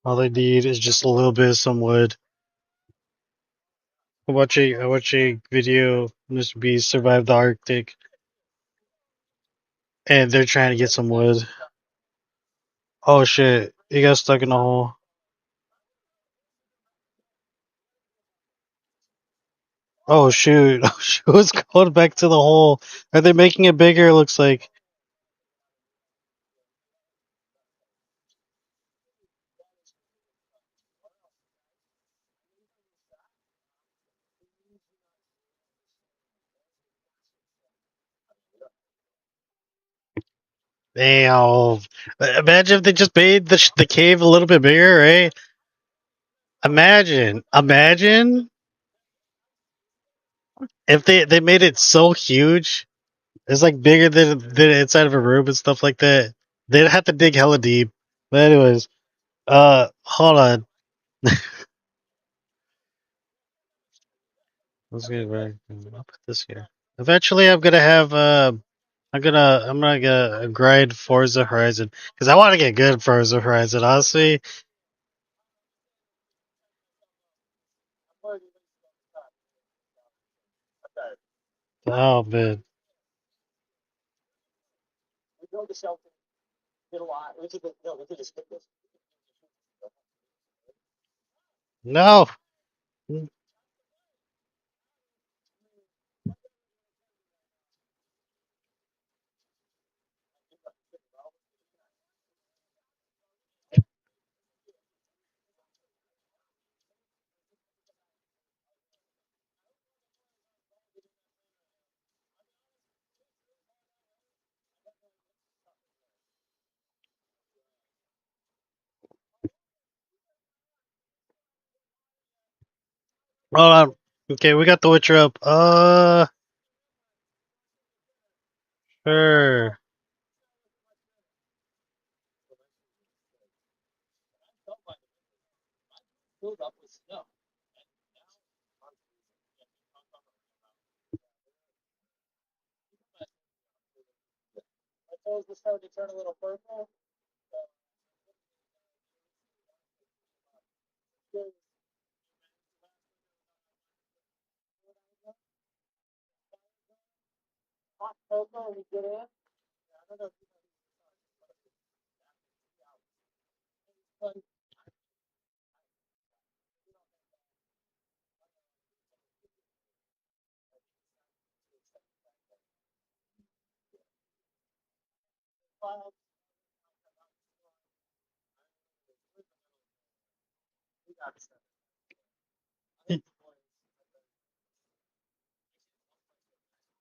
All they need is just a little bit of some wood. I watch a video. Mr. Beast survived the Arctic, and they're trying to get some wood. Oh shit! He got stuck in a hole. Oh shoot! Oh shoot! It's going back to the hole. Are they making it bigger? It looks like. Damn! Imagine if they just made the cave a little bit bigger, right? Imagine if they made it so huge. It's like bigger than inside of a room and stuff like that. They'd have to dig hella deep. But anyways, hold on. Let's get back. I'll put this here. Eventually, I'm gonna get a grind Forza Horizon because I want to get good Forza Horizon. Honestly, oh man, no. Hold on. Okay, we got the Witcher up. Sure.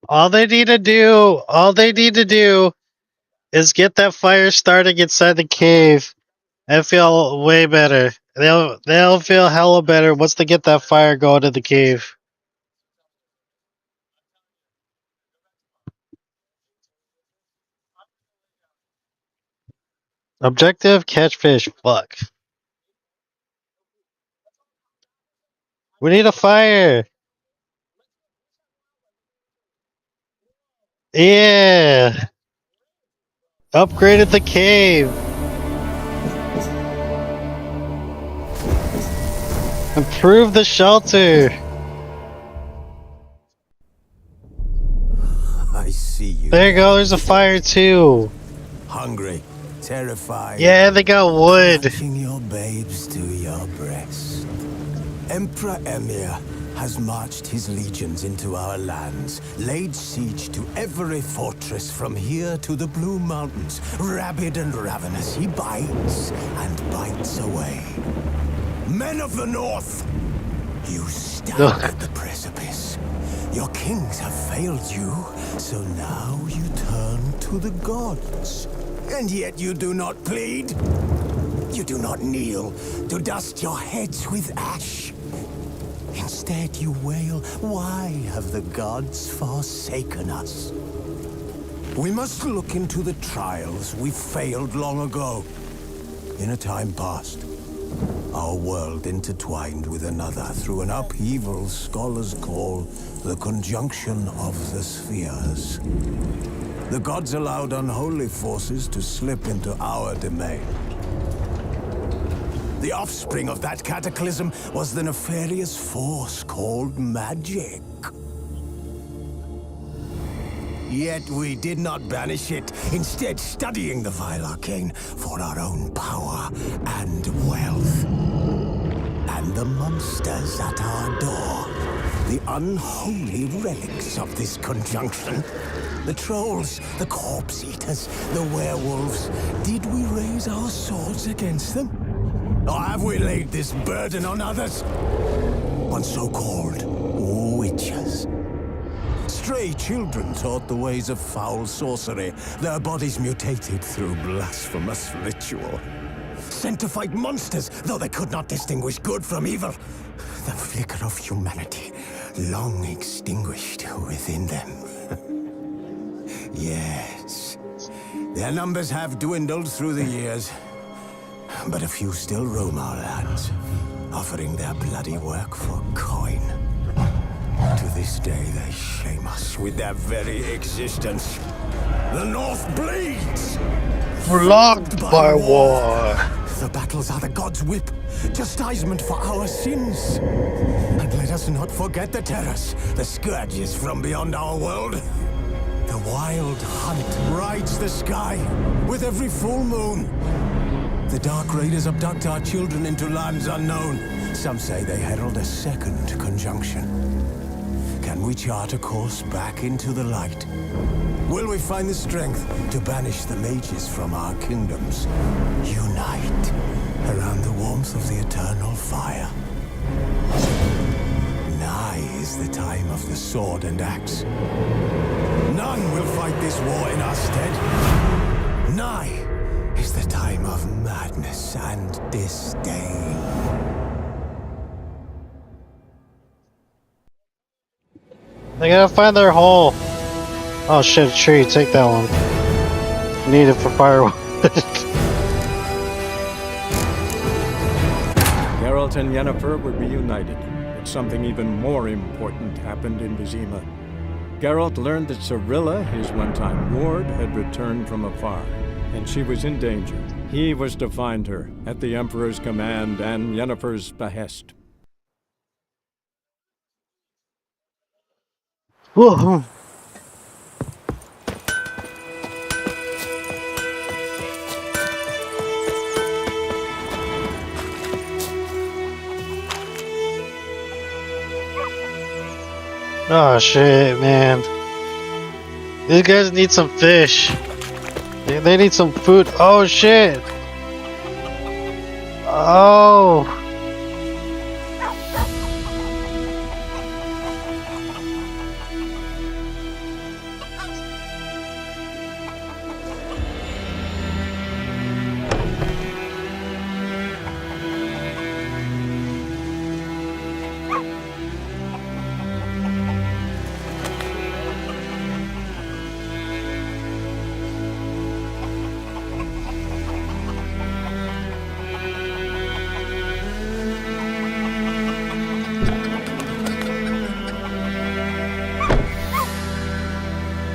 All they need to do is get that fire starting inside the cave. I feel way better. They'll feel hella better once they get that fire going in the cave. Objective: catch fish. Fuck. We need a fire. Yeah. Upgraded the cave. Improve the shelter. I see you. There you go. There's a fire too. Hungry, terrified. Yeah, they got wood. Clutching your babes to your breast. Emperor Emir has marched his legions into our lands, laid siege to every fortress from here to the Blue Mountains. Rabid and ravenous, he bites and bites away. Men of the North, you stand at the precipice. Your kings have failed you, so now you turn to the gods. And yet you do not plead. You do not kneel to dust your heads with ash. Instead you wail, why have the gods forsaken us? We must look into the trials we failed long ago. In a time past, our world intertwined with another through an upheaval scholars call the conjunction of the spheres. The gods allowed unholy forces to slip into our domain. The offspring of that cataclysm was the nefarious force called magic. Yet we did not banish it, instead studying the vile arcane for our own power and wealth. And the monsters at our door, the unholy relics of this conjunction. The trolls, the corpse eaters, the werewolves. Did we raise our swords against them? Or have we laid this burden on others? On so-called witches. Stray children taught the ways of foul sorcery, their bodies mutated through blasphemous ritual. Sent to fight monsters, though they could not distinguish good from evil. The flicker of humanity, long extinguished within them. Yes, their numbers have dwindled through the years. But a few still roam our lands, offering their bloody work for coin. To this day, they shame us with their very existence. The North bleeds! We're locked by war. The battles are the gods' whip, chastisement for our sins. And let us not forget the terrors, the scourges from beyond our world. The wild hunt rides the sky with every full moon. The Dark Raiders abduct our children into lands unknown. Some say they herald a second conjunction. Can we chart a course back into the light? Will we find the strength to banish the mages from our kingdoms? Unite around the warmth of the eternal fire. Nigh is the time of the sword and axe. None will fight this war in our stead. Nigh is the time of madness and disdain. They gotta find their hole. Oh shit, a tree, take that one. Need it for firewood. Geralt and Yennefer were reunited, but something even more important happened in Vizima. Geralt learned that Cirilla, his one-time ward, had returned from afar, and she was in danger. He was to find her, at the Emperor's command and Yennefer's behest. Whoa. Oh shit, man. These guys need some fish. They need some food. Oh shit. Oh.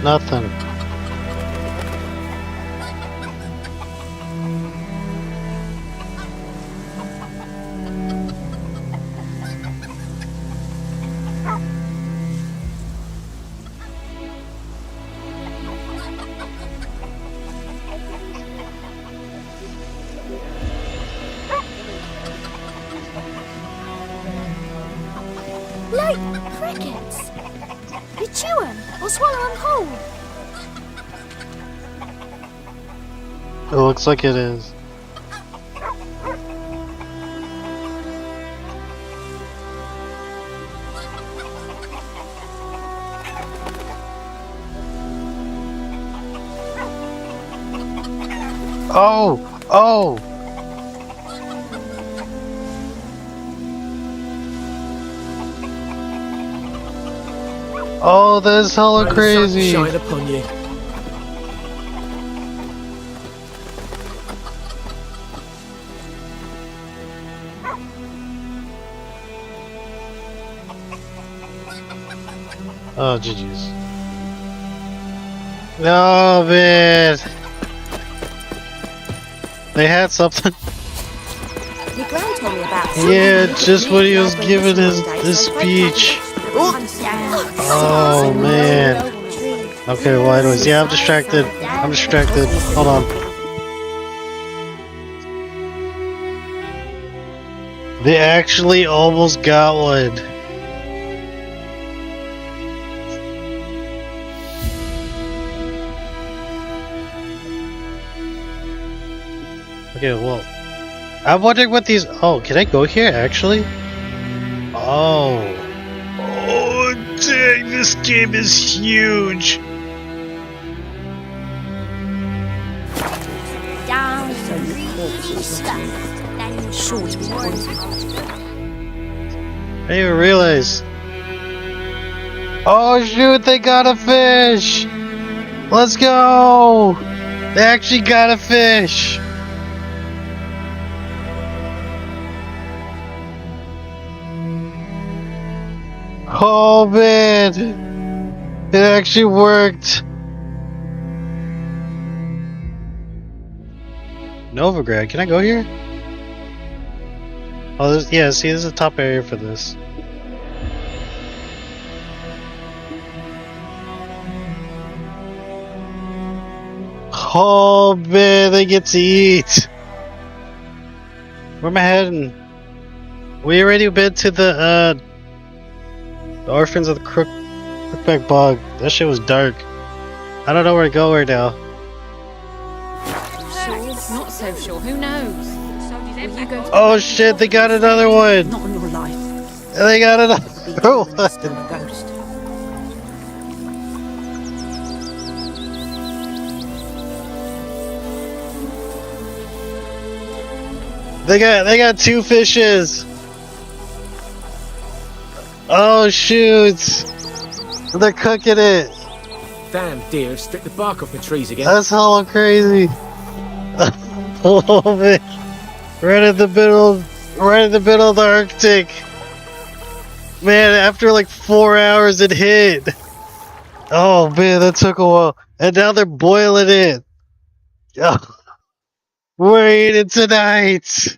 Nothing. Hey, crickets! You chew 'em or swallow 'em whole. It looks like it is. Oh! Oh! Oh, that's hella crazy. Shine upon you. Oh, GG's. No, man. They had something. Your gran told me about it. Yeah, just when he was giving his speech. Oh, man. Okay, well, anyways, yeah, I'm distracted. I'm distracted. Hold on. They actually almost got one. Okay, well, I'm wondering what these. Oh, can I go here actually? Oh. Oh, dang, this game is huge. Down greasy stuff. Then sure to be poison. I didn't even realize. Oh shoot, they got a fish! Let's go! They actually got a fish! Oh man! It actually worked! Novigrad, can I go here? Oh, this, yeah, see, this is the top area for this. Oh man, they get to eat! Where am I heading? We already been to the Orphans of the Crookback Bog. That shit was dark. I don't know where to go right now. Sure, not so sure. Who knows? Will you go to Oh shit, they got another one! Not on your life. They got another Still one! a ghost. They got two fishes! Oh shoot! They're cooking it! Damn deer, stick the bark off the trees again. That's hella crazy! Oh man! Right in the middle of the Arctic! Man, after like 4 hours it hit! Oh man, that took a while. And now they're boiling it! Oh, we're eating tonight!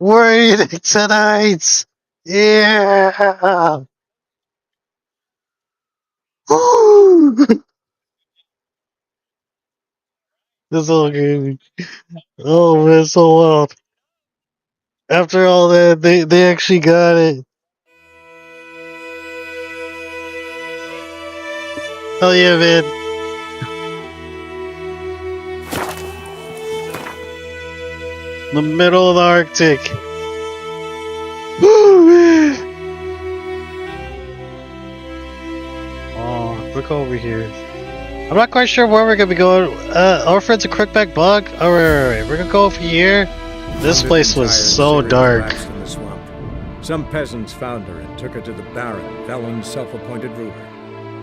We're eating tonight! Yeah! Woo! This is all crazy. Oh man, so wild. After all that, they actually got it. Hell yeah, man. The middle of the Arctic. Woo, man. Oh, look over here. I'm not quite sure where we're gonna be going. Orphans of Crookback Bog? Oh, right. We're gonna go over here. This place was so dark. In the swamp. Some peasants found her and took her to the Baron, Velen's self-appointed ruler.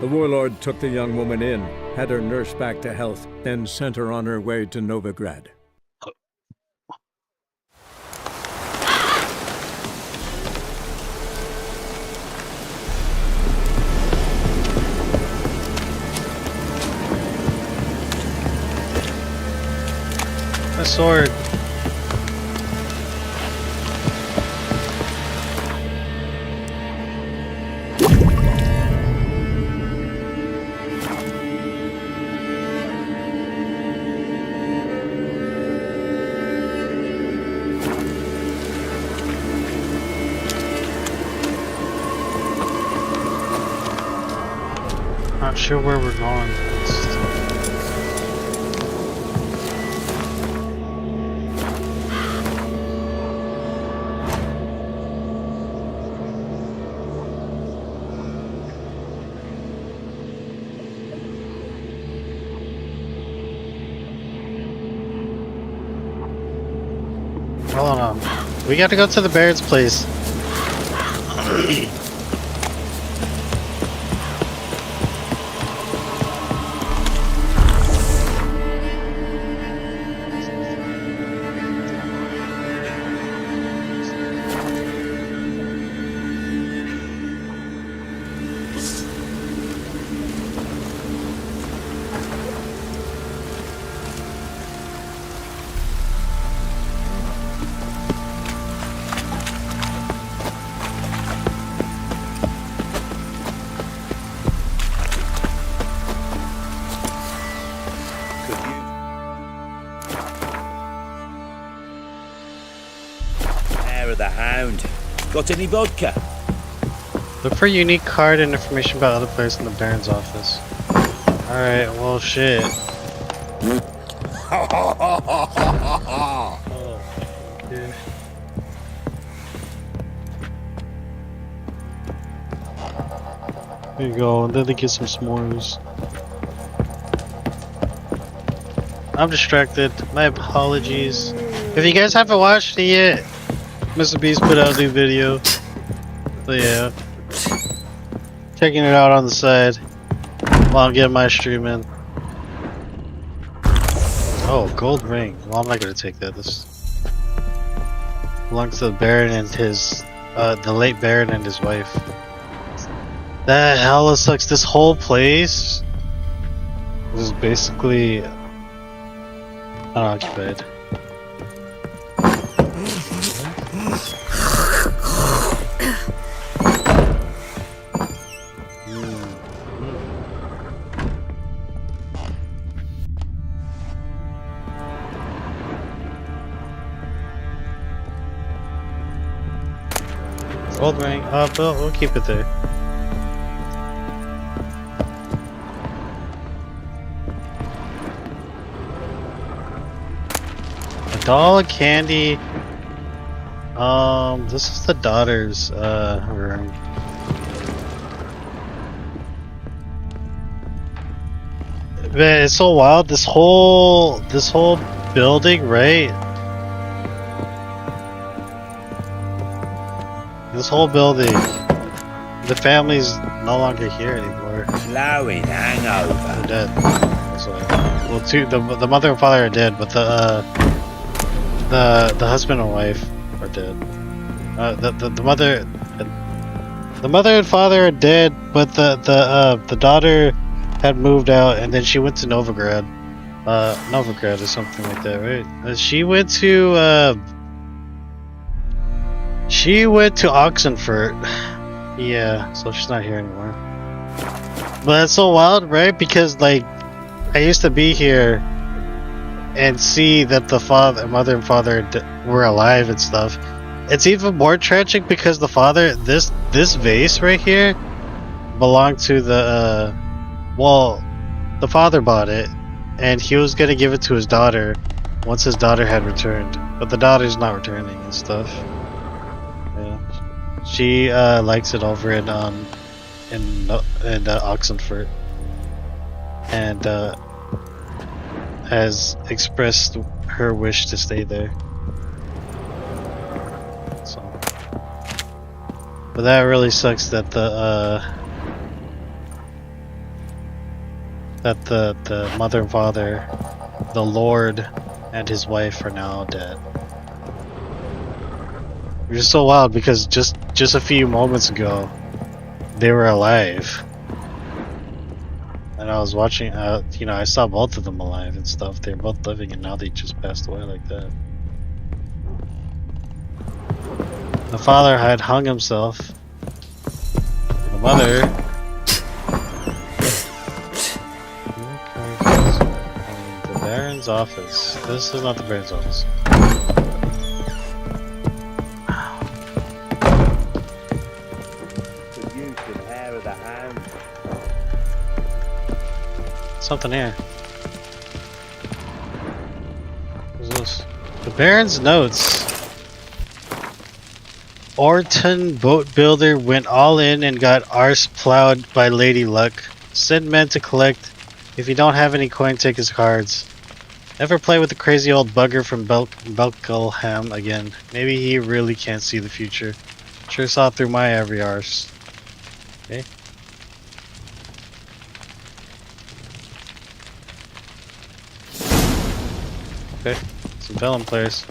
The warlord took the young woman in, had her nursed back to health, then sent her on her way to Novigrad. My sword. Not sure where we're going. Hold on. We got to go to the Baird's place. Hair of the Hound. Got any vodka? Look for unique card and information about other players in the Baron's office. Alright, well shit. Dude. There you go, and then they get some s'mores. I'm distracted. My apologies. If you guys haven't watched it yet, Mr. Beast put out a new video. So yeah. Checking it out on the side while I'm getting my stream in. Oh, gold ring. Well, I'm not gonna take that. This belongs to the Baron and his, the late Baron and his wife. That hella sucks. This whole place is basically unoccupied. Gold ring. But we'll keep it there. A doll of candy. This is the daughter's room. Man, it's so wild. This whole building, right? This whole building, the family's no longer here anymore. Flowing hangover. They're dead. So, well, the mother and father are dead, but the husband and wife are dead. The mother and father are dead, but the daughter had moved out, and then she went to Novigrad. Novigrad or something like that, right? She went to Oxenfurt. Yeah, so she's not here anymore. But it's so wild, right? Because like I used to be here and see that the mother and father were alive and stuff. It's even more tragic because the father, this vase right here belonged to the the father bought it and he was gonna give it to his daughter once his daughter had returned, but the daughter's not returning and stuff. Yeah, she likes it over in Oxenfurt and has expressed her wish to stay there. So, but that really sucks that the mother and father, the Lord and his wife are now dead. Which is so wild because just a few moments ago they were alive. And I was watching, I saw both of them alive and stuff. They're both living and now they just passed away like that. The father had hung himself. The mother... The Baron's office. This is not the Baron's office. Could use some hair of the Hound. Something here. What's this? The Baron's notes. Orton boat builder went all in and got arse plowed by Lady Luck. Send men to collect. If you don't have any coin, take his cards. Never play with the crazy old bugger from Belkelham again. Maybe he really can't see the future. Sure saw through my every arse. Okay. Okay, some Vellum players.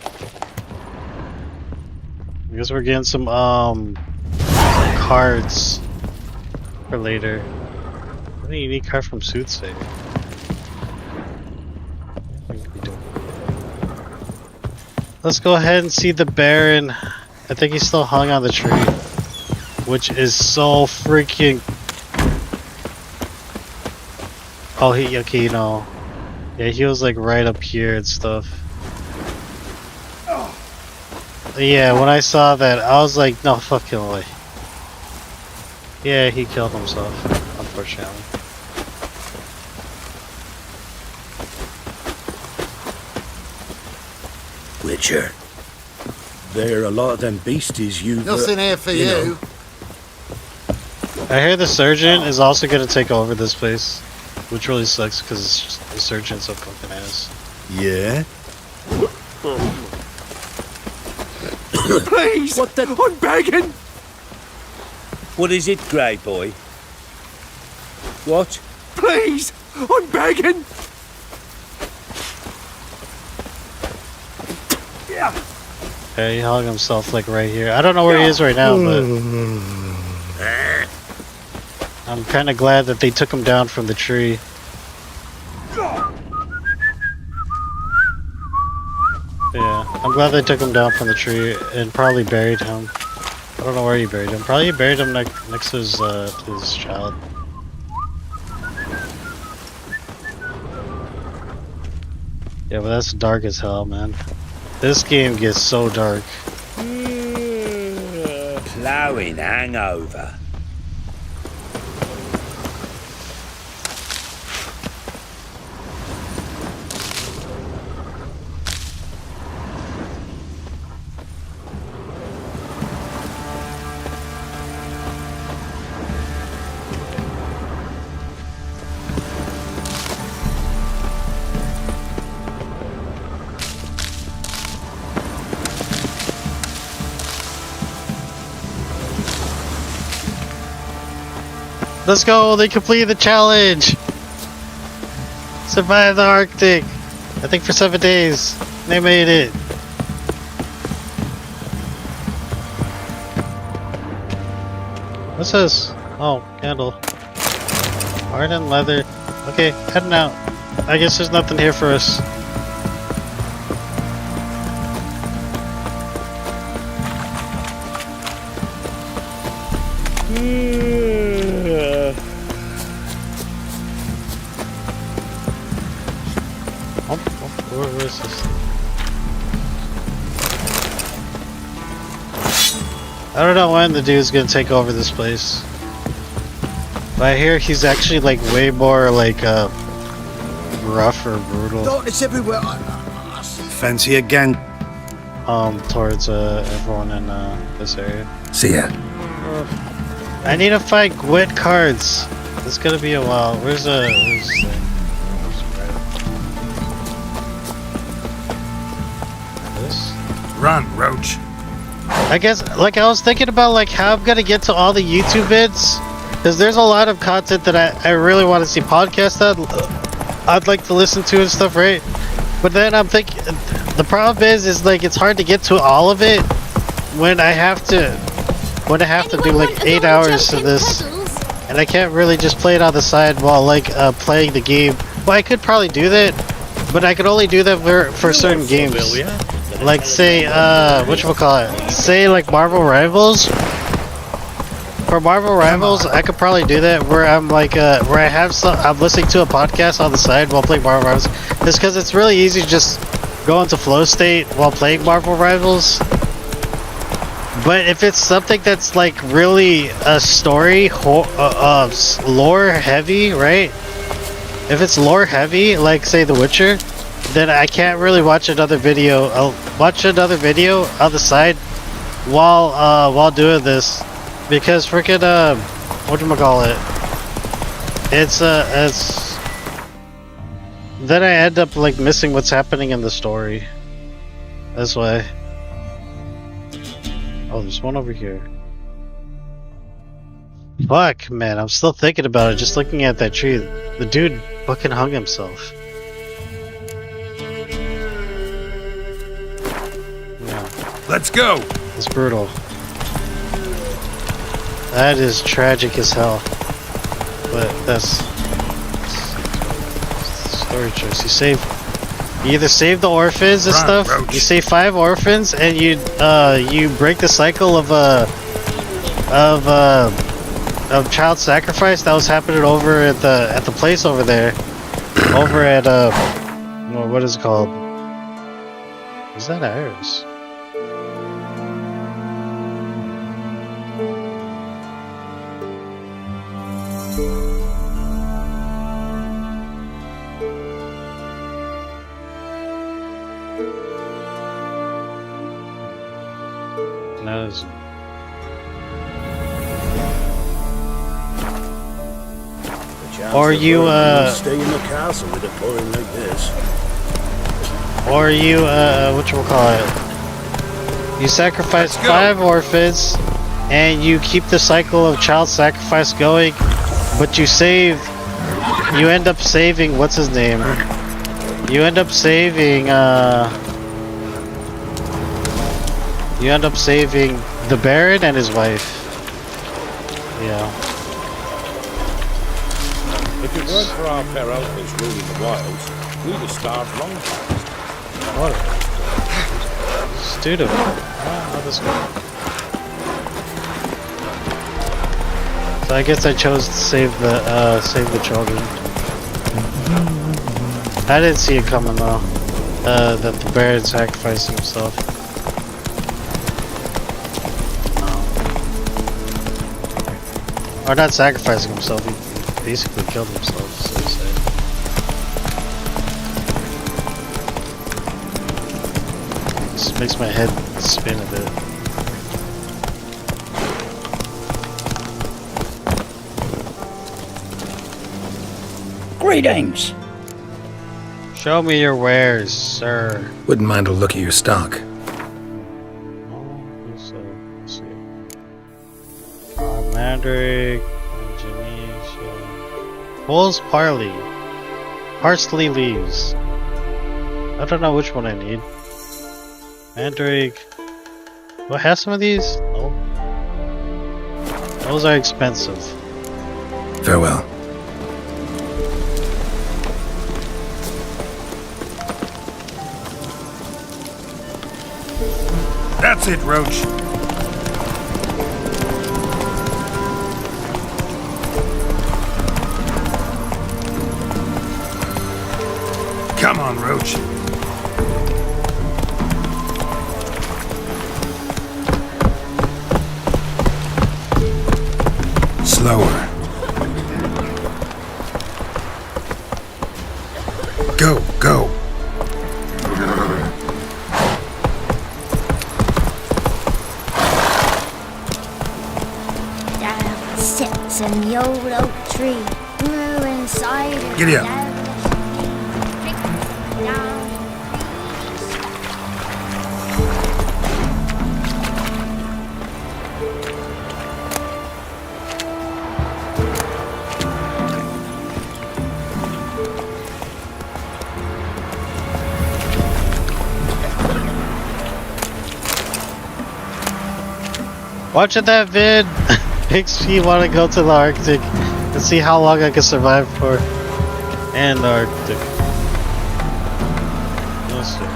I guess we're getting some cards for later. What a unique card from Soothsayer. Let's go ahead and see the Baron. I think he's still hung on the tree, which is so freaking. Oh, okay, you know. Yeah, he was like right up here and stuff. Yeah, when I saw that, I was like, no fucking way. Yeah, he killed himself, unfortunately. Witcher. There are a lot of them beasties you've... Nothing here for you. I hear the Surgeon is also going to take over this place, which really sucks because the Surgeon's so fucking ass. Yeah? Please! What the... I'm begging! What is it, Grey Boy? What? Please! I'm begging! Yeah, he hung himself like right here. I don't know where he is right now, but I'm kind of glad that they took him down from the tree. Yeah, I'm glad they took him down from the tree and probably buried him. I don't know where he buried him. Probably buried him next to his child. Yeah, but that's dark as hell, man. This game gets so dark. Ploughing hangover. Let's go! They completed the challenge! Survive the Arctic! I think for 7 days. They made it. What's this? Oh, candle. Hardened leather. Okay, heading out. I guess there's nothing here for us. Where is this? I don't know when the dude's gonna take over this place. But I hear he's actually like way more like rough or brutal. Darkness everywhere. Fancy a gang? Towards everyone in this area. See ya. I need to fight Gwent cards. It's gonna be a while. Where's this thing? This? Run, Roach. I guess, like, I was thinking about, like, how I'm gonna get to all the YouTube vids. Because there's a lot of content that I really want to see podcasts that I'd like to listen to and stuff, right? But then I'm thinking, the problem is like, it's hard to get to all of it when I have to do, like, 8 hours to this. And I can't really just play it on the side while, like, playing the game. Well, I could probably do that, but I could only do that for certain games. Like, say, whatchamacallit? Say, like, Marvel Rivals. For Marvel Rivals, I could probably do that where I'm, like, where I have I'm listening to a podcast on the side while playing Marvel Rivals. Just because it's really easy to just go into flow state while playing Marvel Rivals. But if it's something that's like really a story, lore heavy, right? if it's lore heavy, like say The Witcher, then I can't really watch another video. I'll watch another video on the side while doing this, because freaking whatchamacallit, it's then I end up like missing what's happening in the story. That's why. Oh, there's one over here. Fuck, man, I'm still thinking about it, just looking at that tree. The dude fucking hung himself. Yeah, Let's go. it's brutal. That is tragic as hell. But that's story choice. You either save the orphans and Run, stuff. Roach. You save 5 orphans, and you break the cycle of child sacrifice that was happening over at the place over there, over at what is it called? Is that ours? No, it's Or you, Stay in the castle with it pouring like this. or you, whatchamacallit? You sacrifice Let's go. 5 orphans, and you keep the cycle of child sacrifice going, but you end up saving, what's his name? You end up saving, the Baron and his wife. Yeah. If it weren't for our fair uncles ruling the wilds, we'd have starved long past. What? Student. Oh, this guy. So I guess I chose to save the children. I didn't see it coming though. That the Baron sacrificed himself. Or not sacrificing himself, he basically killed himself, so to say. This makes my head spin a bit. Greetings! Show me your wares, sir. Wouldn't mind a look at your stock. Let's see. Mandrake, Bull's parsley leaves. I don't know which one I need. Mandrake. Do I have some of these? No. Those are expensive. Farewell. That's it, Roach. Come on, Roach. Slower. Go, go. Down sits in the old oak tree, grew inside her. Giddy up. Watching that vid makes me want to go to the Arctic and see how long I can survive for. And the Arctic. Let's see.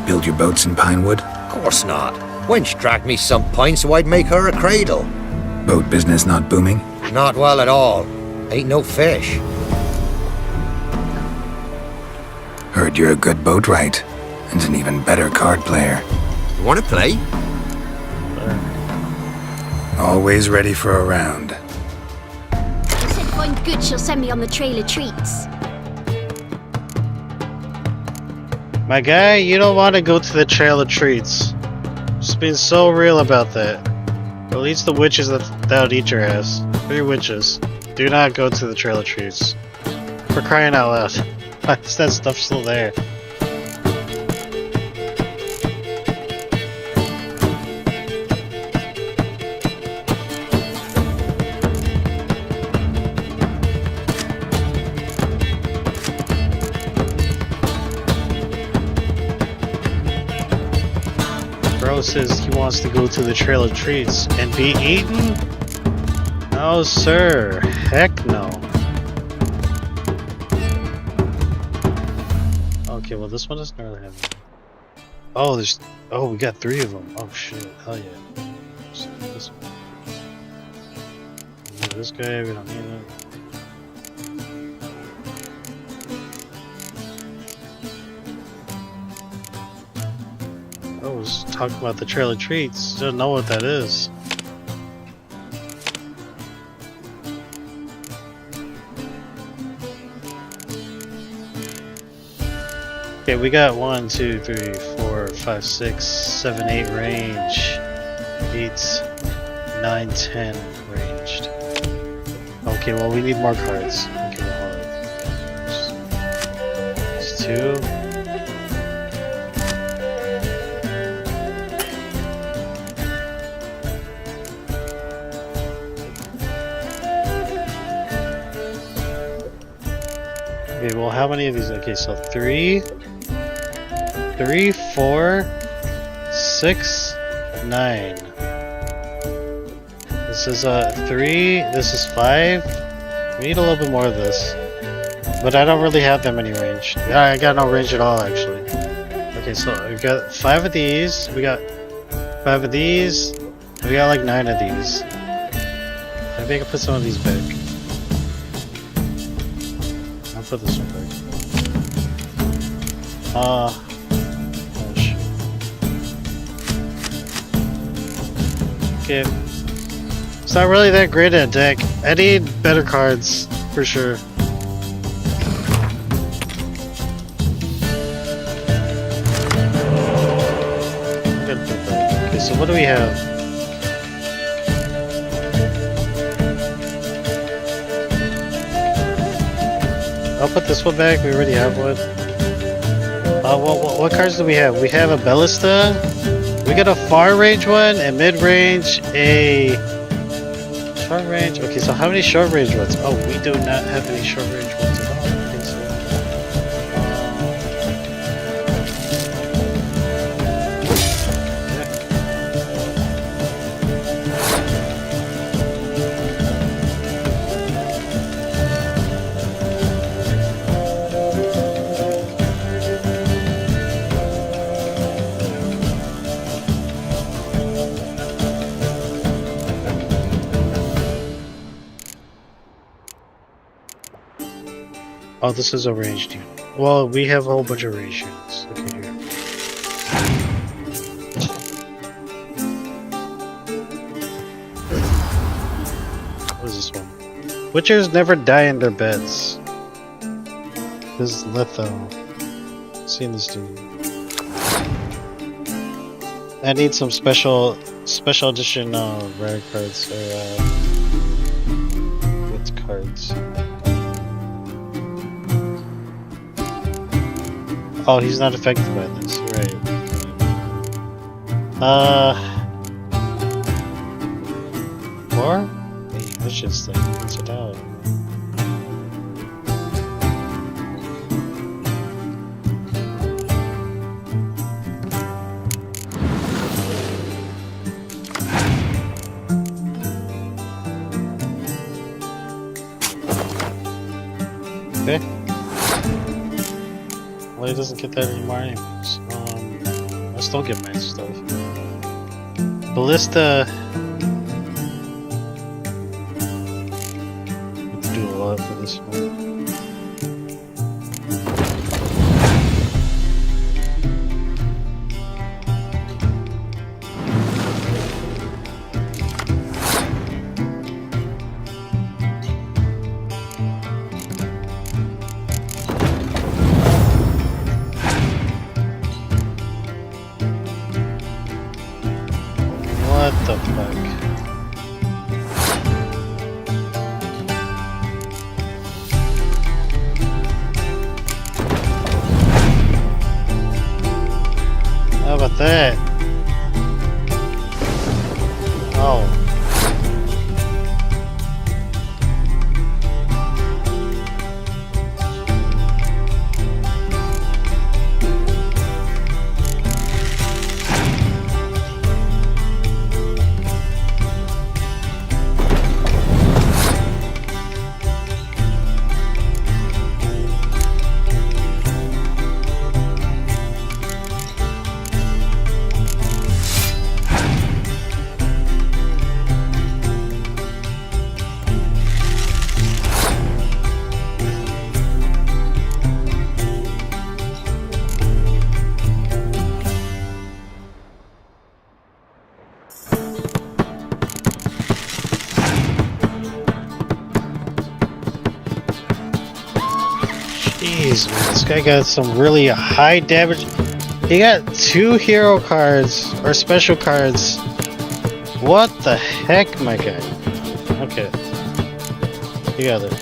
Build your boats in Pinewood? Course not. Wench dragged me some pine so I'd make her a cradle. Boat business not booming? Not well at all. Ain't no fish. Heard you're a good boatwright, and an even better card player. You wanna play? Always ready for a round. She said if I'm good, she'll send me on the trail of treats. My guy, you don't want to go to the Trail of Treats. Just being so real about that. At least the witches that'll eat your ass. 3 witches. Do not go to the Trail of Treats. For crying out loud. Why is that stuff still there? Bro says he wants to go to the Trail of Treats and be eaten? No, sir. Heck no. Okay, well, this one doesn't really have any. Oh, there's. Oh, we got 3 of them. Oh, shit. Hell yeah. So this one. This guy, we don't need it. Oh, let's talk about the Trail of Treats. Don't know what that is. Okay, we got 1, 2, 3, 4, 5, 6, 7, 8 range. 8, 9, 10 ranged. Okay, well, we need more cards. Okay, well, hold on. There's 2. Okay, well, how many of these? Okay, so 3, 4, 6, 9. This is 3, this is 5. We need a little bit more of this. But I don't really have that many range. I got no range at all, actually. Okay, so we got 5 of these. We got 5 of these. We got like 9 of these. Maybe I can put some of these back. I'll put this one back. Oh shit. Okay. It's not really that great at deck. I need better cards, for sure. Okay, so what do we have? I'll put this one back, we already have one. What cards do we have? We have a Ballista. We got a far range one, a mid range, a short range. Okay, so how many short range ones? Oh, we do not have any short range ones at all. Okay, so oh, this is a ranged unit. Well, we have a whole bunch of ranged units. Okay, here. What is this one? Witchers never die in their beds. This is Litho. Seen this dude. I need some special edition rare cards or with cards. Oh, he's not affected by this, right? More? Hey, that's just like, what's it out? Okay. Well, he doesn't get that anymore anyways. I still get my stuff. Ballista. Let's do a lot for this one. What the fuck? How about that? Oh. Jeez, man, this guy got some really high damage. He got 2 hero cards, or special cards. What the heck, my guy? Okay. You got it.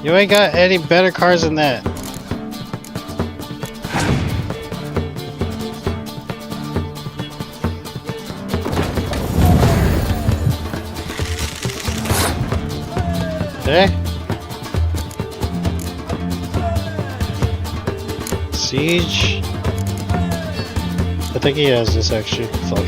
You ain't got any better cards than that. Okay. Siege. I think he has this actually. Fuck.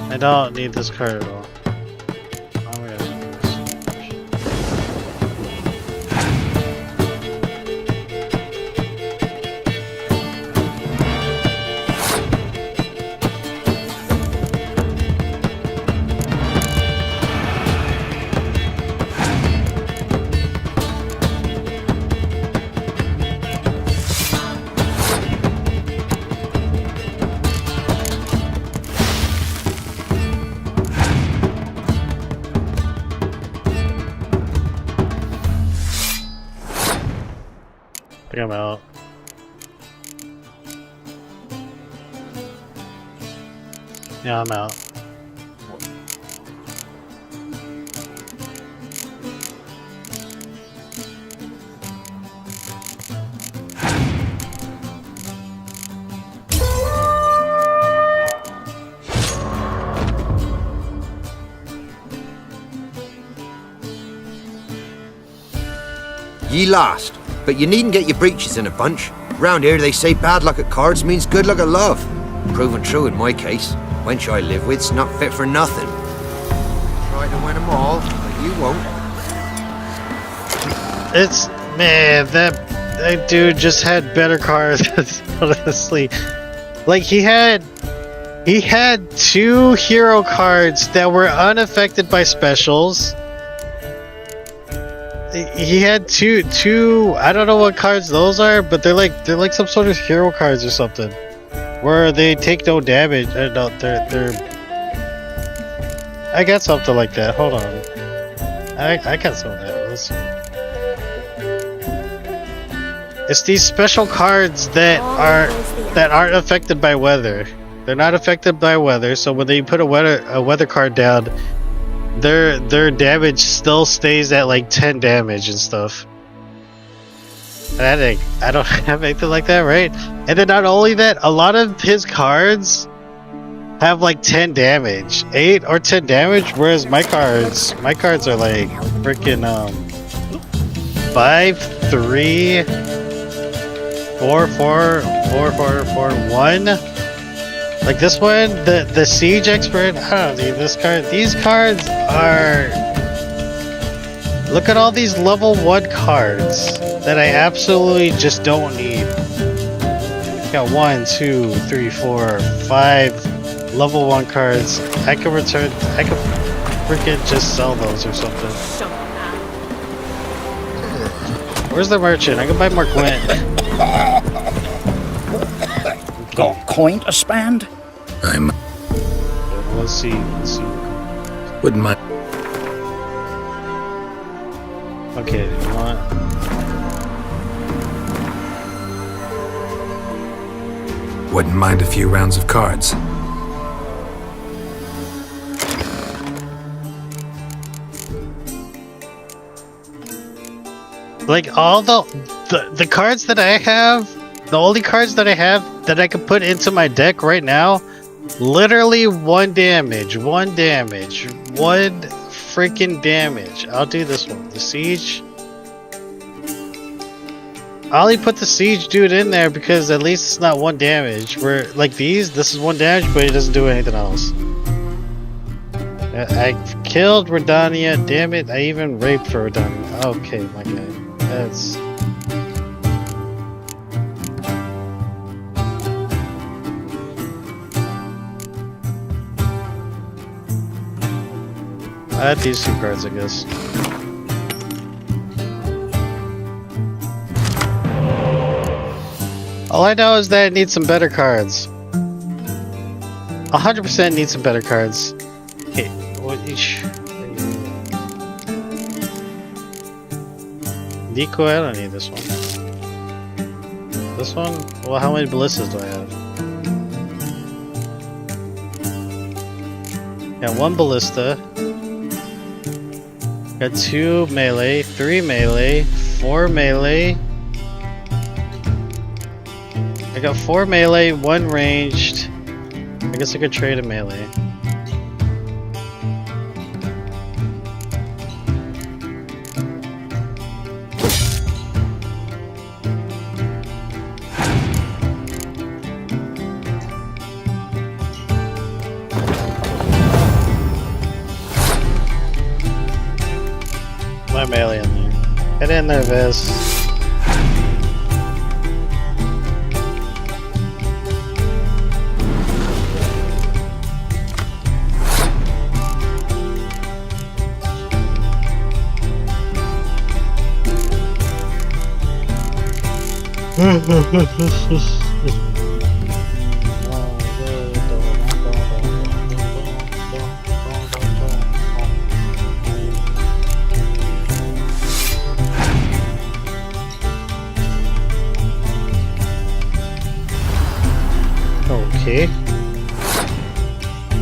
I don't need this card at all. I'm gonna do this. I think I'm out. Yeah, I'm out. Ye lost, but you needn't get your breeches in a bunch. Round here they say bad luck at cards means good luck at love. Proven true in my case. Wench I live with's not fit for nothing. Try to win them all, but you won't. It's man, that dude just had better cards. Honestly, like he had 2 hero cards that were unaffected by specials. He had two. I don't know what cards those are, but they're like some sort of hero cards or something, where they take no damage. No, they're. I got something like that. Hold on, I got some of that. Let's see. It's these special cards that aren't affected by weather. They're not affected by weather, so when they put a weather card down, their damage still stays at like 10 damage and stuff. And I don't have anything like that, right? And then not only that, a lot of his cards have like 10 damage, 8 or 10 damage, whereas my cards are like freaking 5, 3, 4, 4, 4, 4, 4, 1. Like this one, the Siege Expert, I don't need this card. These cards are... Look at all these level 1 cards that I absolutely just don't need. Got 1, 2, 3, 4, 5 level 1 cards. I could freaking just sell those or something. Shut up now. Where's the merchant? I can buy more Gwent. Got a coin to spend? I'm. Let's see. Wouldn't mind. Okay, you want? Wouldn't mind a few rounds of cards. Like all the cards that I have, the only cards that I have that I can put into my deck right now, literally 1 damage, 1 damage, 1 freaking damage. I'll do this one, the siege. I only put the siege dude in there because at least it's not 1 damage. Where like these, this is 1 damage, but it doesn't do anything else. I killed Redania, damn it! I even raped for Redania. Okay, my guy. That's... I had these 2 cards, I guess. All I know is that it needs some better cards. 100% needs some better cards. Okay, what each... Nico, I don't need this one. This one? Well, how many ballistas do I have? Got 1 ballista. Got 2 melee, 3 melee, 4 melee. I got 4 melee, 1 ranged. I guess I could trade a melee. My melee in there. Get in there, Viz. Okay.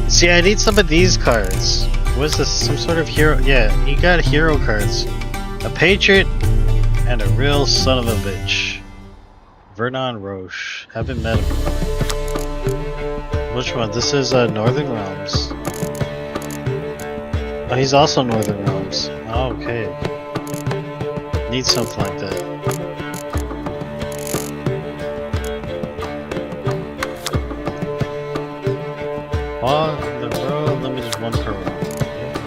See, I need some of these cards. What is this? Some sort of hero? Yeah, you got hero cards. A Patriot and a real son of a bitch. Vernon Roche. Haven't met him. Which one? This is Northern Realms. Oh, he's also Northern Realms. Oh, okay. Need something like that. On the road, let me just 1 per round.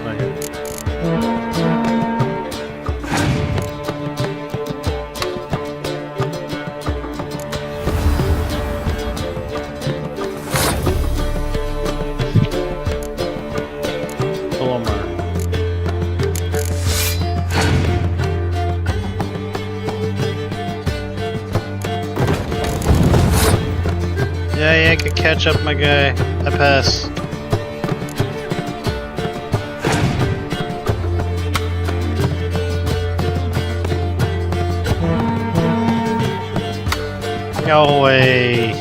Right here. Yeah, I could catch up, my guy. I pass. No way.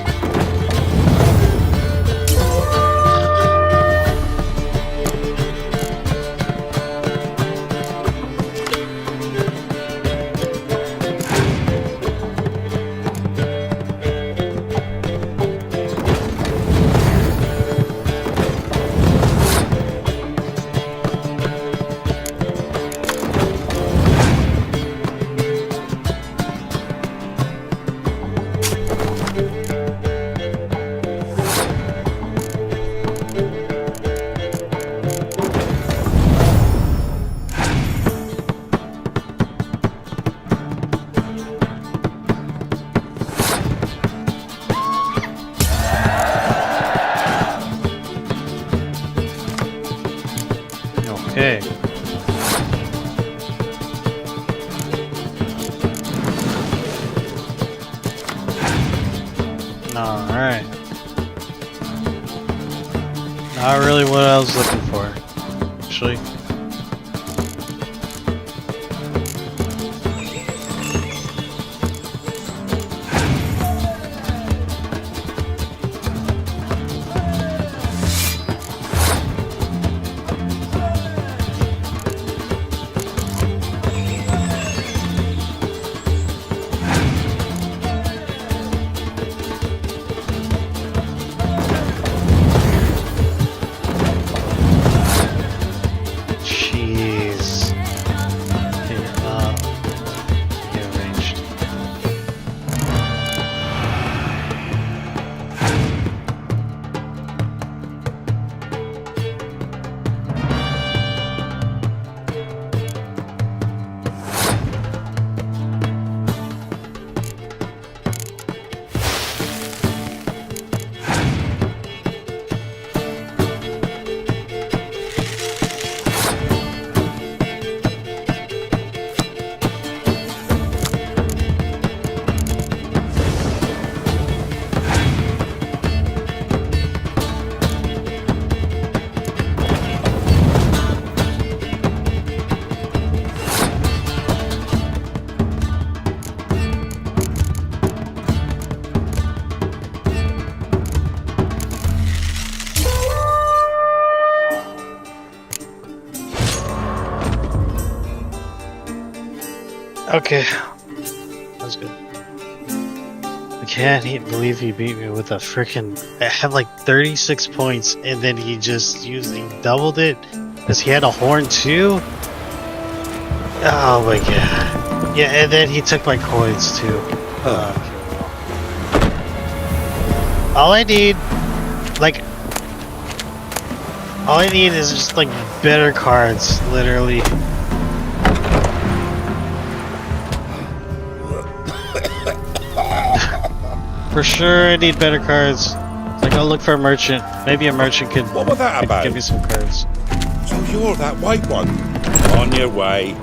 Alright. Not really what I was looking for, actually. Jeez. Okay, rearranged. Okay. That's good. I can't believe he beat me with a freaking. I had like 36 points and then he doubled it because he had a horn too. Oh my god. Yeah, and then he took my coins too. All I need is just like better cards, literally. For sure, I need better cards. Like, I'll look for a merchant. Maybe a merchant could, What was that about? give me some cards. So you're that white one. On your way.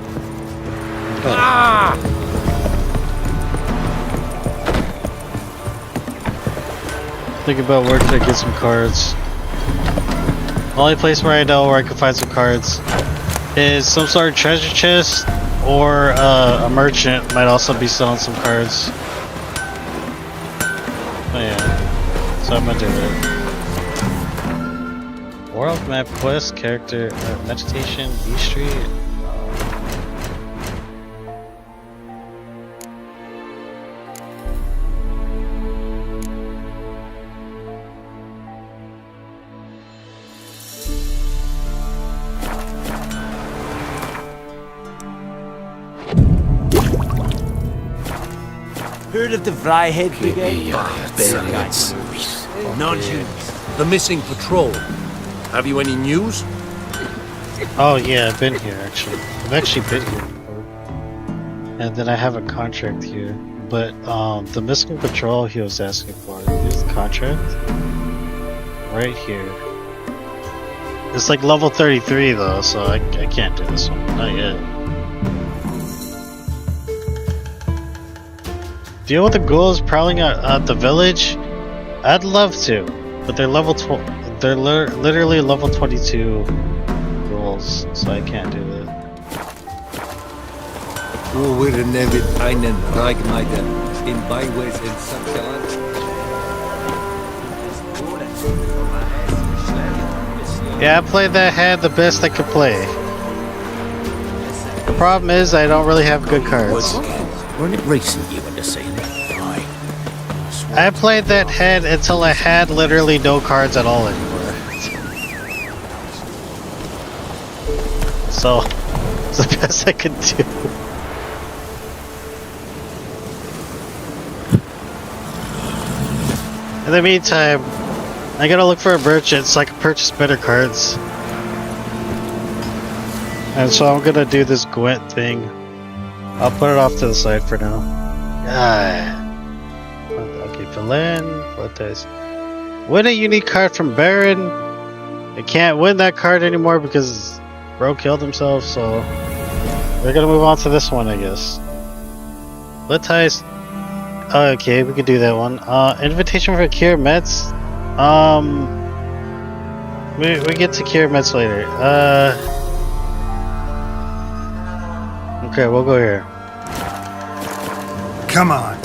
Think about where can I get some cards. Only place where I know where I can find some cards is some sort of treasure chest, or a merchant might also be selling some cards. Oh yeah, so I'm gonna do it. World map quest, character, meditation, B Street. Heard of the Vryhead Brigade? Non-Jews. The missing patrol. Have you any news? Oh yeah, I've been here actually. I've actually been here before. And then I have a contract here. But the missing patrol he was asking for. Here's the contract. Right here. It's like level 33 though, so I can't do this one. Not yet. Deal with the ghouls prowling at the village? I'd love to, but they're literally level 22 ghouls, so I can't do that. We're never einen Reichmeister in Byways in Sunshine. Yeah, I played that hand the best I could play. The problem is I don't really have good cards. Weren't it recent you went to see me? I played that head until I had literally no cards at all anymore. So, it's the best I could do. In the meantime, I gotta look for a merchant so I can purchase better cards. And so I'm gonna do this Gwent thing. I'll put it off to the side for now. Okay, Valen, what dice? Win a unique card from Baron. I can't win that card anymore because Bro killed himself, so we're gonna move on to this one, I guess. Let's Okay, we could do that one. Invitation for Cure Mets. We get to Cure Mets later. Okay, we'll go here. Come on.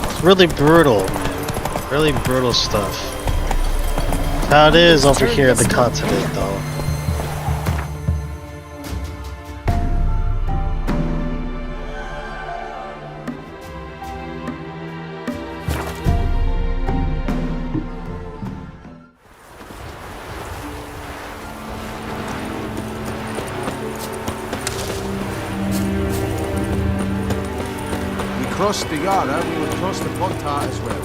It's really brutal, man. Really brutal stuff. How it is over here at the continent, though. Cross the Yara, we will cross the Pontar as well.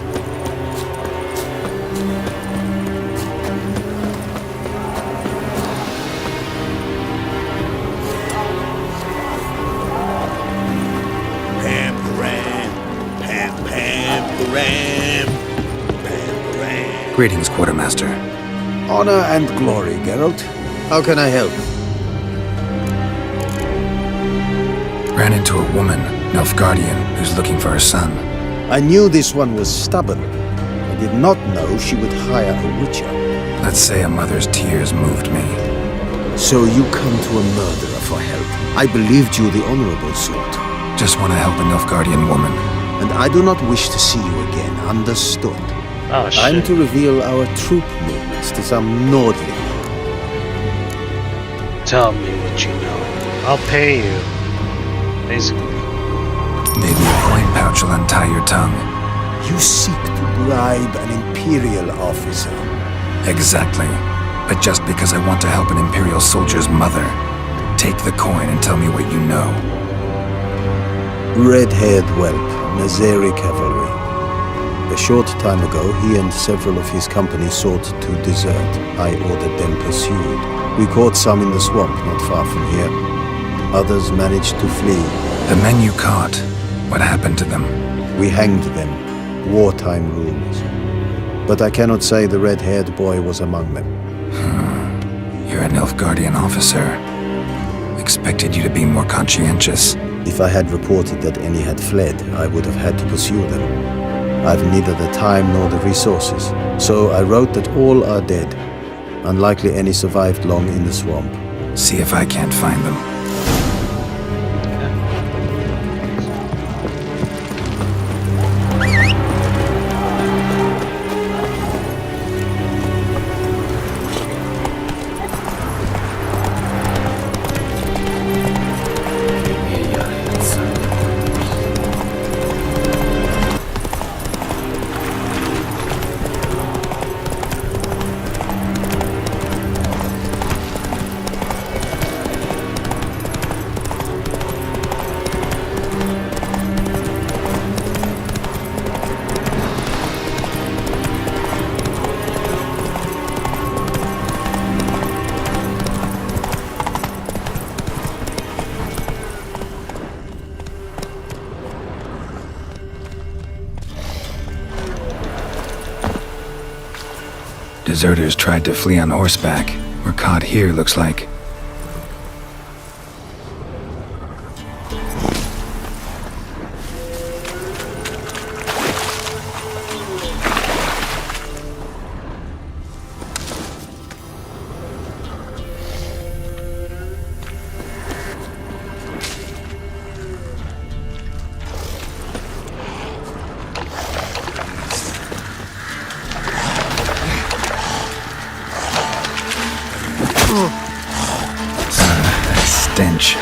Greetings, Quartermaster. Honor and glory, Geralt. How can I help? Ran into a woman, Nilfgaardian, who's looking for her son. I knew this one was stubborn. I did not know she would hire a witcher. Let's say a mother's tears moved me. So you come to a murderer for help. I believed you the honorable sort. Just want to help a Nilfgaardian woman. And I do not wish to see you again, understood? Oh, shit. I'm to reveal our troop movements to some Nordling. Tell me what you know. I'll pay you. Basically. Maybe a coin pouch will untie your tongue. You seek to bribe an Imperial officer. Exactly. But just because I want to help an Imperial soldier's mother, take the coin and tell me what you know. Red-haired whelp, Nazeri cavalry. A short time ago, he and several of his company sought to desert. I ordered them pursued. We caught some in the swamp not far from here. Others managed to flee. The men you caught, what happened to them? We hanged them. Wartime rules. But I cannot say the red-haired boy was among them. You're a Nilfgaardian officer. Expected you to be more conscientious. If I had reported that any had fled, I would have had to pursue them. I've neither the time nor the resources. So I wrote that all are dead. Unlikely any survived long in the swamp. See if I can't find them. Deserters tried to flee on horseback. Were caught here, looks like. Stench.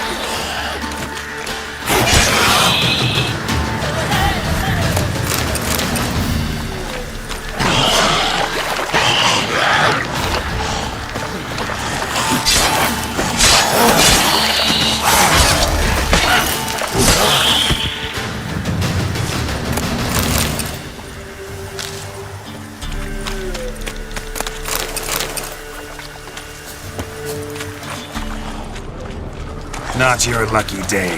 Not your lucky day.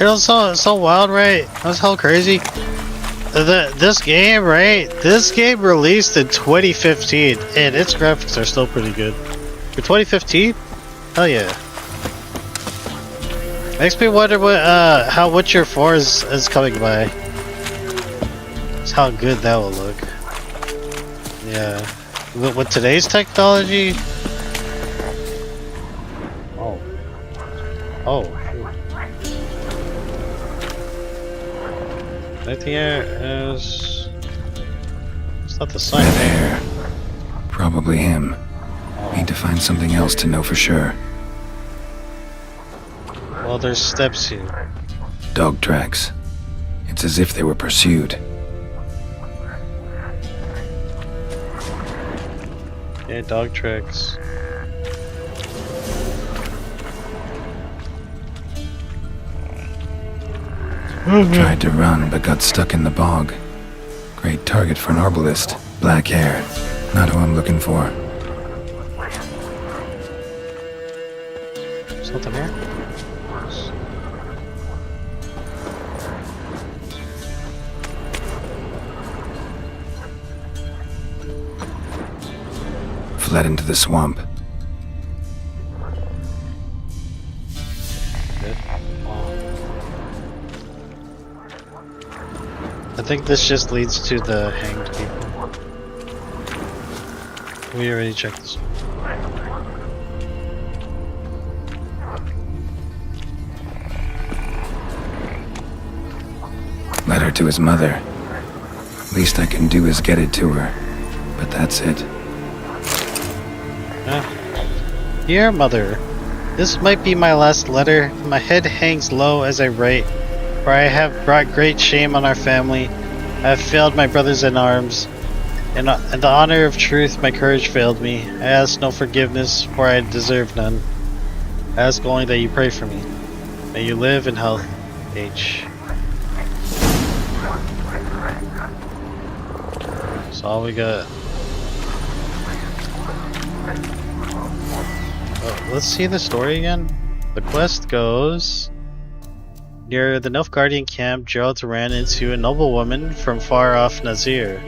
It was so wild, right? That's hell crazy. This game, right? This game released in 2015, and its graphics are still pretty good. For 2015? Hell yeah. Makes me wonder how Witcher 4 is coming by. Just how good that will look. Yeah. With today's technology. Oh. Right here is. It's not the sign. There. Probably him. Need to find something else to know for sure. Well, there's steps here. Dog tracks. It's as if they were pursued. Yeah, dog tracks. Tried to run, but got stuck in the bog. Great target for an arbalist. Black hair. Not who I'm looking for. Something here? Fled into the swamp. I think this just leads to the hanged people. We already checked this one. Letter to his mother. Least I can do is get it to her. But that's it. Dear Mother, this might be my last letter. My head hangs low as I write, for I have brought great shame on our family. I have failed my brothers in arms. In the honor of truth, my courage failed me. I ask no forgiveness, for I deserve none. I ask only that you pray for me. May you live in health, H. That's all we got. Oh, let's see the story again. The quest goes... Near the Nilfgaardian camp, Geralt ran into a noblewoman from far off Nazir.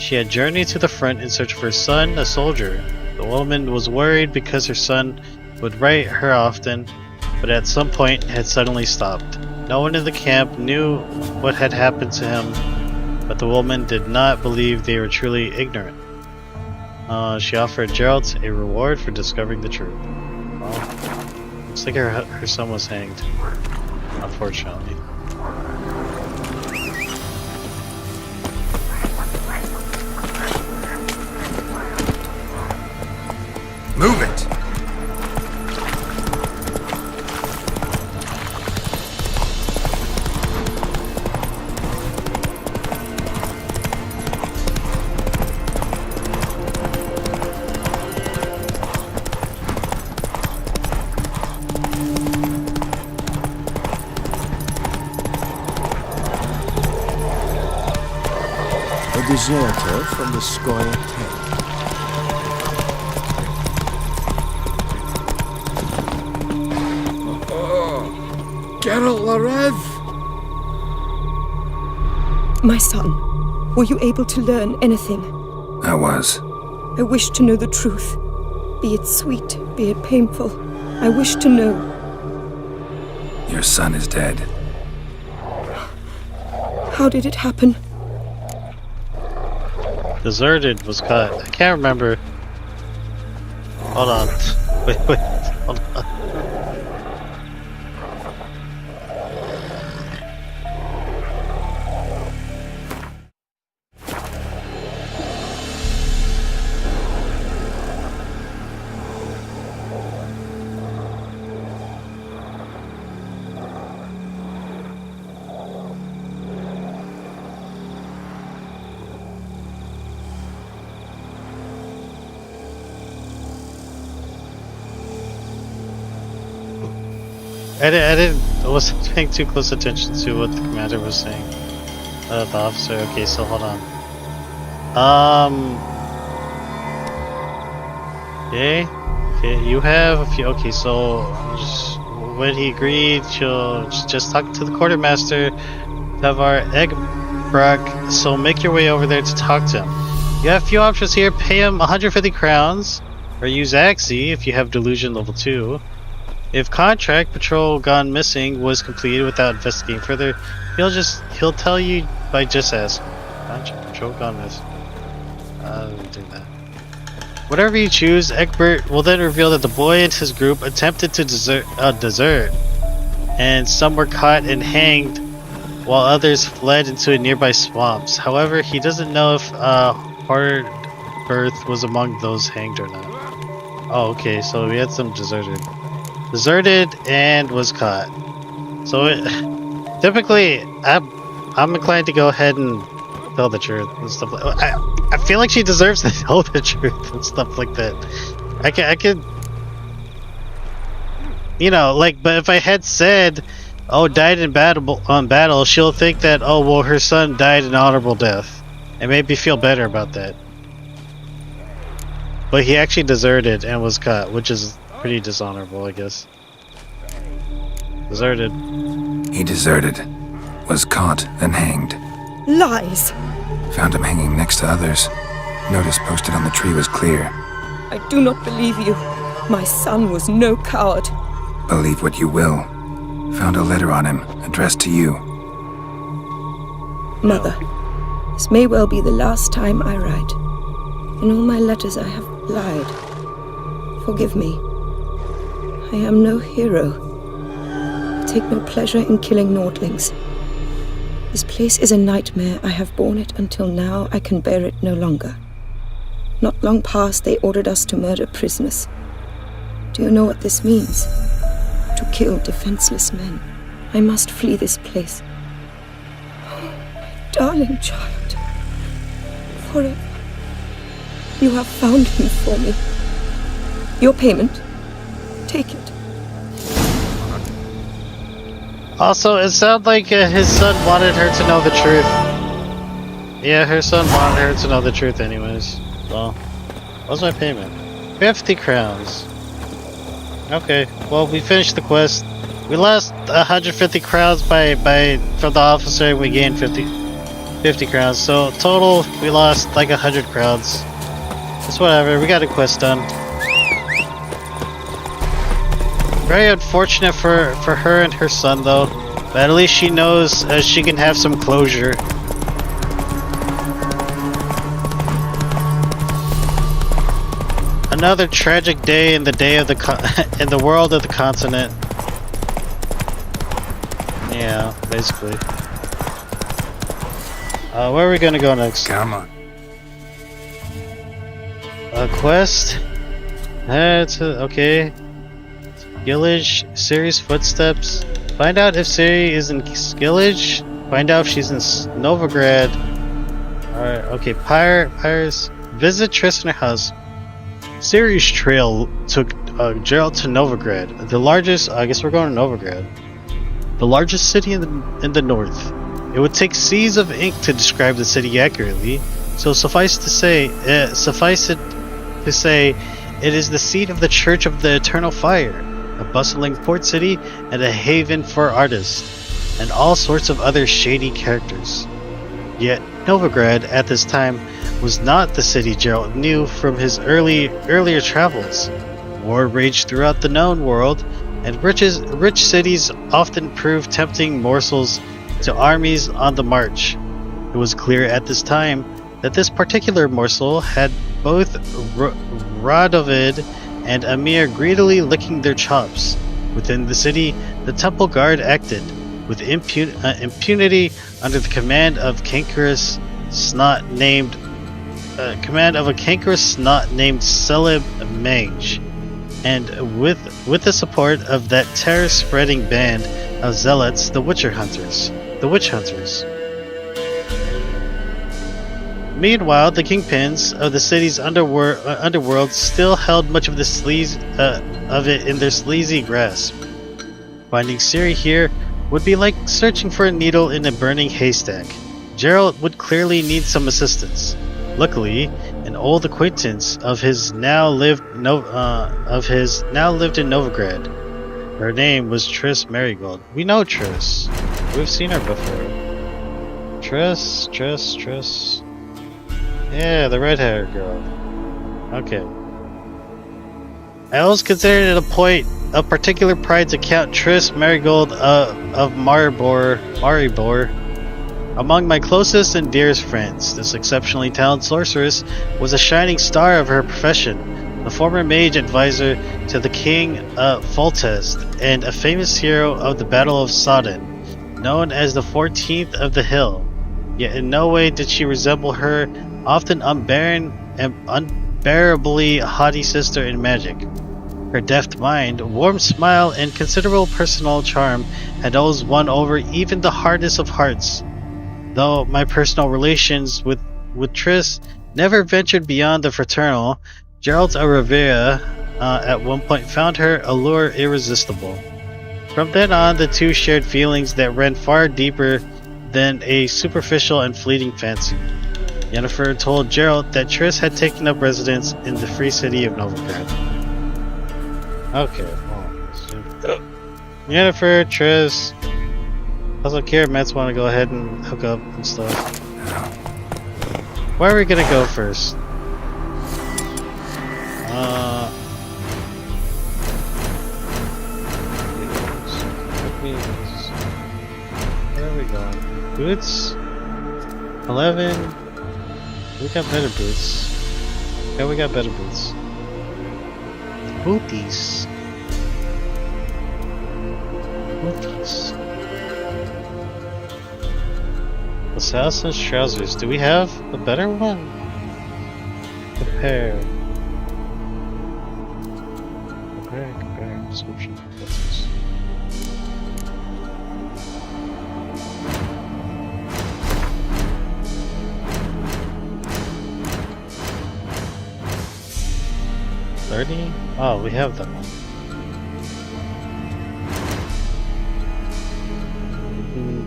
She had journeyed to the front in search of her son, a soldier. The woman was worried because her son would write her often, but at some point had suddenly stopped. No one in the camp knew what had happened to him, but the woman did not believe they were truly ignorant. She offered Geralt a reward for discovering the truth. Well, looks like her son was hanged, unfortunately. Move it! A deserter from the Squire tent. Geralt Larev! My son, were you able to learn anything? I was. I wish to know the truth. Be it sweet, be it painful. I wish to know. Your son is dead. How did it happen? Deserted was cut. I can't remember. Hold on. Wait, hold on. I wasn't paying too close attention to what the commander was saying. The officer. Okay, so hold on. Okay, you have a few. Okay, so just when he agreed, she'll just talk to the quartermaster, Tavar Egbrock, so make your way over there to talk to him. You have a few options here. Pay him 150 crowns, or use Axie if you have Delusion level 2. If contract patrol gone missing was completed without investigating further, he'll tell you by just asking. Contract patrol gone missing. I'll do that. Whatever you choose, Egbert will then reveal that the boy and his group attempted to desert, and some were caught and hanged, while others fled into nearby swamps. However, he doesn't know if Hardbirth was among those hanged or not. Oh, okay, so we had some deserted and was caught. So typically, I'm inclined to go ahead and tell the truth and stuff like. I feel like she deserves to tell the truth and stuff like that. I could, you know, like. But if I had said, "Oh, died in battle," she'll think that, "Oh, well, her son died an honorable death," and made me feel better about that. But he actually deserted and was caught, which is pretty dishonorable, I guess. Deserted. He deserted, was caught and hanged. Lies! Found him hanging next to others. Notice posted on the tree was clear. I do not believe you. My son was no coward. Believe what you will. Found a letter on him, addressed to you. Mother, this may well be the last time I write. In all my letters I have lied. Forgive me. I am no hero. I take no pleasure in killing Nordlings. This place is a nightmare. I have borne it until now. I can bear it no longer. Not long past, they ordered us to murder prisoners. Do you know what this means? To kill defenseless men. I must flee this place. Oh, my darling child. Forever. You have found him for me. Your payment. Take it. Also, it sounded like his son wanted her to know the truth. Yeah, her son wanted her to know the truth anyways. Well, what's my payment? 50 crowns. Okay, well, we finished the quest. We lost 150 crowns from the officer, and we gained 50 crowns. So total, we lost like 100 crowns. It's whatever. We got a quest done. Very unfortunate for her and her son, though. But at least she knows she can have some closure. Another tragic day in the in the world of the continent. Yeah, basically. Where are we gonna go next? Come on. Quest? Okay. Skillage, Ciri's footsteps. Find out if Ciri is in Skillage. Find out if she's in Novigrad. Alright, okay. Pyres. Visit Tristana House. Ciri's trail took Geralt to Novigrad. The largest, I guess we're going to Novigrad. The largest city in the north. It would take seas of ink to describe the city accurately, so suffice it to say, it is the seat of the Church of the Eternal Fire, a bustling port city and a haven for artists, and all sorts of other shady characters. Yet Novigrad at this time was not the city Geralt knew from his earlier travels. War raged throughout the known world, and rich cities often proved tempting morsels to armies on the march. It was clear at this time that this particular morsel had both Radovid and Amir greedily licking their chops. Within the city, the temple guard acted with impunity under the command of a cankerous snot named Celeb Mange, and with the support of that terror-spreading band of zealots, the Witch Hunters. Meanwhile, the kingpins of the city's underworld still held much of the of it in their sleazy grasp. Finding Ciri here would be like searching for a needle in a burning haystack. Geralt would clearly need some assistance. Luckily, an old acquaintance of his now lived in Novigrad. Her name was Triss Marigold. We know Triss. We've seen her before. Triss. Yeah, the red-haired girl. Okay. I always considered it a point of particular pride to count Triss Marigold of Maribor among my closest and dearest friends. This exceptionally talented sorceress was a shining star of her profession, the former mage advisor to the King Foltest, and a famous hero of the Battle of Sodden, known as the 14th of the Hill. Yet in no way did she resemble her often unbearably haughty sister in magic. Her deft mind, warm smile, and considerable personal charm had always won over even the hardest of hearts. Though my personal relations with Triss never ventured beyond the fraternal, Geralt of Rivia at one point found her allure irresistible. From then on, the two shared feelings that ran far deeper than a superficial and fleeting fancy. Yennefer told Geralt that Triss had taken up residence in the free city of Novigrad. Okay, well, Yennefer, Triss. Also, Kira Metz want to go ahead and hook up and stuff. Where are we gonna go first? Where are we going? Boots? 11? We got better boots. Yeah, we got better boots. Booties. Assassin's trousers. Do we have a better one? Compare. Description. What's this? $30? Oh, we have that one.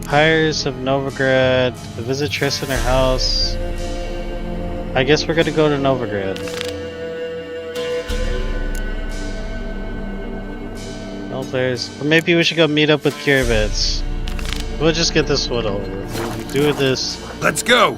Pyres of Novigrad. Visit Triss in her house. I guess we're gonna go to Novigrad. No players. Or maybe we should go meet up with Kiravets. We'll just get this one over. We'll be doing this. Let's go!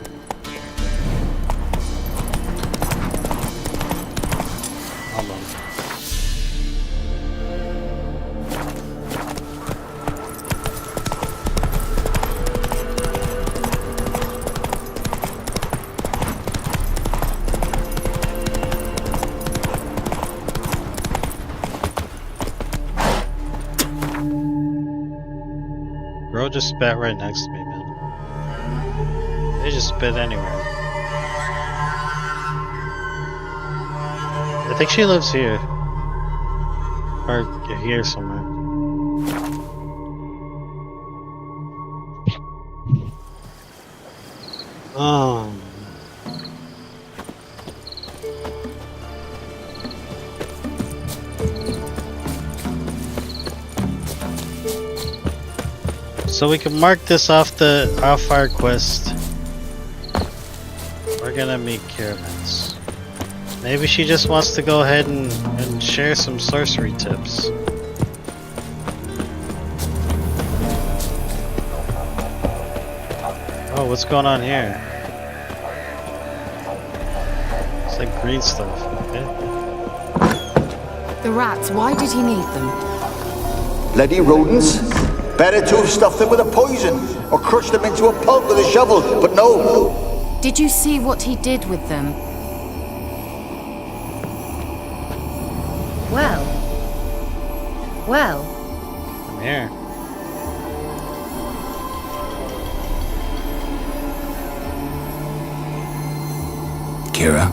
Bro just spat right next to me, man. They just spit anywhere. I think she lives here. Or here somewhere. Oh. So we can mark this off our quest. We're gonna meet Kiravets. Maybe she just wants to go ahead and share some sorcery tips. Oh, what's going on here? It's like green stuff, okay? The rats, why did he need them? Bloody rodents? Better to have stuffed them with a poison, or crushed them into a pulp with a shovel, but no. Did you see what he did with them? Well. I'm here. Kira,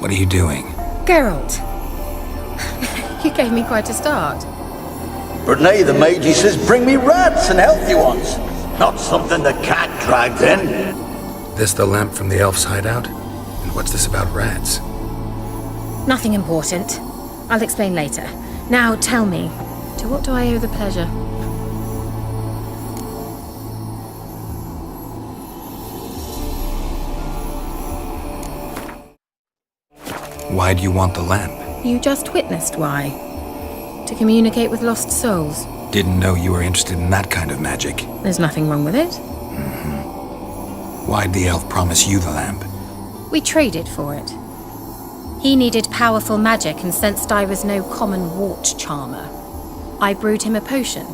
what are you doing? Geralt. You gave me quite a start. But nay, the mage, he says, bring me rats and healthy ones. Not something the cat dragged in. This the lamp from the elf's hideout? And what's this about rats? Nothing important. I'll explain later. Now tell me, to what do I owe the pleasure? Why do you want the lamp? You just witnessed why. To communicate with lost souls. Didn't know you were interested in that kind of magic. There's nothing wrong with it. Why'd the elf promise you the lamp? We traded for it. He needed powerful magic and sensed I was no common wart charmer. I brewed him a potion.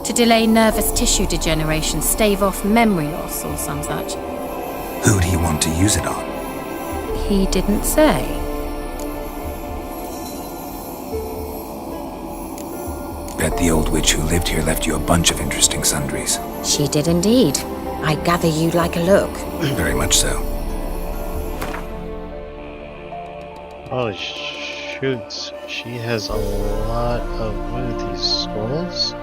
To delay nervous tissue degeneration, stave off memory loss or some such. Who'd he want to use it on? He didn't say. Bet the old witch who lived here left you a bunch of interesting sundries. She did indeed. I gather you'd like a look. Very much so. Oh, shoots. She has a lot of, what are these, scrolls?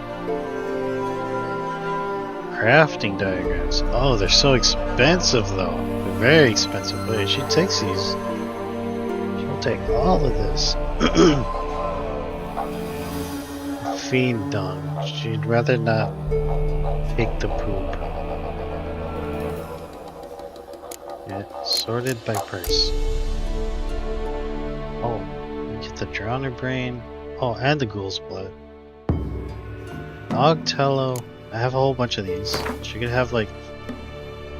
Crafting diagrams. Oh, they're so expensive though. They're very expensive. But she takes these. She'll take all of this. Fiend dung. She'd rather not take the poop. Yeah, sorted by price. Oh, you get the Drowner Brain. Oh, and the Ghoul's Blood. Nogtello. I have a whole bunch of these. She could have like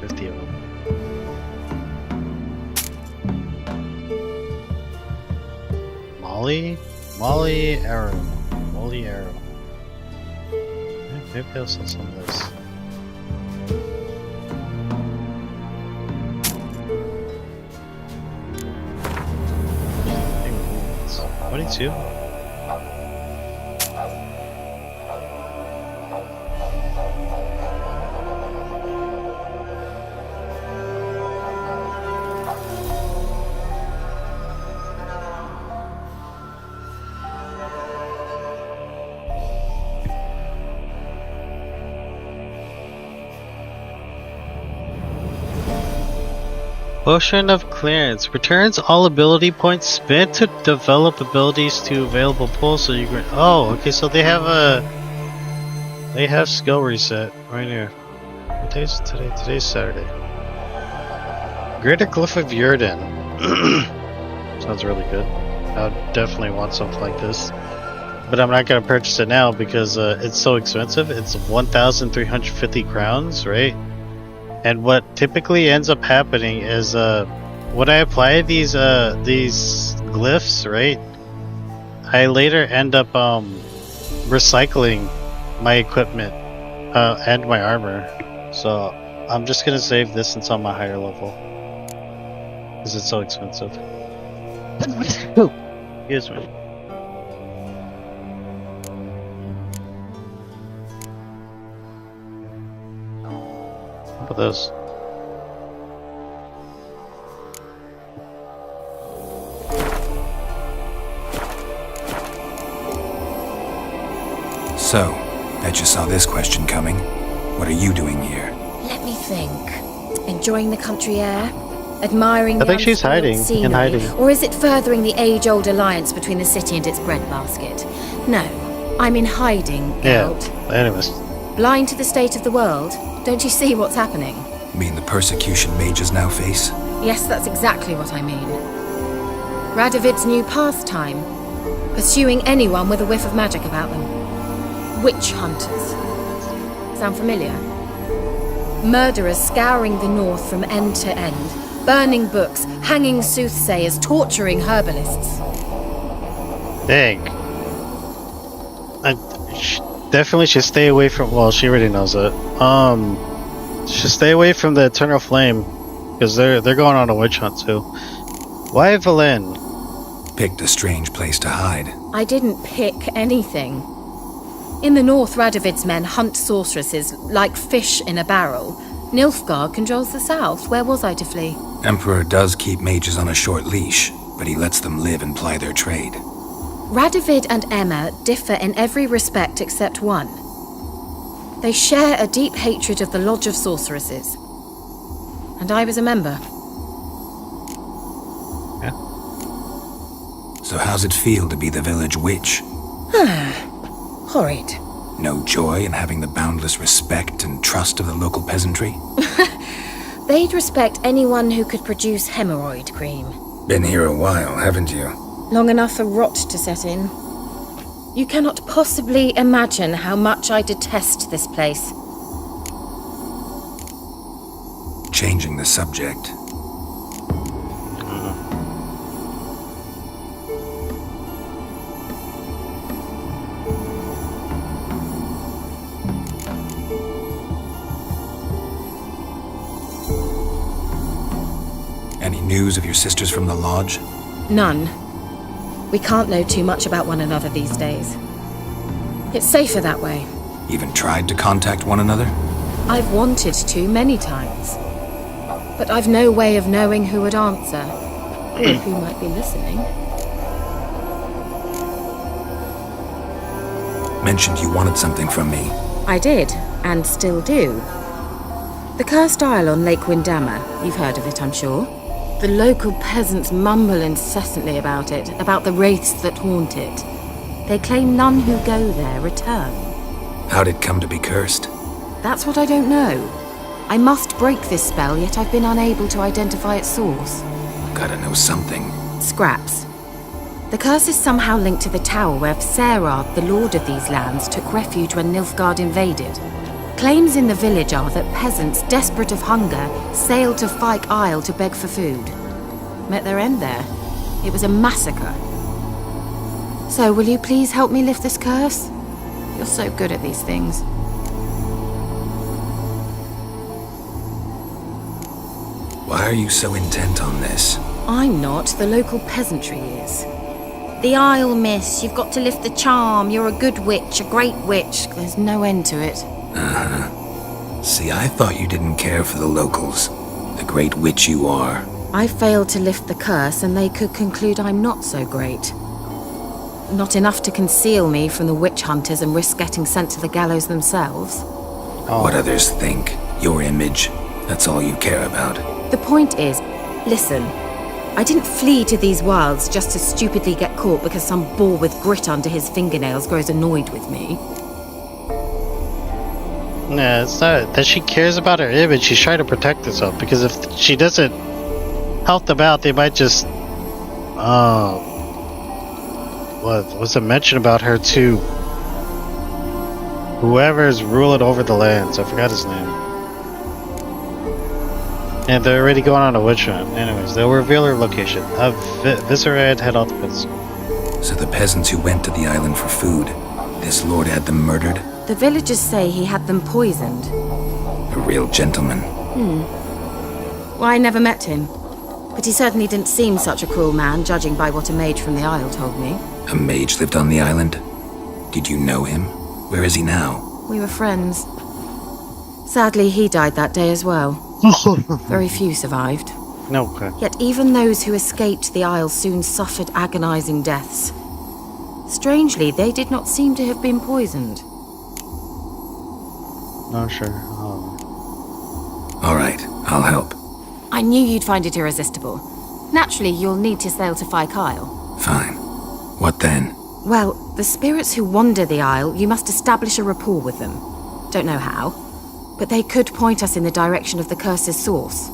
50 of them. Molly Arrow. Molly Arrow. Maybe I'll sell some of this. 22. Potion of Clearance returns all ability points spent to develop abilities to available pools. So you can. Oh, okay. So they have skill reset right here. What day is it today? Today's Saturday. Greater Glyph of Yurden. Sounds really good. I would definitely want something like this, but I'm not gonna purchase it now because it's so expensive. It's 1,350 crowns, right? And what typically ends up happening is when I apply these glyphs, right, I later end up recycling my equipment and my armor. So I'm just gonna save this since I'm a higher level because it's so expensive. Excuse me. How about this? So, bet you saw this question coming. What are you doing here? Let me think. Enjoying the country air? Admiring the I think she's hiding. scenery? Hiding. Or is it furthering the age-old alliance between the city and its breadbasket? No, I'm in hiding, Geralt. Yeah, anyways. Blind to the state of the world? Don't you see what's happening? Mean the persecution mages now face? Yes, that's exactly what I mean. Radovid's new pastime. Pursuing anyone with a whiff of magic about them. Witch hunters. Sound familiar? Murderers scouring the north from end to end. Burning books, hanging soothsayers, torturing herbalists. Dang. Definitely should stay away from. Well, she already knows it. Should stay away from the Eternal Flame because they're going on a witch hunt too. Why Velen? Picked a strange place to hide. I didn't pick anything. In the north, Radovid's men hunt sorceresses like fish in a barrel. Nilfgaard controls the south. Where was I to flee? Emperor does keep mages on a short leash, but he lets them live and ply their trade. Radovid and Emma differ in every respect except one. They share a deep hatred of the Lodge of Sorceresses. And I was a member. Yeah. So how's it feel to be the village witch? Horrid. No joy in having the boundless respect and trust of the local peasantry? They'd respect anyone who could produce hemorrhoid cream. Been here a while, haven't you? Long enough for rot to set in. You cannot possibly imagine how much I detest this place. Changing the subject. Any news of your sisters from the lodge? None. We can't know too much about one another these days. It's safer that way. Even tried to contact one another? I've wanted to many times. But I've no way of knowing who would answer, or who might be listening. Mentioned you wanted something from me. I did, and still do. The Cursed Isle on Lake Windammer. You've heard of it, I'm sure. The local peasants mumble incessantly about it, about the wraiths that haunt it. They claim none who go there return. How'd it come to be cursed? That's what I don't know. I must break this spell, yet I've been unable to identify its source. Gotta know something. Scraps. The curse is somehow linked to the tower where Serad, the lord of these lands, took refuge when Nilfgaard invaded. Claims in the village are that peasants, desperate of hunger, sailed to Fyke Isle to beg for food. Met their end there. It was a massacre. So, will you please help me lift this curse? You're so good at these things. Why are you so intent on this? I'm not. The local peasantry is. The Isle, miss. You've got to lift the charm. You're a good witch, a great witch. There's no end to it. See, I thought you didn't care for the locals. The great witch you are. I failed to lift the curse, and they could conclude I'm not so great. Not enough to conceal me from the witch hunters and risk getting sent to the gallows themselves. What others think. Your image. That's all you care about. The point is, listen, I didn't flee to these wilds just to stupidly get caught because some boar with grit under his fingernails grows annoyed with me. Nah, it's not that she cares about her image. She's trying to protect herself, because if she doesn't help them out, they might just what was it mentioned about her to whoever's ruling over the lands? I forgot his name. And they're already going on a witch hunt. Anyways, they'll reveal her location. Viscerad head out the pits. So the peasants who went to the island for food, this lord had them murdered? The villagers say he had them poisoned. A real gentleman. Well, I never met him. But he certainly didn't seem such a cruel man, judging by what a mage from the Isle told me. A mage lived on the island? Did you know him? Where is he now? We were friends. Sadly, he died that day as well. Very few survived. No, okay. Yet even those who escaped the Isle soon suffered agonizing deaths. Strangely, they did not seem to have been poisoned. Not sure. Alright, I'll help. I knew you'd find it irresistible. Naturally, you'll need to sail to Fyke Isle. Fine. What then? Well, the spirits who wander the Isle, you must establish a rapport with them. Don't know how, but they could point us in the direction of the curse's source.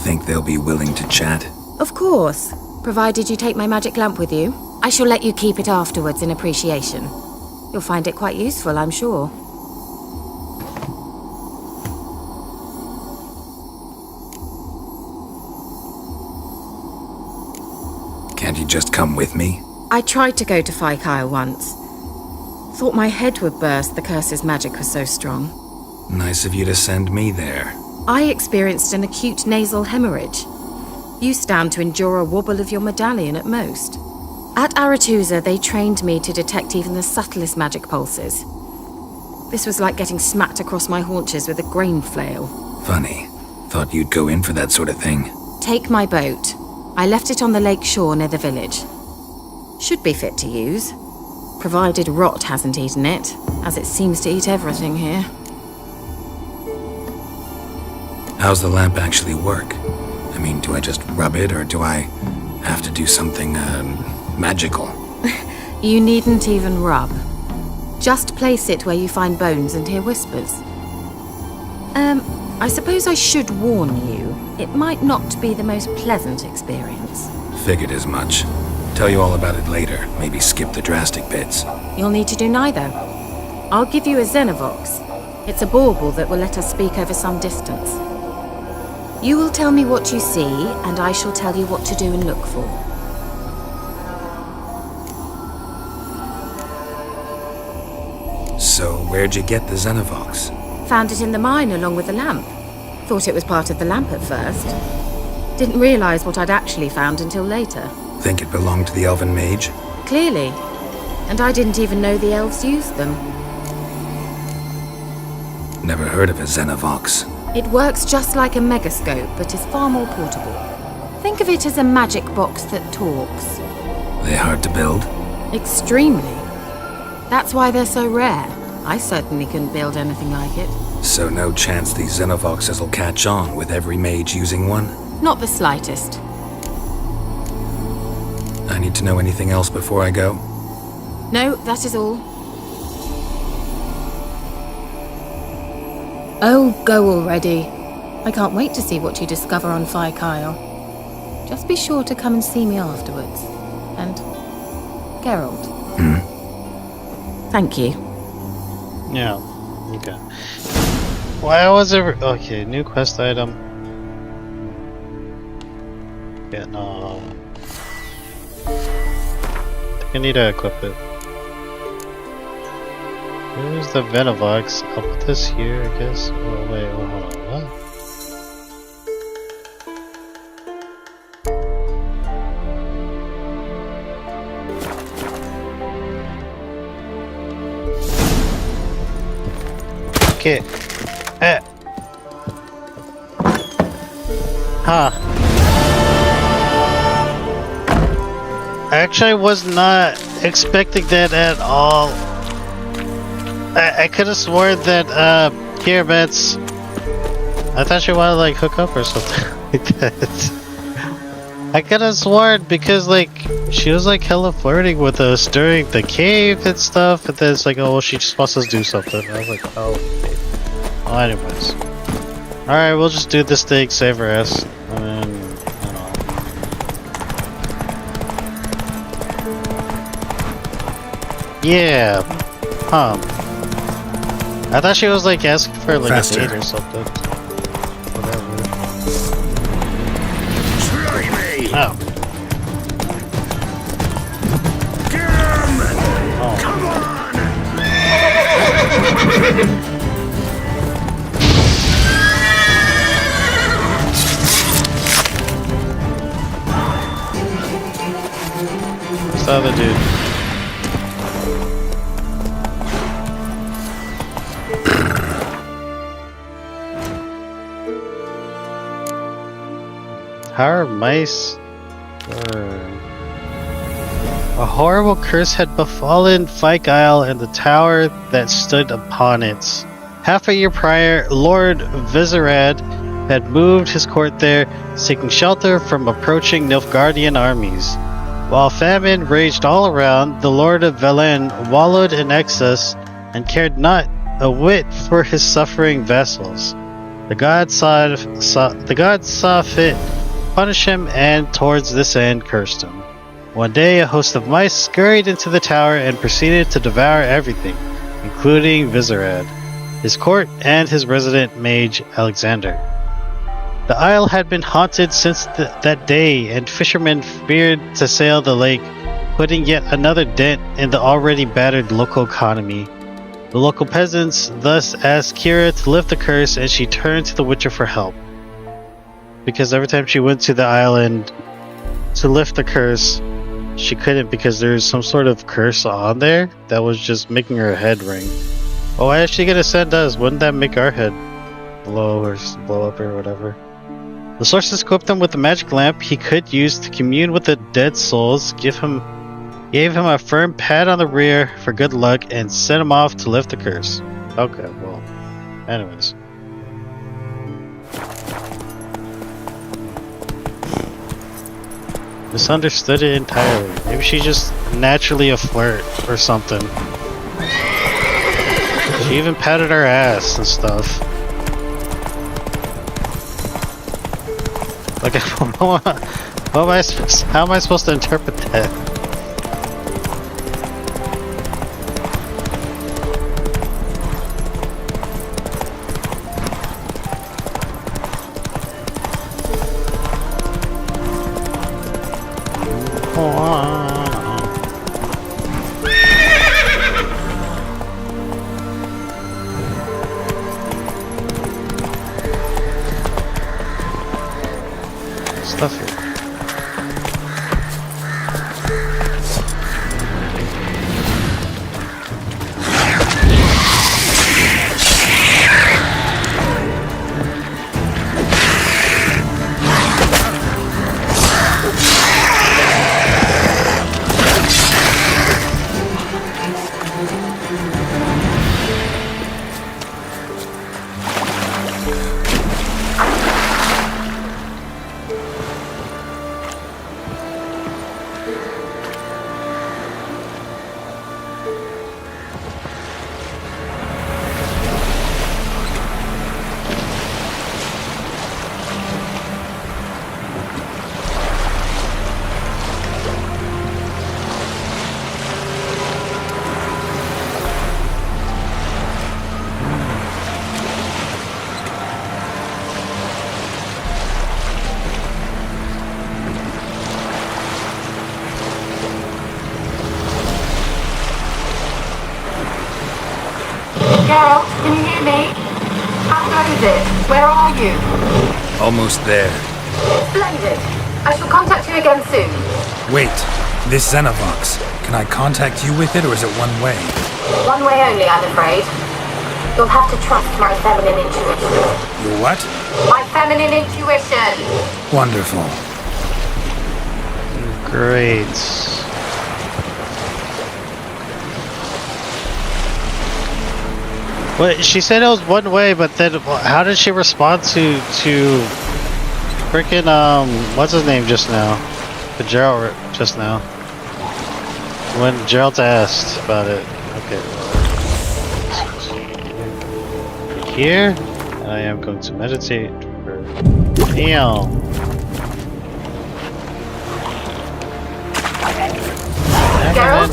Think they'll be willing to chat? Of course, provided you take my magic lamp with you. I shall let you keep it afterwards in appreciation. You'll find it quite useful, I'm sure. Can't you just come with me? I tried to go to Fyke Isle once. Thought my head would burst, the curse's magic was so strong. Nice of you to send me there. I experienced an acute nasal hemorrhage. You stand to endure a wobble of your medallion at most. At Aretusa, they trained me to detect even the subtlest magic pulses. This was like getting smacked across my haunches with a grain flail. Funny. Thought you'd go in for that sort of thing. Take my boat. I left it on the lake shore near the village. Should be fit to use, provided rot hasn't eaten it, as it seems to eat everything here. How's the lamp actually work? I mean, do I just rub it, or do I have to do something, magical? You needn't even rub. Just place it where you find bones and hear whispers. I suppose I should warn you, it might not be the most pleasant experience. Figured as much. Tell you all about it later. Maybe skip the drastic bits. You'll need to do neither. I'll give you a Xenovox. It's a bauble that will let us speak over some distance. You will tell me what you see, and I shall tell you what to do and look for. So, where'd you get the Xenovox? Found it in the mine along with the lamp. Thought it was part of the lamp at first. Didn't realize what I'd actually found until later. Think it belonged to the elven mage? Clearly. And I didn't even know the elves used them. Never heard of a Xenovox. It works just like a megascope, but is far more portable. Think of it as a magic box that talks. They hard to build? Extremely. That's why they're so rare. I certainly couldn't build anything like it. So no chance these Xenovoxes will catch on with every mage using one? Not the slightest. I need to know anything else before I go? No, that is all. Oh, go already. I can't wait to see what you discover on Phi Kyle. Just be sure to come and see me afterwards. And Geralt. Thank you. Yeah. Okay. Why was there... Okay, new quest item. Yeah, no. I think I need to equip it. Where's the Xenovox? I'll put this here, I guess. Oh, wait, hold on. What? Okay. Huh. Actually, I was not expecting that at all. I could have sworn that, Kirbets... I thought she wanted to, like, hook up or something like that. I could have sworn because, like, she was, like, hella flirting with us during the cave and stuff, and then it's like, oh, well, she just wants us to do something. I was like, oh, okay. Well, anyways. Alright, we'll just do this thing, save her ass, and then, you know. Yeah. Huh. I thought she was like asking for like Faster. a date or something. Whatever. Try me! Oh. Get him! Oh. Come on! What's the other dude? How are mice? A horrible curse had befallen Fyke Isle and the tower that stood upon it. Half a year prior, Lord Vizarad had moved his court there, seeking shelter from approaching Nilfgaardian armies. While famine raged all around, the Lord of Velen wallowed in excess and cared not a whit for his suffering vassals. The gods saw fit punish him, and towards this end cursed him. One day a host of mice scurried into the tower and proceeded to devour everything, including Vizarad, his court, and his resident mage Alexander. The isle had been haunted since that day, and fishermen feared to sail the lake, putting yet another dent in the already battered local economy. The local peasants thus asked Kira to lift the curse, and she turned to the Witcher for help. Because every time she went to the island to lift the curse, she couldn't because there's some sort of curse on there that was just making her head ring. Oh, why is she gonna send us? Wouldn't that make our head blow up or whatever? The sorceress equipped him with the magic lamp he could use to commune with the dead souls, gave him a firm pat on the rear for good luck, and sent him off to lift the curse. Okay, well, anyways. Misunderstood it entirely. Maybe she's just naturally a flirt or something. She even patted her ass and stuff. Like, how am I supposed to interpret that? Stuff here. Geralt, can you hear me? How good is it? Where are you? Almost there. Splendid. I shall contact you again soon. Wait, this Xenovox. Can I contact you with it, or is it one way? One way only, I'm afraid. You'll have to trust my feminine intuition. Your what? My feminine intuition! Wonderful. Great. Wait, she said it was one way, but then how did she respond to freaking what's his name just now? To Geralt just now. When Geralt asked about it. Okay. Here, I am going to meditate for Neil. Geralt,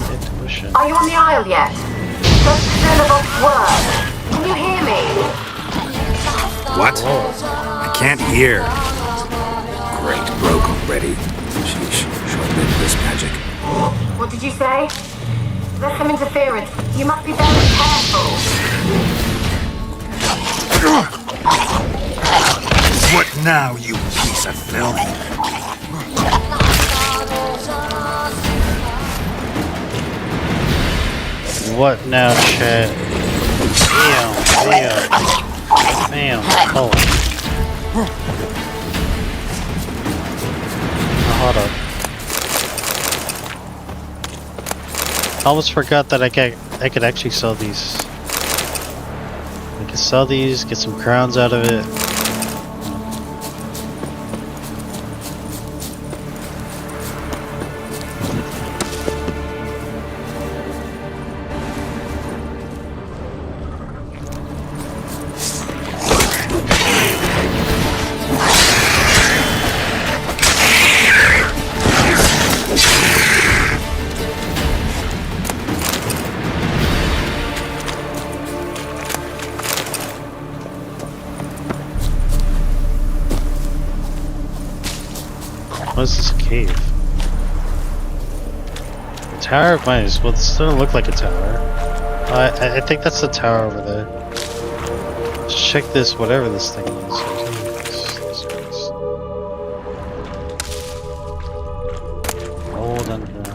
are you on the Isle yet? Does Xenovox work? Can you hear me? What? I can't hear. Great, broke already. Sheesh, short-lived this magic. What did you say? There's some interference. You must be very careful. What now, you piece of filth? What now, chat? Bam. Oh. Hold up. I almost forgot that I could actually sell these. I can sell these, get some crowns out of it. What is this cave? The tower of mines. Well, this doesn't look like a tower. I think that's the tower over there. Let's check this, whatever this thing is. Gold underground.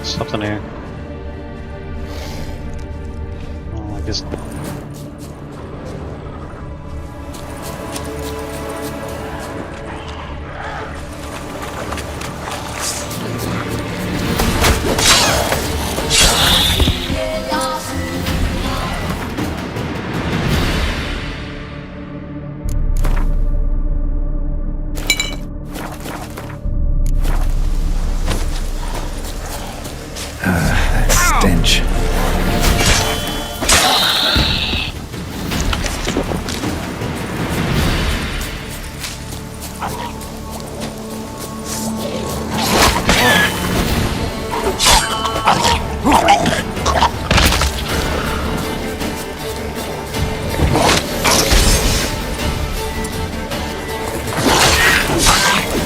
Something here. Oh, I guess not.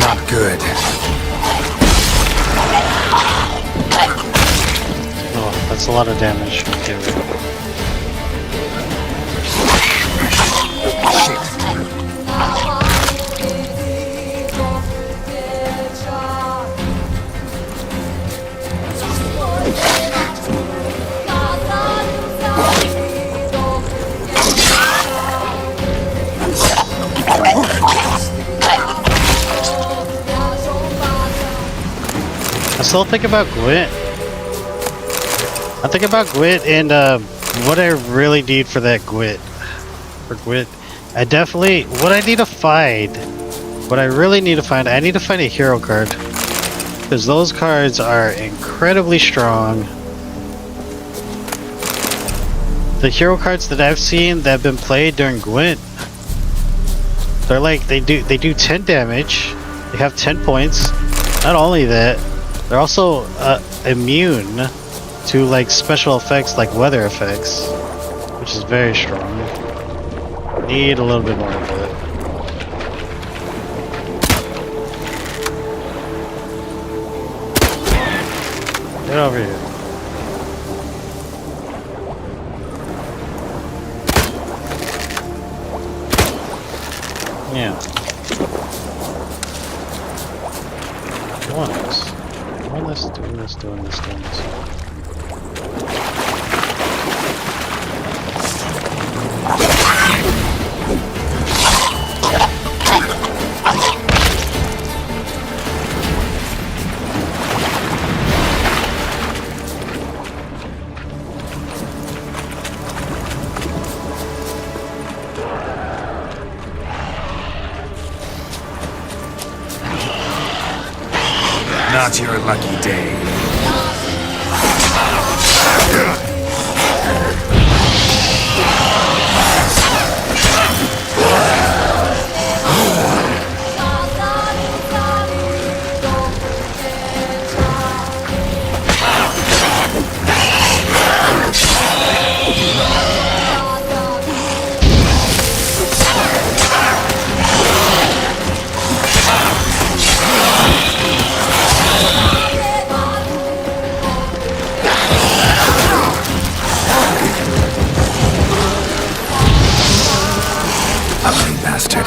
Not good. Oh, that's a lot of damage. Okay, right. I still think about Gwent. I think about Gwent and what I really need for that Gwent. For Gwent, I definitely what I need to find. What I really need to find. I need to find a hero card because those cards are incredibly strong. The hero cards that I've seen that have been played during Gwent, they're like they do 10 damage. They have 10 points. Not only that, they're also immune to like special effects like weather effects, which is very strong. Need a little bit more of it. Get over here. Yeah. Doing this. Not your lucky day. Bastard.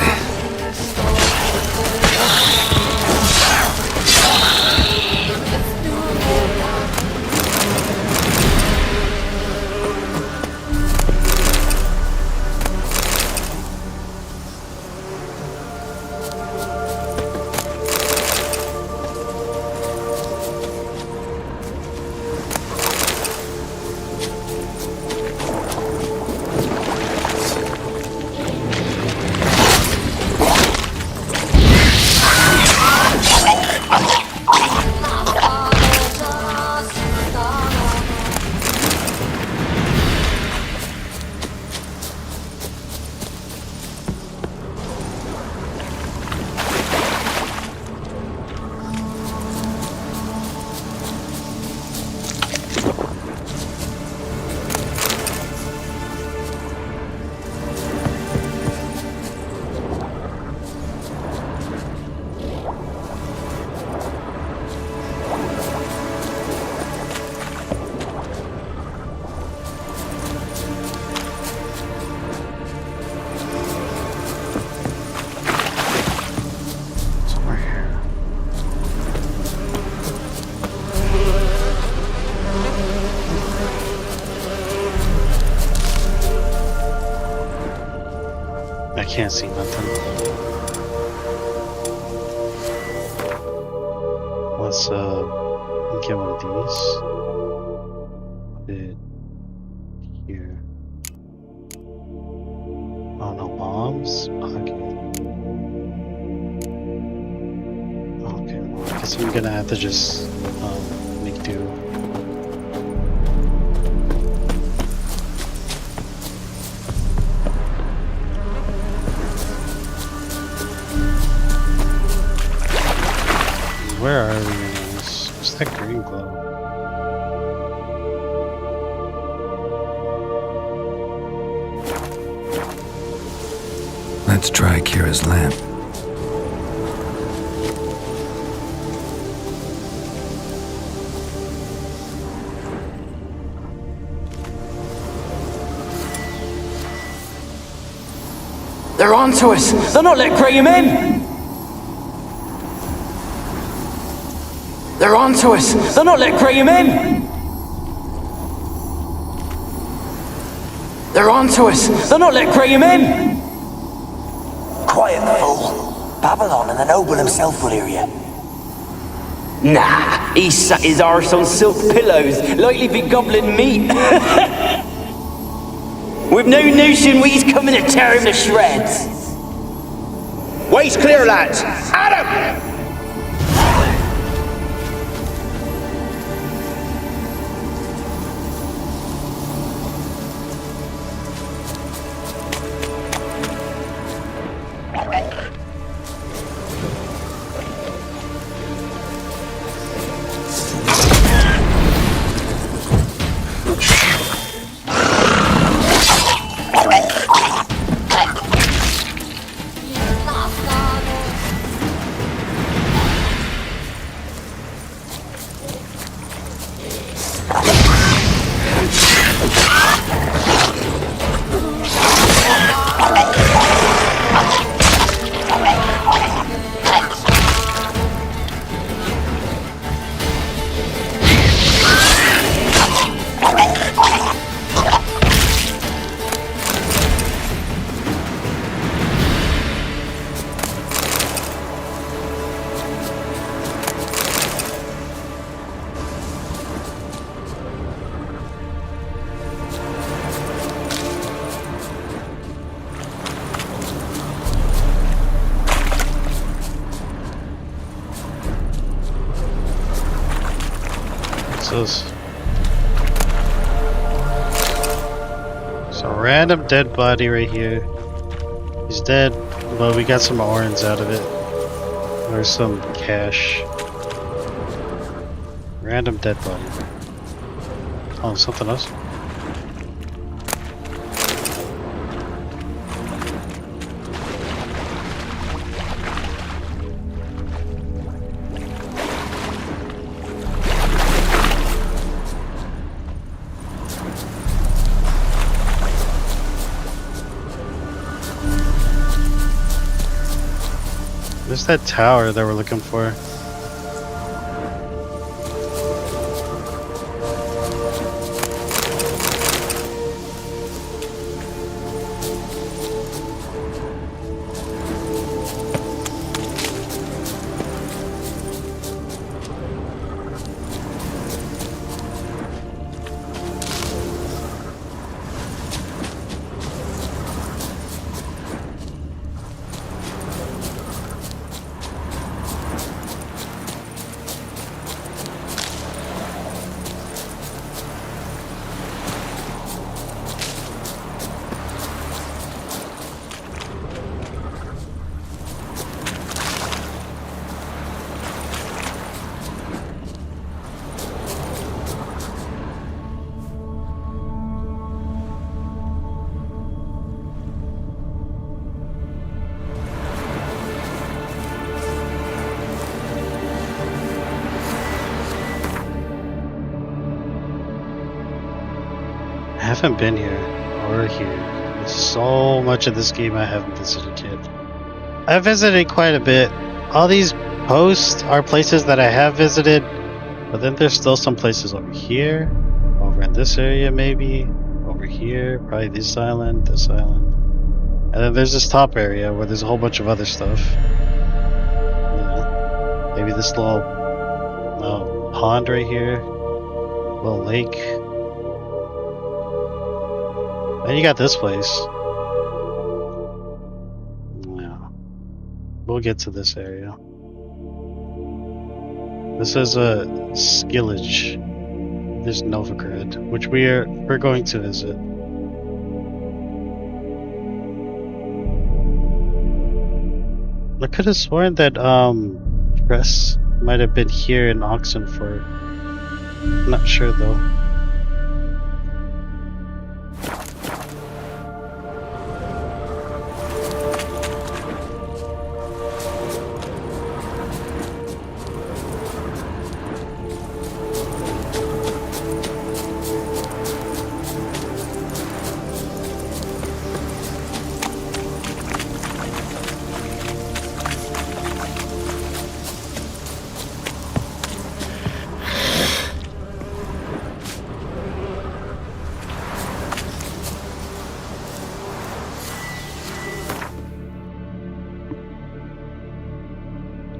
I can't see nothing. Let's get one of these. Put it here. Oh, no bombs? Okay. Okay, well, I guess I'm gonna have to just make do. where are we anyways? What's that green glow? Let's try Kira's lamp. They're on to us! They're not letting Graham in! They're on to us! They're not letting Graham in! They're on to us! They're not letting Graham in! Quiet, fool. Babylon and the noble himself will hear you. Nah, he sat his arse on silk pillows, likely be gobbling meat. With no notion we's coming to tear him to shreds. Way's clear, lads! Adam! It's a random dead body right here. He's dead, but we got some orans out of it. Or some cash. Random dead body. Oh, something else? Where's that tower that we're looking for? I haven't been here or here. There's so much of this game I haven't visited yet. I've visited quite a bit. All these posts are places that I have visited, but then there's still some places over here, over in this area maybe, over here, probably this island, and then there's this top area where there's a whole bunch of other stuff. Yeah. Maybe this little pond right here, little lake. And you got this place. Yeah. We'll get to this area. This is a Skillage. There's Novigrad, which we're going to visit. I could have sworn that Tress Might have been here in Oxenford. I'm not sure though.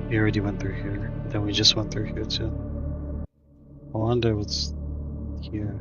We already went through here. Then we just went through here too. I wonder what's here.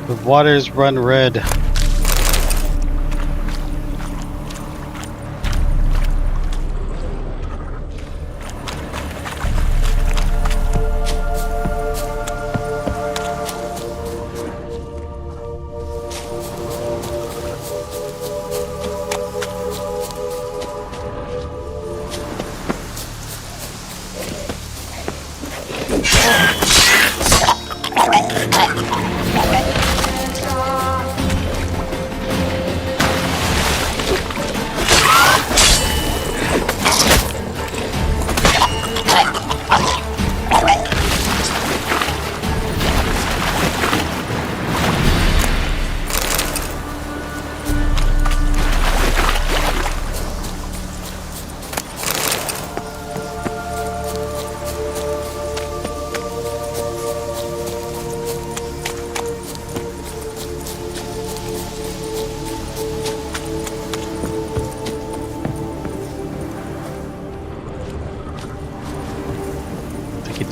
The waters run red.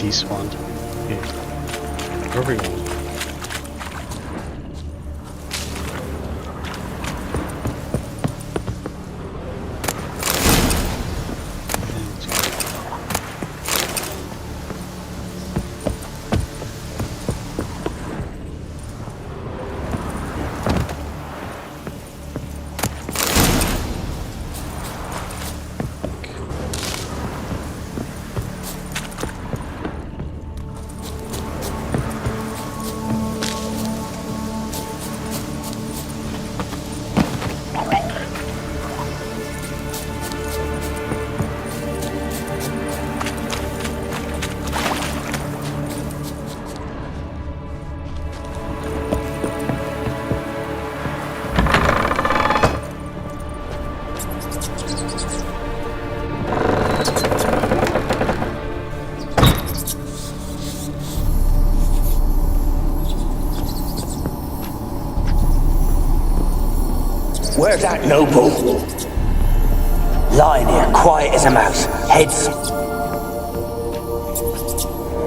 Despawned. Okay. Where are we going? Where's that noble? Lying here, quiet as a mouse, heads.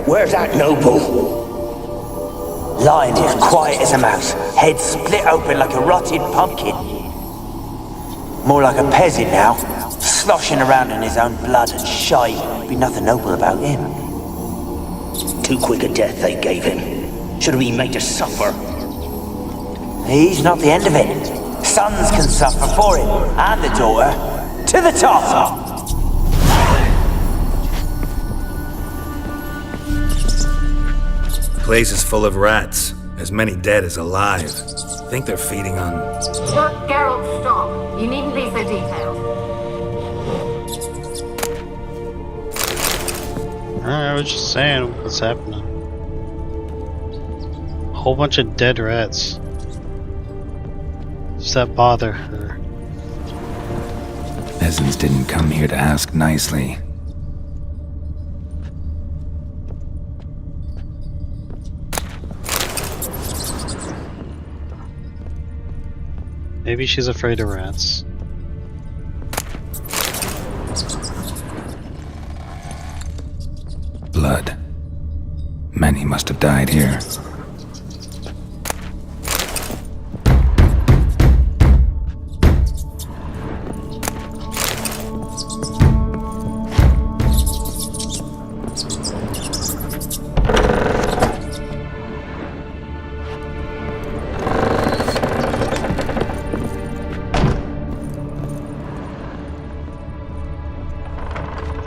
Where's that noble? Lying here, quiet as a mouse, head split open like a rotted pumpkin. More like a peasant now, sloshing around in his own blood and shite. Be nothing noble about him. Too quick a death they gave him. Should have been made to suffer. He's not the end of it. Sons can suffer for him, and the daughter. To the top! The place is full of rats. As many dead as alive. Think they're feeding on... Geralt, stop. You needn't be so detailed. I was just saying what's happening. A whole bunch of dead rats. Does that bother her? Peasants didn't come here to ask nicely. Maybe she's afraid of rats. Blood. Many must have died here.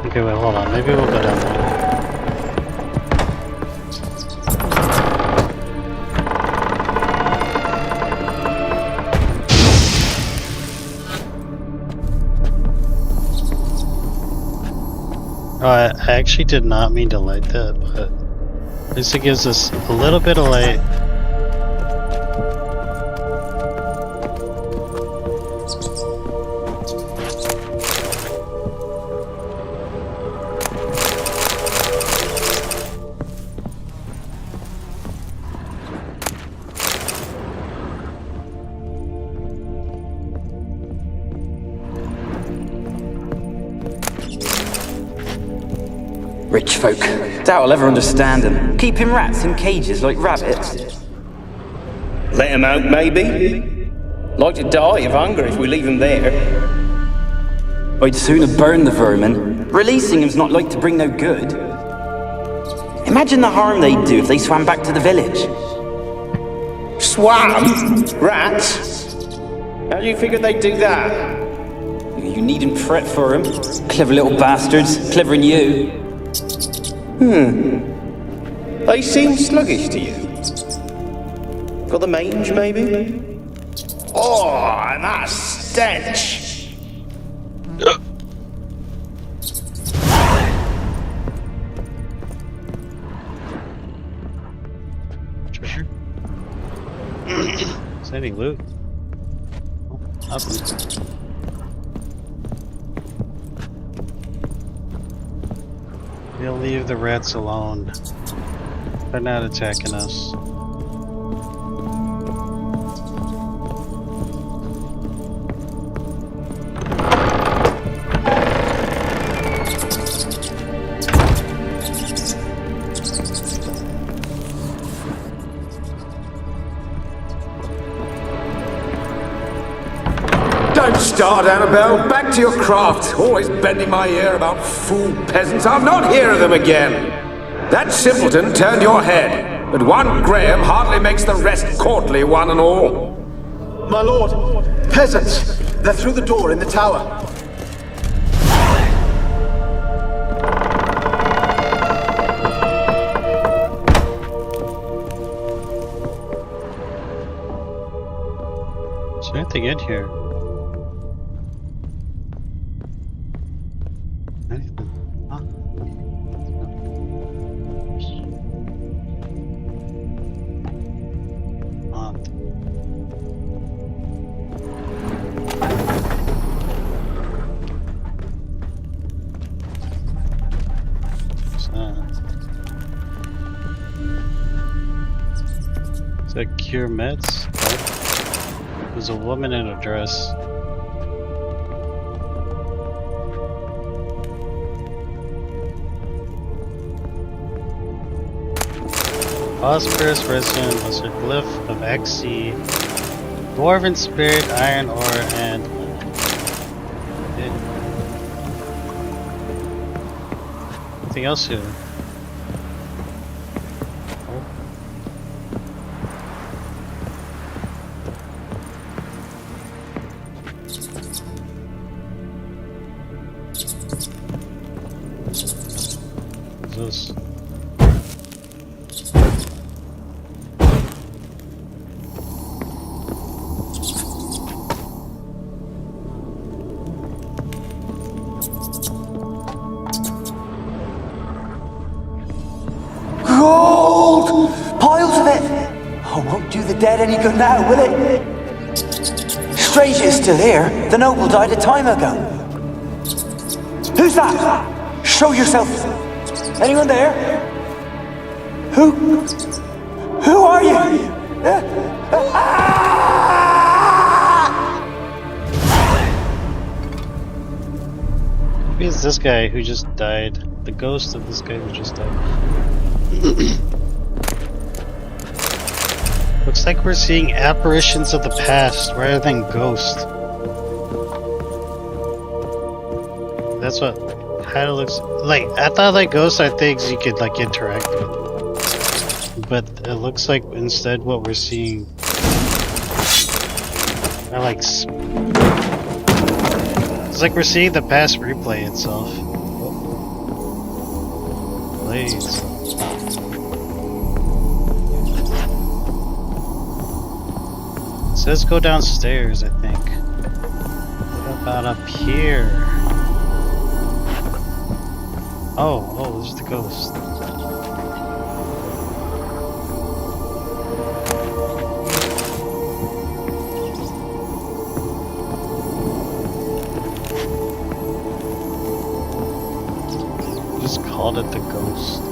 Okay, wait, hold on. Maybe we'll go down there. Oh, I actually did not mean to light that, but at least it gives us a little bit of light. Rich folk. Doubt I'll ever understand them. Keeping rats in cages like rabbits. Let them out, maybe? Like to die of hunger if we leave them there. I'd sooner burn the vermin. Releasing them's not like to bring no good. Imagine the harm they'd do if they swam back to the village. Swam? Rats? How do you figure they'd do that? You needn't fret for them. Clever little bastards. Clever than you. They seem sluggish to you. Got the mange, maybe? Oh, and that stench! Treasure? Is there any loot? Oh, nothing. We'll leave the rats alone. They're not attacking us. Don't start, Annabelle. Back to your craft. Always bending my ear about fool peasants. I'll not hear of them again. That simpleton turned your head, but one Graham hardly makes the rest courtly, one and all. My lord, peasants! They're through the door in the tower. Is there anything in here? Is that cure meds? Oh. There's a woman in a dress. Phosphorus resin was a glyph of XC, Dwarven Spirit, Iron Ore, and anything else here? This. Gold! Piles of it! Oh, won't do the dead any good now, will it? Strange it's still here. The noble died a time ago. Who's that? Show yourself. Anyone there? Who are you? it's this guy who just died. The ghost of this guy who just died. Looks like we're seeing apparitions of the past rather than ghosts. That's what kinda looks like. I thought like ghosts are things you could like interact with. But it looks like instead what we're seeing are like it's like we're seeing the past replay itself. Please. So let's go downstairs, I think. What about up here? Oh, there's the ghost. Just called it the ghost.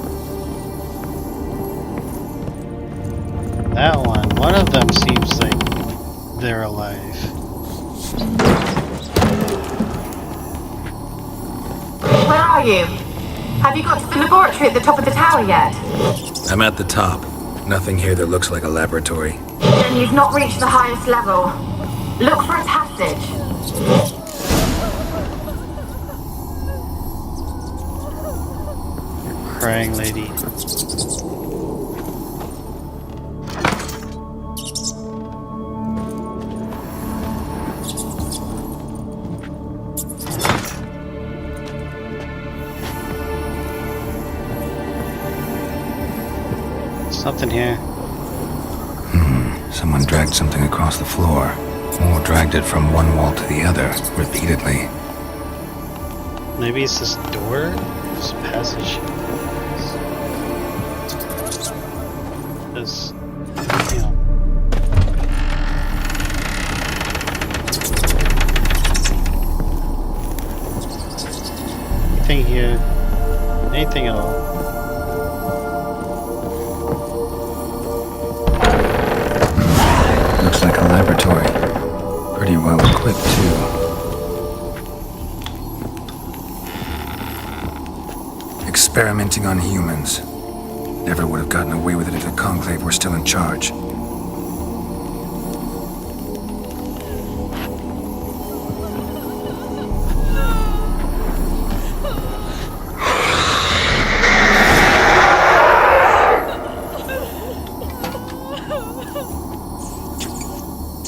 That one of them seems like they're alive. Where are you? Have you got to the laboratory at the top of the tower yet? I'm at the top. Nothing here that looks like a laboratory. Then you've not reached the highest level. Look for a passage. Crying lady. Something here. Someone dragged something across the floor. Or dragged it from one wall to the other, repeatedly. Maybe it's this door? This passage? This, you know. Anything here? Anything at all? Looks like a laboratory. Pretty well equipped, too. Experimenting on humans. Never would have gotten away with it if the Conclave were still in charge.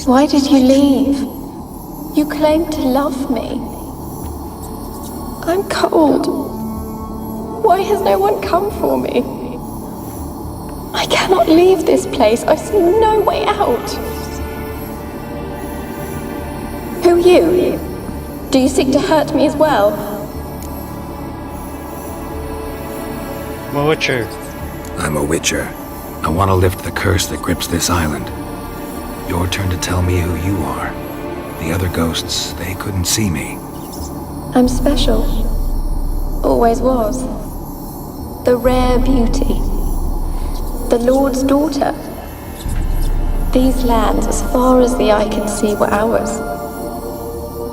Why did you leave? You claimed to love me. I'm cold. Why has no one come for me? I cannot leave this place. I see no way out. Who are you? Do you seek to hurt me as well? I'm a witcher. I'm a witcher. I want to lift the curse that grips this island. Your turn to tell me who you are. The other ghosts, they couldn't see me. I'm special. Always was. The rare beauty. The Lord's daughter. These lands, as far as the eye can see, were ours.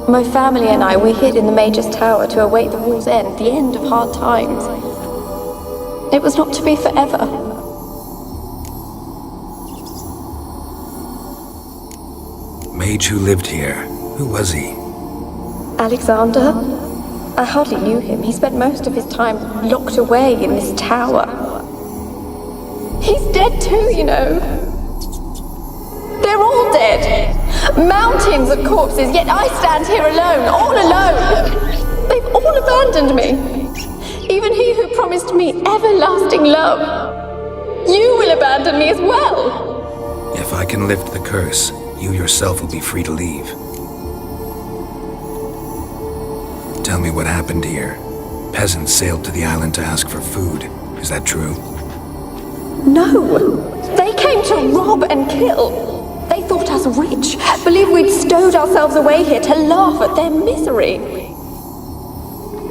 My family and I, we hid in the Mage's Tower to await the war's end, the end of hard times. It was not to be forever. Mage who lived here. Who was he? Alexander? I hardly knew him. He spent most of his time locked away in this tower. He's dead too, you know. They're all dead. Mountains of corpses, yet I stand here alone, all alone. They've all abandoned me. Even he who promised me everlasting love. You will abandon me as well. If I can lift the curse, you yourself will be free to leave. Tell me what happened here. Peasants sailed to the island to ask for food. Is that true? No. They came to rob and kill. They thought us rich, believed we'd stowed ourselves away here to laugh at their misery.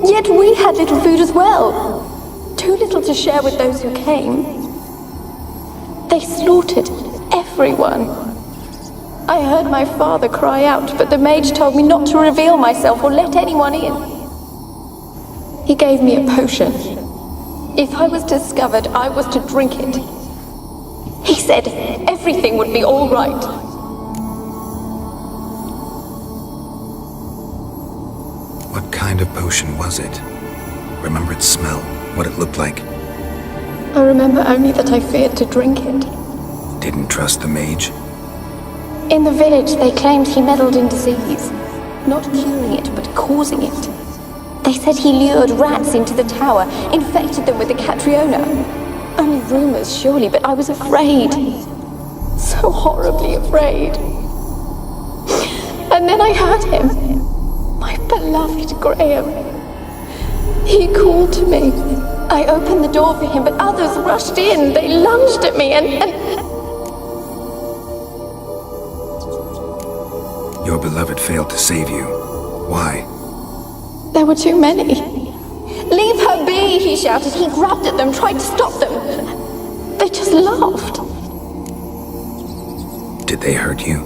Yet we had little food as well. Too little to share with those who came. They slaughtered everyone. I heard my father cry out, but the mage told me not to reveal myself or let anyone in. He gave me a potion. If I was discovered, I was to drink it. He said everything would be all right. What kind of potion was it? Remember its smell? What it looked like? I remember only that I feared to drink it. Didn't trust the mage? In the village, they claimed he meddled in disease. Not curing it, but causing it. They said he lured rats into the tower, infected them with the Catriona. Only rumors, surely, but I was afraid. So horribly afraid. And then I heard him. My beloved Graham. He called to me. I opened the door for him, but others rushed in. They lunged at me and... Your beloved failed to save you. Why? There were too many. Leave her be, he shouted. He grabbed at them, tried to stop them. They just laughed. Did they hurt you?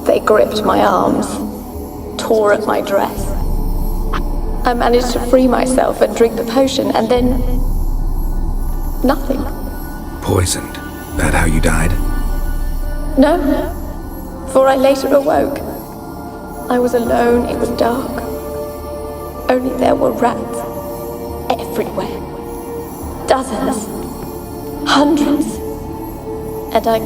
They gripped my arms, tore at my dress. I managed to free myself and drink the potion, and then... nothing. Poisoned? That how you died? No, for I later awoke. I was alone, it was dark. Only there were rats everywhere. Dozens. Hundreds. And I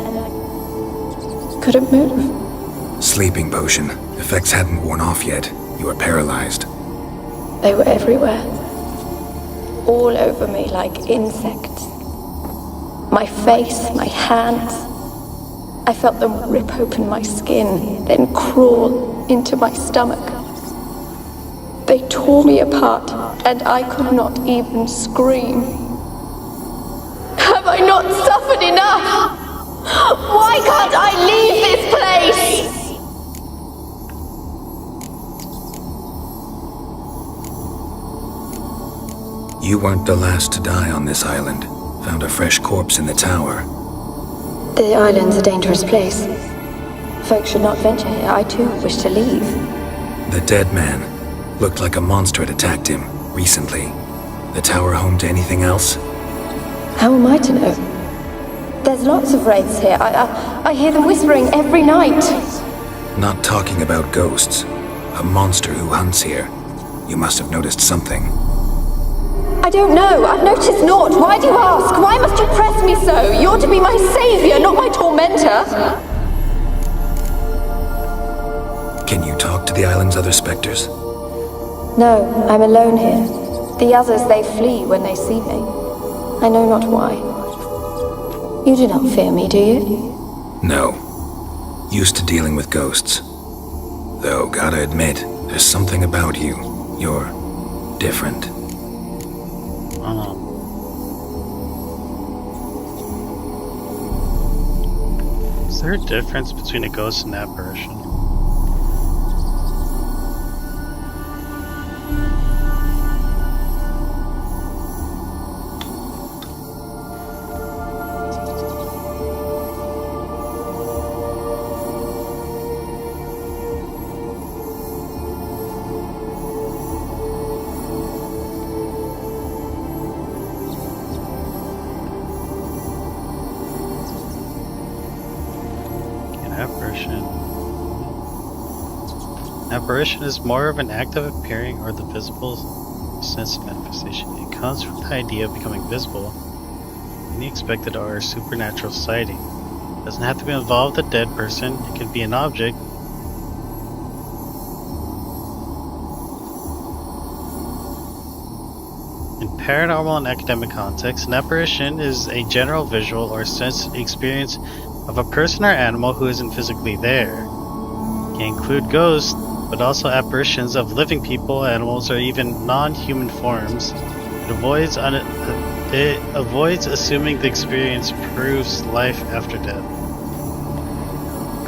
couldn't move. Sleeping potion. Effects hadn't worn off yet. You were paralyzed. They were everywhere. All over me like insects. My face, my hands. I felt them rip open my skin, then crawl into my stomach. They tore me apart, and I could not even scream. Have I not suffered enough? Why can't I leave this place? You weren't the last to die on this island. Found a fresh corpse in the tower. The island's a dangerous place. Folks should not venture here. I too wish to leave. The dead man. Looked like a monster had attacked him, recently. The tower home to anything else? How am I to know? There's lots of wraiths here. I hear them whispering every night. Not talking about ghosts. A monster who hunts here. You must have noticed something. I don't know. I've noticed naught. Why do you ask? Why must you press me so? You're to be my savior, not my tormentor. Can you talk to the island's other specters? No, I'm alone here. The others, they flee when they see me. I know not why. You do not fear me, do you? No. Used to dealing with ghosts. Though, gotta admit, there's something about you. You're different. Is there a difference between a ghost and an apparition? Apparition is more of an act of appearing or the visible sense of manifestation. It comes from the idea of becoming visible, unexpected or supernatural sighting. It doesn't have to be involved with a dead person. It can be an object. In paranormal and academic contexts, an apparition is a general visual or sense experience of a person or animal who isn't physically there. It can include ghosts, but also apparitions of living people, animals, or even non-human forms. It avoids assuming the experience proves life after death.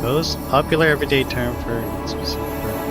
Ghost, popular everyday term for specific purpose.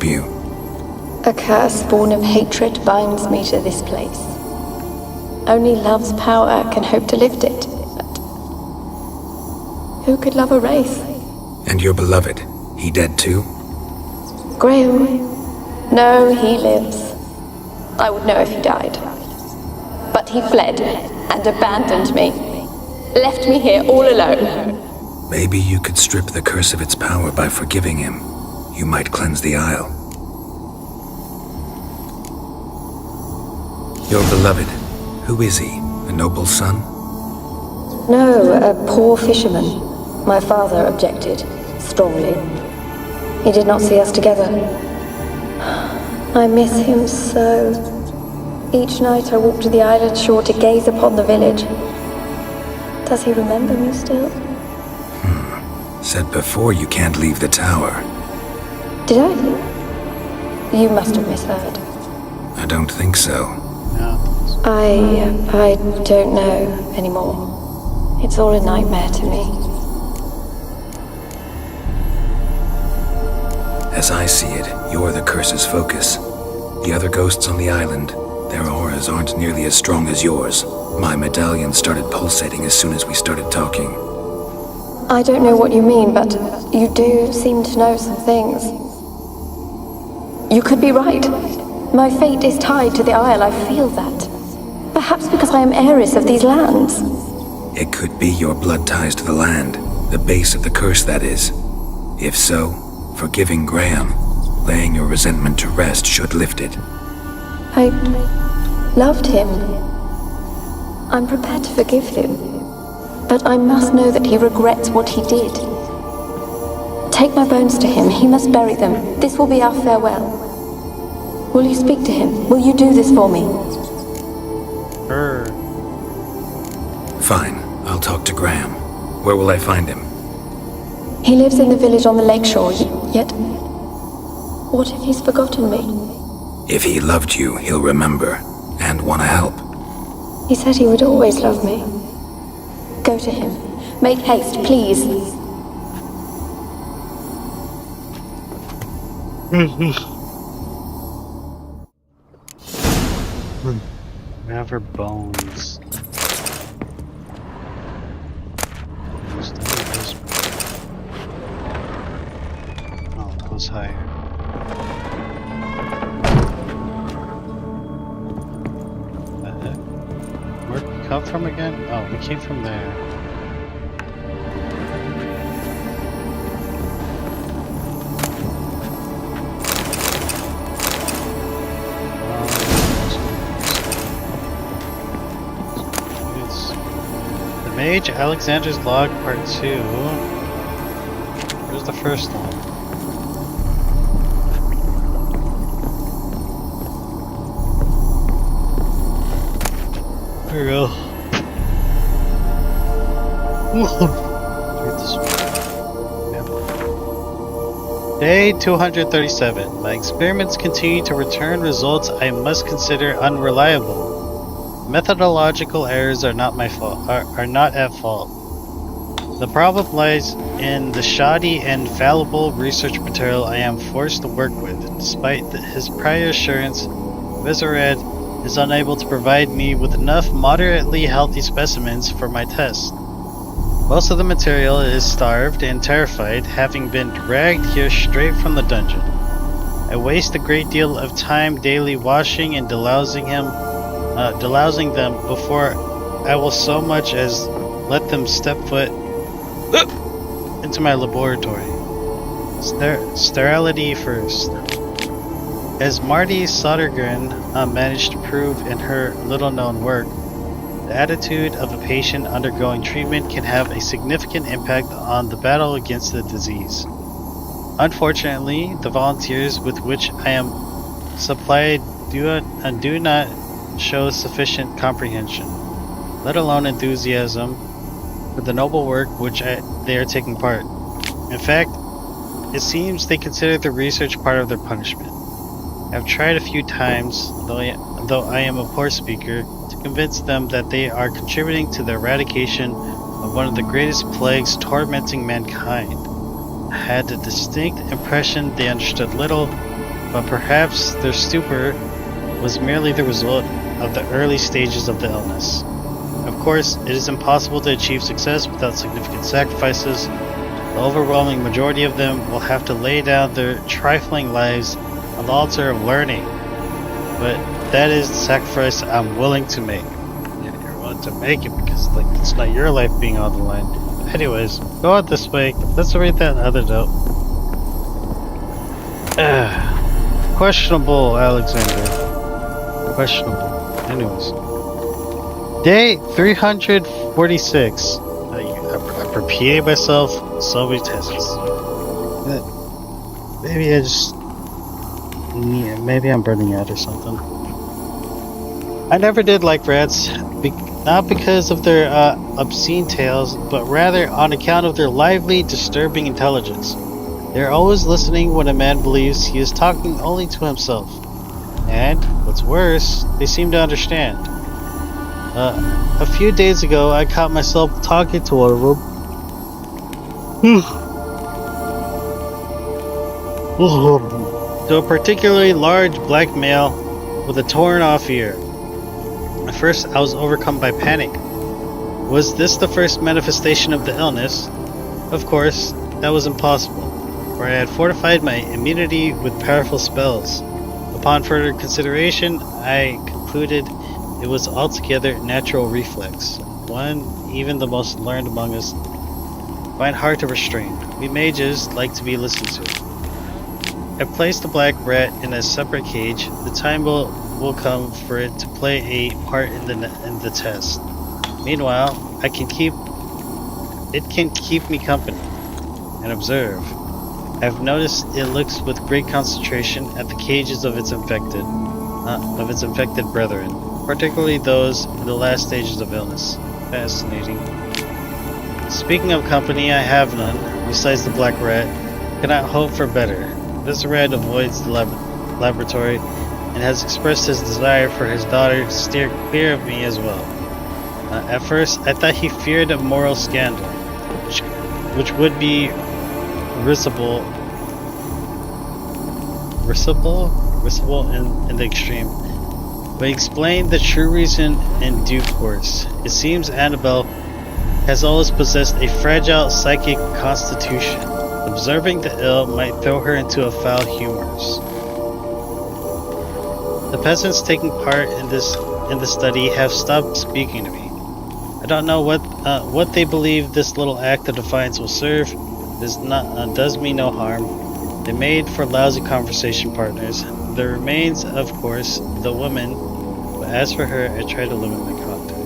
help you? A curse born of hatred binds me to this place. Only love's power can hope to lift it. But who could love a wraith? And your beloved, he dead too? Graham? No, he lives. I would know if he died. But he fled and abandoned me. Left me here all alone. Maybe you could strip the curse of its power by forgiving him. You might cleanse the Isle. Your beloved, who is he? A noble son? No, a poor fisherman. My father objected, strongly. He did not see us together. I miss him so. Each night I walk to the island shore to gaze upon the village. Does he remember me still? Said before you can't leave the tower. Did I? You must have misheard. I don't think so. I don't know anymore. It's all a nightmare to me. As I see it, you're the curse's focus. The other ghosts on the island, their auras aren't nearly as strong as yours. My medallion started pulsating as soon as we started talking. I don't know what you mean, but you do seem to know some things. You could be right. My fate is tied to the Isle, I feel that. Perhaps because I am heiress of these lands. It could be your blood ties to the land, the base of the curse, that is. If so, forgiving Graham, laying your resentment to rest should lift it. I loved him. I'm prepared to forgive him. But I must know that he regrets what he did. Take my bones to him. He must bury them. This will be our farewell. Will you speak to him? Will you do this for me? Fine. I'll talk to Graham. Where will I find him? He lives in the village on the lakeshore, yet... What if he's forgotten me? If he loved you, he'll remember, and want to help. He said he would always love me. Go to him. Make haste, please. Have her bones. Oh, it goes higher. Where'd we come from again? Oh, we came from there. Mage Alexander's Log Part 2. Where's the first one? There we go. Day 237. My experiments continue to return results I must consider unreliable. Methodological errors are not my fault. Are not at fault. The problem lies in the shoddy and fallible research material I am forced to work with. Despite his prior assurance, Vizarad is unable to provide me with enough moderately healthy specimens for my test. Most of the material is starved and terrified, having been dragged here straight from the dungeon. I waste a great deal of time daily washing and delousing them before I will so much as let them step foot into my laboratory. Sterility first. As Marty Sodergren managed to prove in her little-known work, the attitude of a patient undergoing treatment can have a significant impact on the battle against the disease. Unfortunately, the volunteers with which I am supplied do not show sufficient comprehension, let alone enthusiasm, for the noble work which they are taking part. In fact, it seems they consider the research part of their punishment. I've tried a few times, though I am a poor speaker, to convince them that they are contributing to the eradication of one of the greatest plagues tormenting mankind. I had the distinct impression they understood little, but perhaps their stupor was merely the result of the early stages of the illness. Of course, it is impossible to achieve success without significant sacrifices. The overwhelming majority of them will have to lay down their trifling lives on the altar of learning. But that is the sacrifice I'm willing to make. Yeah, you're willing to make it because it's not your life being on the line. But anyways, go out this way. Let's read that other note. Questionable, Alexander. Questionable. Anyways. Day 346. I prepared myself so many tests. Maybe I just... Yeah, maybe I'm burning out or something. I never did like rats. Not because of their obscene tales, but rather on account of their lively, disturbing intelligence. They're always listening when a man believes he is talking only to himself. And, what's worse, they seem to understand. A few days ago, I caught myself talking to one of them. To a particularly large black male with a torn off ear. At first, I was overcome by panic. Was this the first manifestation of the illness? Of course, that was impossible, for I had fortified my immunity with powerful spells. Upon further consideration, I concluded it was altogether natural reflex, one even the most learned among us find hard to restrain. We mages like to be listened to. I placed the black rat in a separate cage. The time will come for it to play a part in the test. Meanwhile, it can keep me company and observe. I've noticed it looks with great concentration at the cages of its infected brethren, particularly those in the last stages of illness. Fascinating. Speaking of company, I have none. Besides the black rat, cannot hope for better. This rat avoids the laboratory and has expressed his desire for his daughter to steer clear of me as well. At first, I thought he feared a moral scandal, which would be risible in the extreme. But he explained the true reason in due course. It seems Annabelle has always possessed a fragile psychic constitution. Observing the ill might throw her into a foul humors. The peasants taking part in the study have stopped speaking to me. I don't know what they believe this little act of defiance will serve. Does me no harm. They made for lousy conversation partners. There remains, of course, the woman, but as for her, I try to limit my contact.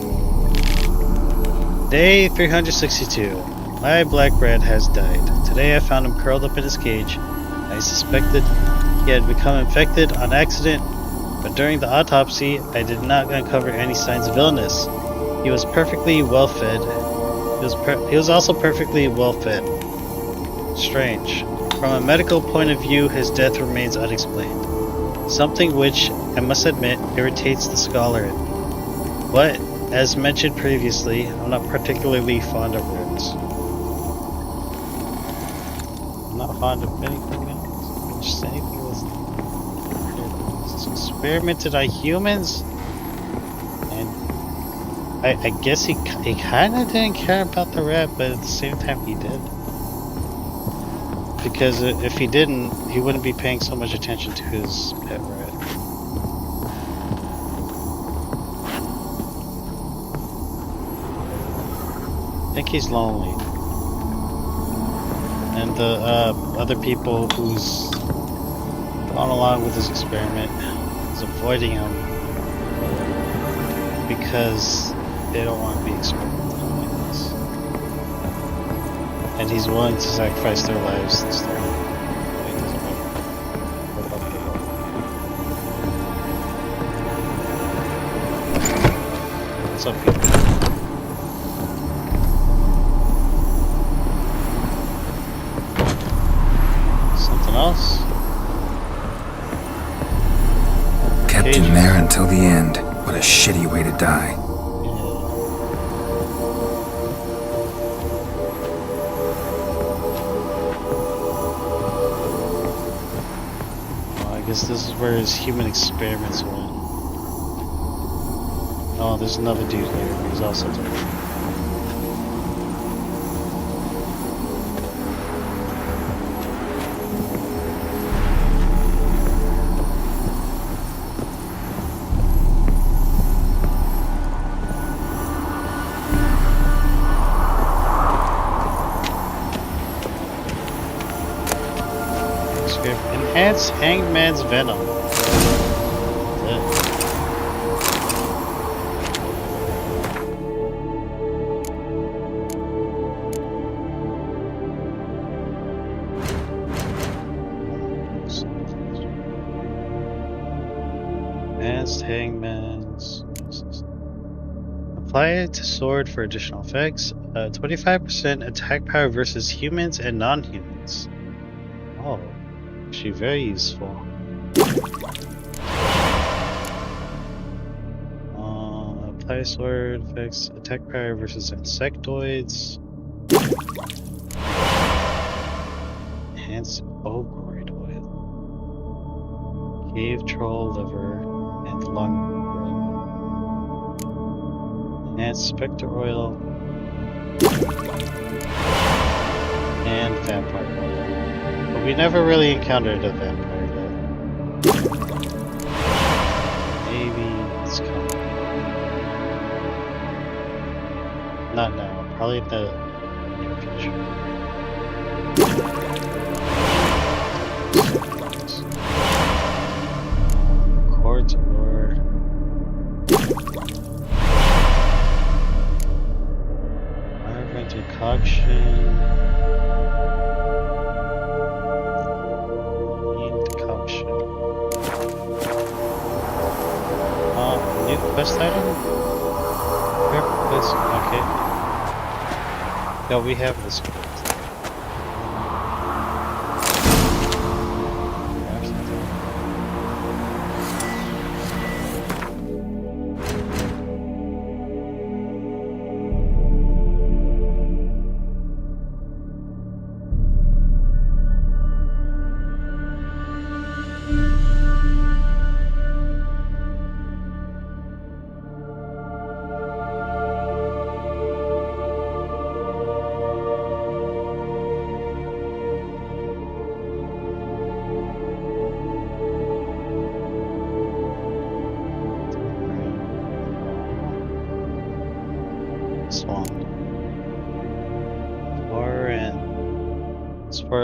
Day 362. My black rat has died. Today I found him curled up in his cage. I suspected he had become infected on accident, but during the autopsy, I did not uncover any signs of illness. He was perfectly well fed. He was also perfectly well fed. Strange. From a medical point of view, his death remains unexplained. Something which, I must admit, irritates the scholar. But, as mentioned previously, I'm not particularly fond of rats. I'm not fond of anything else. Just anything was experimented on humans. And I guess he kind of didn't care about the rat, but at the same time he did. Because if he didn't, he wouldn't be paying so much attention to his pet rat. I think he's lonely. And the other people who's gone along with his experiment is avoiding him because they don't want to be experimented on like this. And he's willing to sacrifice their lives and stuff. It doesn't matter. What's up, people? Something else? Kept him there until the end. What a shitty way to die. Because this is where his human experiments went. Oh, there's another dude here. He's also dead. Enhance Hangman's Venom. Enhanced Hangman's. Apply it to sword for additional effects. 25% attack power versus humans and non-humans. Oh. Actually very useful. Apply sword effects, attack power versus insectoids. Enhanced ogroid oil. Cave troll liver and lung rub. Enhanced spectre oil. And vampire oil. We never really encountered a vampire yet. Maybe it's coming. Not now, probably in the near future. Quartz ore. Iron decoction. New quest item? Okay. No, we have this quest.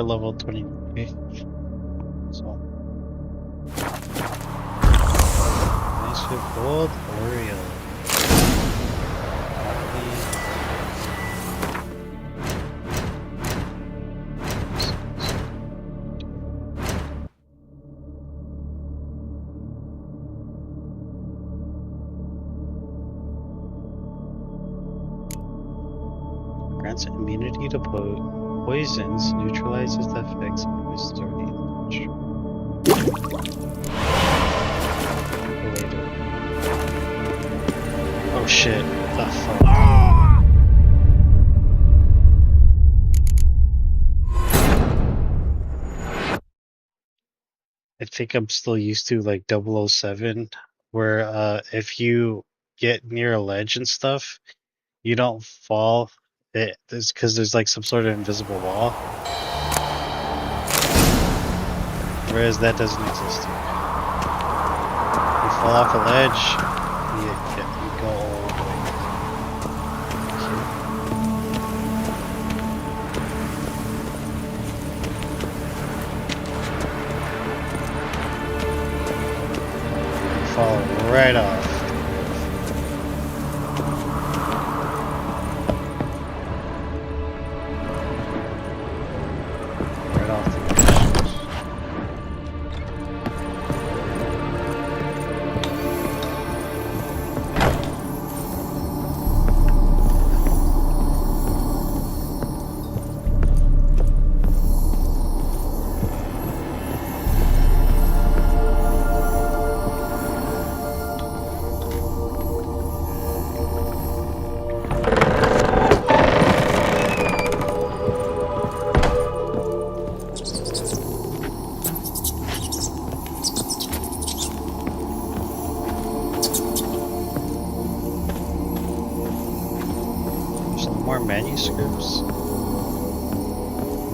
Level 23. So nice with gold Oreo. Grants immunity to poisons, neutralizes the effects of poisons or damage. Oh shit, the fuck. I think I'm still used to like 007, where if you get near a ledge and stuff, you don't fall. It's because there's like some sort of invisible wall. Whereas that doesn't exist here. You fall off a ledge, you go all the way. You fall right off. more manuscripts?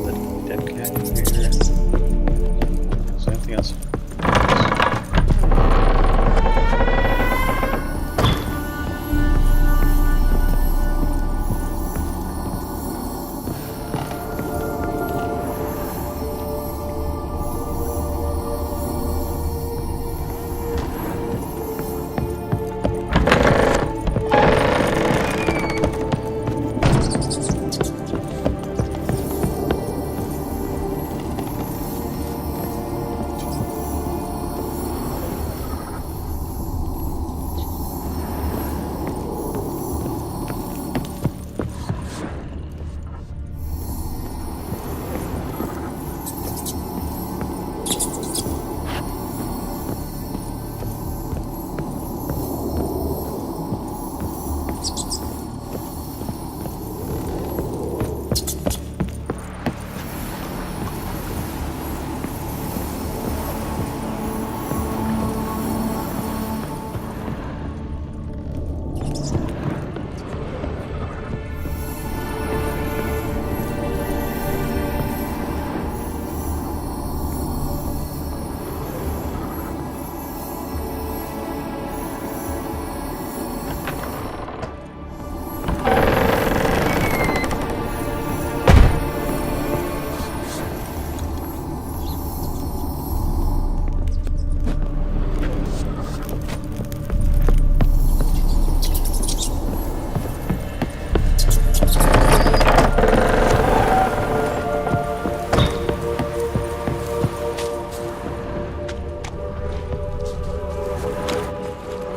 The dead cat here. Is there anything else?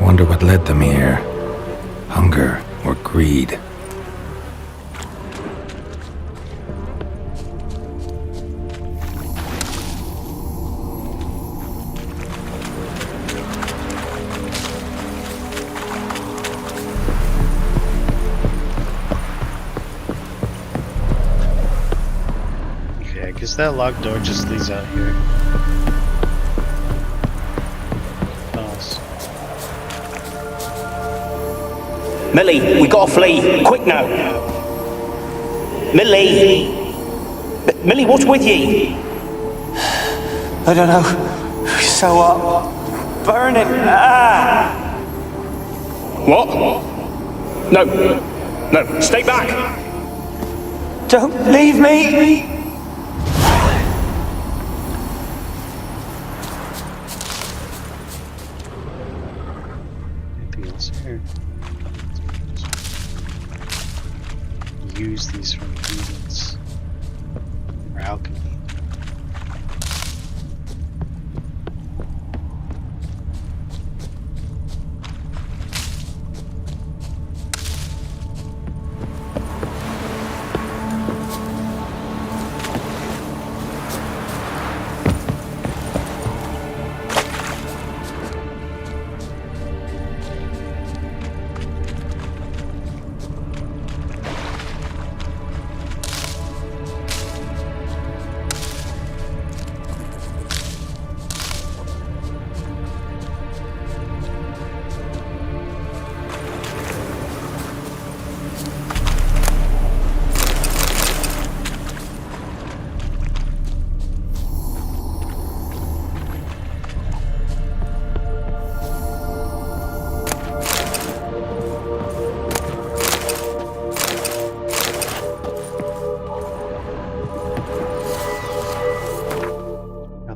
Wonder what led them here. Hunger or greed? Okay, I guess that locked door just leads out here. Millie, we gotta flee. Quick now. Millie! Millie, what's with ye? I don't know. So what? Burning. Ah! What? No. No, stay back. Don't leave me! Anything else here? Use these for ingredients or alchemy.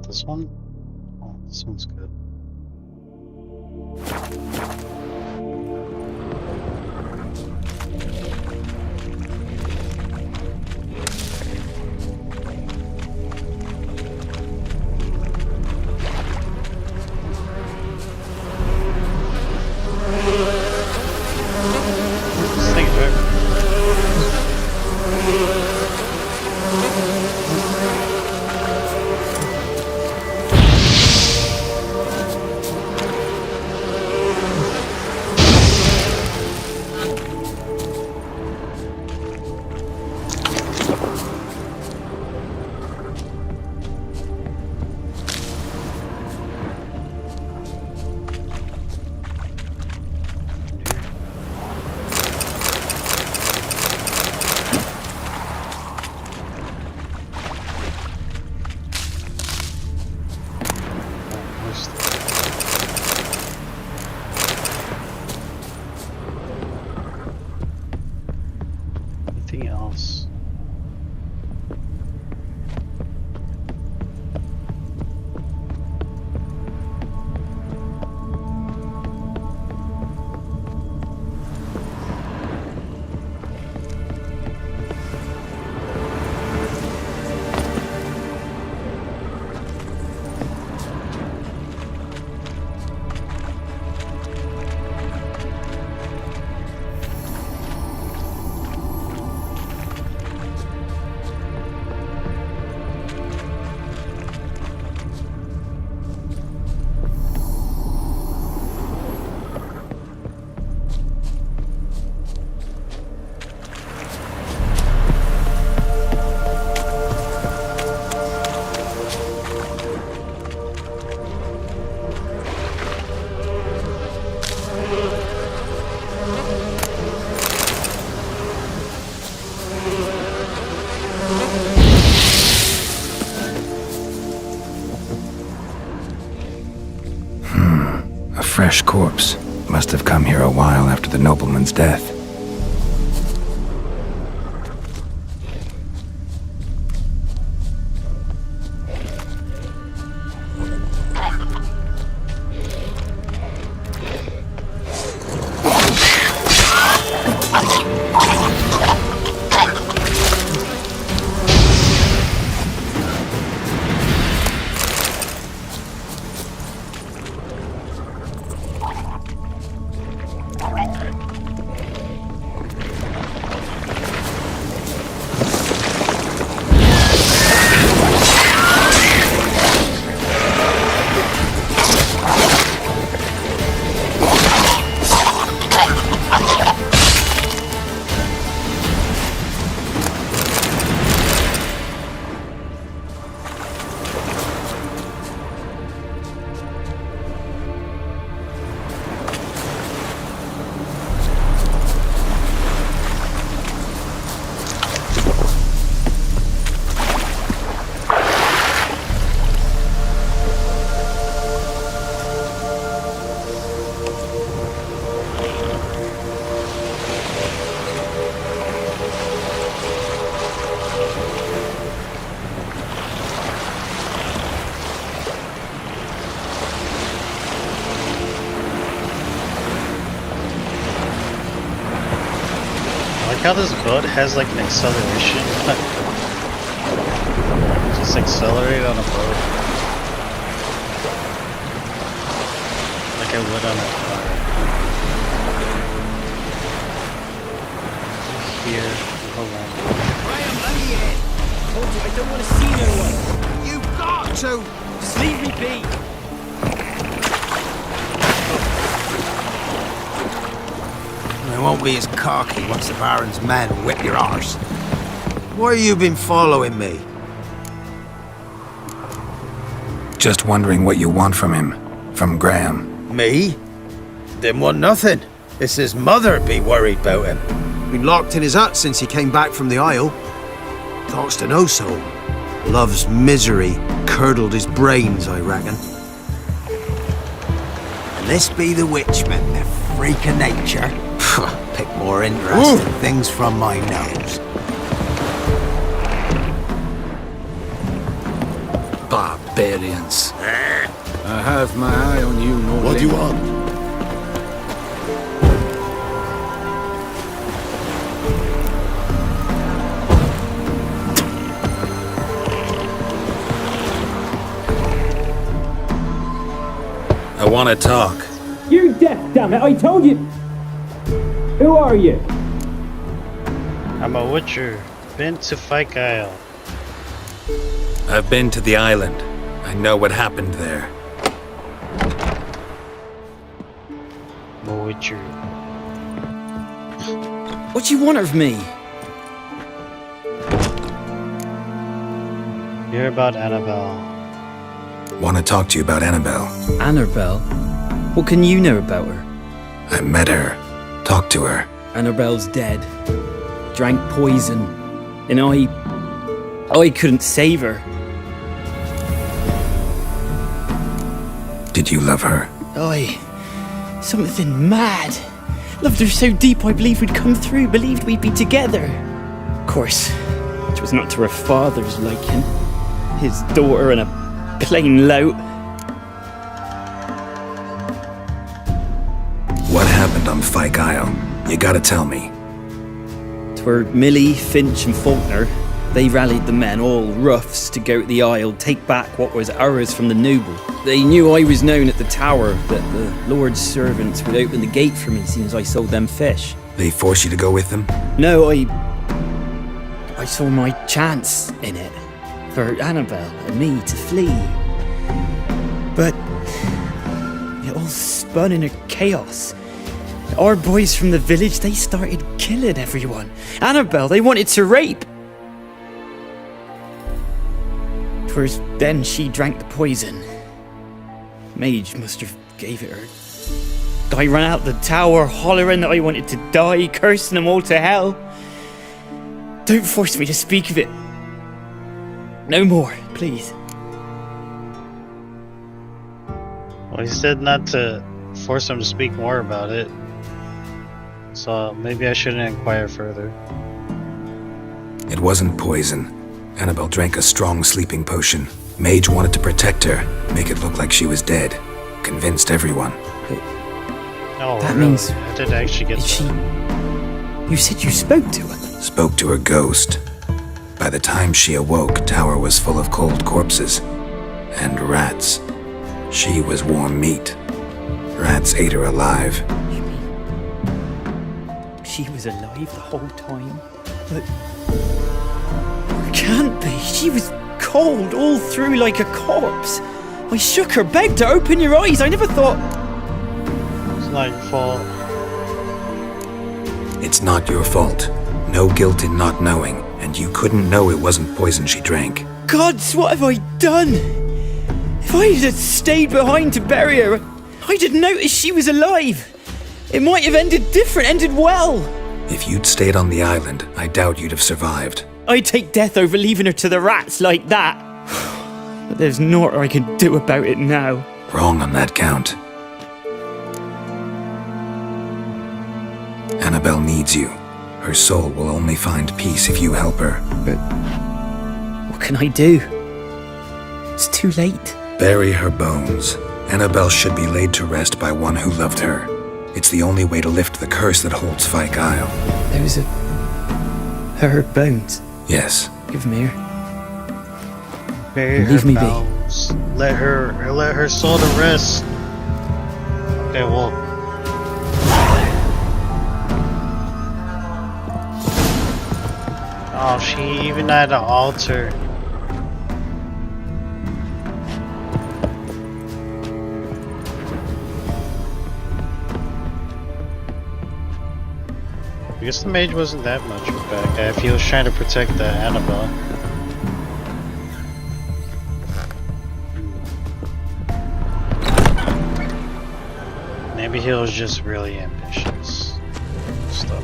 This one? Oh, this one's good. This thing's good. fresh corpse. Must have come here a while after the nobleman's death. How this boat has like an acceleration. Just accelerate on a boat. Like I would on a car. Here, hold on. Graham, let me in! Told you I don't want to see no one! You've got to! Just leave me be! It won't be as cocky once the Baron's men whip your arse. Why you been following me? Just wondering what you want from him. From Graham. Me? Didn't want nothing. It's his mother be worried about him. Been locked in his hut since he came back from the Isle. Talks to no soul. Love's misery curdled his brains, I reckon. And this be the witchman, the freak of nature. Pick more interesting things from my nose. Barbarians. I have my eye on you, Nordling. What do you want? I want to talk. You're deaf, damn it! I told you! Who are you? I'm a witcher. Been to Fyke Isle. I've been to the island. I know what happened there. I'm a witcher. What you want of me? Hear about Annabelle. Want to talk to you about Annabelle. Annabelle? What can you know about her? I met her. Talked to her. Annabelle's dead. Drank poison. And I couldn't save her. Did you love her? Something mad. Loved her so deep I believed we'd come through, believed we'd be together. Of course, it was not to her father's liking. His daughter and a plain lout. What happened on Fyke Isle? You gotta tell me. 'Twere Millie, Finch and Faulkner. They rallied the men, all roughs, to go to the Isle, take back what was ours from the noble. They knew I was known at the tower, that the Lord's servants would open the gate for me since I sold them fish. They forced you to go with them? No, I saw my chance in it. For Annabelle and me to flee. But it all spun in a chaos. Our boys from the village, they started killing everyone. Annabelle, they wanted to rape. 'Twas then she drank the poison. Mage must have gave it her. I ran out the tower hollering that I wanted to die, cursing them all to hell. Don't force me to speak of it. No more, please. Well, he said not to force him to speak more about it. So maybe I shouldn't inquire further. It wasn't poison. Annabelle drank a strong sleeping potion. Mage wanted to protect her, make it look like she was dead. Convinced everyone. Oh, That really? means- I did actually get She... You said you spoke to her? Spoke to her ghost. By the time she awoke, Tower was full of cold corpses. And rats. She was warm meat. Rats ate her alive. She was alive the whole time? But... It can't be. She was cold all through like a corpse. I shook her, begged her, open your eyes. I never thought... It's not your fault. It's not your fault. No guilt in not knowing, and you couldn't know it wasn't poison she drank. Gods, what have I done? If I had stayed behind to bury her, I'd have noticed she was alive. It might have ended different, ended well. If you'd stayed on the island, I doubt you'd have survived. I'd take death over leaving her to the rats like that. But there's naught I can do about it now. Wrong on that count. Annabelle needs you. Her soul will only find peace if you help her. But what can I do? It's too late. Bury her bones. Annabelle should be laid to rest by one who loved her. It's the only way to lift the curse that holds Fyke Isle. Those are... her bones. Yes. Give them here. Bury Leave her me be. bones. Let her soul to rest. Okay, well. Oh, she even had an altar. I guess the mage wasn't that much of a bad guy if he was trying to protect the Annabelle. Maybe he was just really ambitious. Stuff.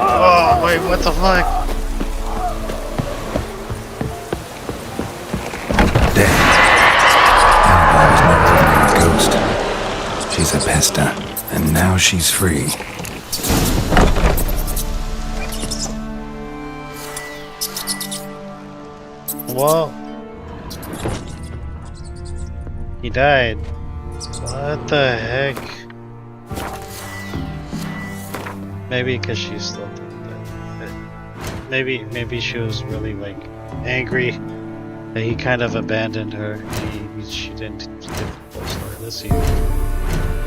Oh, wait, what the fuck? Ghost. She's a pesta, and now she's free. Whoa. He died. What the heck? Maybe because she's still dead. Maybe she was really like angry that he kind of abandoned her. She didn't get the full story. Let's see.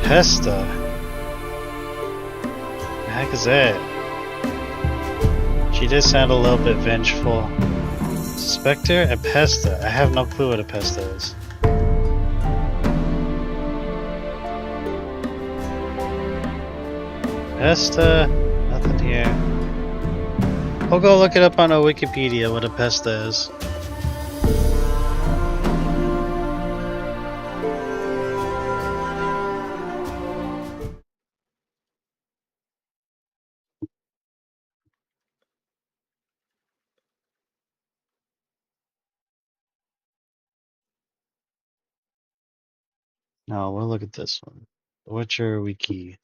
Pesta. The heck is that? She did sound a little bit vengeful. Spectre and Pesta. I have no clue what a Pesta is. Pesta, nothing here. I'll go look it up on a Wikipedia what a Pesta is. No, we'll look at this one. The Witcher Wiki.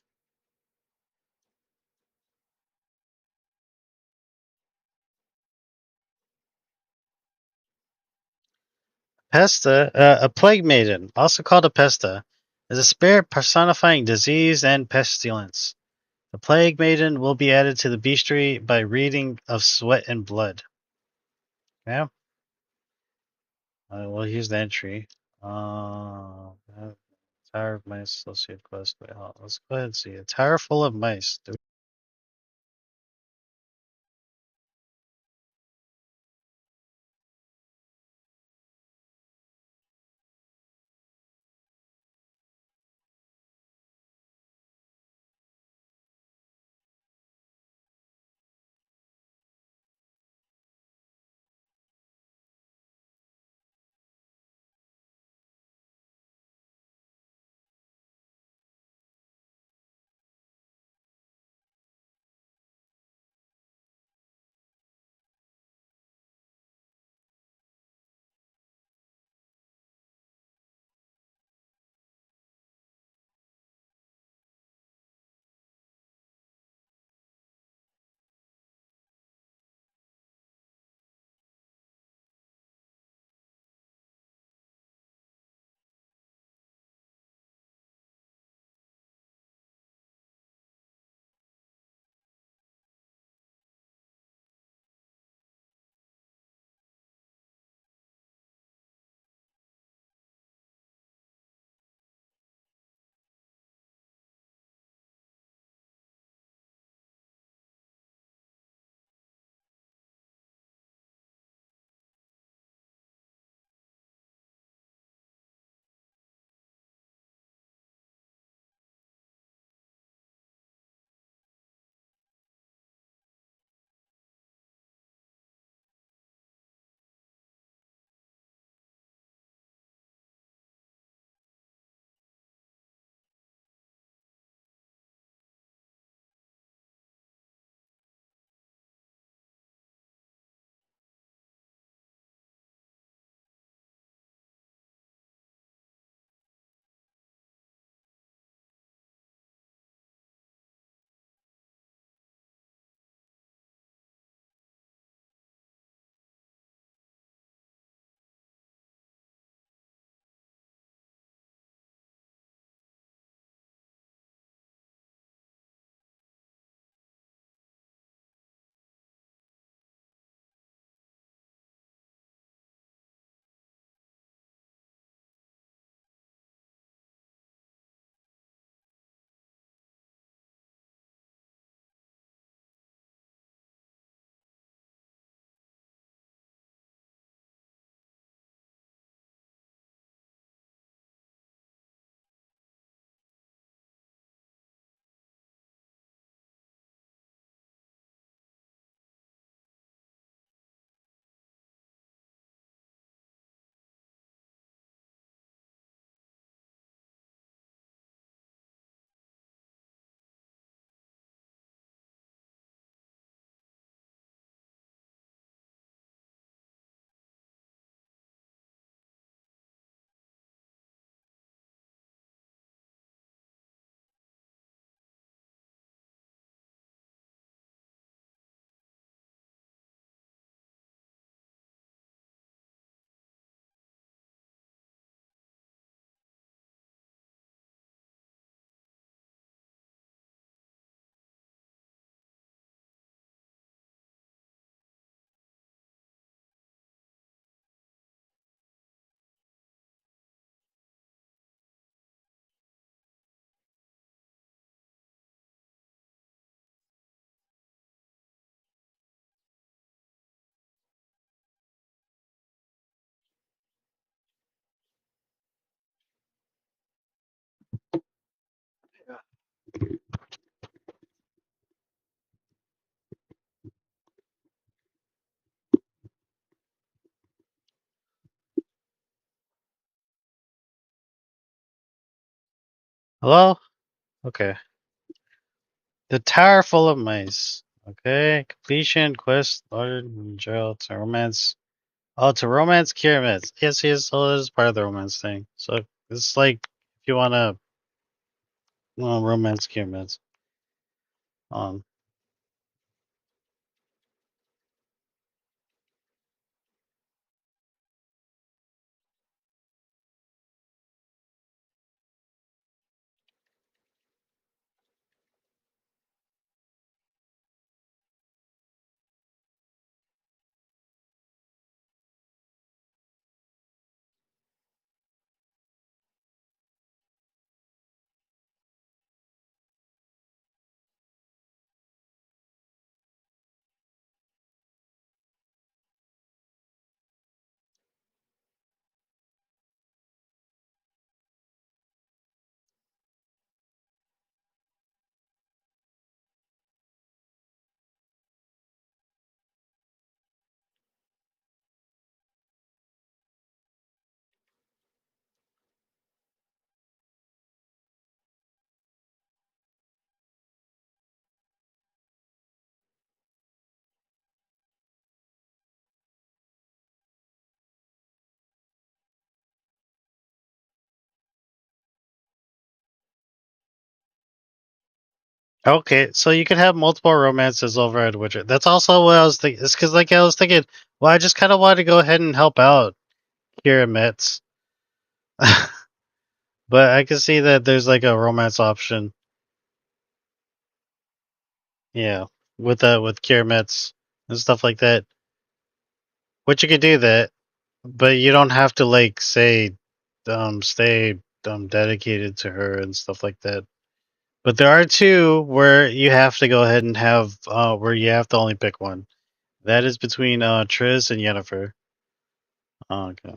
Pesta, a plague maiden, also called a Pesta, is a spirit personifying disease and pestilence. The plague maiden will be added to the bestiary by reading of sweat and blood. Yeah. Well, here's the entry. Tower of Mice associated quest. Wait, let's go ahead and see. A tower full of mice. Hello? Okay. The Tower Full of Mice. Okay. Completion, quest, Lord, jail, to romance. Oh, to romance Kiramits. Yes, yes, so this is part of the romance thing. So it's like if you wanna romance Kiramits. Okay, so you could have multiple romances over at Witcher. That's also what I was thinking. It's because, like, I was thinking, well, I just kind of wanted to go ahead and help out Kira Metz. But I can see that there's, like, a romance option. Yeah, with Kira Metz and stuff like that. Which you could do that, but you don't have to, like, say, stay dedicated to her and stuff like that. But there are two where you have to go ahead and have, where you have to only pick one. That is between Triss and Yennefer. Okay.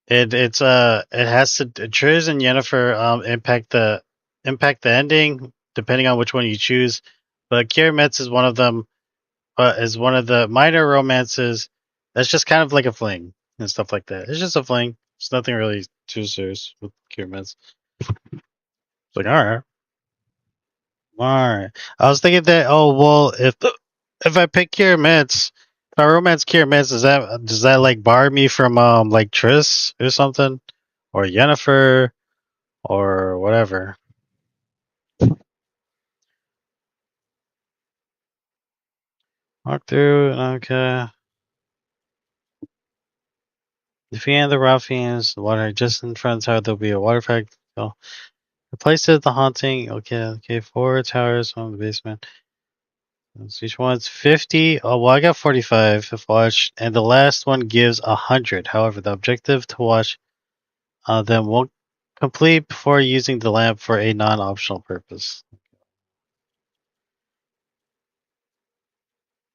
It has to Triss and Yennefer impact the ending depending on which one you choose. But Kira Metz is one of them. Is one of the minor romances. That's just kind of like a fling and stuff like that. It's just a fling. It's nothing really too serious with Kira Metz. It's like alright. Alright. I was thinking that if I pick Kira Metz, if I romance Kira Metz, does that like bar me from like Triss or something? Or Yennefer or whatever. Walk through, okay. Defeating the ruffians, the water just in front of the tower, there'll be a water effect. So replace it the haunting. Okay, 4 towers on the basement. So each one's 50. Oh, well, I got 45 if watched, and the last one gives 100. However, the objective to watch them won't complete before using the lamp for a non-optional purpose.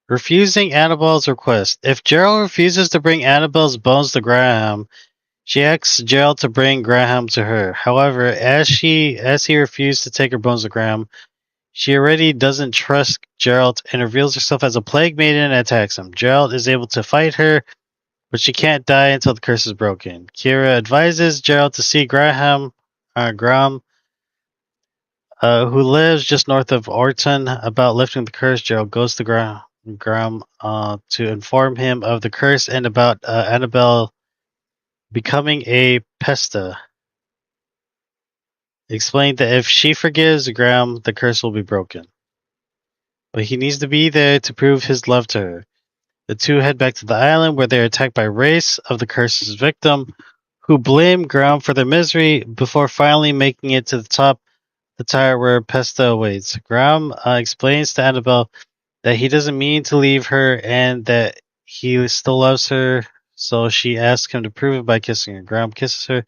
Refusing Annabelle's request. If Gerald refuses to bring Annabelle's bones to Graham, she asks Gerald to bring Graham to her. However, as he refused to take her bones to Graham, she already doesn't trust Gerald and reveals herself as a plague maiden and attacks him. Gerald is able to fight her, but she can't die until the curse is broken. Kira advises Gerald to see Graham, who lives just north of Orton, about lifting the curse. Gerald goes to Graham to inform him of the curse and about Annabelle becoming a Pesta. Explained that if she forgives Graham, the curse will be broken. But he needs to be there to prove his love to her. The two head back to the island where they are attacked by Race of the curse's victim, who blame Graham for their misery before finally making it to the top of the tower where Pesta awaits. Graham explains to Annabelle that he doesn't mean to leave her and that he still loves her, so she asks him to prove it by kissing her. Graham kisses her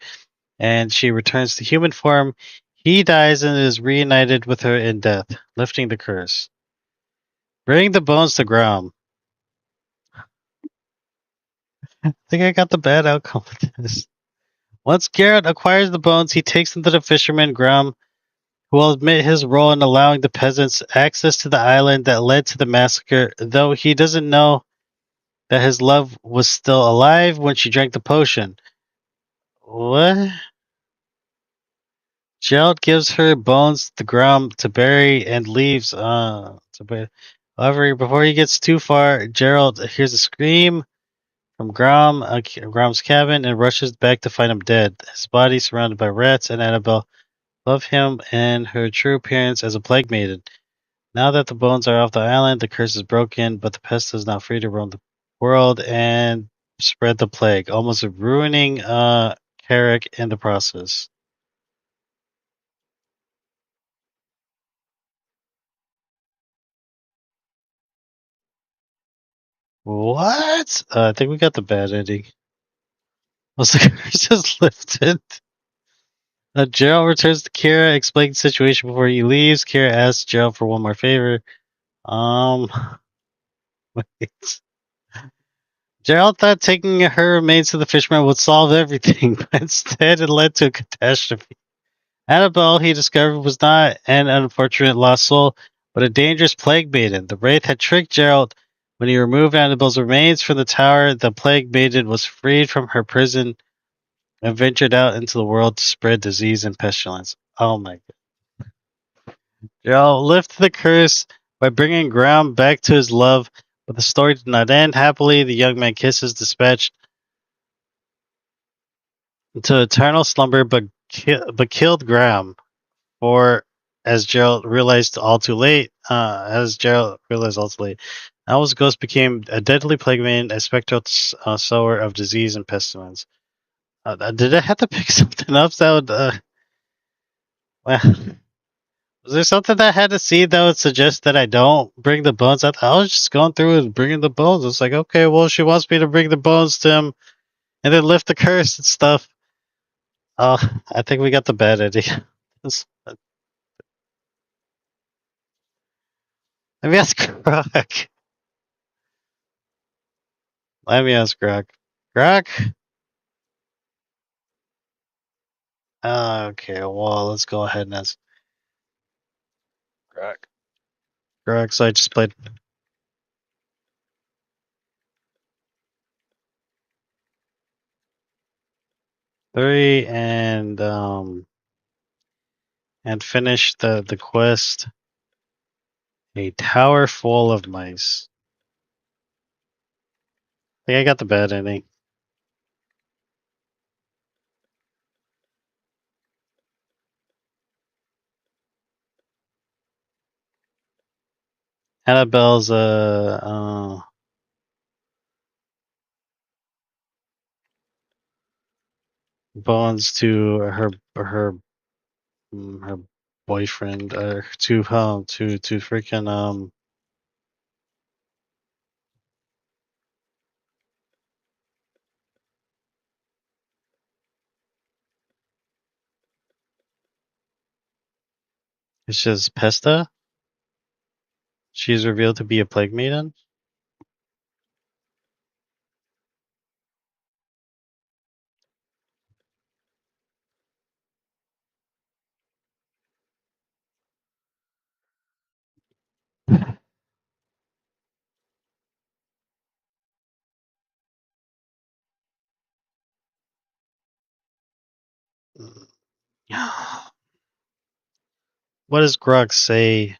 and she returns to human form. He dies and is reunited with her in death, lifting the curse. Bring the bones to Graham. I think I got the bad outcome with this. Once Garrett acquires the bones, he takes them to the fisherman Grum, who will admit his role in allowing the peasants access to the island that led to the massacre, though he doesn't know that his love was still alive when she drank the potion. What? Gerald gives her bones to Grum to bury and leaves. However, before he gets too far, Gerald hears a scream from Grum's cabin and rushes back to find him dead. His body surrounded by rats, and Annabelle love him in her true appearance as a plague maiden. Now that the bones are off the island, the curse is broken, but the pest is now free to roam the world and spread the plague, almost ruining Carrick in the process. What? I think we got the bad ending. Was the curse is lifted? Gerald returns to Kira, explains the situation before he leaves. Kira asks Gerald for one more favor. Wait. Gerald thought taking her remains to the fisherman would solve everything, but instead it led to a catastrophe. Annabelle, he discovered, was not an unfortunate lost soul, but a dangerous plague maiden. The Wraith had tricked Gerald. When he removed Annabelle's remains from the tower, the plague maiden was freed from her prison and ventured out into the world to spread disease and pestilence. Oh my god. Gerald lifted the curse by bringing Grum back to his love, but the story did not end happily. The young man kisses, dispatched into eternal slumber, but killed Graham. For as Gerald realized all too late, Al's ghost became a deadly plague man, a spectral sower of disease and pestilence. Did I have to pick something up that would? Well, was there something that I had to see that would suggest that I don't bring the bones? I was just going through and bringing the bones. It's like, okay, well, she wants me to bring the bones to him, and then lift the curse and stuff. I think we got the bad idea. Let me ask Grog. Grog? Okay, well, let's go ahead and ask Grog. So I just played. Three and finish the quest. A tower full of mice. I think I got the bad ending. Annabelle's bones to her boyfriend, to freaking it's just Pesta. She's revealed to be a plague maiden. What does Grog say?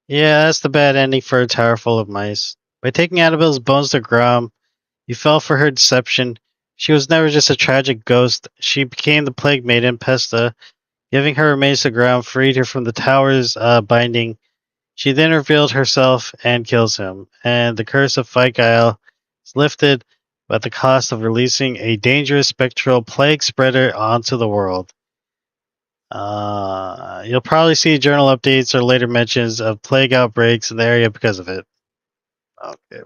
Yeah, that's the bad ending for a tower full of mice. By taking Annabelle's bones to Grum, you fell for her deception. She was never just a tragic ghost. She became the plague maiden, Pesta. Giving her remains to Grum freed her from the tower's binding. She then revealed herself and kills him. And the curse of Figile is lifted at the cost of releasing a dangerous spectral plague spreader onto the world. You'll probably see journal updates or later mentions of plague outbreaks in the area because of it. Okay.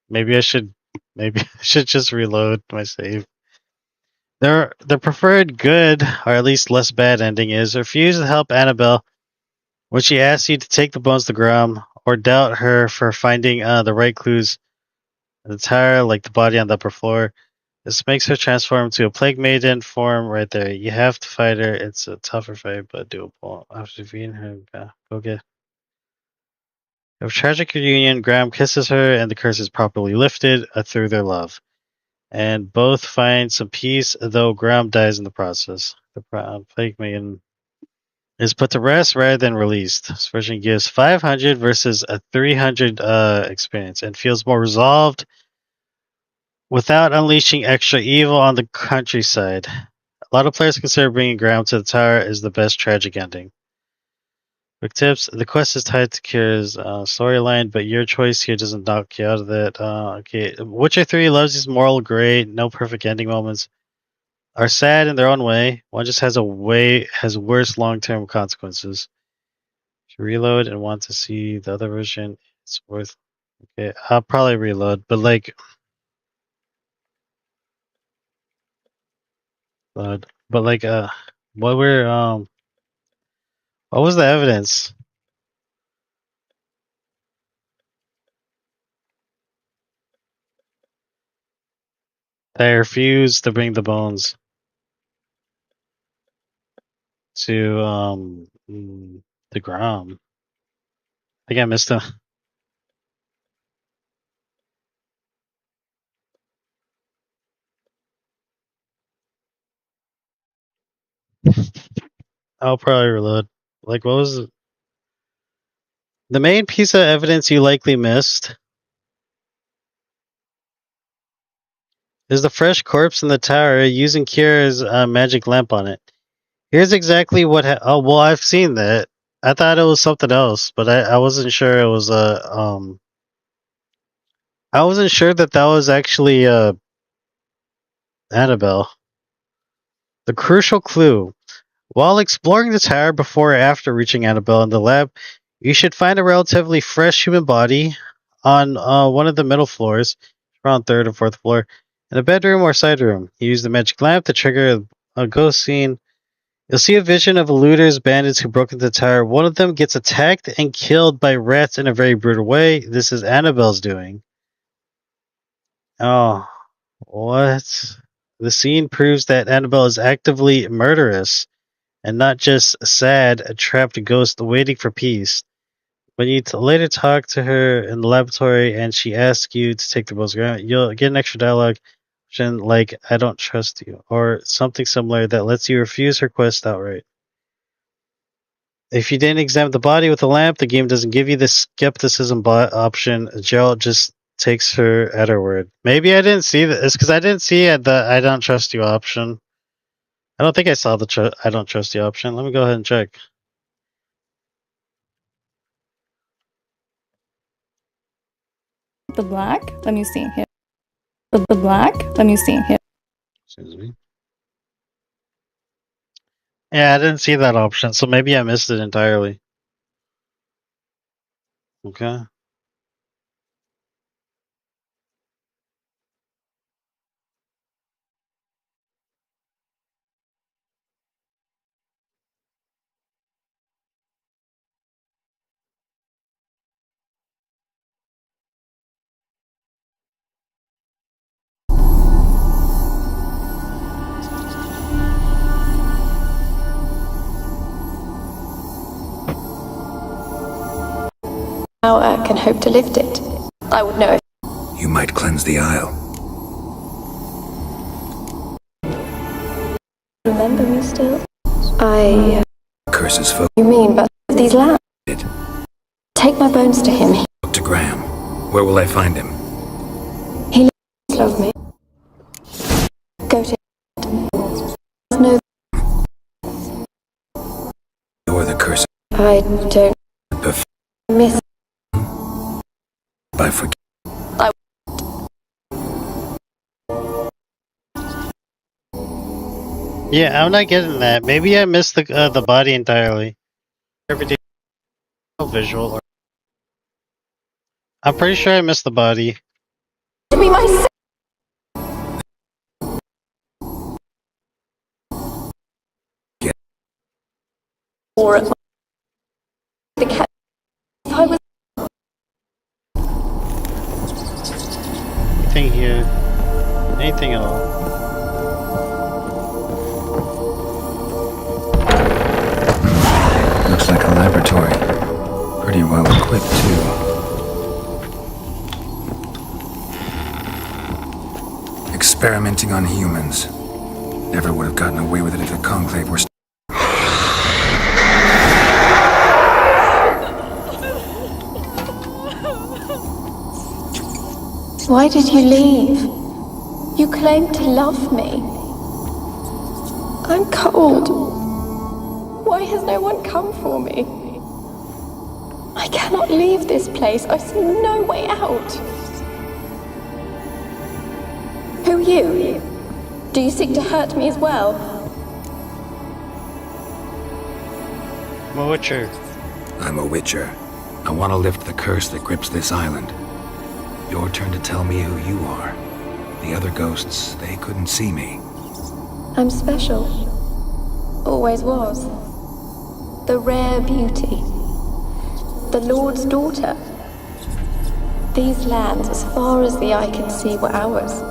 Maybe I should just reload my save. Their preferred good, or at least less bad ending is refuse to help Annabelle when she asks you to take the bones to Grum, or doubt her for finding the right clues in the tower, like the body on the upper floor. This makes her transform to a Plague Maiden form right there. You have to fight her. It's a tougher fight, but doable. After defeating her, go get. Of tragic reunion, Graham kisses her and the curse is properly lifted through their love. And both find some peace, though Graham dies in the process. The Plague Maiden is put to rest rather than released. This version gives 500 versus a 300 experience and feels more resolved without unleashing extra evil on the countryside. A lot of players consider bringing Graham to the tower as the best tragic ending. Quick tips: the quest is tied to Kira's storyline, but your choice here doesn't knock you out of that. Okay, Witcher 3 loves his moral gray, no perfect ending moments. Are sad in their own way. One just has worse long-term consequences. If you reload and want to see the other version, it's worth. Okay, I'll probably reload, but like, what was the evidence? They refused to bring the bones to the Grom. I think I missed him. I'll probably reload. Like, what was the main piece of evidence you likely missed? Is the fresh corpse in the tower using Kira's magic lamp on it. Here's exactly what. Oh well, I've seen that. I thought it was something else, but I wasn't sure it was I wasn't sure that was actually Annabelle. The crucial clue. While exploring the tower before or after reaching Annabelle in the lab, you should find a relatively fresh human body on one of the middle floors, around 3rd or 4th floor, in a bedroom or side room. You use the magic lamp to trigger a ghost scene. You'll see a vision of looters, bandits who broke into the tower. One of them gets attacked and killed by rats in a very brutal way. This is Annabelle's doing. Oh, what? The scene proves that Annabelle is actively murderous and not just a sad, trapped ghost waiting for peace. When you later talk to her in the laboratory and she asks you to take the bones, you'll get an extra dialogue like, I don't trust you, or something similar that lets you refuse her quest outright. If you didn't examine the body with a lamp, the game doesn't give you the skepticism option. Gerald just takes her at her word. Maybe I didn't see that. It's because I didn't see the I don't trust you option. I don't think I saw the I don't trust you option. Let me go ahead and check. The black? Let me see here. The black? Let me see here. Excuse me. Yeah, I didn't see that option, so maybe I missed it entirely. Okay. How I can hope to lift it. I would know if You might cleanse the Isle. remember me still. Curses folk. You mean, but these lambs? Take my bones to him. To Graham. Where will I find him? He loves me. Go to him. No, You're the curse. I don't miss. By forget. Yeah, I'm not getting that. Maybe I missed the body entirely. Everything visual. I'm pretty sure I missed the body. To be my or at the cat. If I was Anything here? Anything at all. Looks like a laboratory. Pretty well equipped, too. Experimenting on humans. Never would have gotten away with it if the Conclave were... Why did you leave? You claimed to love me. I'm cold. Why has no one come for me? I cannot leave this place. I see no way out. Who are you? Do you seek to hurt me as well? I'm a witcher. I'm a witcher. I want to lift the curse that grips this island. Your turn to tell me who you are. The other ghosts, they couldn't see me. I'm special. Always was. The rare beauty. The Lord's daughter. These lands, as far as the eye can see, were ours.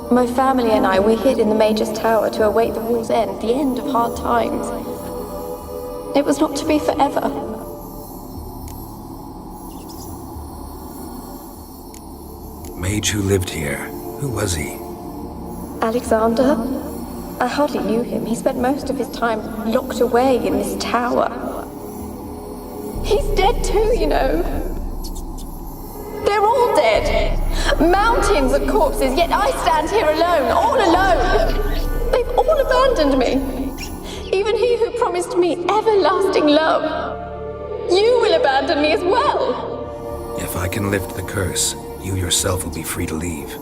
My family and I, we hid in the Mage's Tower to await the war's end, the end of hard times. It was not to be forever. Mage who lived here. Who was he? Alexander? I hardly knew him. He spent most of his time locked away in this tower. He's dead too, you know. They're all dead. Mountains of corpses, yet I stand here alone, all alone. They've all abandoned me. Even he who promised me everlasting love. You will abandon me as well. If I can lift the curse, you yourself will be free to leave.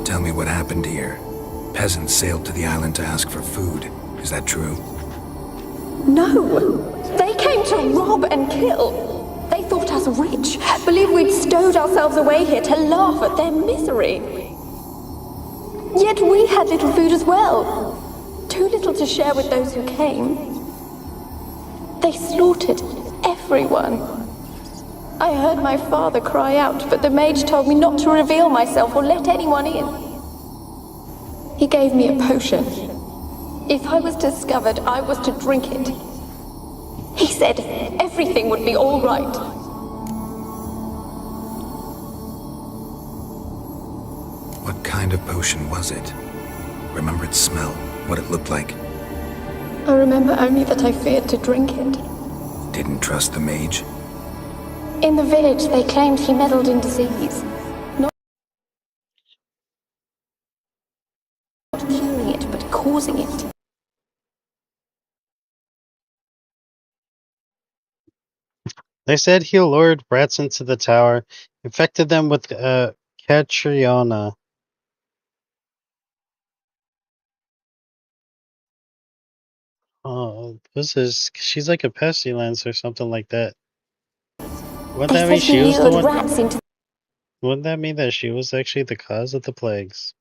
Tell me what happened here. Peasants sailed to the island to ask for food. Is that true? No. They came to rob and kill. They thought us rich, believed we'd stowed ourselves away here to laugh at their misery. Yet we had little food as well. Too little to share with those who came. They slaughtered everyone. I heard my father cry out, but the mage told me not to reveal myself or let anyone in. He gave me a potion. If I was discovered, I was to drink it. He said everything would be all right. What kind of potion was it? Remember its smell? What it looked like? I remember only that I feared to drink it. Didn't trust the mage? In the village, they claimed he meddled in disease. Not curing it, but causing it. They said he lured rats into the tower, infected them with Catriona. Oh, she's like a pestilence or something like that. Wouldn't that mean she was the one? Wouldn't that mean that she was actually the cause of the plagues?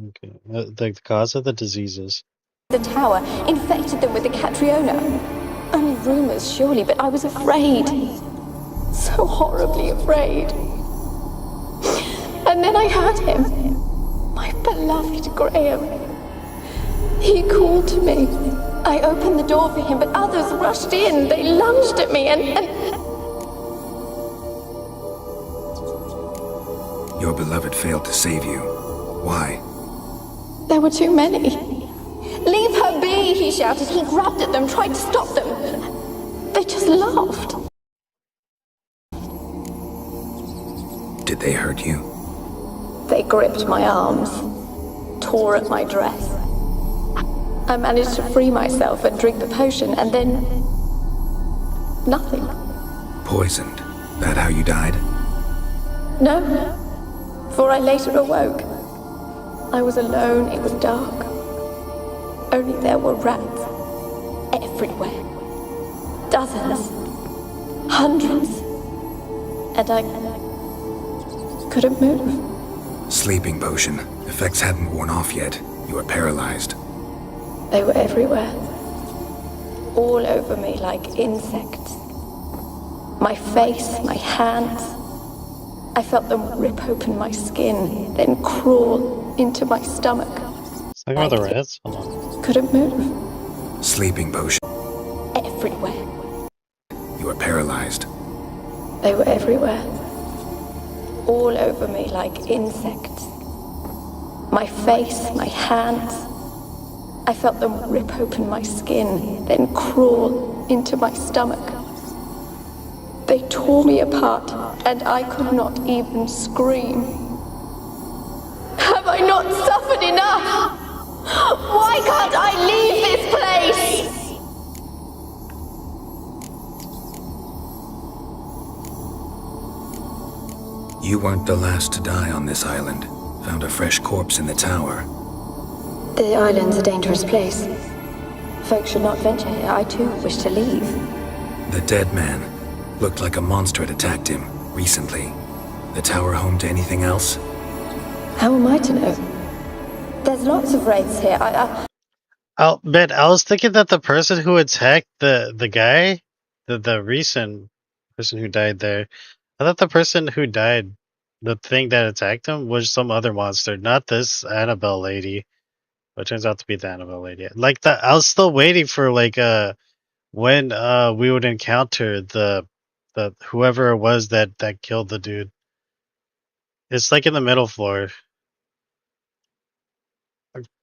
Okay. The cause of the diseases. The tower infected them with the Catriona. Only rumors, surely, but I was afraid. So horribly afraid. And then I heard him. My beloved Graham. He called to me. I opened the door for him, but others rushed in. They lunged at me and... Your beloved failed to save you. Why? There were too many. Leave her be, he shouted. He grabbed at them, tried to stop them. They just laughed. Did they hurt you? They gripped my arms, tore at my dress. I managed to free myself and drink the potion, and then... nothing. Poisoned. That how you died? No, for I later awoke. I was alone, it was dark. Only there were rats. Everywhere. Dozens. Hundreds. And I couldn't move. Sleeping potion. Effects hadn't worn off yet. You were paralyzed. They were everywhere. All over me like insects. My face, my hands. I felt them rip open my skin, then crawl into my stomach. Talking about the rats? Hold on. Couldn't move. Sleeping potion. Everywhere. You are paralyzed. They were everywhere. All over me like insects. My face, my hands. I felt them rip open my skin, then crawl into my stomach. They tore me apart, and I could not even scream. Have I not suffered enough? Why can't I leave this place? You weren't the last to die on this island. Found a fresh corpse in the tower. The island's a dangerous place. Folks should not venture here. I too wish to leave. The dead man. Looked like a monster had attacked him, recently. The tower home to anything else? How am I to know? There's lots of wraiths here. Man, I was thinking that the person who attacked the guy, the recent person who died there, I thought the person who died, the thing that attacked him, was some other monster, not this Annabelle lady. But it turns out to be the Annabelle lady. Like I was still waiting for when we would encounter the whoever it was that killed the dude. It's like in the middle floor.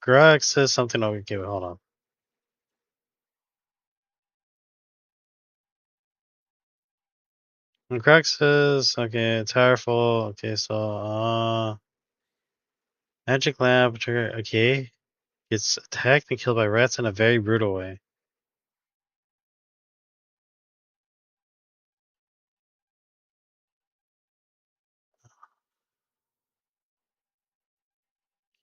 Grog says something over here. Hold on. And Grog says, okay, tower full. Okay, so magic lamp trigger. Okay, gets attacked and killed by rats in a very brutal way.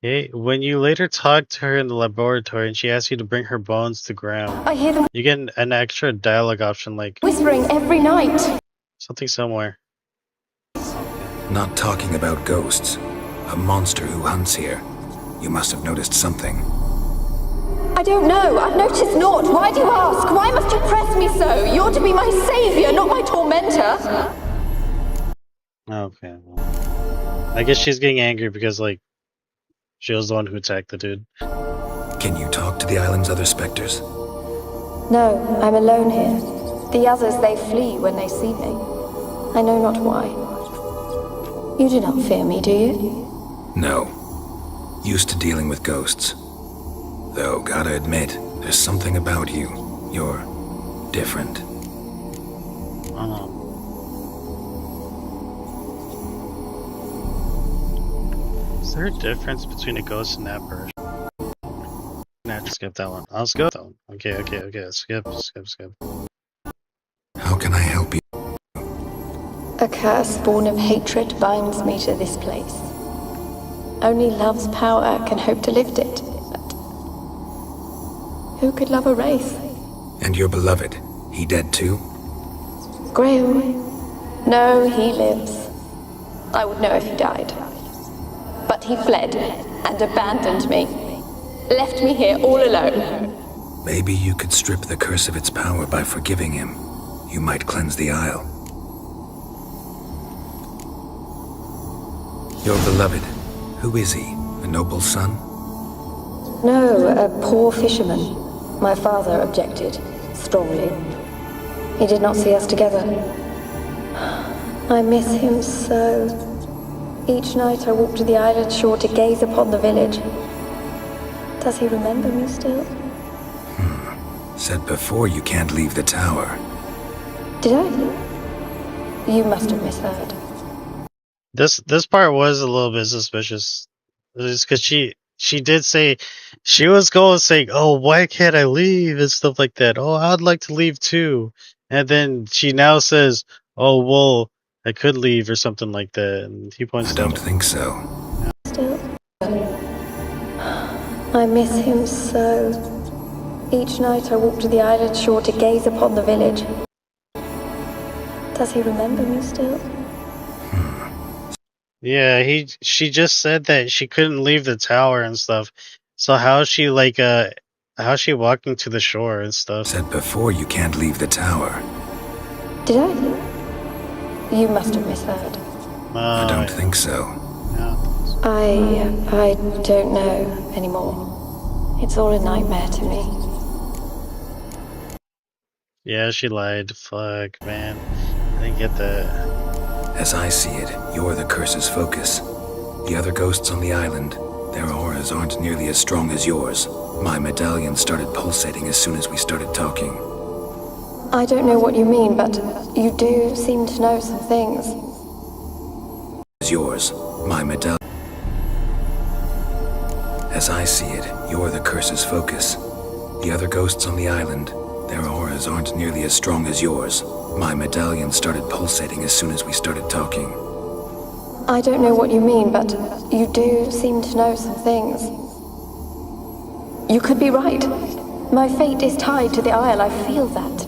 Okay, when you later talk to her in the laboratory and she asks you to bring her bones to ground, I hear them you get an extra dialogue option like whispering every night. something somewhere. Not talking about ghosts. A monster who hunts here. You must have noticed something. I don't know. I've noticed naught. Why do you ask? Why must you press me so? You're to be my savior, not my tormentor. Okay, well, I guess she's getting angry because she was the one who attacked the dude. Can you talk to the island's other specters? No, I'm alone here. The others, they flee when they see me. I know not why. You do not fear me, do you? No. Used to dealing with ghosts. Though, gotta admit, there's something about you. You're different. Is there a difference between a ghost and apparition? Nah, just skip that one. I'll skip that one. Okay. Skip. How can I help you? A curse born of hatred binds me to this place. Only love's power can hope to lift it. But who could love a wraith? And your beloved, he dead too? Graham? No, he lives. I would know if he died. But he fled and abandoned me. Left me here all alone. Maybe you could strip the curse of its power by forgiving him. You might cleanse the Isle. Your beloved, who is he? A noble son? No, a poor fisherman. My father objected, strongly. He did not see us together. I miss him so. Each night I walk to the island shore to gaze upon the village. Does he remember me still? Said before you can't leave the tower. Did I? You must have misheard. This part was a little bit suspicious. Just because she did say she was going saying, "Oh, why can't I leave?" and stuff like that. "Oh, I'd like to leave too," and then she now says, "Oh, well, I could leave" or something like that. And he points. I don't think so. Still. I miss him so. Each night I walk to the island shore to gaze upon the village. Does he remember me still? Yeah, she just said that she couldn't leave the tower and stuff. So how's she how's she walking to the shore and stuff? Said before you can't leave the tower. Did I? You must have misheard. I don't think so. I don't know anymore. It's all a nightmare to me. Yeah, she lied. Fuck, man. I didn't get that. As I see it, you're the curse's focus. The other ghosts on the island, their auras aren't nearly as strong as yours. My medallion started pulsating as soon as we started talking. I don't know what you mean, but you do seem to know some things. Yours, my medallion. As I see it, you're the curse's focus. The other ghosts on the island, their auras aren't nearly as strong as yours. My medallion started pulsating as soon as we started talking. I don't know what you mean, but you do seem to know some things. You could be right. My fate is tied to the Isle, I feel that.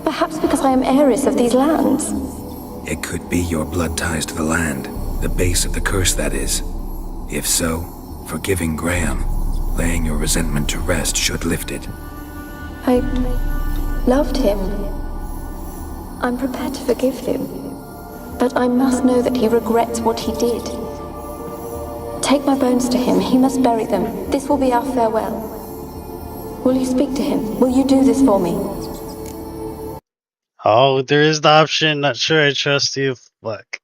Perhaps because I am heiress of these lands. It could be your blood ties to the land, the base of the curse, that is. If so, forgiving Graham, laying your resentment to rest should lift it. I loved him. I'm prepared to forgive him. But I must know that he regrets what he did. Take my bones to him. He must bury them. This will be our farewell. Will you speak to him? Will you do this for me? Oh, there is the option. Not sure I trust you. Fuck.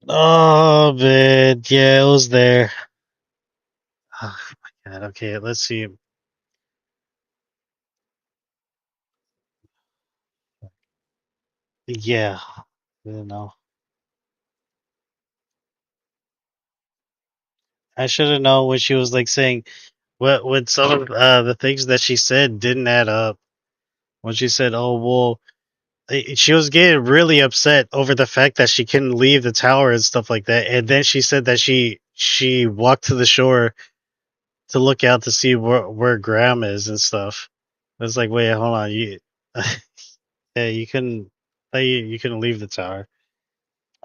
Oh, man. Yeah, it was there. Oh, my God. Okay, let's see. Yeah. You know. I should have known when she was like saying what when some of the things that she said didn't add up. When she said, "Oh well," she was getting really upset over the fact that she couldn't leave the tower and stuff like that. And then she said that she walked to the shore to look out to see where Graham is and stuff. I was like, wait, hold on, you, yeah, you couldn't leave the tower.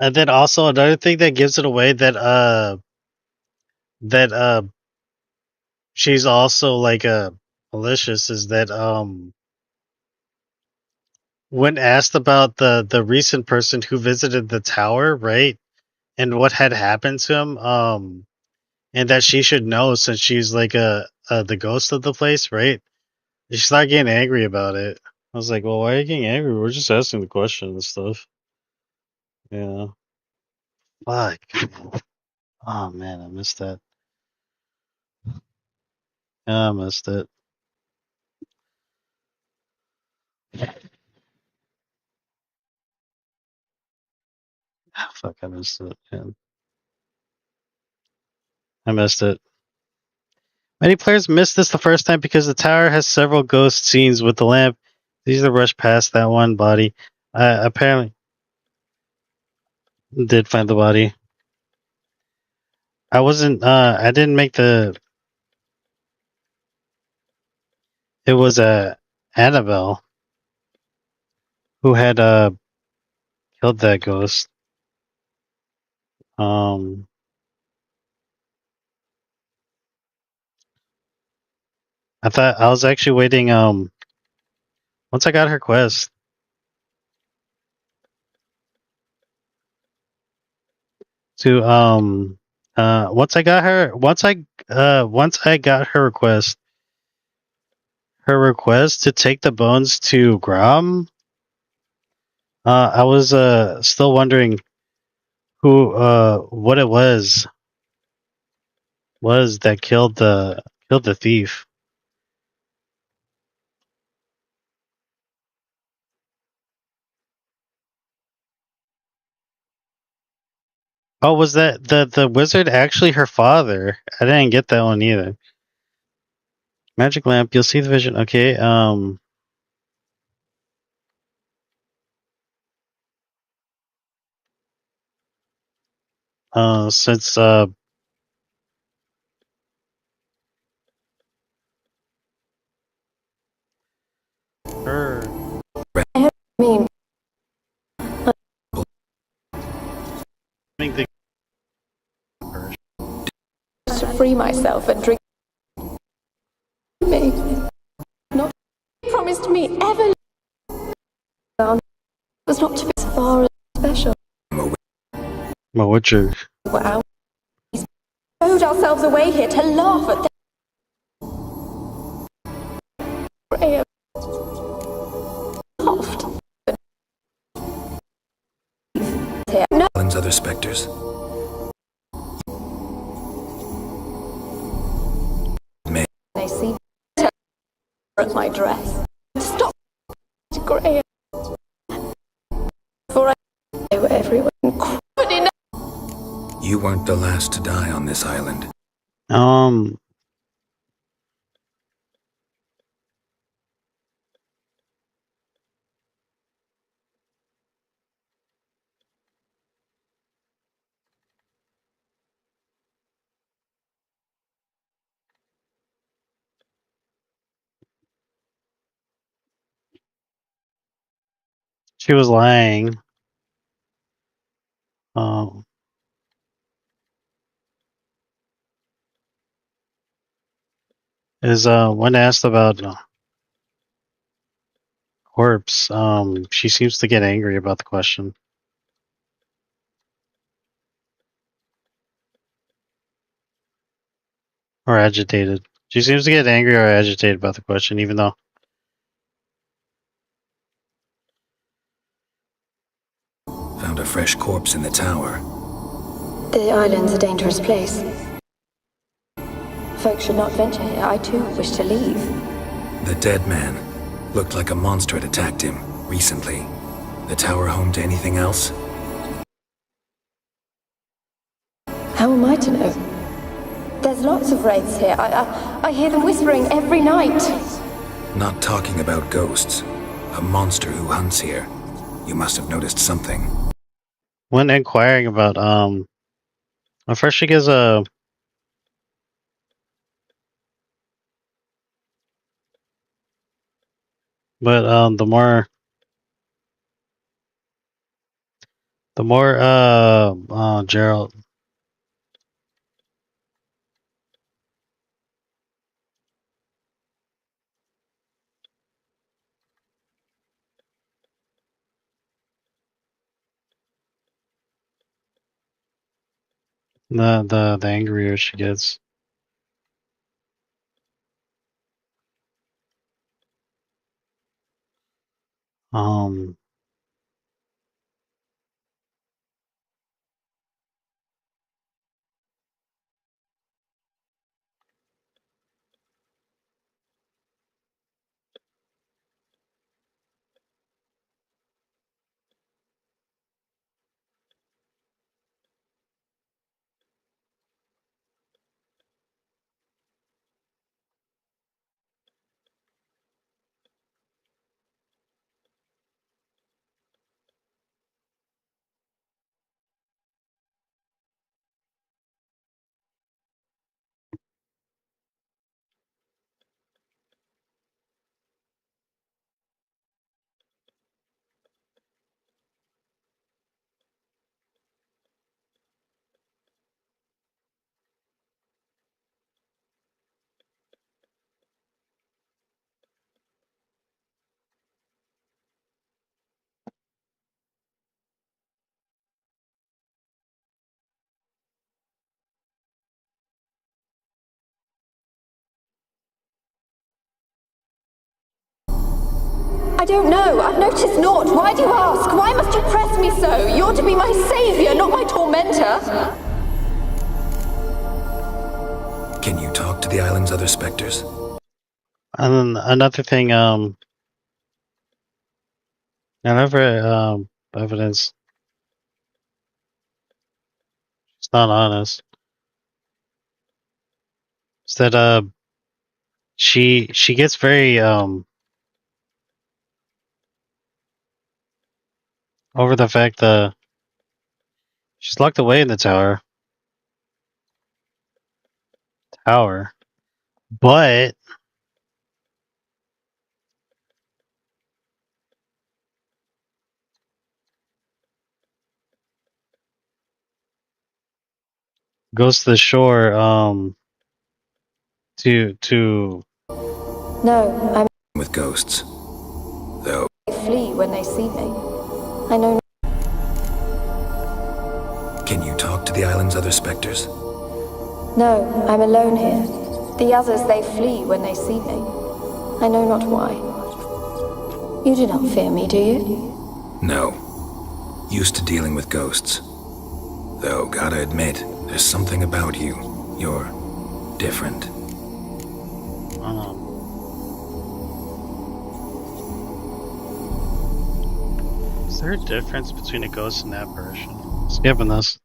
And then also another thing that gives it away that she's also like malicious is that when asked about the recent person who visited the tower, right, and what had happened to him, and that she should know since she's like the ghost of the place, right? She's not getting angry about it. I was like, well, why are you getting angry? We're just asking the question and stuff. Yeah. Fuck. Oh man, I missed that. Yeah, I missed it. Ah, fuck, I missed it. Man. I missed it. Many players missed this the first time because the tower has several ghost scenes with the lamp. These are rushed past that one body. Apparently, did find the body. I wasn't. I didn't make the. It was Annabelle who had killed that ghost. I thought I was actually waiting. Once I got her quest. To once I got her request to take the bones to Grom, I was still wondering who what it was that killed the thief. Oh, was that the wizard actually her father? I didn't get that one either. Magic lamp, you'll see the vision. Okay, since her I mean, to free myself and drink me. Not promised me ever. Was not to be as far My Witcher. Wow. We stowed ourselves away here to laugh at Graham laughed. No. Alan's other specters. They see at my dress. Stop, Graham. For they were everywhere. You weren't the last to die on this island. She was lying. When asked about corpse, she seems to get angry about the question. Or agitated. She seems to get angry or agitated about the question, even though Found a fresh corpse in the tower. The island's a dangerous place. Folks should not venture here. I too wish to leave. The dead man. Looked like a monster had attacked him recently. The tower home to anything else? How am I to know? There's lots of wraiths here. I hear them whispering every night. Not talking about ghosts. A monster who hunts here. You must have noticed something. when inquiring about first she gives a but the more Gerald the angrier she gets. I don't know. I've noticed naught. Why do you ask? Why must you press me so? You're to be my savior, not my tormentor. Can you talk to the island's other specters? And then another thing, another evidence. It's not honest. Is that she gets very over the fact that she's locked away in the tower, but goes to the shore to No, I'm with ghosts. Though flee when they see me. I know. can you to the island's other specters? No, I'm alone here. The others, they flee when they see me. I know not why. You do not fear me, do you? No. Used to dealing with ghosts. Though, gotta admit, there's something about you. You're different. Is there a difference between a ghost and an apparition? Skipping this.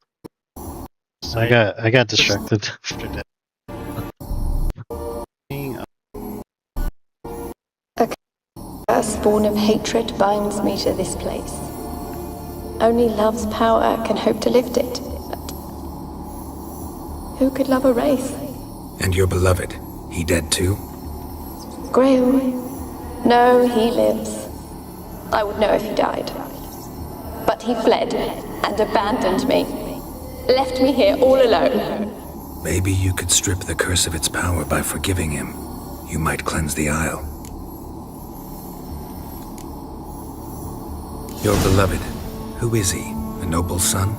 I got distracted after that. A spawn of hatred binds me to this place. Only love's power can hope to lift it. But who could love a wraith? And your beloved, he dead too? Grail? No, he lives. I would know if he died. But he fled and abandoned me. Left me here all alone. Maybe you could strip the curse of its power by forgiving him. You might cleanse the Isle. Your beloved, who is he? A noble son?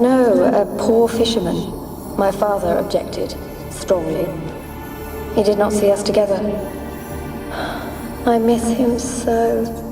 No, a poor fisherman. My father objected, strongly. He did not see us together. I miss him so.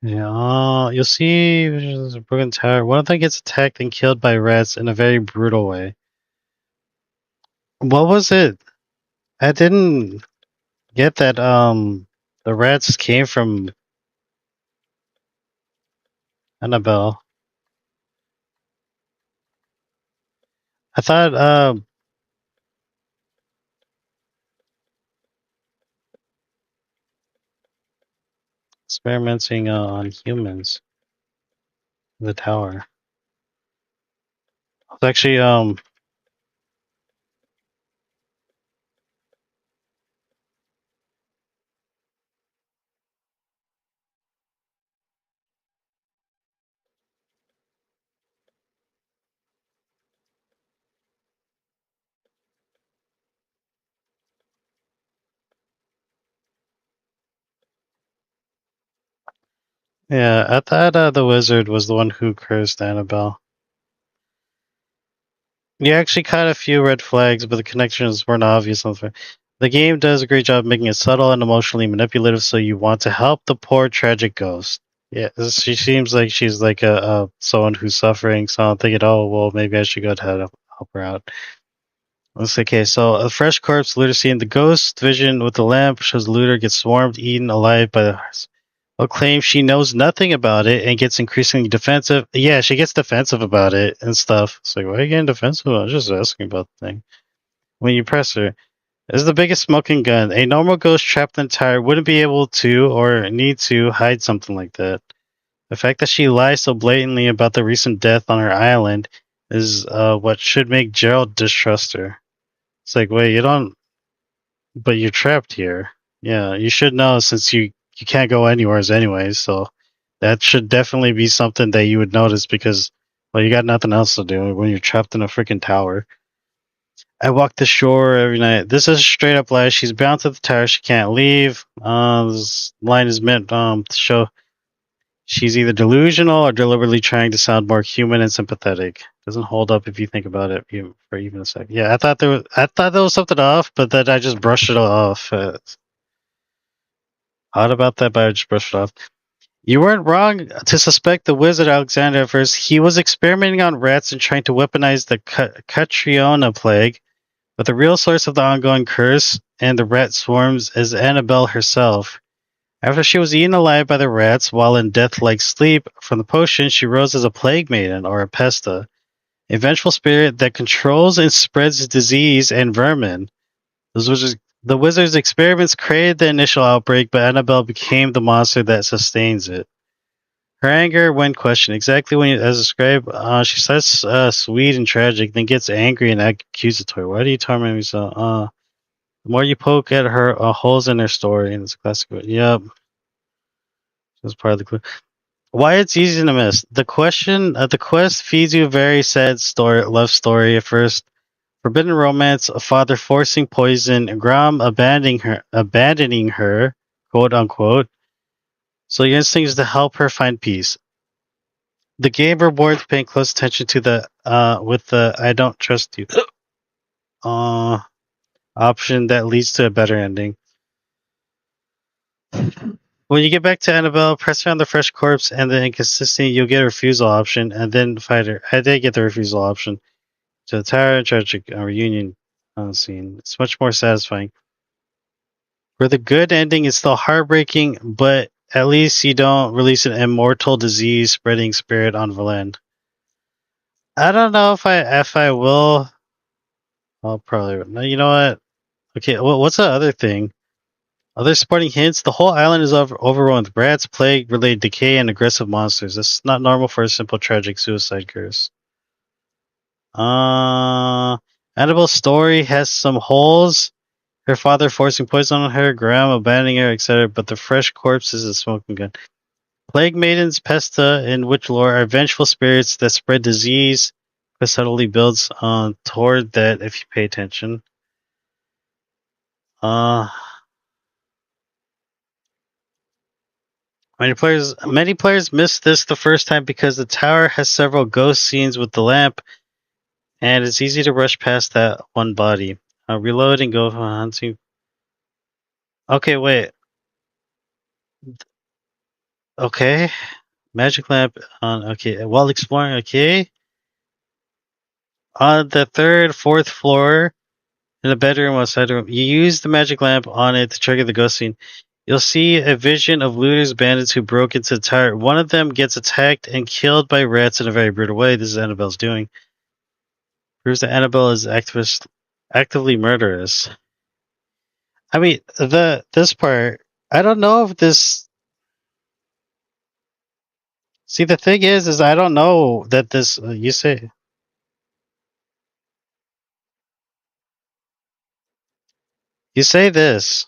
Yeah, you'll see there's a broken tower. One of them gets attacked and killed by rats in a very brutal way. What was it? I didn't get that the rats came from Annabelle. I thought experimenting on humans. The tower. It's actually yeah, I thought the wizard was the one who cursed Annabelle. You actually caught a few red flags, but the connections weren't obvious. The game does a great job making it subtle and emotionally manipulative, so you want to help the poor tragic ghost. Yeah, she seems like she's like a someone who's suffering, so I'm thinking, oh well, maybe I should go ahead and help her out. Let's see, okay, so a fresh corpse, Looter seen the ghost vision with the lamp shows Looter gets swarmed, eaten alive by the claims she knows nothing about it and gets increasingly defensive. Yeah, she gets defensive about it and stuff. It's like, why are you getting defensive? I was just asking about the thing. When you press her, this is the biggest smoking gun. A normal ghost trapped in the tower wouldn't be able to or need to hide something like that. The fact that she lies so blatantly about the recent death on her island is what should make Gerald distrust her. It's like, wait, you don't, but you're trapped here. Yeah, you should know since you can't go anywhere anyways, so that should definitely be something that you would notice because, well, you got nothing else to do when you're trapped in a freaking tower. I walk the shore every night. This is a straight up lie. She's bound to the tower. She can't leave. This line is meant to show she's either delusional or deliberately trying to sound more human and sympathetic. Doesn't hold up if you think about it for even a second. Yeah, I thought there was something off, but then I just brushed it off. Odd about that, but I just brushed it off. You weren't wrong to suspect the wizard Alexander at first. He was experimenting on rats and trying to weaponize the Catriona plague, but the real source of the ongoing curse and the rat swarms is Annabelle herself. After she was eaten alive by the rats while in death-like sleep from the potion, she rose as a plague maiden, or a pesta, a vengeful spirit that controls and spreads disease and vermin. The wizard's experiments created the initial outbreak, but Annabelle became the monster that sustains it. Her anger, when questioned, exactly when as described, she starts sweet and tragic, then gets angry and accusatory. Why do you torment me so? The more you poke at her holes in her story, and it's a classic. Yep, that's part of the clue. Why it's easy to miss. The quest feeds you a very sad love story at first. Forbidden romance, a father forcing poison, Grom abandoning her, quote unquote. So your instinct is to help her find peace. The game rewards paying close attention to with the I don't trust you option that leads to a better ending. When you get back to Annabelle, press her on the fresh corpse and the inconsistency, you'll get a refusal option, and then fight her. I did get the refusal option. To the tower and tragic reunion scene. It's much more satisfying. For the good ending, it's still heartbreaking, but at least you don't release an immortal disease spreading spirit on Valand. I don't know if I will. I'll probably. No, you know what? Okay, what's the other thing? Other supporting hints: the whole island is overrun with rats, plague, related decay, and aggressive monsters. That's not normal for a simple tragic suicide curse. Annabelle's story has some holes. Her father forcing poison on her, Graham abandoning her, etc. But the fresh corpse is a smoking gun. Plague maidens, Pesta, and witch lore are vengeful spirits that spread disease. But subtly builds toward that if you pay attention. Many players missed this the first time because the tower has several ghost scenes with the lamp, and it's easy to rush past that one body. Reload and go hunting. Okay, wait. Okay. Magic lamp on. Okay, while exploring. Okay. On the third, fourth floor, in the bedroom outside the room, you use the magic lamp on it to trigger the ghost scene. You'll see a vision of looters, bandits who broke into the tower. One of them gets attacked and killed by rats in a very brutal way. This is Annabelle's doing. Proves that Annabelle is actively murderous. I mean, this part, I don't know if this. See, the thing is I don't know that this. You say. You say this.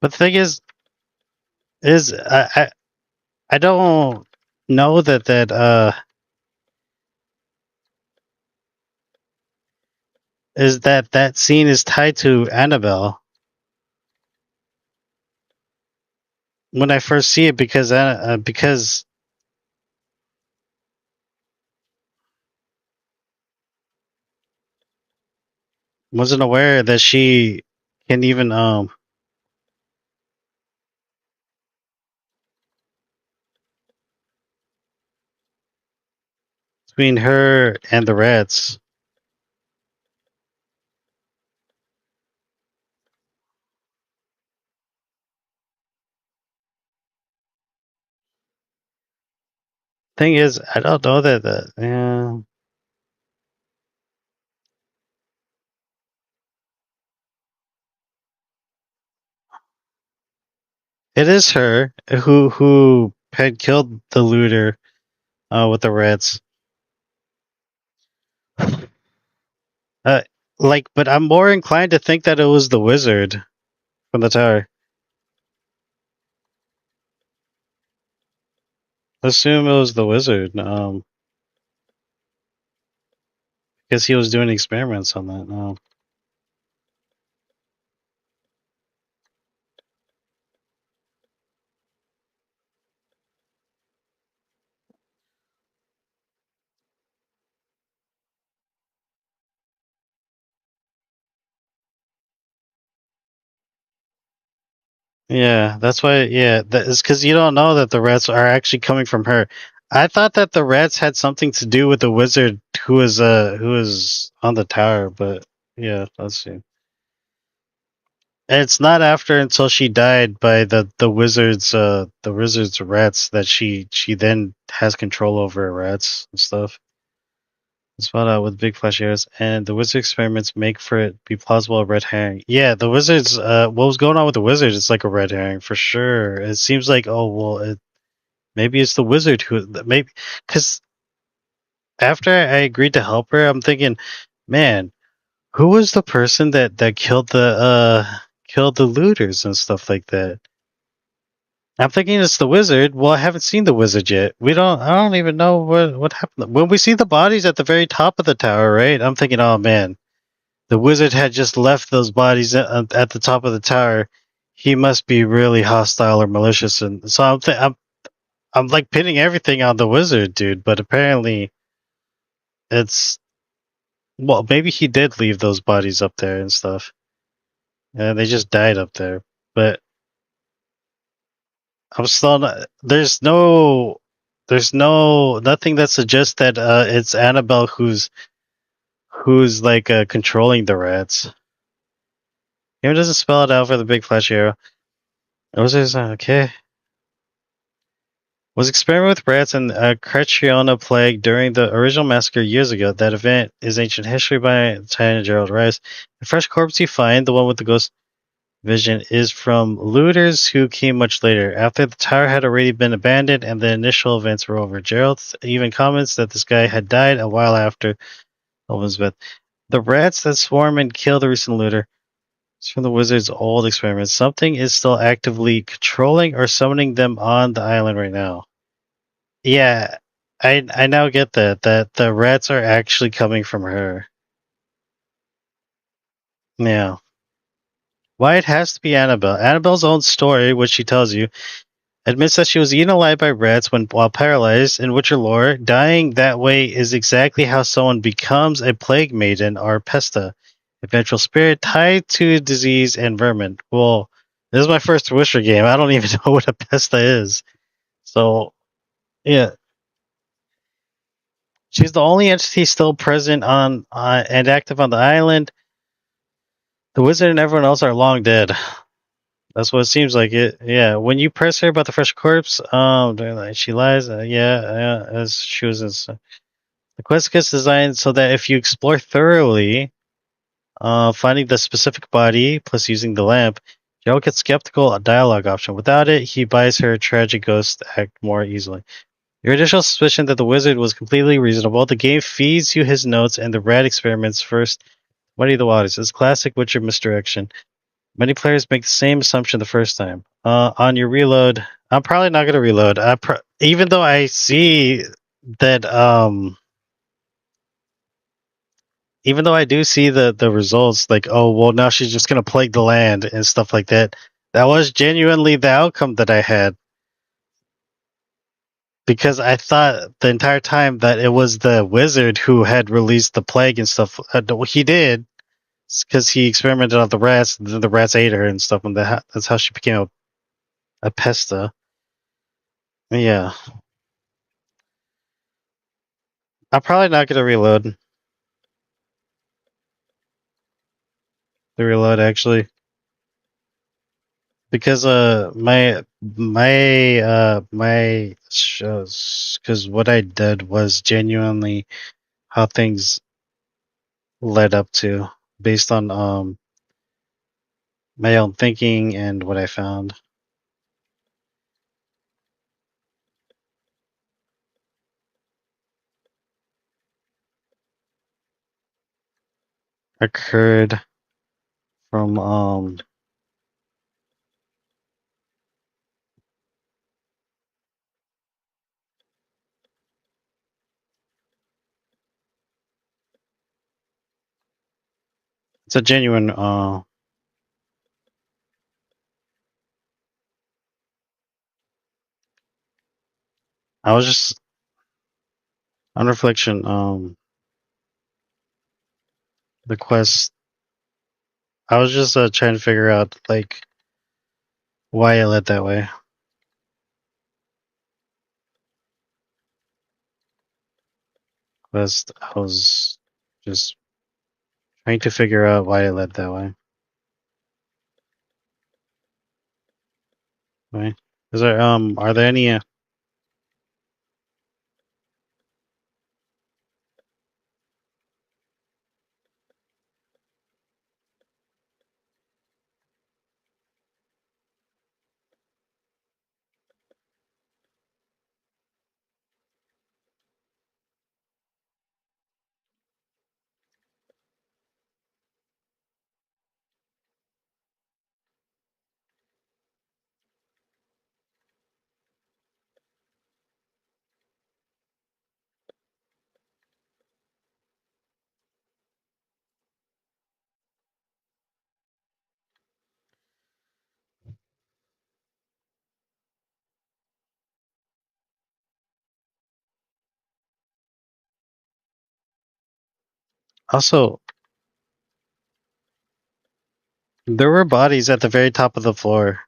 But the thing is I don't know that is that scene is tied to Annabelle. When I first see it, because wasn't aware that she can even between her and the rats. Thing is, I don't know that yeah. It is her who had killed the looter with the rats. But I'm more inclined to think that it was the wizard from the tower. Assume it was the wizard, because he was doing experiments on that. Yeah, that's why. Yeah, that is because you don't know that the rats are actually coming from her. I thought that the rats had something to do with the wizard who was on the tower, but yeah, let's see. it's not after until she died by the wizard's rats that she then has control over rats and stuff. Spelled out with big flashy arrows, and the wizard experiments make for it be plausible a red herring. Yeah, the wizards. What was going on with the wizard? It's like a red herring for sure. It seems like maybe it's the wizard who maybe because after I agreed to help her, I'm thinking, man, who was the person that killed the looters and stuff like that? I'm thinking it's the wizard. Well, I haven't seen the wizard yet. I don't even know what happened. When we see the bodies at the very top of the tower, right? I'm thinking, oh man, the wizard had just left those bodies at the top of the tower. He must be really hostile or malicious, and so I'm like pinning everything on the wizard, dude. But apparently, it's well, maybe he did leave those bodies up there and stuff, and they just died up there. But I'm still not. There's nothing that suggests that it's Annabelle who's like controlling the rats. Game doesn't spell it out for the big flashy arrow. Wizards, okay. Was experimenting with rats and Cretriona plague during the original massacre years ago. That event is ancient history by Tanya Gerald Rice. The fresh corpse you find, the one with the ghost vision, is from looters who came much later, after the tower had already been abandoned and the initial events were over. Gerald even comments that this guy had died a while after Elvin's. The rats that swarm and kill the recent looter is from the wizard's old experiments. Something is still actively controlling or summoning them on the island right now. Yeah, I now get that the rats are actually coming from her. Yeah. Why it has to be Annabelle. Annabelle's own story, which she tells you, admits that she was eaten alive by rats while paralyzed. In Witcher lore, dying that way is exactly how someone becomes a plague maiden or pesta, a vengeful spirit tied to disease and vermin. Well, this is my first Witcher game. I don't even know what a pesta is. So, yeah. She's the only entity still present on and active on the island. The wizard and everyone else are long dead. That's what it seems like. Yeah. When you press her about the fresh corpse, she lies. As she was. The quest gets designed so that if you explore thoroughly, finding the specific body plus using the lamp, Gerald gets skeptical a dialogue option. Without it, he buys her tragic ghost to act more easily. Your initial suspicion that the wizard was completely reasonable. The game feeds you his notes and the rat experiments first. Muddy the waters. It's classic Witcher misdirection. Many players make the same assumption the first time. On your reload, I'm probably not going to reload. Even though I see that, even though I do see the results, like, oh, well, now she's just going to plague the land and stuff like that. That was genuinely the outcome that I had. Because I thought the entire time that it was the wizard who had released the plague and stuff. He did, because he experimented on the rats, and then the rats ate her and stuff, and that's how she became a pesta. Yeah. I'm probably not going to reload. The reload, actually. Because because what I did was genuinely how things led up to, based on my own thinking and what I found. Occurred from it's a genuine I was just on reflection, the quest, I was just trying to figure out like why it led that way. Quest, I was just trying to figure out why it led that way. Okay. Is there are there any also there were bodies at the very top of the floor.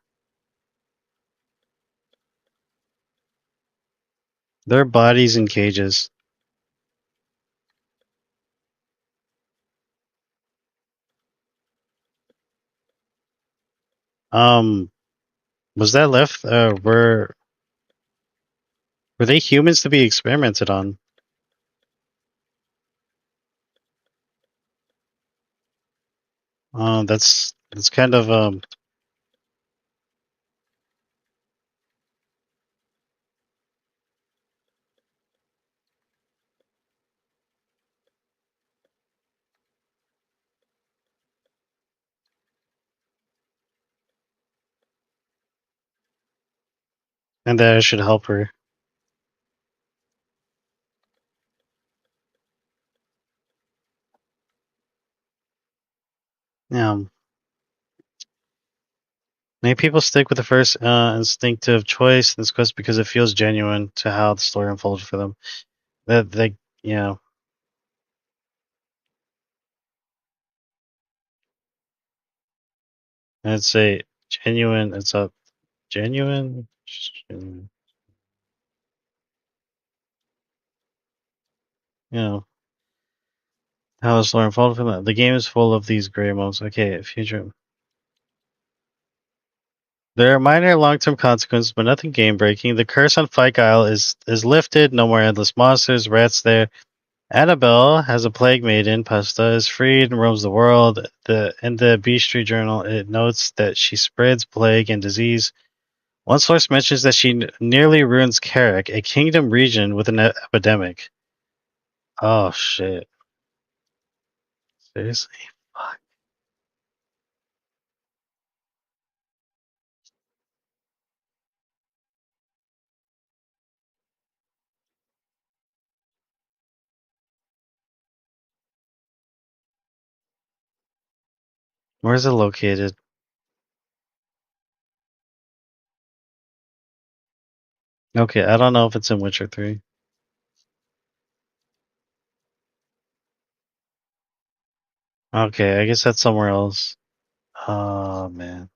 There are bodies in cages. Was that left? Were they humans to be experimented on? That's kind of and that I should help her. Yeah. Many people stick with the first instinctive choice in this quest because it feels genuine to how the story unfolds for them. That they, you know, I'd say genuine. It's a genuine. You know, how the story unfolds for them. The game is full of these gray moments. Okay, future. There are minor long-term consequences, but nothing game-breaking. The curse on Fyke Isle is lifted. No more endless monsters, rats there. Annabelle has a plague maiden. Pasta is freed and roams the world. In the Bestiary Journal, it notes that she spreads plague and disease. One source mentions that she nearly ruins Carrick, a kingdom region with an epidemic. Oh shit! Seriously? Fuck. Where's it located? Okay, I don't know if it's in Witcher 3. Okay, I guess that's somewhere else. Oh man.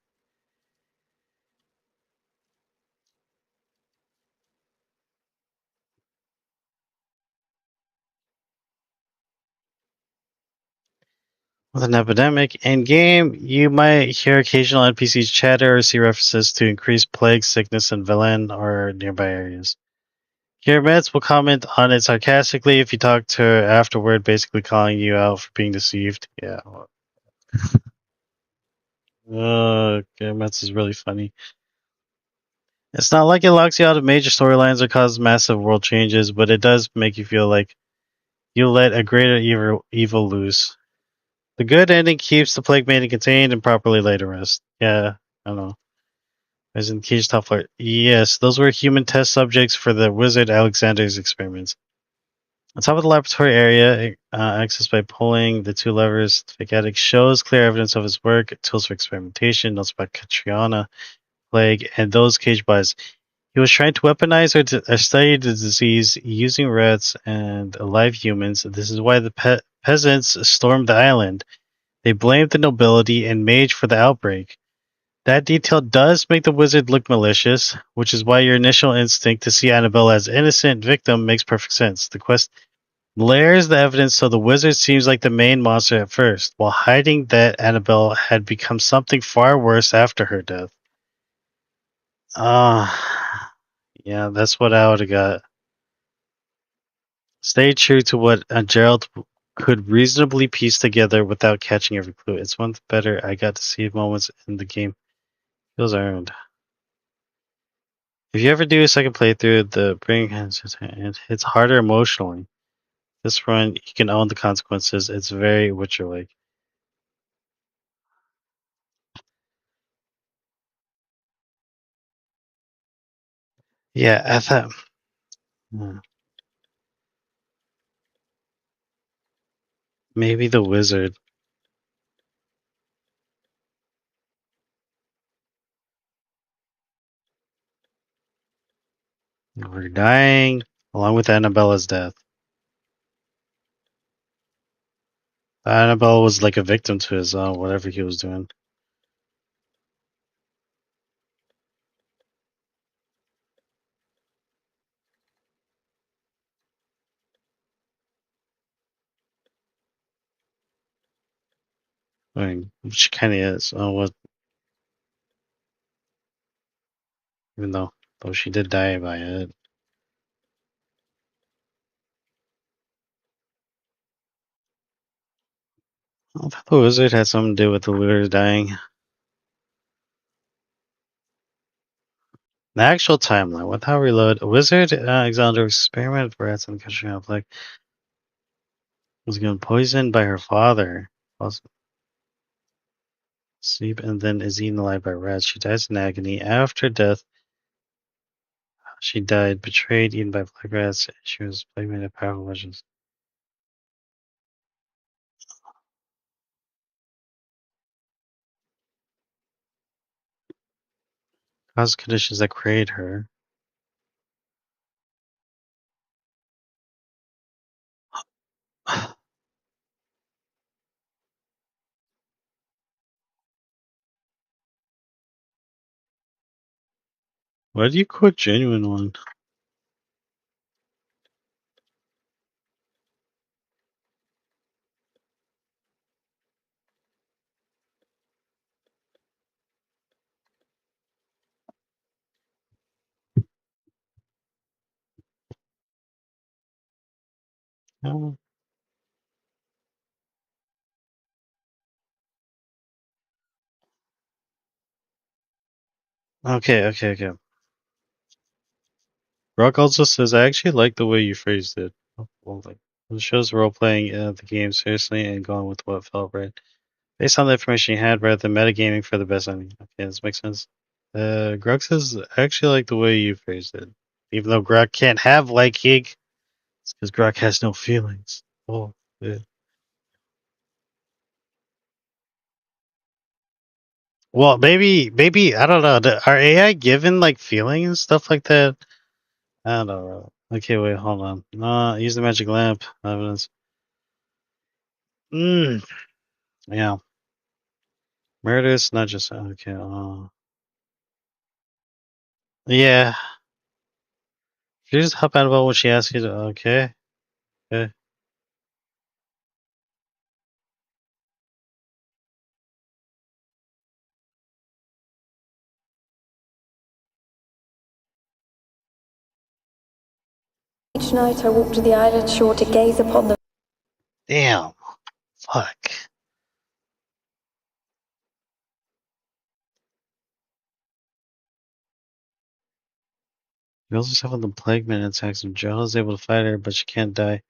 With an epidemic in game, you might hear occasional NPCs chatter or see references to increased plague, sickness, in Velen or nearby areas. Your meds will comment on it sarcastically if you talk to her afterward, basically calling you out for being deceived. Yeah. Mets is really funny. It's not like it locks you out of major storylines or causes massive world changes, but it does make you feel like you let a greater evil loose. The good ending keeps the plague maiden contained and properly laid to rest. Yeah, I don't know. As in Cage Top Flight. Yes, those were human test subjects for the wizard Alexander's experiments. On top of the laboratory area, accessed by pulling the two levers, the fake addict shows clear evidence of his work, tools for experimentation, notes about Catriona, plague, and those cage bodies. He was trying to weaponize or study the disease using rats and live humans. This is why the peasants stormed the island. They blamed the nobility and mage for the outbreak. That detail does make the wizard look malicious, which is why your initial instinct to see Annabelle as innocent victim makes perfect sense. The quest layers the evidence so the wizard seems like the main monster at first, while hiding that Annabelle had become something far worse after her death. Yeah, that's what I would have got. Stay true to what Gerald could reasonably piece together without catching every clue. It's one better. I got to see moments in the game. Feels earned. If you ever do a second playthrough, the bring it's harder emotionally. This run, you can own the consequences. It's very Witcher-like. Yeah, I thought. Maybe the wizard. We're dying along with Annabella's death. Annabelle was like a victim to his whatever he was doing. I mean, she kind of is. What? Even though she did die by it. I thought the wizard had something to do with the wizard dying. The actual timeline. Without reload, a wizard exiled to experiment with rats in the country of like was given poisoned by her father. Also, sleep and then is eaten alive by rats. She dies in agony. After death, she died betrayed, eaten by black rats. She was plagued by powerful legends. Caused conditions that create her. Why do you quote genuine one? Oh. Okay. Rock also says, I actually like the way you phrased it. Well, like, it shows role playing the game seriously and going with what felt right. Based on the information you had, rather than metagaming for the best ending. Okay, this makes sense. Grug says, I actually like the way you phrased it. Even though Grug can't have liking, it's because Grug has no feelings. Oh, yeah. Well, maybe, I don't know. Are AI given like feelings and stuff like that? I don't know. Okay, wait, hold on. Use the magic lamp. Evidence. Yeah. Murderous, not just okay. Yeah. You just hop out about what she asked you to. Okay. Okay. Each night I walk to the island shore to gaze upon the... Damn. Fuck. Girls herself on the plague man attacks him. Gerald is able to fight her, but she can't die.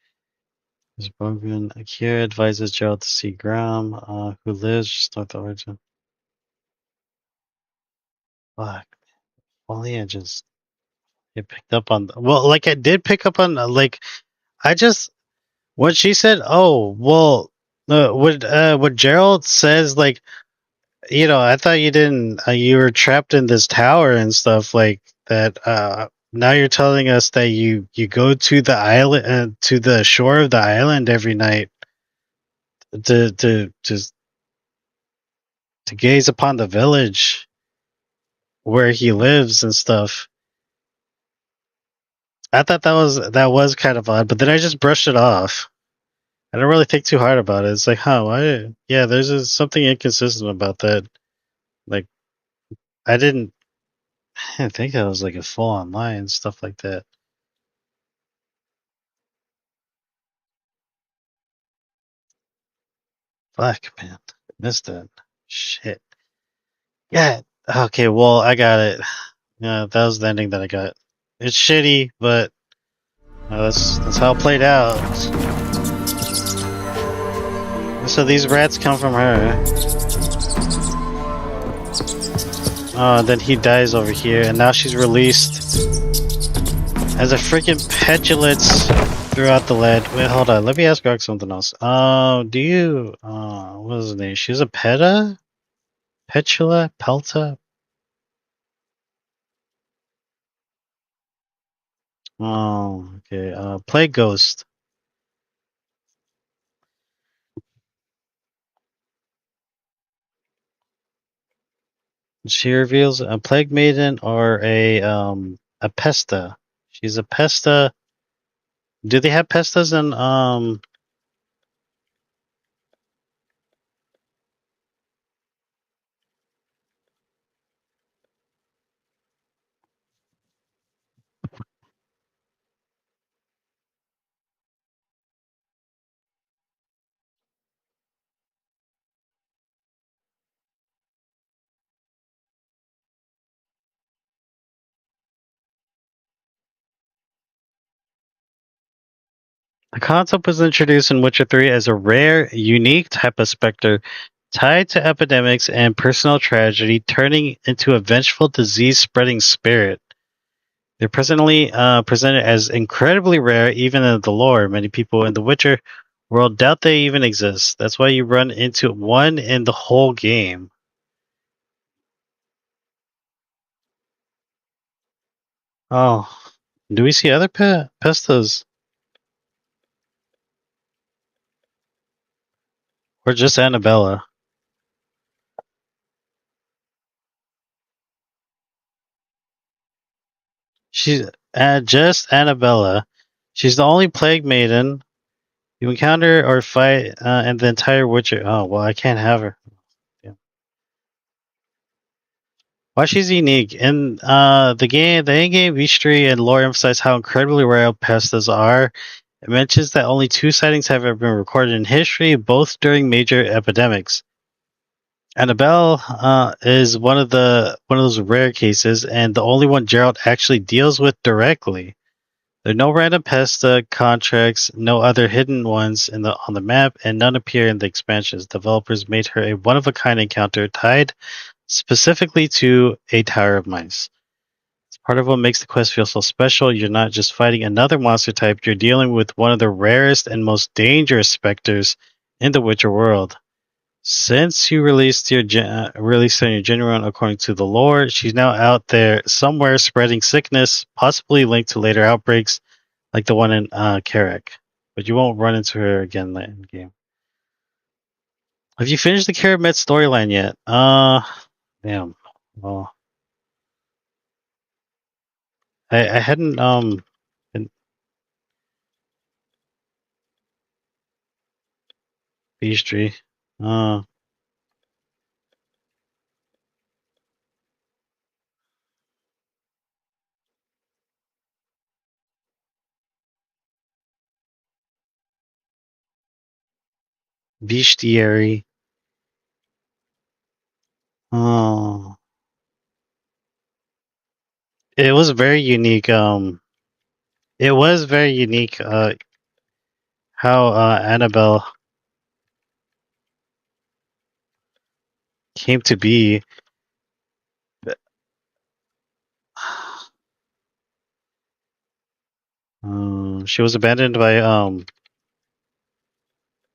Is broken. Akira advises Gerald to see Graham, who lives just north of origin. Fuck. Only I just it picked up on. Well, like I did pick up on. Like I just when she said, "Oh, well," what Gerald says, like, you know, I thought you didn't. You were trapped in this tower and stuff like that. Now you're telling us that you go to the island, to the shore of the island every night to gaze upon the village where he lives and stuff. I thought that was kind of odd, but then I just brushed it off. I don't really think too hard about it. It's like, huh, why? Yeah, there's something inconsistent about that. Like, I didn't. I didn't think that was like a full online stuff like that. Fuck, man. Missed it. Shit. Yeah. Okay, well, I got it. Yeah, that was the ending that I got. It's shitty, but that's how it played out. So these rats come from her. Then he dies over here, and now she's released as a freaking petulance throughout the land. Wait, hold on. Let me ask Grog something else. Do you, what is his name? She's a Peta? Petula? Pelta? Oh, okay. Plague Ghost. She reveals a Plague Maiden or a Pesta. She's a Pesta. Do they have Pestas in, the concept was introduced in Witcher 3 as a rare, unique type of specter tied to epidemics and personal tragedy, turning into a vengeful disease-spreading spirit. They're presently presented as incredibly rare, even in the lore. Many people in the Witcher world doubt they even exist. That's why you run into one in the whole game. Oh, do we see other pestas? Or just Annabella? She's just Annabella. She's the only plague maiden you encounter or fight in the entire Witcher. Oh, well, I can't have her. Yeah. Why she's unique. In the in-game history and lore emphasize how incredibly rare pestas are. It mentions that only 2 sightings have ever been recorded in history, both during major epidemics. Annabelle is one of those rare cases, and the only one Geralt actually deals with directly. There are no random pesta contracts, no other hidden ones on the map, and none appear in the expansions. Developers made her a one-of-a-kind encounter tied specifically to a Tower of Mice. It's part of what makes the quest feel so special. You're not just fighting another monster type, you're dealing with one of the rarest and most dangerous specters in the Witcher world. Since you released your genuine according to the lore, she's now out there somewhere spreading sickness, possibly linked to later outbreaks like the one in Karak. But you won't run into her again late in the game. Have you finished the Karamet storyline yet? Damn. Well, I hadn't been Beastry. Bestiary. Oh. It was very unique. It was very unique. How Annabelle came to be. She was abandoned by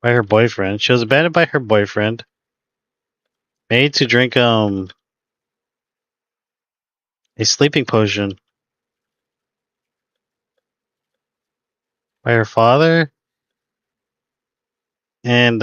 her boyfriend. She was abandoned by her boyfriend. Made to drink a sleeping potion by her father, and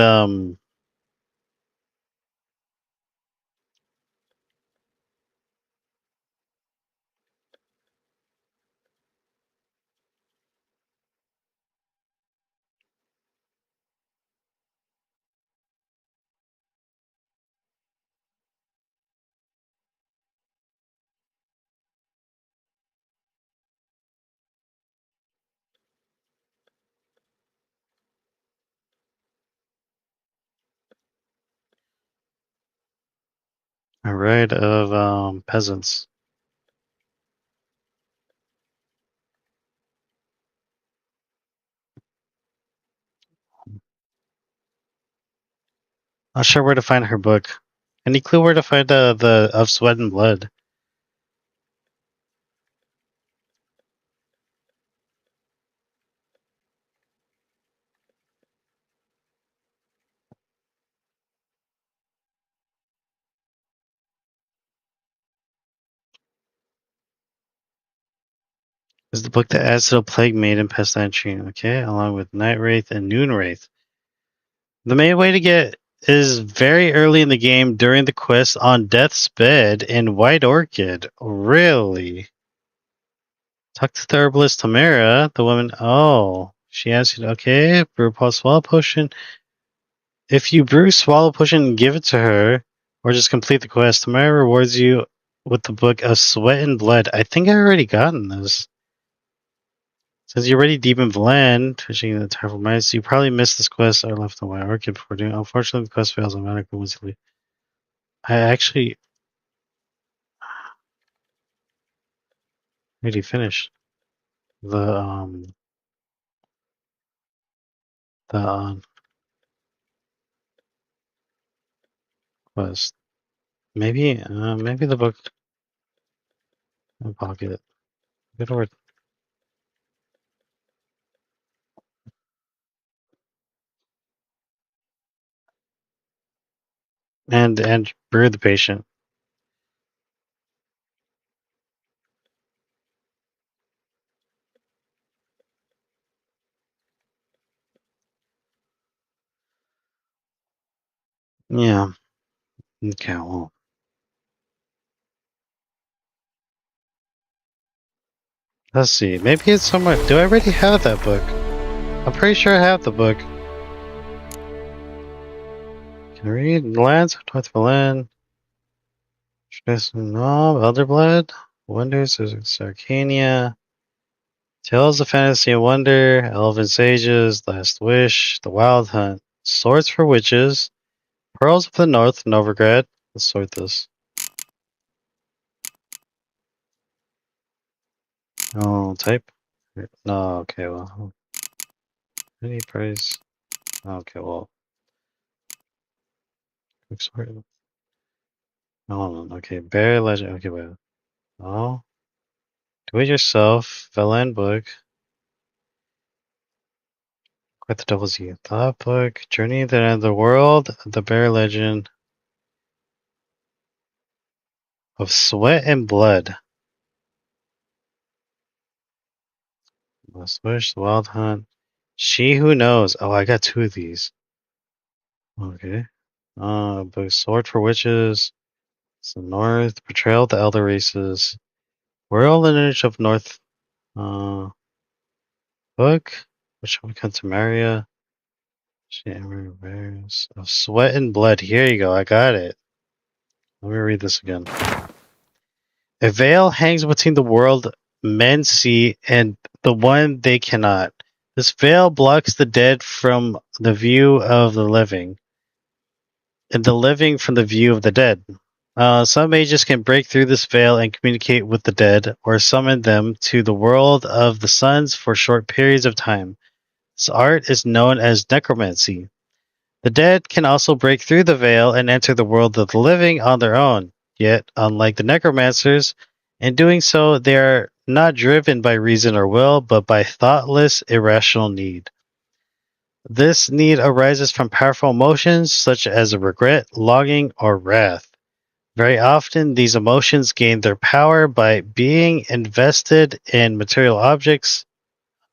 A raid of peasants. Not sure where to find her book. Any clue where to find the of Sweat and Blood? Is the book that adds to the Plague Maiden Pestilential, okay, along with Night Wraith and Noon Wraith. The main way to get is very early in the game during the quest on Death's Bed in White Orchid. Really? Talk to the herbalist Tamara, the woman. Oh, she asked you, okay, brew a swallow potion. If you brew swallow potion and give it to her, or just complete the quest, Tamara rewards you with the book of Sweat and Blood. I think I already gotten this. Since you're already deep in Valen, fishing the Terrible Mice, you probably missed this quest or left the White Orchid before doing it. Unfortunately, the quest fails automatically once you leave. I actually already finished the quest. Maybe the book in pocket. Good word. And brew the patient. Yeah. Okay, well. Let's see. Maybe it's somewhere. Do I already have that book? I'm pretty sure I have the book. Can I read Lands of North Valen? No, Elderblood? Wonders of Sarkania. Tales of Fantasy and Wonder, Elven Sages, Last Wish, The Wild Hunt, Swords for Witches, Pearls of the North, Novigrad. Let's sort this. Oh, type? No, okay, well. Any price? Okay, well. Quick sort. Oh, okay, Bear Legend. Okay, wait. Oh. Do it yourself. Velen book. Quite the Devil's Z. Thought book. Journey to the End of the World. The Bear Legend of Sweat and Blood. Last Wish, The Wild Hunt. She Who Knows. Oh, I got two of these. Okay. Book Sword for Witches. It's the North. Betrayal of the Elder Races. World Lineage of North. Book. Which one comes to Maria? Of Sweat and Blood. Here you go. I got it. Let me read this again. A veil hangs between the world men see and the one they cannot. This veil blocks the dead from the view of the living, and the living from the view of the dead. Some mages can break through this veil and communicate with the dead, or summon them to the world of the suns for short periods of time. This art is known as necromancy. The dead can also break through the veil and enter the world of the living on their own. Yet, unlike the necromancers, in doing so, they are not driven by reason or will, but by thoughtless, irrational need. This need arises from powerful emotions such as regret, longing, or wrath. Very often, these emotions gain their power by being invested in material objects.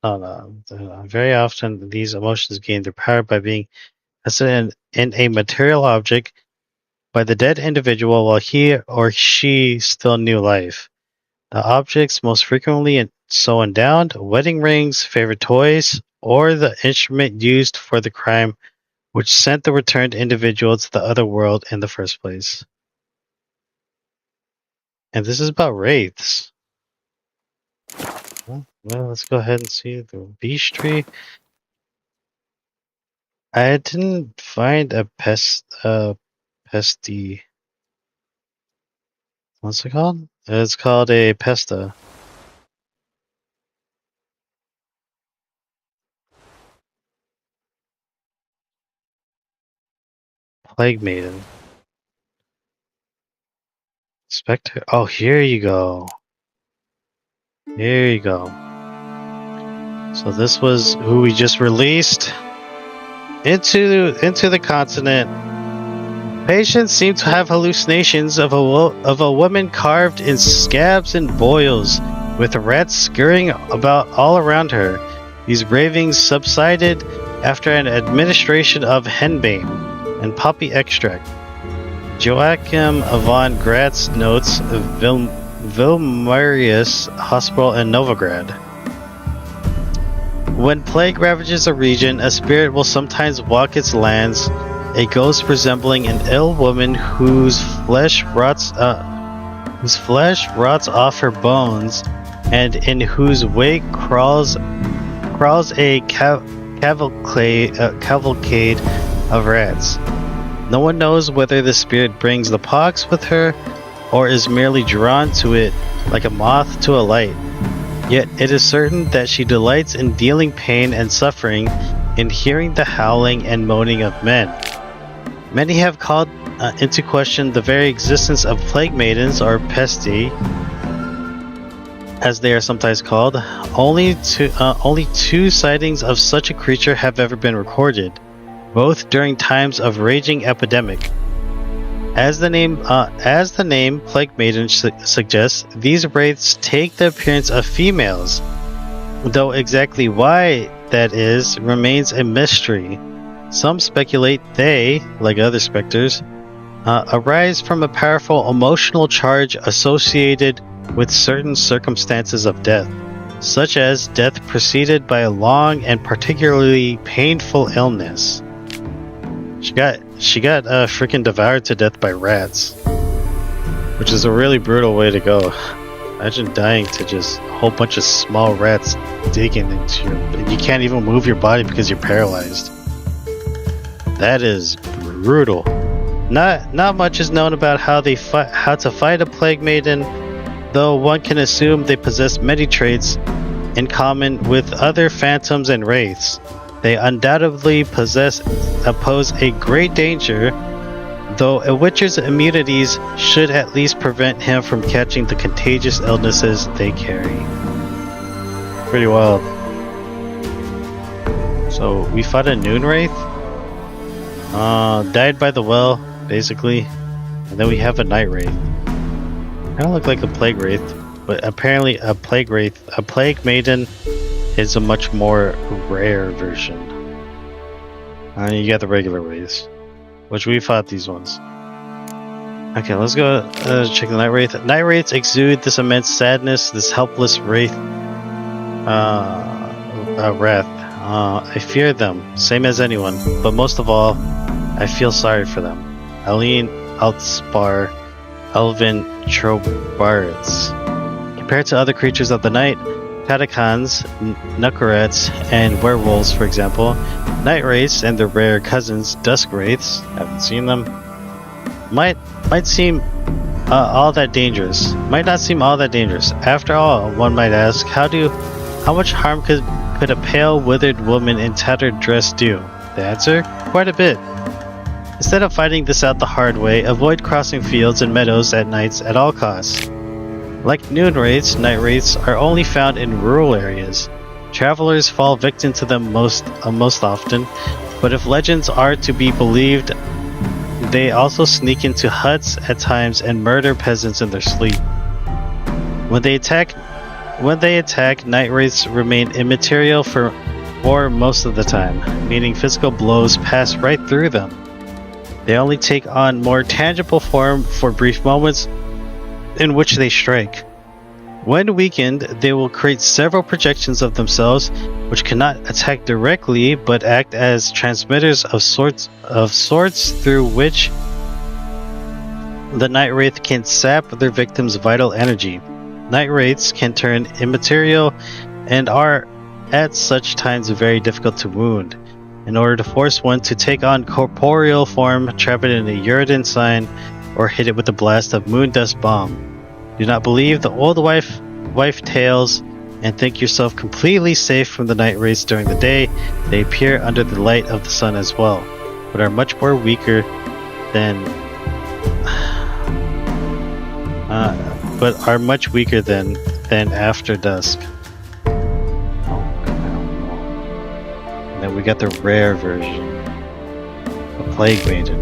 Very often, these emotions gain their power by being invested in a material object by the dead individual while he or she still knew life. The objects most frequently so endowed: wedding rings, favorite toys, or the instrument used for the crime which sent the returned individual to the other world in the first place. And this is about wraiths. Well, let's go ahead and see the beast tree. I didn't find a pesty What's it called? It's called a Pesta. Plague Maiden. Spectre. Oh, here you go. Here you go. So this was who we just released into the continent. Patients seem to have hallucinations of a woman carved in scabs and boils, with rats scurrying about all around her. These ravings subsided after an administration of henbane and poppy extract. Joachim von Gratz notes Vilmarius Hospital in Novigrad. When plague ravages a region, a spirit will sometimes walk its lands, a ghost resembling an ill woman whose flesh rots off her bones, and in whose wake crawls a cavalcade of rats. No one knows whether the spirit brings the pox with her, or is merely drawn to it like a moth to a light. Yet it is certain that she delights in dealing pain and suffering, in hearing the howling and moaning of men. Many have called into question the very existence of plague maidens, or pesti, as they are sometimes called. Only two sightings of such a creature have ever been recorded, both during times of raging epidemic. As the name Plague Maiden suggests, these wraiths take the appearance of females, though exactly why that is remains a mystery. Some speculate they, like other specters, arise from a powerful emotional charge associated with certain circumstances of death, such as death preceded by a long and particularly painful illness. She got freaking devoured to death by rats, which is a really brutal way to go. Imagine dying to just a whole bunch of small rats digging into you. You can't even move your body because you're paralyzed. That is brutal. Not much is known about how to fight a plague maiden, though one can assume they possess many traits in common with other phantoms and wraiths. They undoubtedly pose a great danger, though a witcher's immunities should at least prevent him from catching the contagious illnesses they carry. Pretty wild. So we fought a Noon Wraith. Died by the well, basically. And then we have a Night Wraith. Kind of look like a Plague Wraith, but apparently a Plague Maiden is a much more rare version. You got the regular Wraiths, which we fought these ones. Okay, let's go check the Night Wraith. Night Wraiths exude this immense sadness, this helpless wraith wrath. I fear them, same as anyone, but most of all, I feel sorry for them. Aline Altspar, Elvin Trobarits. Compared to other creatures of the night, catacans, nukarets, and werewolves, for example, night wraiths and their rare cousins, dusk wraiths, haven't seen them, might seem all that dangerous. Might not seem all that dangerous. After all, one might ask, how much harm could a pale, withered woman in tattered dress do? The answer? Quite a bit. Instead of fighting this out the hard way, avoid crossing fields and meadows at nights at all costs. Like Noon Wraiths, Night Wraiths are only found in rural areas. Travelers fall victim to them most often, but if legends are to be believed, they also sneak into huts at times and murder peasants in their sleep. When they attack, Night Wraiths remain immaterial for most of the time, meaning physical blows pass right through them. They only take on more tangible form for brief moments in which they strike. When weakened, they will create several projections of themselves, which cannot attack directly, but act as transmitters of sorts through which the Night Wraith can sap their victim's vital energy. Night Wraiths can turn immaterial and are at such times very difficult to wound. In order to force one to take on corporeal form, trap it in a Uridan sign, or hit it with a blast of moon dust bomb. Do not believe the old wife tales and think yourself completely safe from the night rays during the day. They appear under the light of the sun as well, but are much more weaker than than after dusk. And then we got the rare version, the Plague Maiden,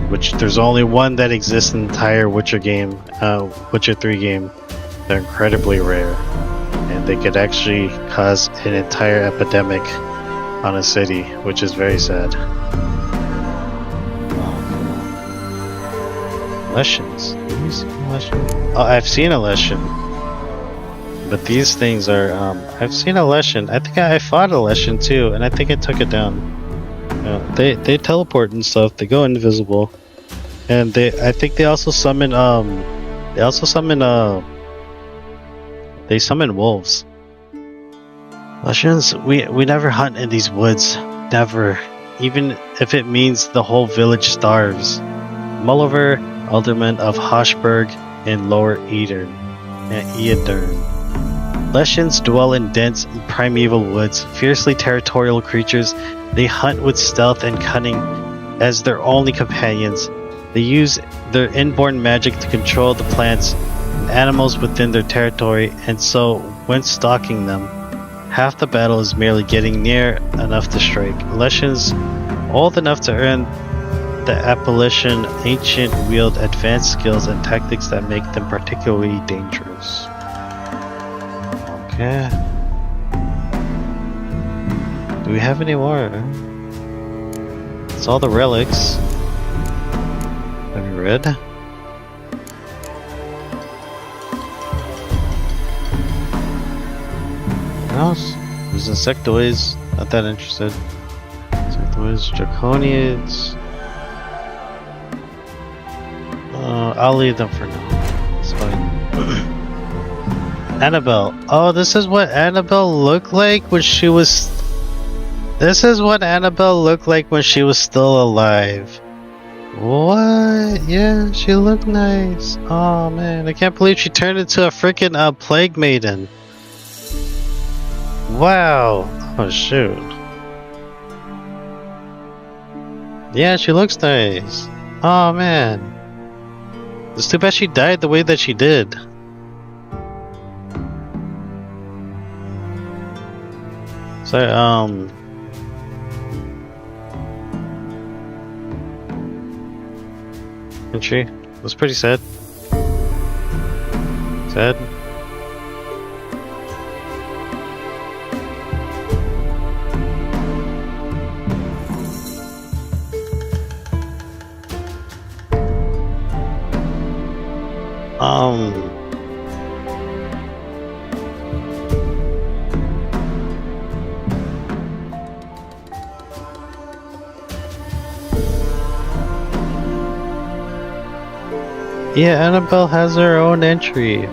which there's only one that exists in the entire Witcher game, Witcher 3 game. They're incredibly rare, and they could actually cause an entire epidemic on a city, which is very sad. Leshens. Oh, I've seen a Leshen. But these things are, I've seen a Leshen. I think I fought a Leshen too, and I think I took it down. They teleport and stuff. They go invisible, and I think they also summon they summon wolves. Leshens, we never hunt in these woods, never. Even if it means the whole village starves. Mulliver, alderman of Hoshburg in Lower Eadern. Leshens dwell in dense, primeval woods, fiercely territorial creatures. They hunt with stealth and cunning as their only companions. They use their inborn magic to control the plants and animals within their territory, and so, when stalking them, half the battle is merely getting near enough to strike. Leshens, old enough to earn the appellation ancient, wield advanced skills and tactics that make them particularly dangerous. Okay. Do we have any more? It's all the relics. Have you read? What else? There's insectoids. Not that interested. Insectoids, draconiids. I'll leave them for now. It's fine. Annabelle. Oh, this is what Annabelle looked like when she was... This is what Annabelle looked like when she was still alive. What? Yeah, she looked nice. Oh man, I can't believe she turned into a freaking Plague Maiden. Wow. Oh shoot. Yeah, she looks nice. Oh man. It's too bad she died the way that she did. Sorry, Entry. It was pretty sad. Sad. Yeah, Annabelle has her own entry.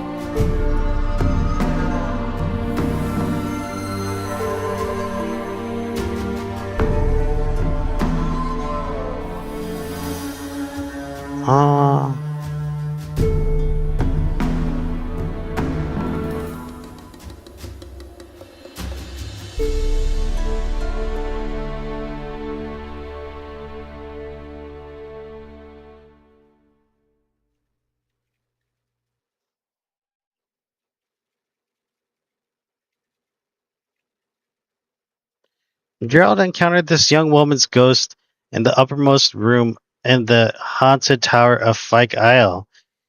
Gerald encountered this young woman's ghost in the uppermost room in the haunted tower of Fyke Isle.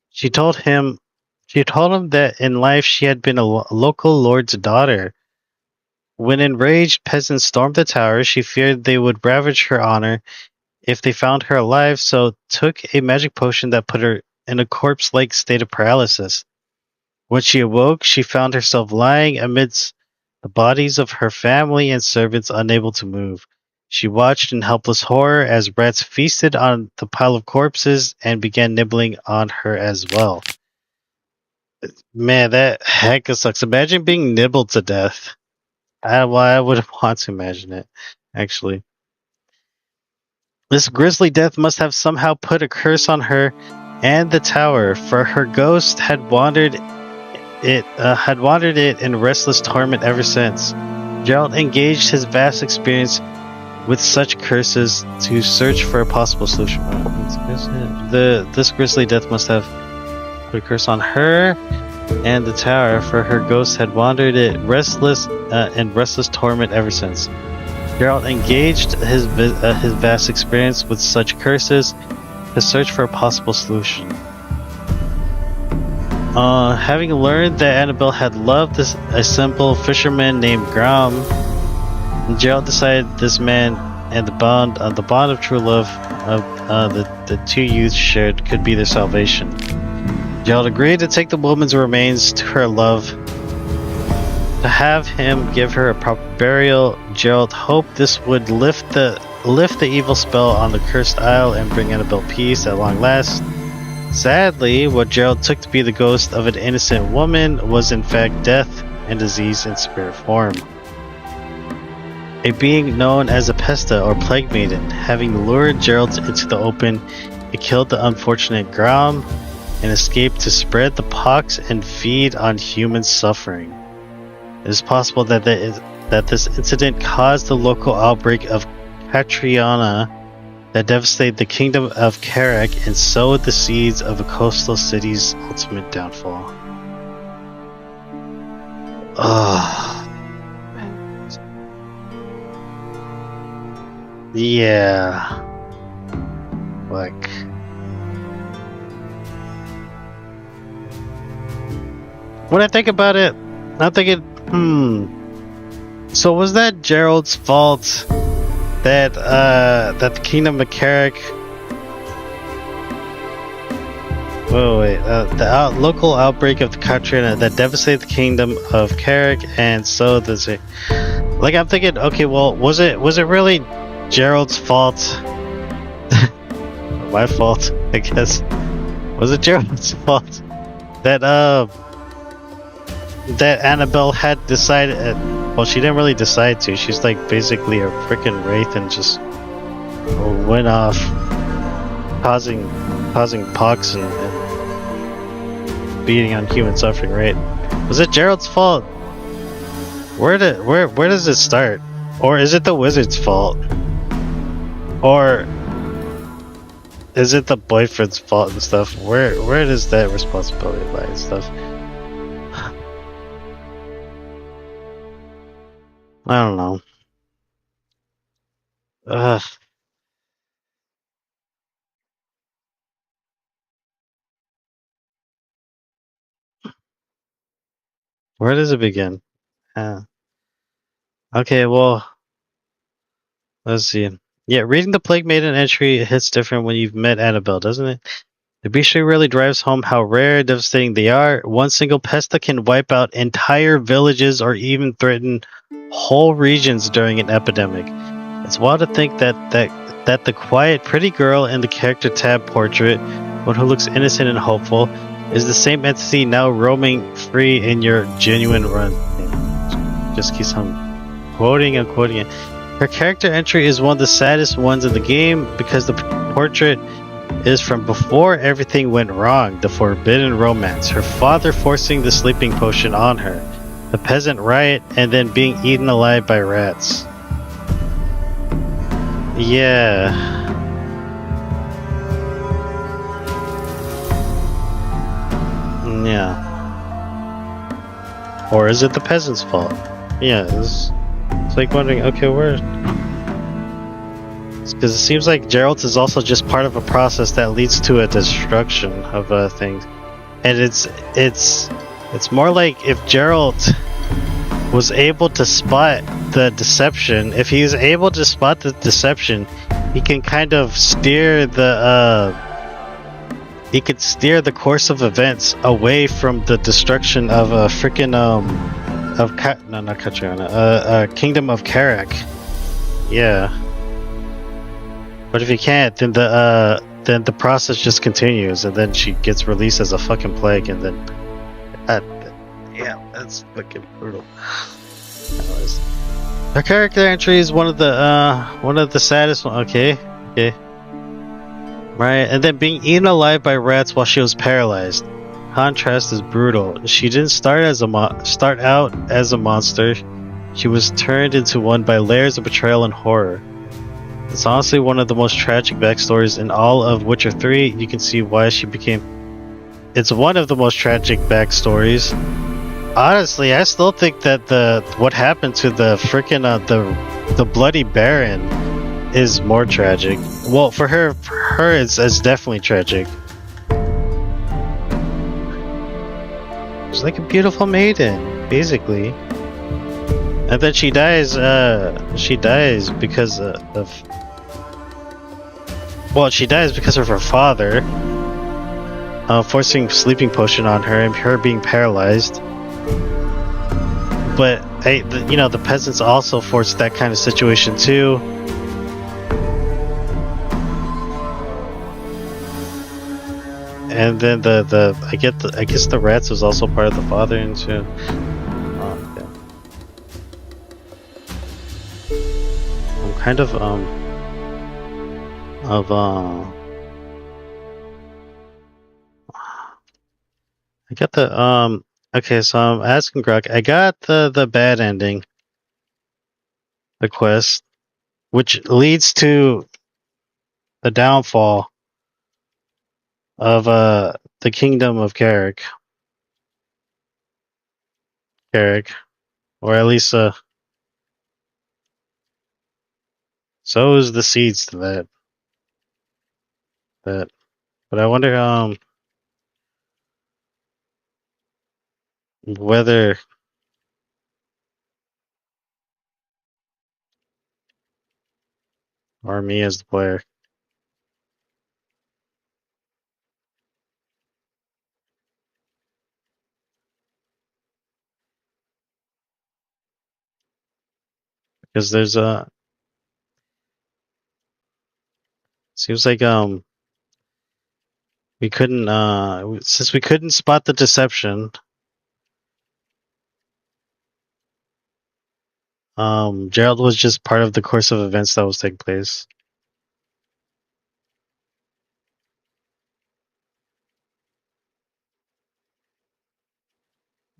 She told him that in life she had been a local lord's daughter. When enraged peasants stormed the tower, she feared they would ravage her honor if they found her alive, so took a magic potion that put her in a corpse-like state of paralysis. When she awoke, she found herself lying amidst the bodies of her family and servants, unable to move. She watched in helpless horror as rats feasted on the pile of corpses and began nibbling on her as well. Man, that hecka sucks. Imagine being nibbled to death. I would want to imagine it, actually. This grisly death must have somehow put a curse on her and the tower, for her ghost had wandered it in restless torment ever since. Geralt engaged his vast experience with such curses to search for a possible solution. This grisly death must have put a curse on her and the tower, for her ghost had wandered it in restless torment ever since. Geralt engaged his vast experience with such curses to search for a possible solution. Having learned that Annabelle had loved a simple fisherman named Grom, Geralt decided this man and the bond of true love of the two youths shared could be their salvation. Geralt agreed to take the woman's remains to her love, to have him give her a proper burial. Geralt hoped this would lift the evil spell on the cursed isle and bring Annabelle peace at long last. Sadly, what Geralt took to be the ghost of an innocent woman was in fact death and disease in spirit form. A being known as a Pesta or Plague Maiden, having lured Geralt into the open, it killed the unfortunate Grom and escaped to spread the pox and feed on human suffering. It is possible that this incident caused the local outbreak of Catriona that devastated the kingdom of Karak and sowed the seeds of a coastal city's ultimate downfall. Yeah. Like... when I think about it, I'm thinking, so was that Geralt's fault that the kingdom of Karak... the local outbreak of the Catriona that devastated the kingdom of Karak and so the... Like, I'm thinking, okay, well, was it really Geralt's fault? My fault, I guess. Was it Geralt's fault that Annabelle had decided... well, she didn't really decide to. She's like basically a freaking wraith and just went off causing pox and beating on human suffering, right? Was it Geralt's fault? Where does it start? Or is it the wizard's fault? Or is it the boyfriend's fault and stuff? Where does that responsibility lie and stuff? I don't know. Where does it begin? Okay, well, let's see. Yeah, reading the Plague Maiden entry hits different when you've met Annabelle, doesn't it? The bestiary really drives home how rare and devastating they are. One single pesta can wipe out entire villages or even threaten whole regions during an epidemic. It's wild to think that the quiet, pretty girl in the character tab portrait, one who looks innocent and hopeful, is the same entity now roaming free in your genuine run. Just keeps on quoting and quoting it. Her character entry is one of the saddest ones in the game because the portrait is from before everything went wrong, the forbidden romance, her father forcing the sleeping potion on her, the peasant riot, and then being eaten alive by rats. Yeah. Yeah. Or is it the peasant's fault? Yeah, it's like wondering, okay, where... Because it seems like Geralt is also just part of a process that leads to a destruction of things. And it's more like if Geralt was able to spot the deception, if he's able to spot the deception, he can kind of steer the he could steer the course of events away from the destruction of a freaking Kingdom of Karak. Yeah. But if he can't, then the process just continues, and then she gets released as a fucking plague, and then yeah, that's fucking brutal. Anyways, her character entry is one of the saddest one. Okay. Right, and then being eaten alive by rats while she was paralyzed. Contrast is brutal. She didn't start out as a monster. She was turned into one by layers of betrayal and horror. It's honestly one of the most tragic backstories in all of Witcher 3. You can see why she became... It's one of the most tragic backstories. Honestly, I still think that what happened to the frickin' the Bloody Baron is more tragic. Well, for her it's definitely tragic. She's like a beautiful maiden, basically. And then she dies because of... Well, she dies because of her father forcing sleeping potion on her and her being paralyzed. But the peasants also forced that kind of situation too. And then I guess the rats was also part of the father and too. I'm kind of I got the okay, so I'm asking Grok. I got the bad ending, the quest, which leads to the downfall of the kingdom of Carrick, or at least so is the seeds to that. But I wonder whether or me as the player. Because there's seems like we couldn't since we couldn't spot the deception, Gerald was just part of the course of events that was taking place.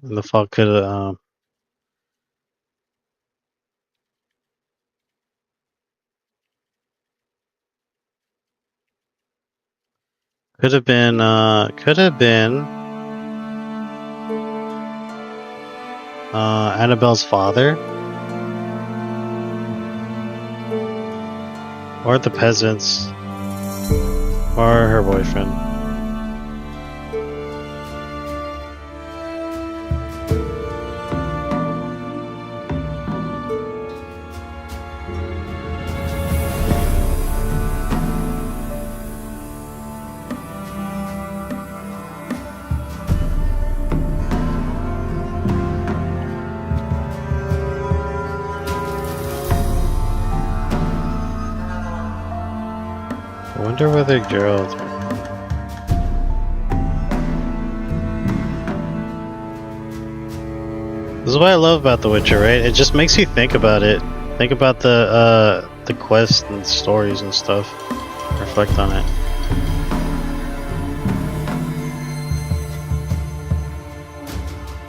And the fault could have been Annabelle's father, or the peasants, or her boyfriend. I wonder whether Gerald... This is what I love about The Witcher, right? It just makes you think about it. Think about the quests and stories and stuff. Reflect on it.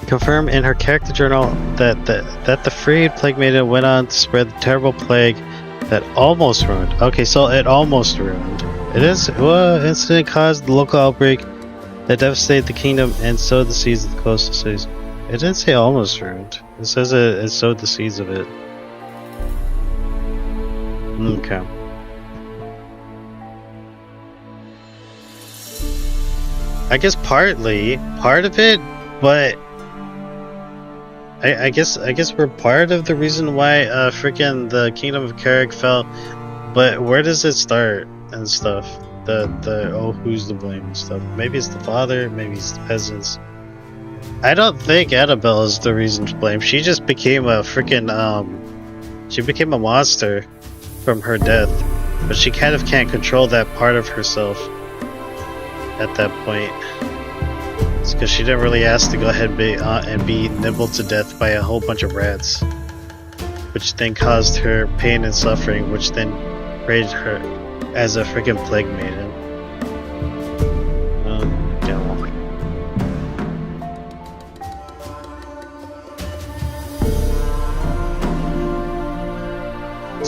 Confirm in her character journal that the freed plague maiden went on to spread the terrible plague that almost ruined. Okay, so it almost ruined. Incident caused the local outbreak that devastated the kingdom and sowed the seeds of the coastal cities. It didn't say almost ruined. It says it sowed the seeds of it. Okay. I guess part of it, but I guess we're part of the reason why freaking the Kingdom of Carrick fell. But where does it start and stuff? Who's to blame and stuff? Maybe it's the father, maybe it's the peasants. I don't think Annabelle is the reason to blame. She just became a freaking she became a monster from her death, but she kind of can't control that part of herself at that point. It's because she didn't really ask to go ahead and be nibbled to death by a whole bunch of rats, which then caused her pain and suffering, which then created her as a freaking plague maiden.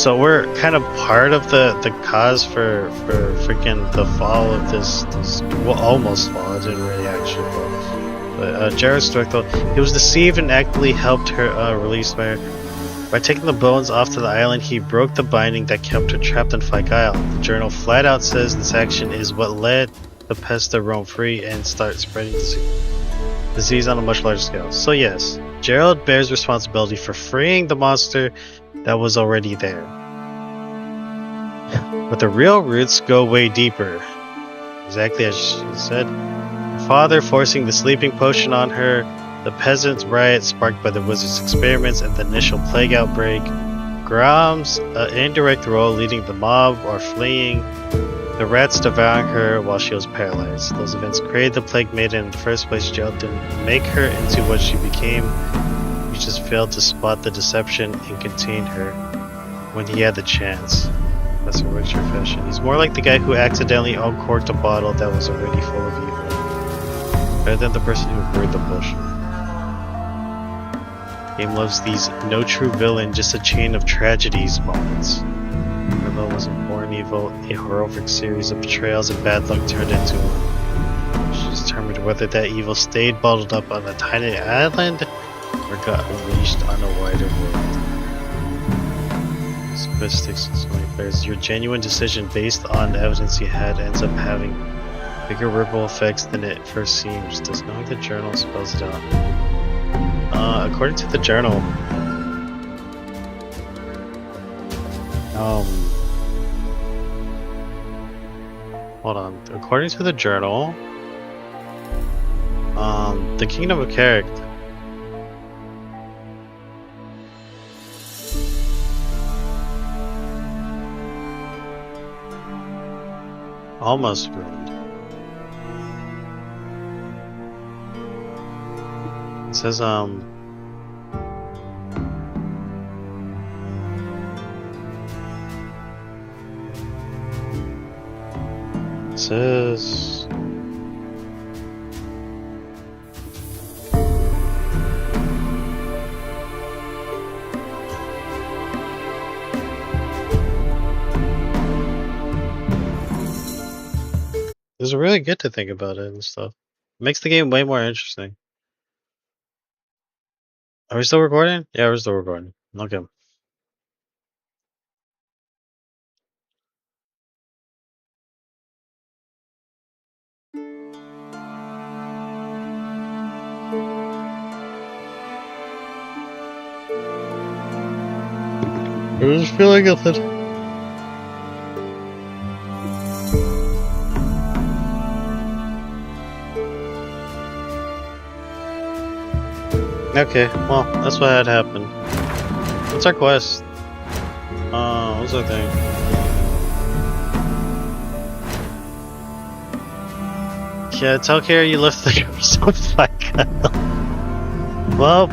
So we're kind of part of the cause for freaking the fall of this well, almost fall. It didn't really actually fall. But Jared Strickland, he was deceived and actively helped her release by taking the bones off to the island. He broke the binding that kept her trapped in Fyke Isle. The journal flat out says this action is what led the pest to roam free and start spreading disease on a much larger scale. So yes, Gerald bears responsibility for freeing the monster that was already there. But the real roots go way deeper. Exactly as she said. Her father forcing the sleeping potion on her, the peasants' riot sparked by the wizard's experiments, and the initial plague outbreak. Grom's indirect role leading the mob or fleeing. The rats devouring her while she was paralyzed. Those events created the Plague Maiden in the first place. Gerald didn't make her into what she became. He just failed to spot the deception and contain her when he had the chance. That's a rich fashion. He's more like the guy who accidentally uncorked a bottle that was already full of evil, rather than the person who brewed the potion. Game loves these no true villain, just a chain of tragedies moments. Annabelle wasn't born evil, a horrific series of betrayals and bad luck turned into one. She's determined whether that evil stayed bottled up on a tiny island or got unleashed on a wider world. Statistics and so many players. Your genuine decision based on evidence you had ends up having bigger ripple effects than it first seems. Does knowing the journal spells it out? According to the journal, hold on. According to the journal, the Kingdom of Carrick almost ruined. It says, it's really good to think about it and stuff. It makes the game way more interesting. Are we still recording? Yeah, we're still recording. Okay. I was feeling it. Okay, well, that's what had happened. What's our quest? What's our thing? Yeah, tell Kara you left the curse on Fyke Isle. Well,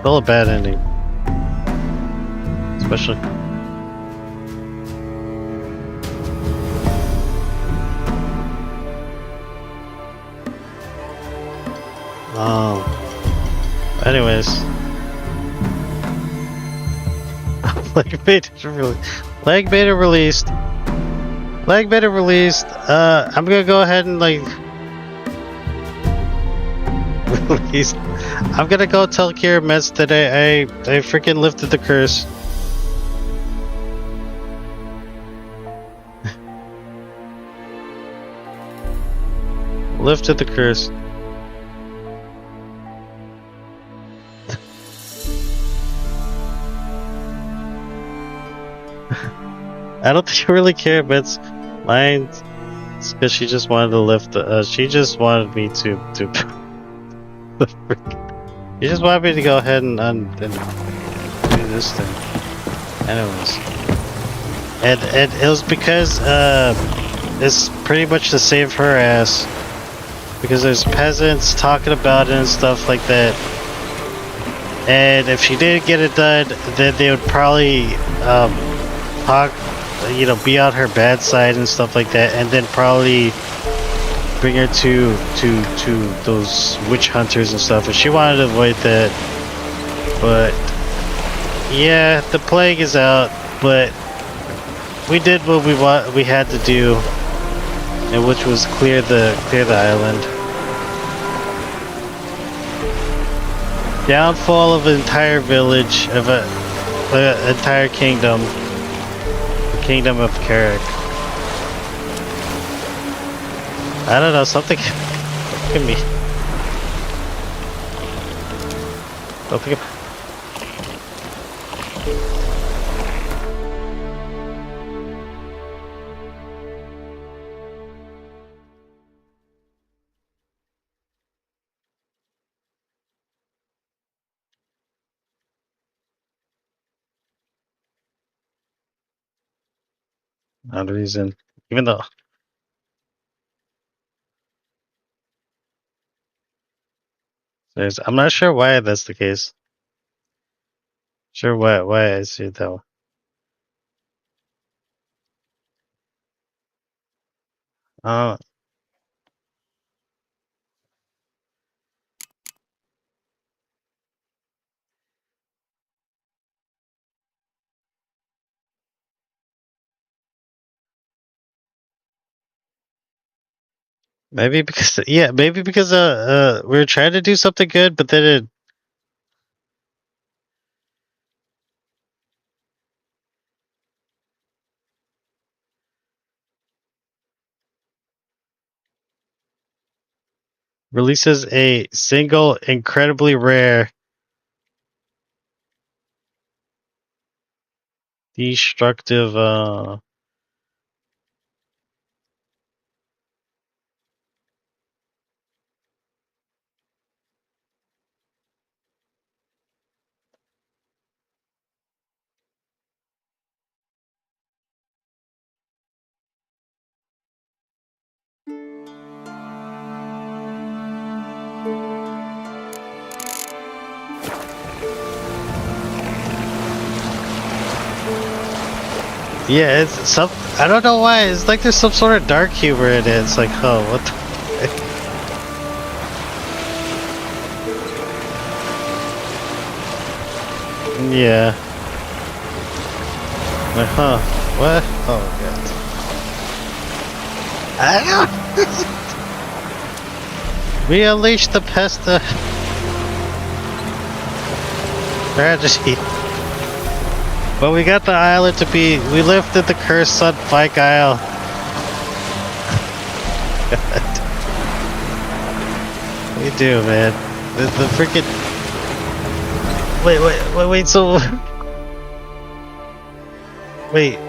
still a bad ending. Especially. Anyways. Plague Beta released. Plague Beta released. I'm gonna go ahead and like release. I'm gonna go tell Kira Metz that I freaking lifted the curse. Lifted the curse. I don't think I really care, but it's mine. It's because she just wanted to lift. She just wanted me to. She just wanted me to go ahead and do this thing. Anyways, and it was because it's pretty much to save her ass, because there's peasants talking about it and stuff like that. And if she didn't get it done, then they would probably talk. Be on her bad side and stuff like that, and then probably bring her to those witch hunters and stuff, and she wanted to avoid that. But yeah, the plague is out, but we did what we had to do, and which was clear the island. Downfall of an entire village, of an entire kingdom, the kingdom of Carrick. I don't know, something can be. Something. Not a reason, even though. I'm not sure why that's the case. Sure why I see it though. Maybe because we were trying to do something good, but then it. Releases a single incredibly rare destructive yeah, it's some. I don't know why. It's like there's some sort of dark humor in it. It's like, oh, what the. Yeah. Like, huh? What? Oh god. I don't. We unleashed the pest. Tragedy. But we got the island to be. We lifted the curse on Pike Isle. We do, man. The freaking. Wait. So. Wait.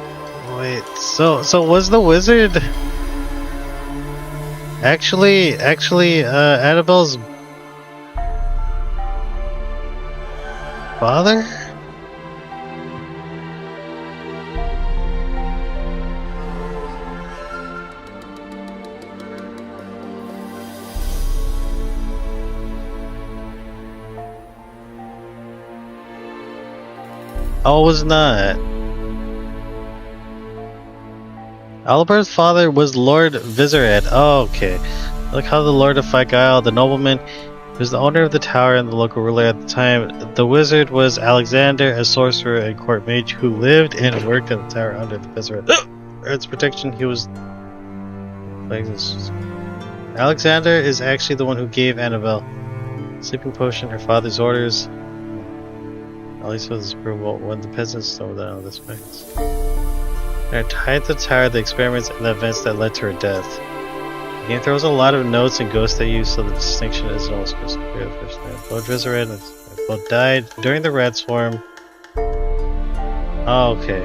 So was the wizard actually Annabelle's father? Oh, it was not. Alibert's father was Lord Vizeret. Oh, okay. Look how the Lord of Fygile, the nobleman, was the owner of the tower and the local ruler at the time. The wizard was Alexander, a sorcerer and court mage who lived and worked at the tower under the Vizeret. For its protection, he was. Alexander is actually the one who gave Annabelle sleeping potion, her father's orders. At least with his approval, when the peasants stole down this place. They are tied to the tower, the experiments and the events that led to her death. The game throws a lot of notes and ghosts at you, so the distinction isn't always crystal clear the first time. Lord Vizeret both died during the rat swarm. Oh, okay.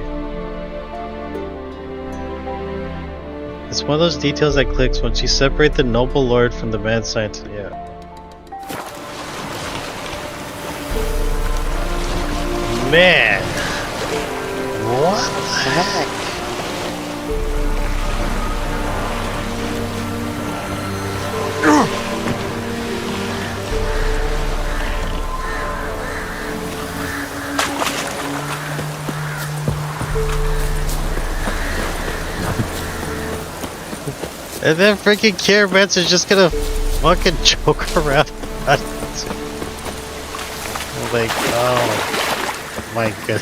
It's one of those details that clicks once you separate the noble lord from the mad scientist. Yeah. Man, what the heck? And then freaking Karametz is just gonna fucking joke around. Like, oh my god.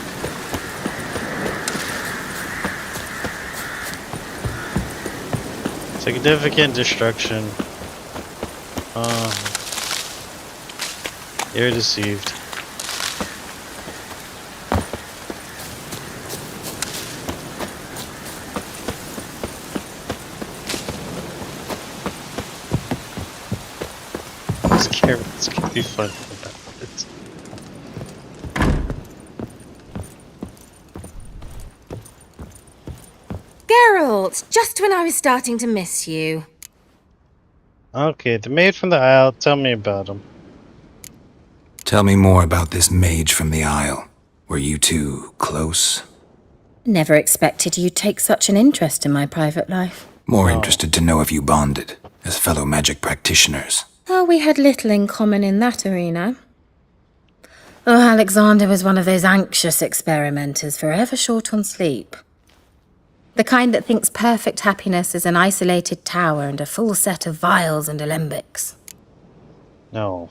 Significant destruction. You're deceived. It's gonna be fun. Geralt, just when I was starting to miss you. Okay, the maid from the Isle, tell me about him. Tell me more about this mage from the Isle. Were you two close? Never expected you'd take such an interest in my private life. More interested to know if you bonded, as fellow magic practitioners. Oh, we had little in common in that arena. Oh, Alexander was one of those anxious experimenters, forever short on sleep. The kind that thinks perfect happiness is an isolated tower and a full set of vials and alembics. No.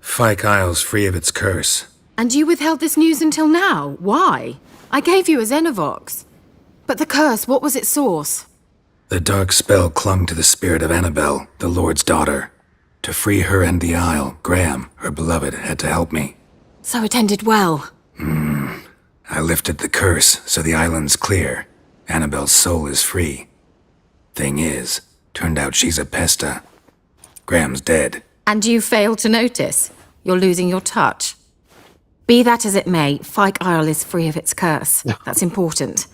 Fyke Isle's free of its curse. And you withheld this news until now? Why? I gave you a Xenovox. But the curse, what was its source? The dark spell clung to the spirit of Annabelle, the Lord's daughter. To free her and the Isle, Graham, her beloved, had to help me. So it ended well. I lifted the curse, so the island's clear. Annabelle's soul is free. Thing is, turned out she's a pesta. Graham's dead. And you failed to notice? You're losing your touch. Be that as it may, Fyke Isle is free of its curse. That's important.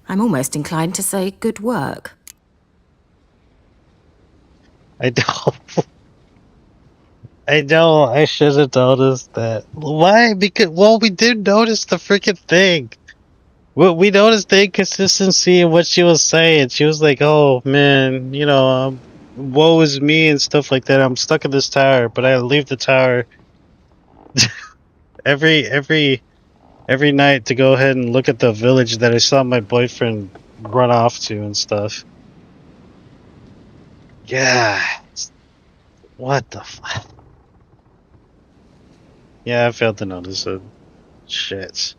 I'm almost inclined to say good work. I know, I should have noticed that. Why? Because, well, we did notice the freaking thing. We noticed the inconsistency in what she was saying. She was like, oh, man, you know, woe is me and stuff like that. I'm stuck in this tower, but I leave the tower every night to go ahead and look at the village that I saw my boyfriend run off to and stuff. Yeah. What the fuck? Yeah, I failed to notice it. Shit.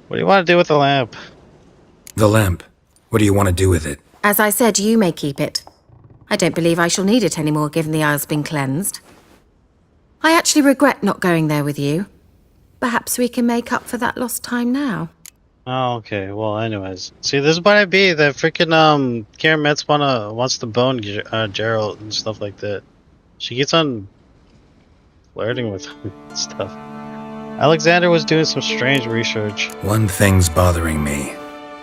What do you want to do with the lamp? The lamp? What do you want to do with it? As I said, you may keep it. I don't believe I shall need it anymore, given the Isle's been cleansed. I actually regret not going there with you. Perhaps we can make up for that lost time now. Oh, okay. Well, anyways. See, this is what I be. That freaking, Karen Metz wants to bone Geralt and stuff like that. She keeps on flirting with him and stuff. Alexander was doing some strange research. One thing's bothering me.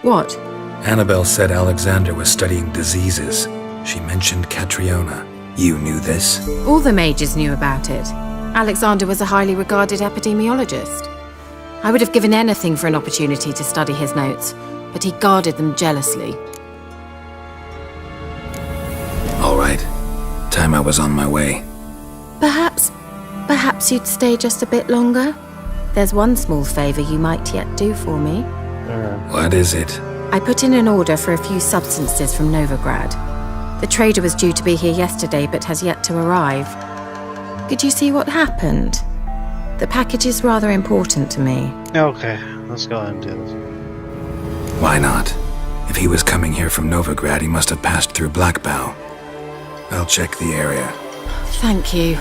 What? Annabelle said Alexander was studying diseases. She mentioned Catriona. You knew this? All the mages knew about it. Alexander was a highly regarded epidemiologist. I would have given anything for an opportunity to study his notes, but he guarded them jealously. All right. Time I was on my way. Perhaps you'd stay just a bit longer? There's one small favor you might yet do for me. What is it? I put in an order for a few substances from Novigrad. The trader was due to be here yesterday, but has yet to arrive. Could you see what happened? The package is rather important to me. Okay, let's go ahead and do this. Why not? If he was coming here from Novigrad, he must have passed through Blackbough. I'll check the area. Thank you.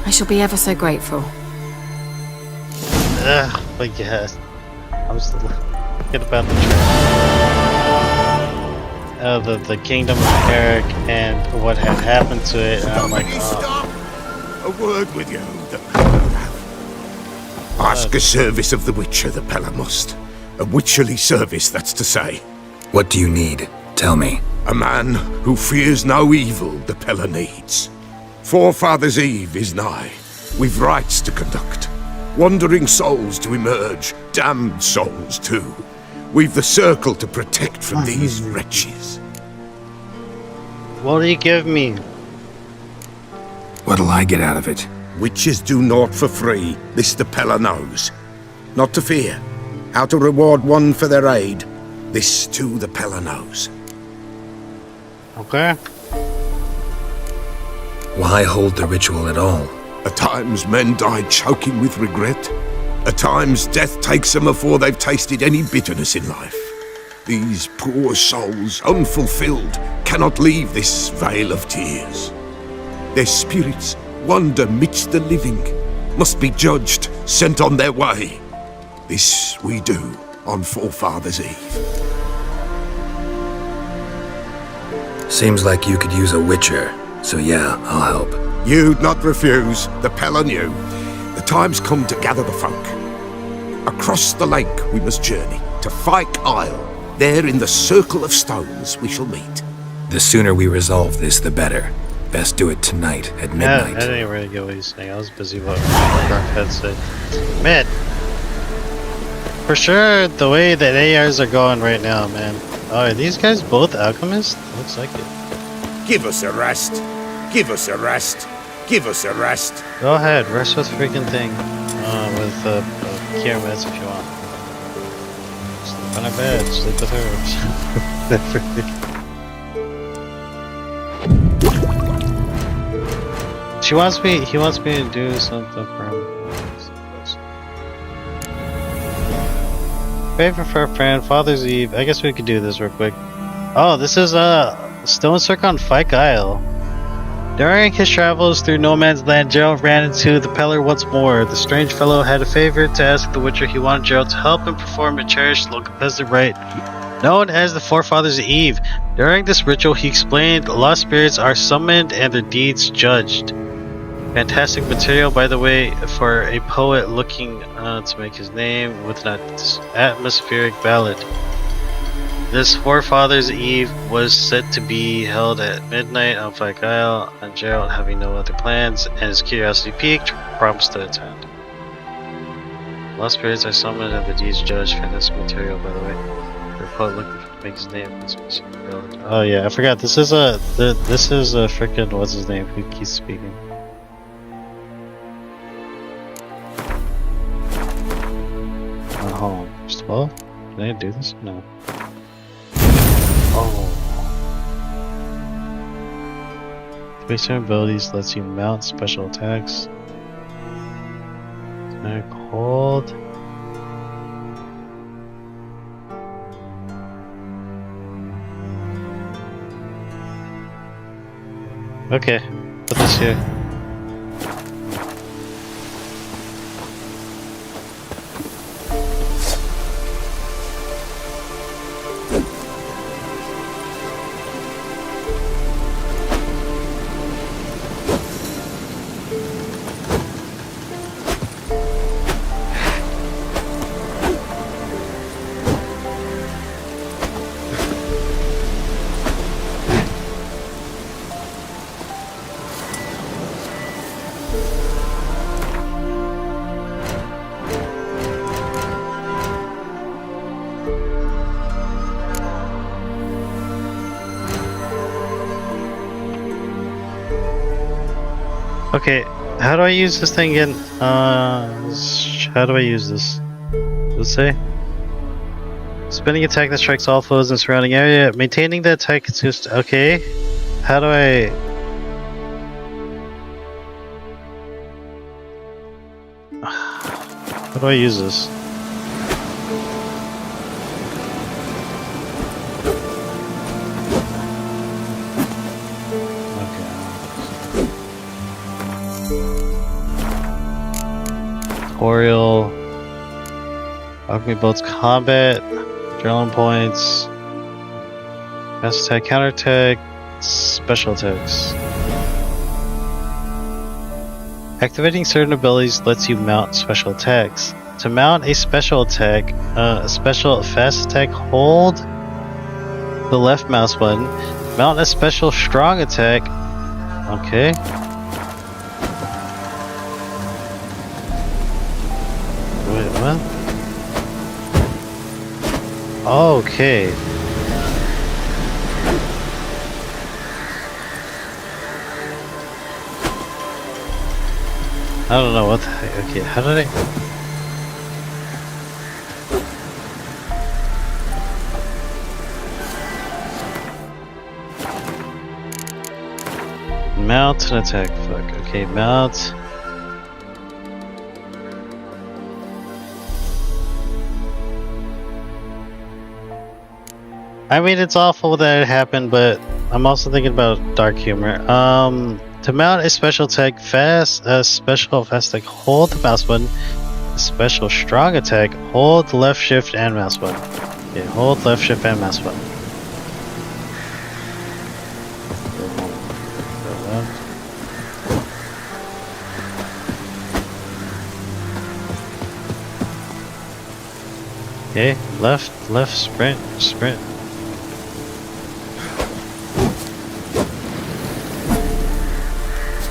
I shall be ever so grateful. But yes. I'm still thinking about the kingdom of Eric and what had happened to it, and I'm like, A word with you, the Ask a service of the Witcher, the Pella must. A witcherly service, that's to say. What do you need? Tell me. A man who fears no evil the Pella needs. Forefathers' Eve is nigh. We've rites to conduct. Wandering souls to emerge, damned souls too. We've the circle to protect from these wretches. what do you give me? What'll I get out of it? Witches do naught for free, this the Pella knows. Not to fear. How to reward one for their aid. This too the Pella knows. Okay. Why hold the ritual at all? At times men die choking with regret. At times death takes them before they've tasted any bitterness in life. These poor souls, unfulfilled, cannot leave this vale of tears. Their spirits wander midst the living, must be judged, sent on their way. This we do on Forefathers' Eve. Seems like you could use a witcher, so yeah, I'll help. You'd not refuse, the Pella knew. The time's come to gather the folk. Across the lake we must journey, to Fyke Isle. There in the circle of stones we shall meet. The sooner we resolve this, the better. Best do it tonight, at midnight. Yeah, I didn't really get what he's saying. I was busy with what Rockhead said. Man, for sure, the way that ARs are going right now, man. Oh, are these guys both alchemists? Looks like it. Give us a rest. Give us a rest. Give us a rest. Go ahead, rest with freaking thing. With cure meds if you want. Sleep on her bed, sleep with her. He wants me to do something for him. Favor for a friend, Father's Eve. I guess we could do this real quick. Oh, this is Stone Circle on Fyke Isle. During his travels through No Man's Land, Geralt ran into the Peller once more. The strange fellow had a favor to ask the Witcher. He wanted Geralt to help him perform a cherished local peasant rite known as the Forefathers' Eve. During this ritual, he explained lost spirits are summoned and their deeds judged. Fantastic material, by the way, for a poet looking to make his name with an atmospheric ballad. This Forefathers' Eve was set to be held at midnight on Fyke Isle, and Geralt, having no other plans and his curiosity piqued, promised to attend. Lost spirits are summoned and the deeds judged. Fantastic material, by the way, for a poet looking to make his name with an atmospheric ballad. Oh yeah, I forgot. This is a freaking what's his name who keeps speaking. Oh, first of all, can I do this? No. Oh. Based on abilities lets you mount special attacks. They're called. Okay, put this here. Okay, how do I use this thing again? How do I use this? Let's say spinning attack that strikes all foes in the surrounding area. Maintaining the attack is just okay. How do I? How do I use this? Tutorial, Alchemy Bolts Combat, Adrenaline Points, Fast Attack, Counter Attack, Special Attacks. Activating certain abilities lets you mount special attacks. To mount a special attack, a special fast attack, hold the left mouse button. Mount a special strong attack. Okay. Wait, what? Okay. I don't know what the heck. Okay, how did I? Mount and attack. Fuck. Okay, mount. I mean, it's awful that it happened, but I'm also thinking about dark humor. To mount a special attack fast, special fast attack, hold the mouse button. A special strong attack, hold left shift and mouse button. Okay, hold left shift and mouse button. Okay, left, sprint.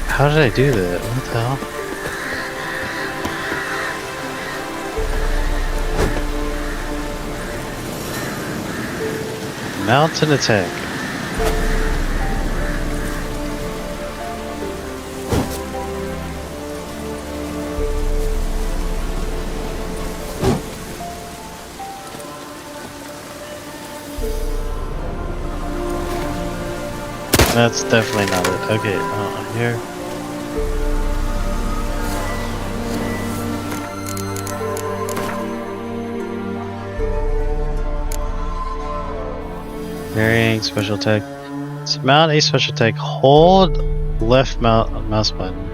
How did I do that? What the hell? Mount and attack. That's definitely not it. Okay, I'm here. Varying special attack. To mount a special attack, hold left mouse button.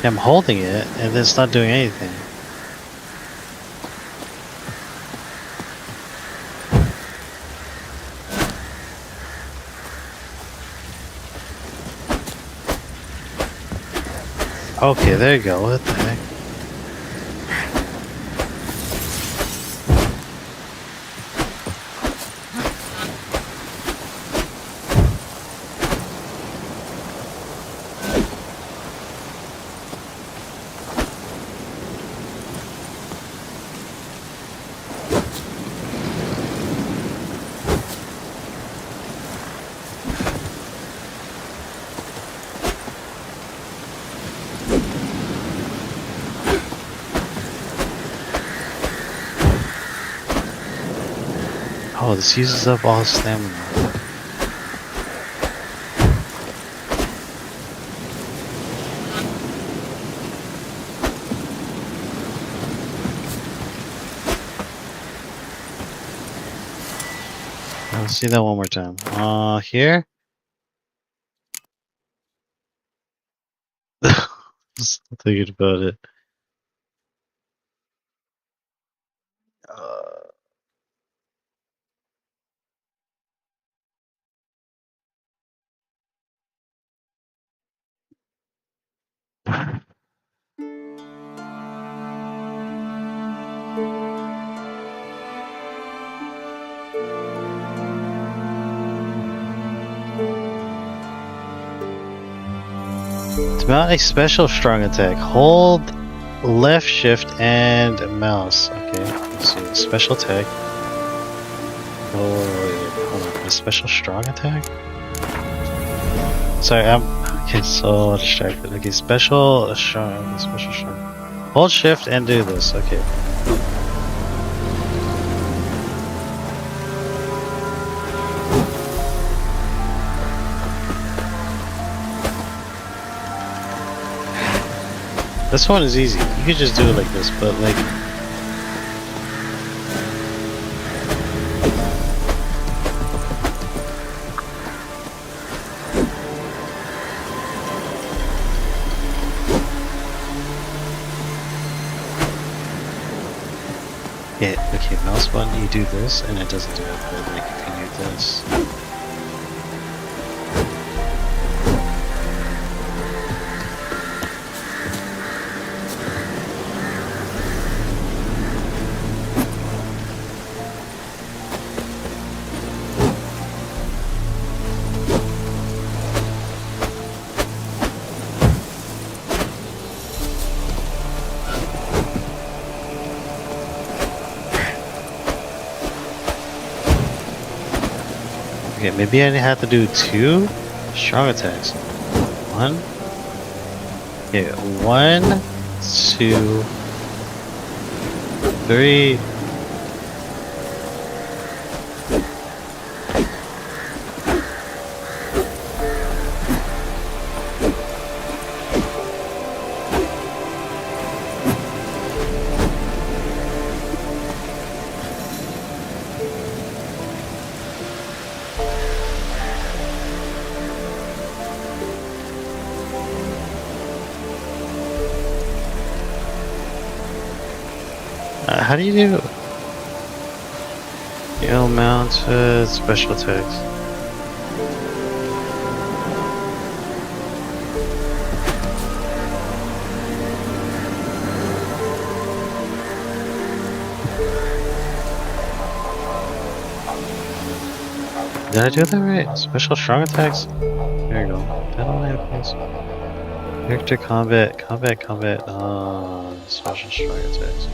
I'm holding it and it's not doing anything. Okay, there you go. What the heck? Oh, this uses up all stamina. Let's see that one more time. Here? Just thinking about it. To mount a special strong attack, hold left shift and mouse. Okay, let's see. Special attack. Oh, wait, hold on. A special strong attack? Sorry, I'm getting so distracted. Okay, special strong. Hold shift and do this. Okay. This one is easy. You could just do it like this, but like... Yeah, okay, mouse button, you do this, and it doesn't do it, but like you can do this. Okay, maybe I have to do 2 strong attacks. 1. Okay, 1, 2. 3. How do you do? Mounted special text. Did I do that right? Special strong attacks? There you go. Penalty attacks. Character combat. Special strong attacks.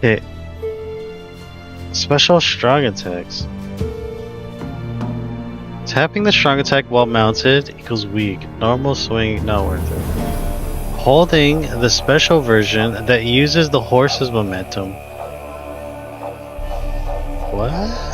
Okay. Special strong attacks. Tapping the strong attack while mounted equals weak. Normal swing, not worth it. Holding the special version that uses the horse's momentum. What?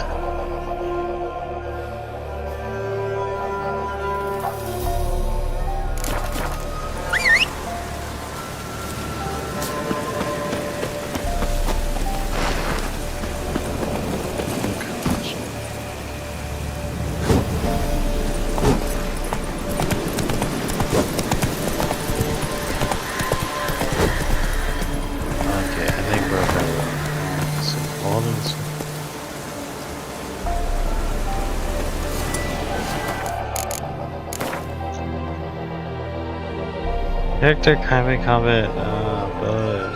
Character combat,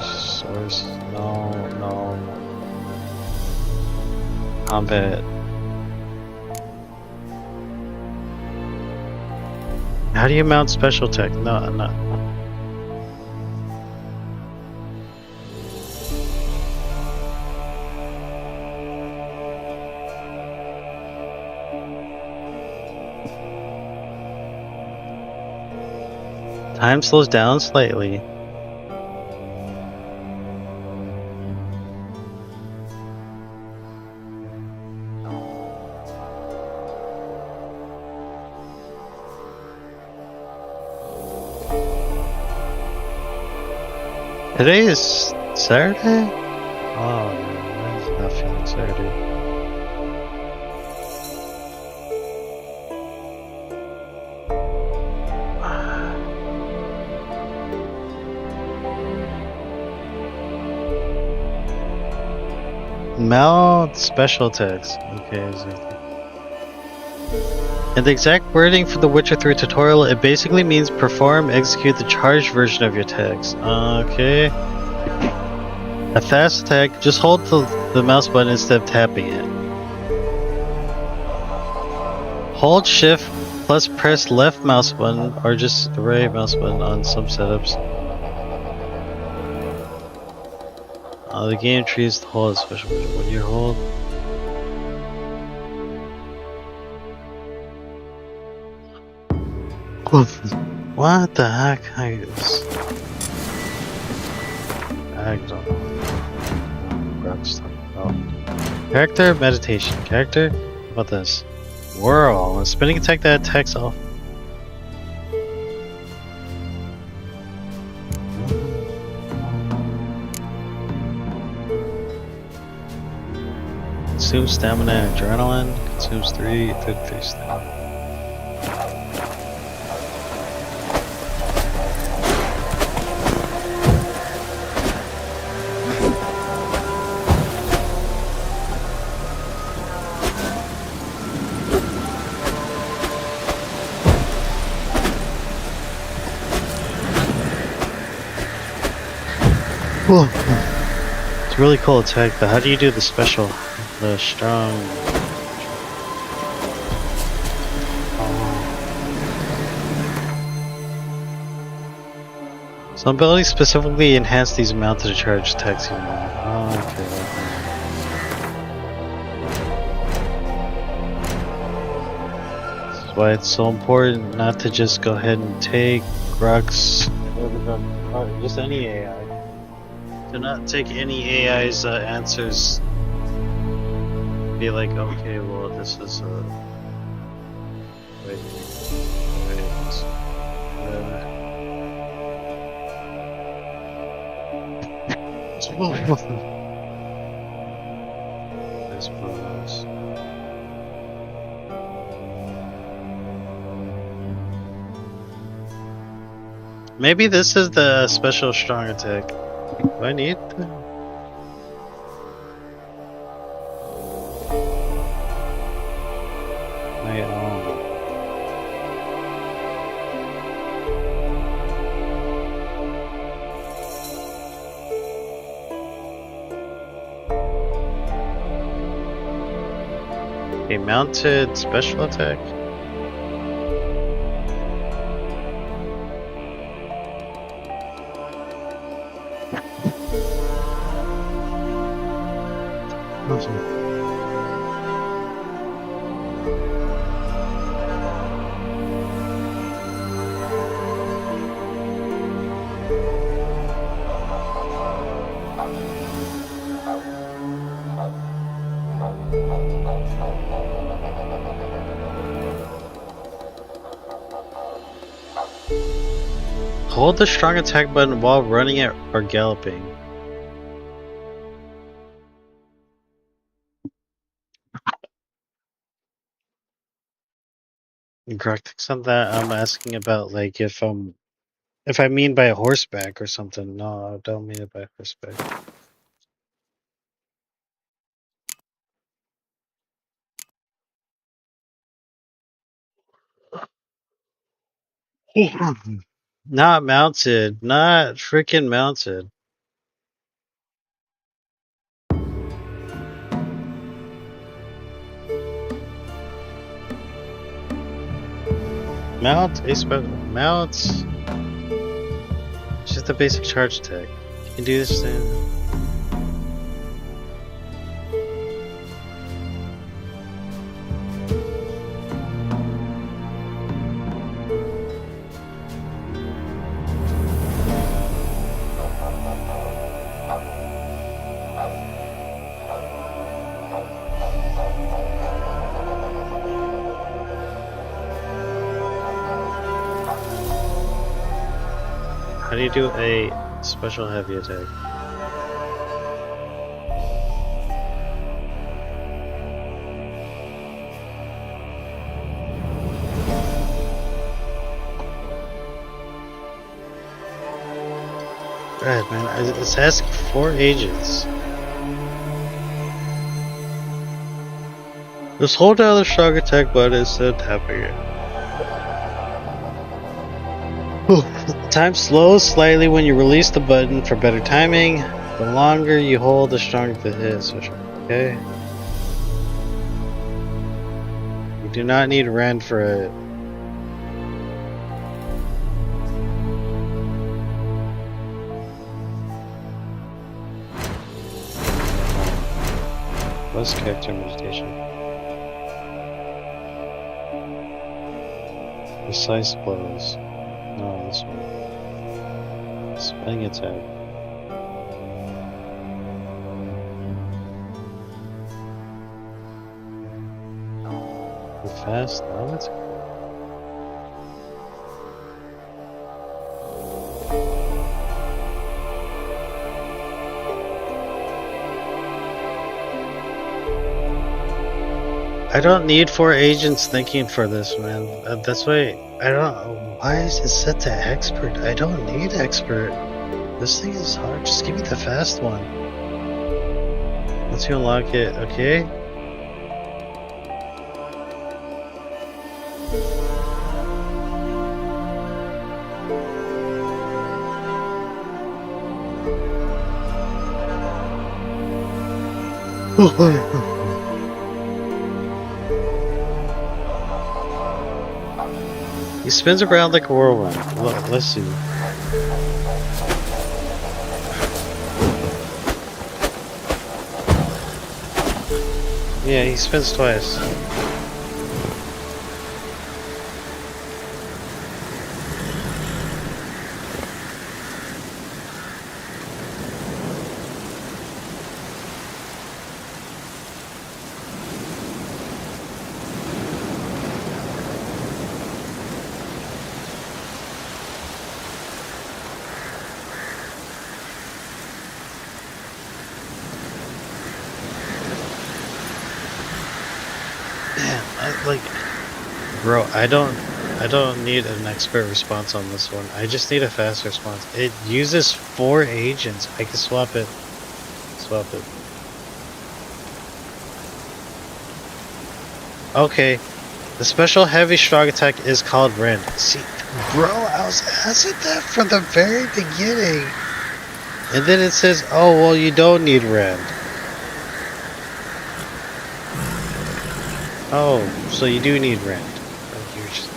source, no. Combat. How do you mount special tech? No. Time slows down slightly. Today is Saturday? Oh man, I'm not feeling Saturday. Mount special text. Okay. And the exact wording for the Witcher 3 tutorial, it basically means perform, execute the charged version of your text. Okay. A fast attack, just hold the mouse button instead of tapping it. Hold shift plus press left mouse button or just the right mouse button on some setups. The game trees to hold a special version. When you hold what the heck? I don't know. Character meditation. Character? How about this? Whirl. A spinning attack that attacks off. Consumes stamina and adrenaline. Consumes 33 stamina. Whoa. It's a really cool attack, but how do you do the special? The strong. Some abilities specifically enhance these mounted charge attacks even more. Oh, okay. This is why it's so important not to just go ahead and take Grux, or just any AI. Do not take any AI's answers. Be like, okay, well, this is wait. I suppose. Maybe this is the special strong attack. Do I need that? My own. A mounted special attack? Hold the strong attack button while running it or galloping. Correct. Something that I'm asking about, like if I mean by horseback or something. No, I don't mean it by horseback. Not mounted. Not freaking mounted. Mount a special mount. Just the basic charge attack. You can do this thing. How do you do a special heavy attack? Right, man, it's asking for agents. Just hold down the strong attack button instead of tapping it. Time slows slightly when you release the button for better timing. The longer you hold, the stronger the hit. So, okay. You do not need Rend for it. What's character meditation? Precise blows. No, this one. Spinning attack. Fast? No, that's cool. I don't need 4 agents thinking for this, man. That's why I don't know. Why is it set to expert? I don't need expert. This thing is hard. Just give me the fast one. Once you unlock it, okay? He spins around like a whirlwind. Let's see. Yeah, he spins twice. Bro, I don't need an expert response on this one. I just need a fast response. It uses 4 agents. I can swap it. Okay. The special heavy strong attack is called Rend. See, bro, I was asking that from the very beginning. And then it says, oh, well, you don't need Rend. Oh, so you do need Rend. You're just...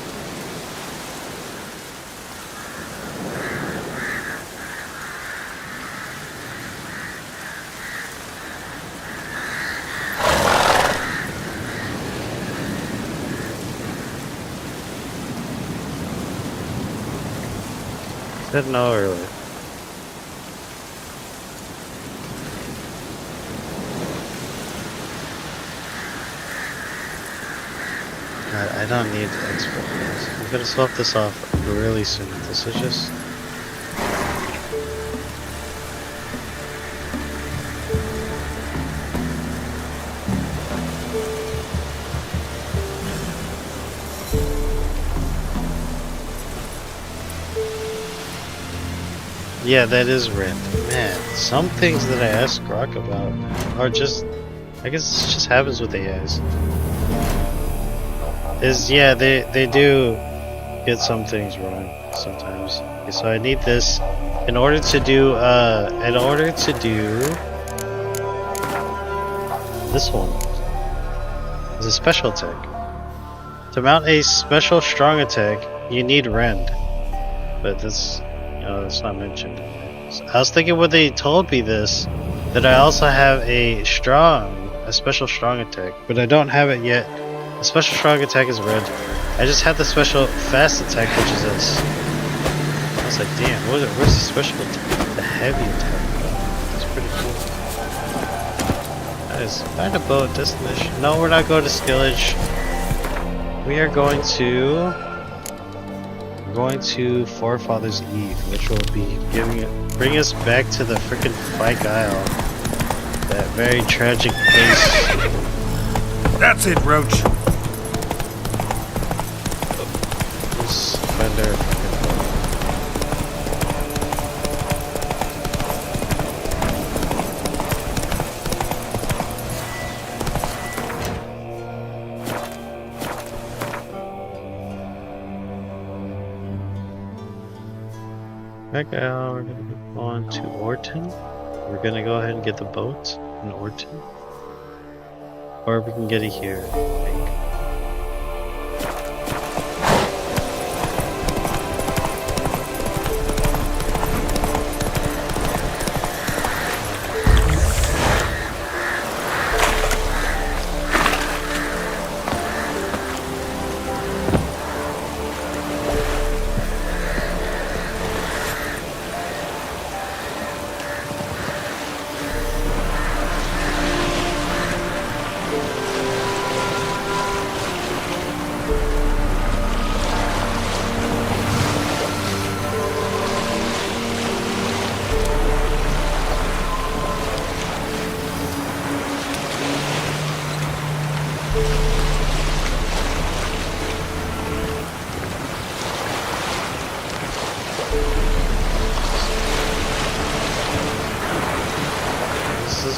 Said no earlier. God, I don't need expert. I'm gonna swap this off really soon. This is just... Yeah, that is Rend. Man, some things that I ask Grok about are just... I guess it just happens with AIs. Yeah, they do get some things wrong sometimes. Okay, so I need this in order to do this one. It's a special attack. To mount a special strong attack, you need Rend. But that's that's not mentioned. So I was thinking when they told me this that I also have a special strong attack, but I don't have it yet. The special strong attack is Rend. I just have the special fast attack, which is this. I was like, damn, where's the special attack? The heavy attack. That's pretty cool. Guys, find a boat, destination. No, we're not going to Skillage. We are going to Forefathers Eve, which will be bring us back to the frickin' Fight Isle. That very tragic place. That's it, Roach. Fender. Back out, we're gonna go on to Orton. We're gonna go ahead and get the boat in Orton. Or we can get it here, I think.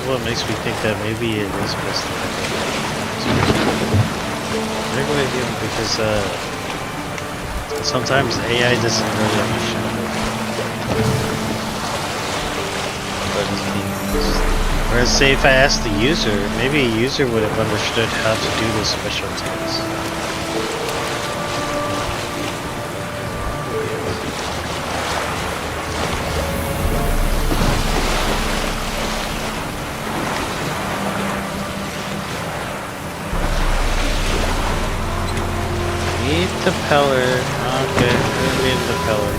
What makes me think that maybe it is supposed to happen. Because sometimes AI doesn't really understand what is being used. Whereas say if I asked the user, maybe a user would have understood how to do this special attacks. the Peller. Okay, we need the Peller.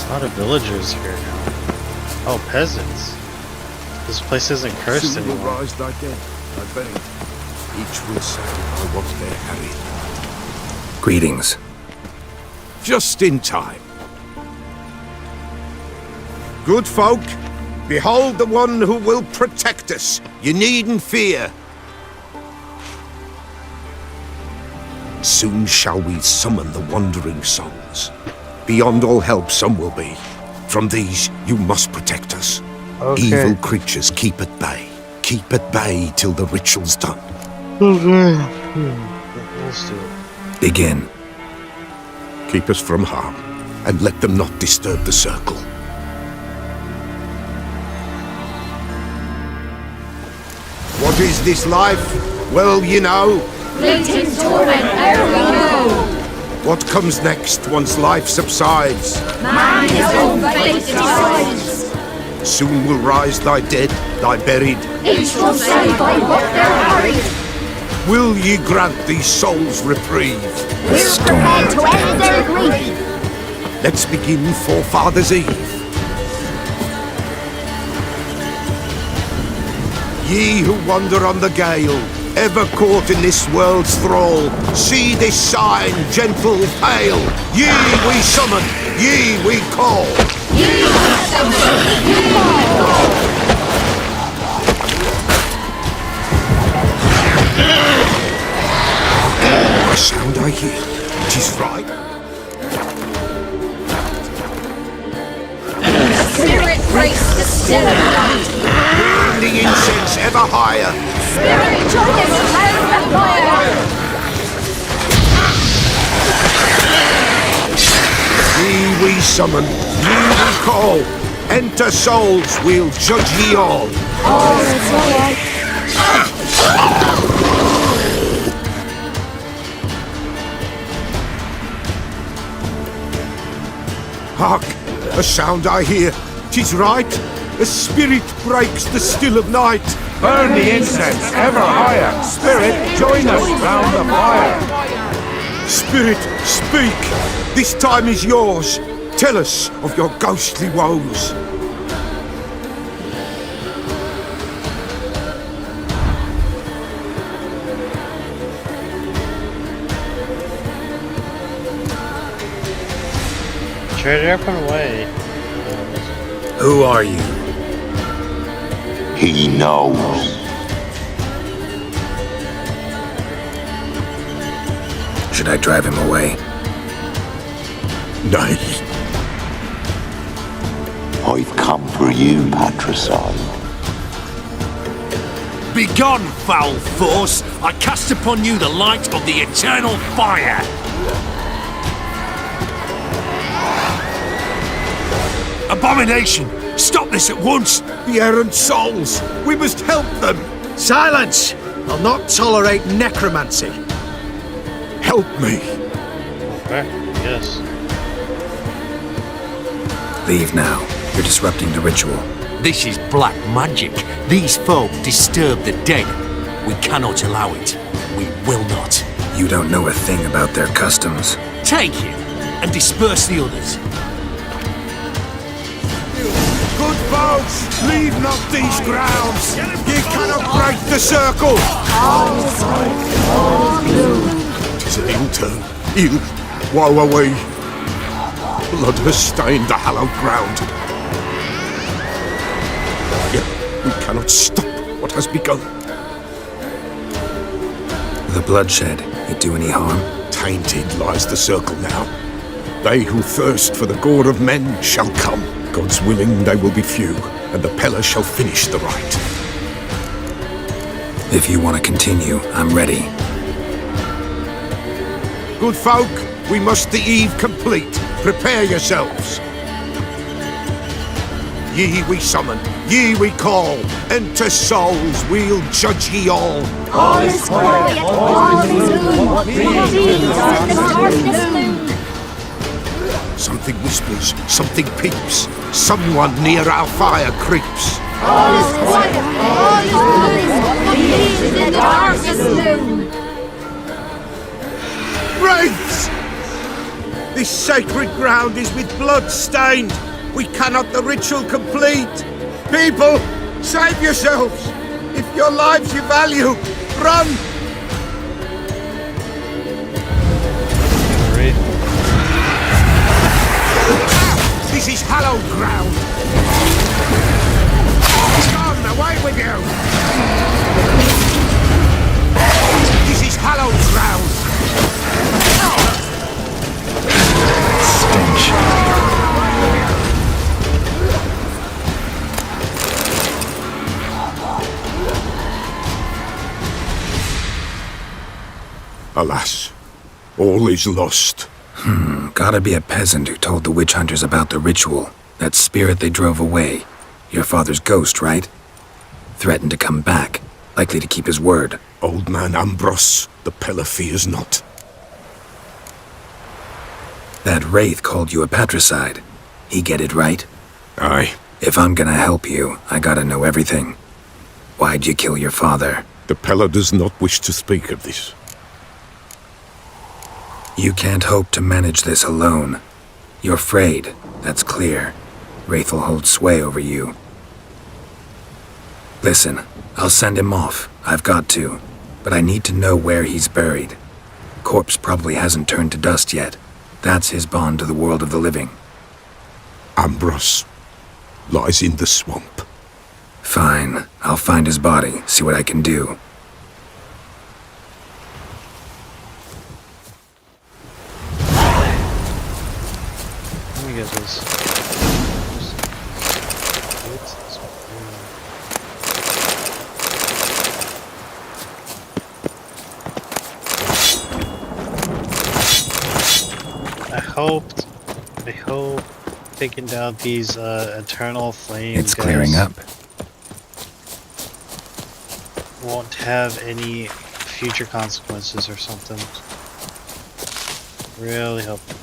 A lot of villagers here now. Oh, peasants. This place isn't cursed Soon will anymore. rise thy dead, thy buried. Each will say, I was there harried. Greetings. Just in time. Good folk, behold the one who will protect us. You needn't fear. Soon shall we summon the wandering souls. Beyond all help some will be. From these you must protect us. Okay. Evil creatures keep at bay. Keep at bay till the ritual's done. Let's do it. Begin. Keep us from harm, and let them not disturb the circle. What is this life? Well, you know. Fleeting torment, ere we know. What comes next once life subsides? Man his own fate decides. Soon will rise thy dead, thy buried. Each will say by what they're harried. Will ye grant these souls reprieve? We're prepared to end their grief. Let's begin Forefathers' Eve. Ye who wander on the gale, ever caught in this world's thrall, see this sign, gentle, pale. Ye we summon, ye we call. Ye we summon, ye we call. A sound I hear, 'tis right. The spirit breaks the still of night. Burn the incense ever higher. Spirit join us, higher and higher. Ye we summon, ye we call. Enter souls, we'll judge ye all. All is well. Hark, a sound I hear, 'tis right. A spirit breaks the still of night. Burn the incense ever higher. Spirit, join us round the fire. Spirit, speak. This time is yours. Tell us of your ghostly woes. Trader up and away. Who are you? He knows. Should I drive him away? Nay. I've come for you, patricide. Begone, foul force! I cast upon you the light of the eternal fire! Abomination! Stop this at once! The errant souls! We must help them! Silence! I'll not tolerate necromancy. Help me! Okay, yes. Leave now. You're disrupting the ritual. This is black magic. These folk disturb the dead. We cannot allow it. We will not. You don't know a thing about their customs. Take him and disperse the others. Good folks, leave not these grounds. Ye cannot break the circle. Tis an ill turn. Ill. Woe away. Blood has stained the hallowed ground. Yet we cannot stop what has begun. The bloodshed, it do any harm? Tainted lies the circle now. They who thirst for the gore of men shall come. God's willing, they will be few, and the Peller shall finish the rite. If you want to continue, I'm ready. Good folk, we must the eve complete. Prepare yourselves. Ye we summon, ye we call. Enter souls, we'll judge ye all. All is quiet, all is gloom. Thieves in the darkness loom. Something whispers, something peeps. Someone near our fire creeps. All is quiet, all is gloom. Thieves in the darkness loom. Wraiths! This sacred ground is with blood stained. We cannot the ritual complete. People, save yourselves. If your lives you value, run! This is hallowed ground. Come, away with you! This is hallowed ground. Stench. Alas, all is lost. Gotta be a peasant who told the witch hunters about the ritual. That spirit they drove away. Your father's ghost, right? Threatened to come back. Likely to keep his word. Old man Ambros, the Pella fears not. That wraith called you a patricide. He get it right? Aye. If I'm gonna help you, I gotta know everything. Why'd you kill your father? The Pella does not wish to speak of this. You can't hope to manage this alone. You're afraid, that's clear. Wraith will hold sway over you. Listen, I'll send him off. I've got to. But I need to know where he's buried. Corpse probably hasn't turned to dust yet. That's his bond to the world of the living. Ambros lies in the swamp. Fine. I'll find his body, see what I can do. Let me get this. I hope taking down these eternal flame It's guys clearing up. won't have any future consequences or something. Really hoping.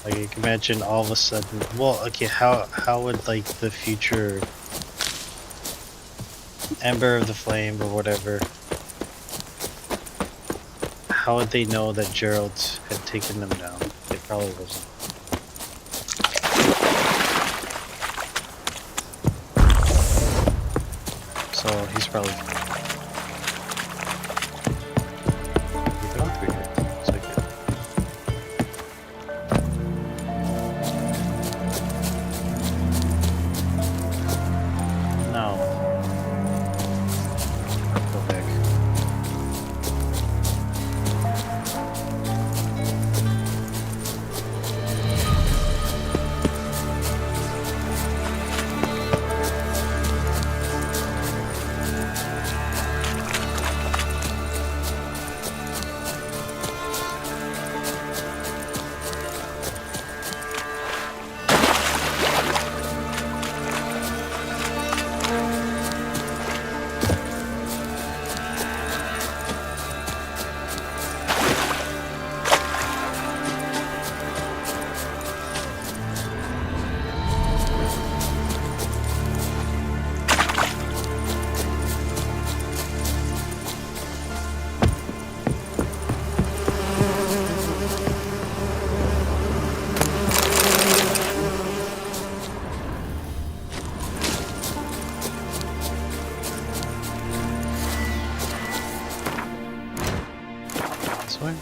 Like, you can imagine all of a sudden. Well, okay, how would like the future Ember of the Flame or whatever? How would they know that Gerald had taken them down? They probably wasn't. So he's probably. We've gone through here. It's okay. No. Go back. This way?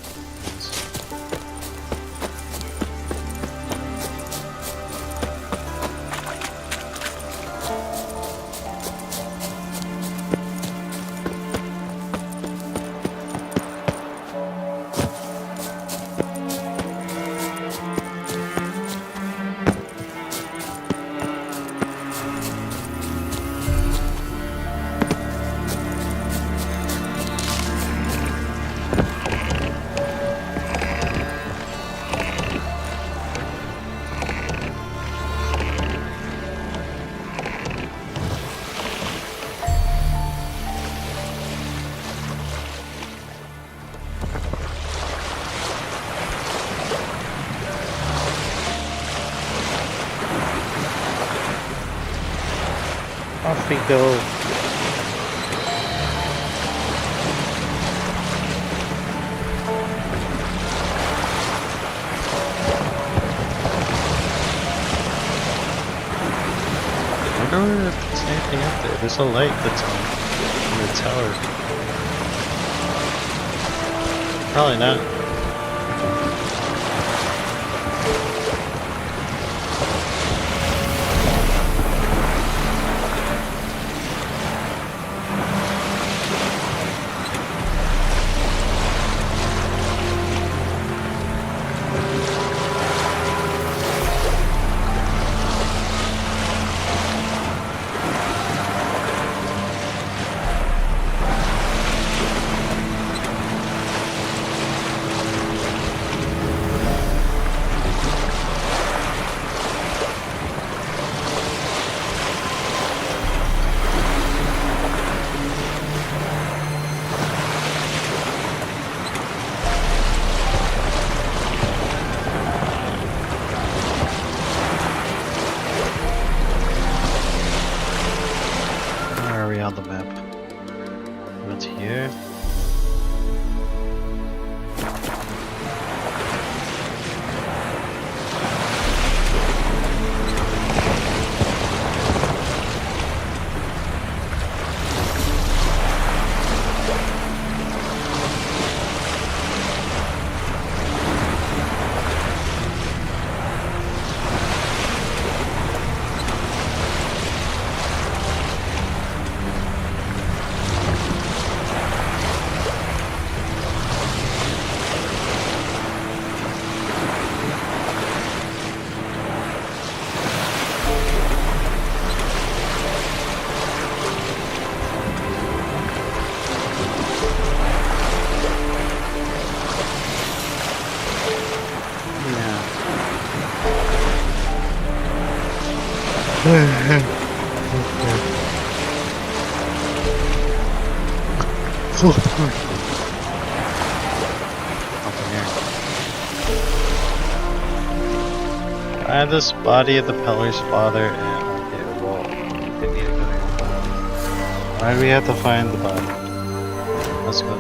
me go. I wonder if there's anything up there. There's a light that's on in the tower. Probably not. On the map. What's here? Find this body of the Peller's father and okay, well, why do we have to find the body? Let's go.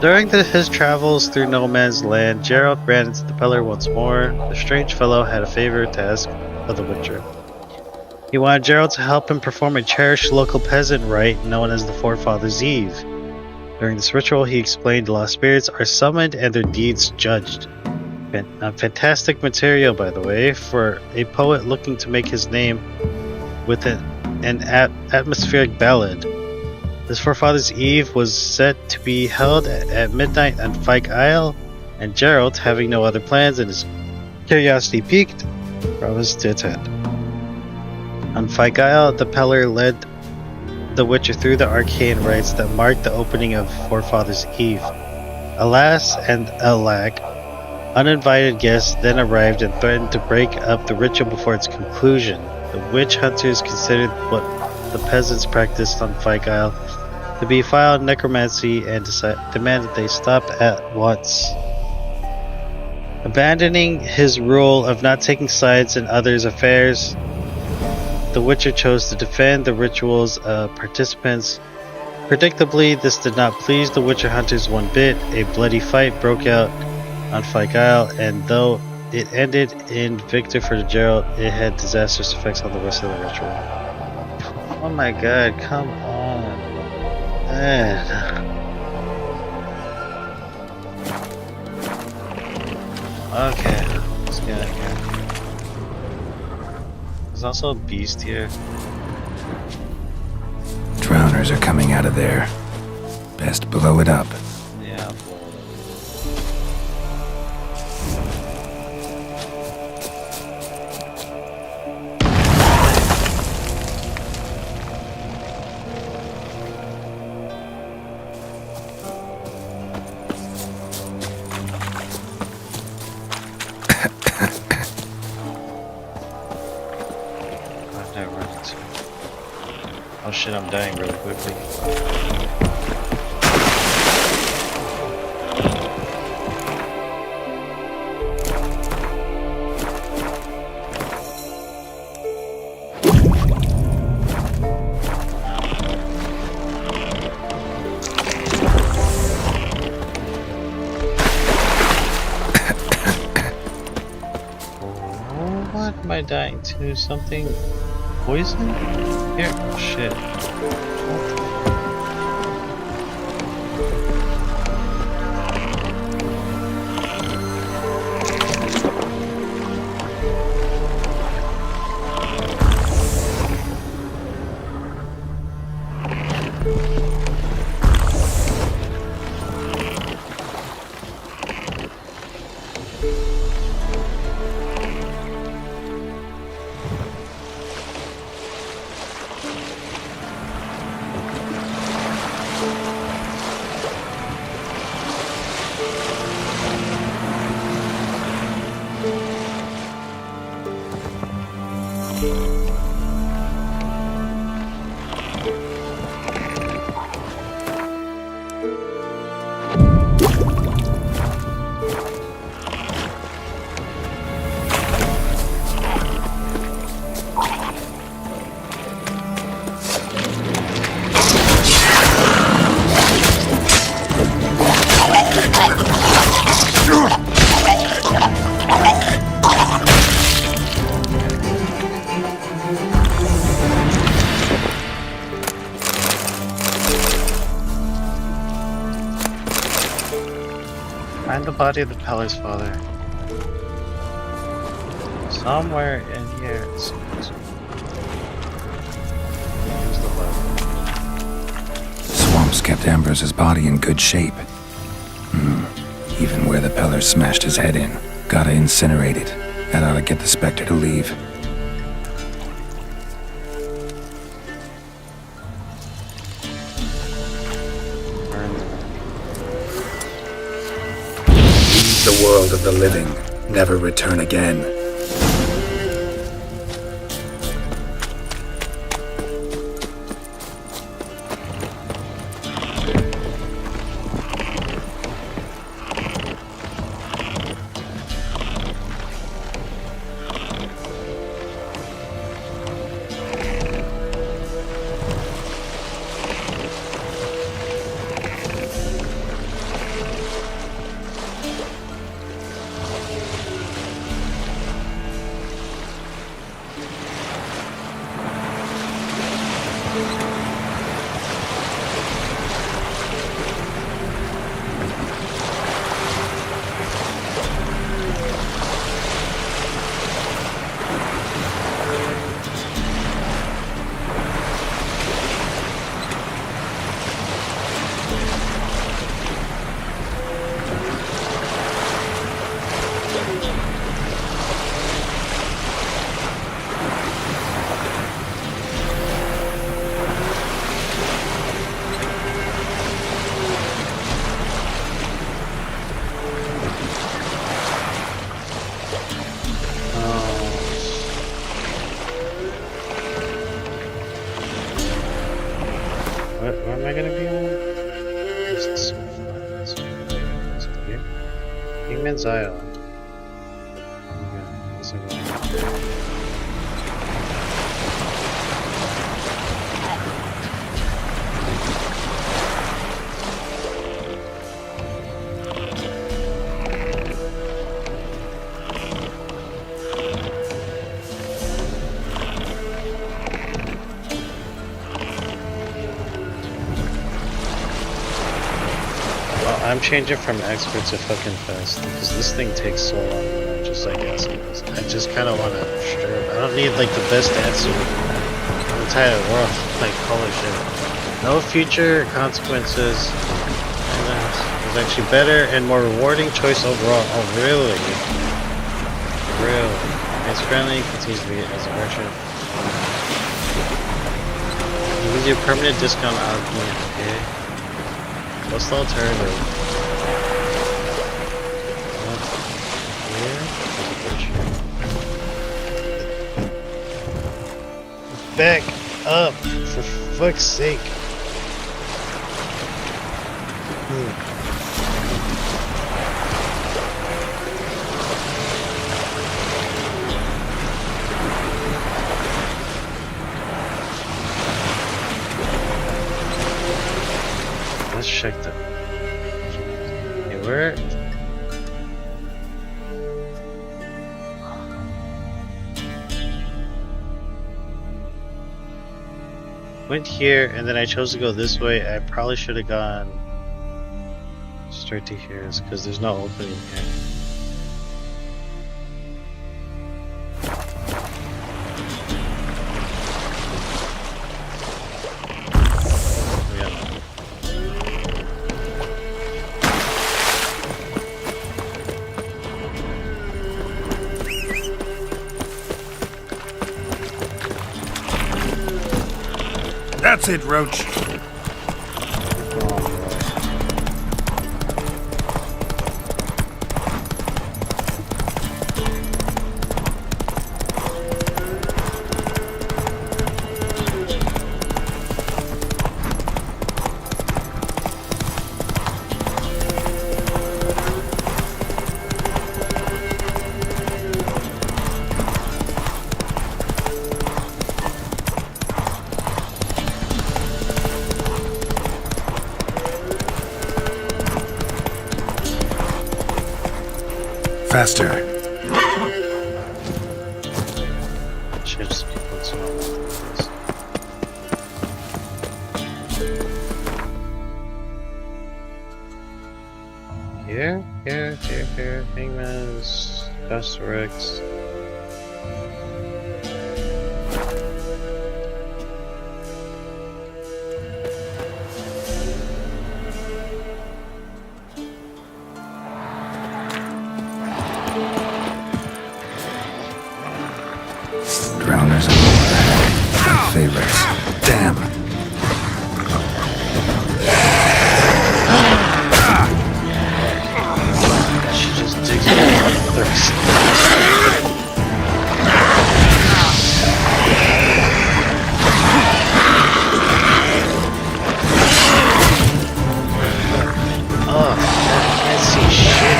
During his travels through No Man's Land, Geralt ran into the Peller once more. The strange fellow had a favor to ask of the Witcher. He wanted Geralt to help him perform a cherished local peasant rite known as the Forefathers' Eve. During this ritual, he explained lost spirits are summoned and their deeds judged. Fantastic material, by the way, for a poet looking to make his name with an atmospheric ballad. This Forefathers' Eve was set to be held at midnight on Fyke Isle, and Geralt, having no other plans and his curiosity piqued, promised to attend. On Fyke Isle, the Peller led the Witcher through the arcane rites that marked the opening of Forefathers' Eve. Alas and alack, uninvited guests then arrived and threatened to break up the ritual before its conclusion. The witch hunters considered what the peasants practiced on Fyke Isle to be foul necromancy and demanded they stop at once. Abandoning his rule of not taking sides in others' affairs, the Witcher chose to defend the ritual's participants. Predictably, this did not please the Witcher hunters one bit. A bloody fight broke out on Fyke Isle, and though it ended in victory for Geralt, it had disastrous effects on the rest of the ritual. Oh my god, come on. Man. Okay, let's get out of here. There's also a beast here. Drowners are coming out of there. Best blow it up. Yeah. Oh shit, I'm dying really quickly. I dying to? Something poison? Here, oh shit. Find the body of the Peller's father. Somewhere in here. Here's the lever. Swamps kept Ambrose's body in good shape. Even where the Peller smashed his head in. Gotta incinerate it. That ought to get the Spectre to leave. The world of the living, never return again. Where am I gonna be on? This is so fun. This is here. Kingman's Island. Okay, what's it going? I'm changing from expert to fucking fast because this thing takes so long. Just like asking this. I just kind of want to stir. I don't need like the best answer in the entire world. Like holy shit. No future consequences. And it's actually better and more rewarding choice overall. Oh really? Really? It's friendly. Continues to be as a merchant. You can do permanent discount alchemy. Okay. What's the alternative? Back up, for fuck's sake. Let's check that. Hey, where? went here, and then I chose to go this way. I probably should have gone straight to here, because there's no opening here. That's it, Roach. Faster. Should just put some on this. Here, Hangman's, Asterix. Drowners and more. My favorites. Damn. She just digs me thirst. Oh, I can't see shit.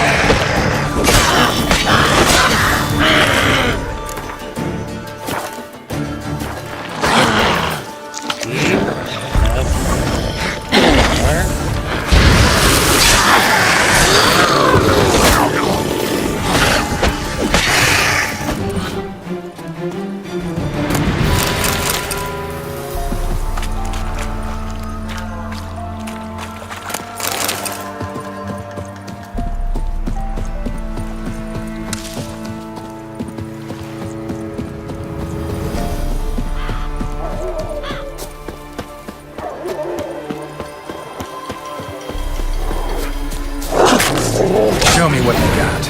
Show me what you got.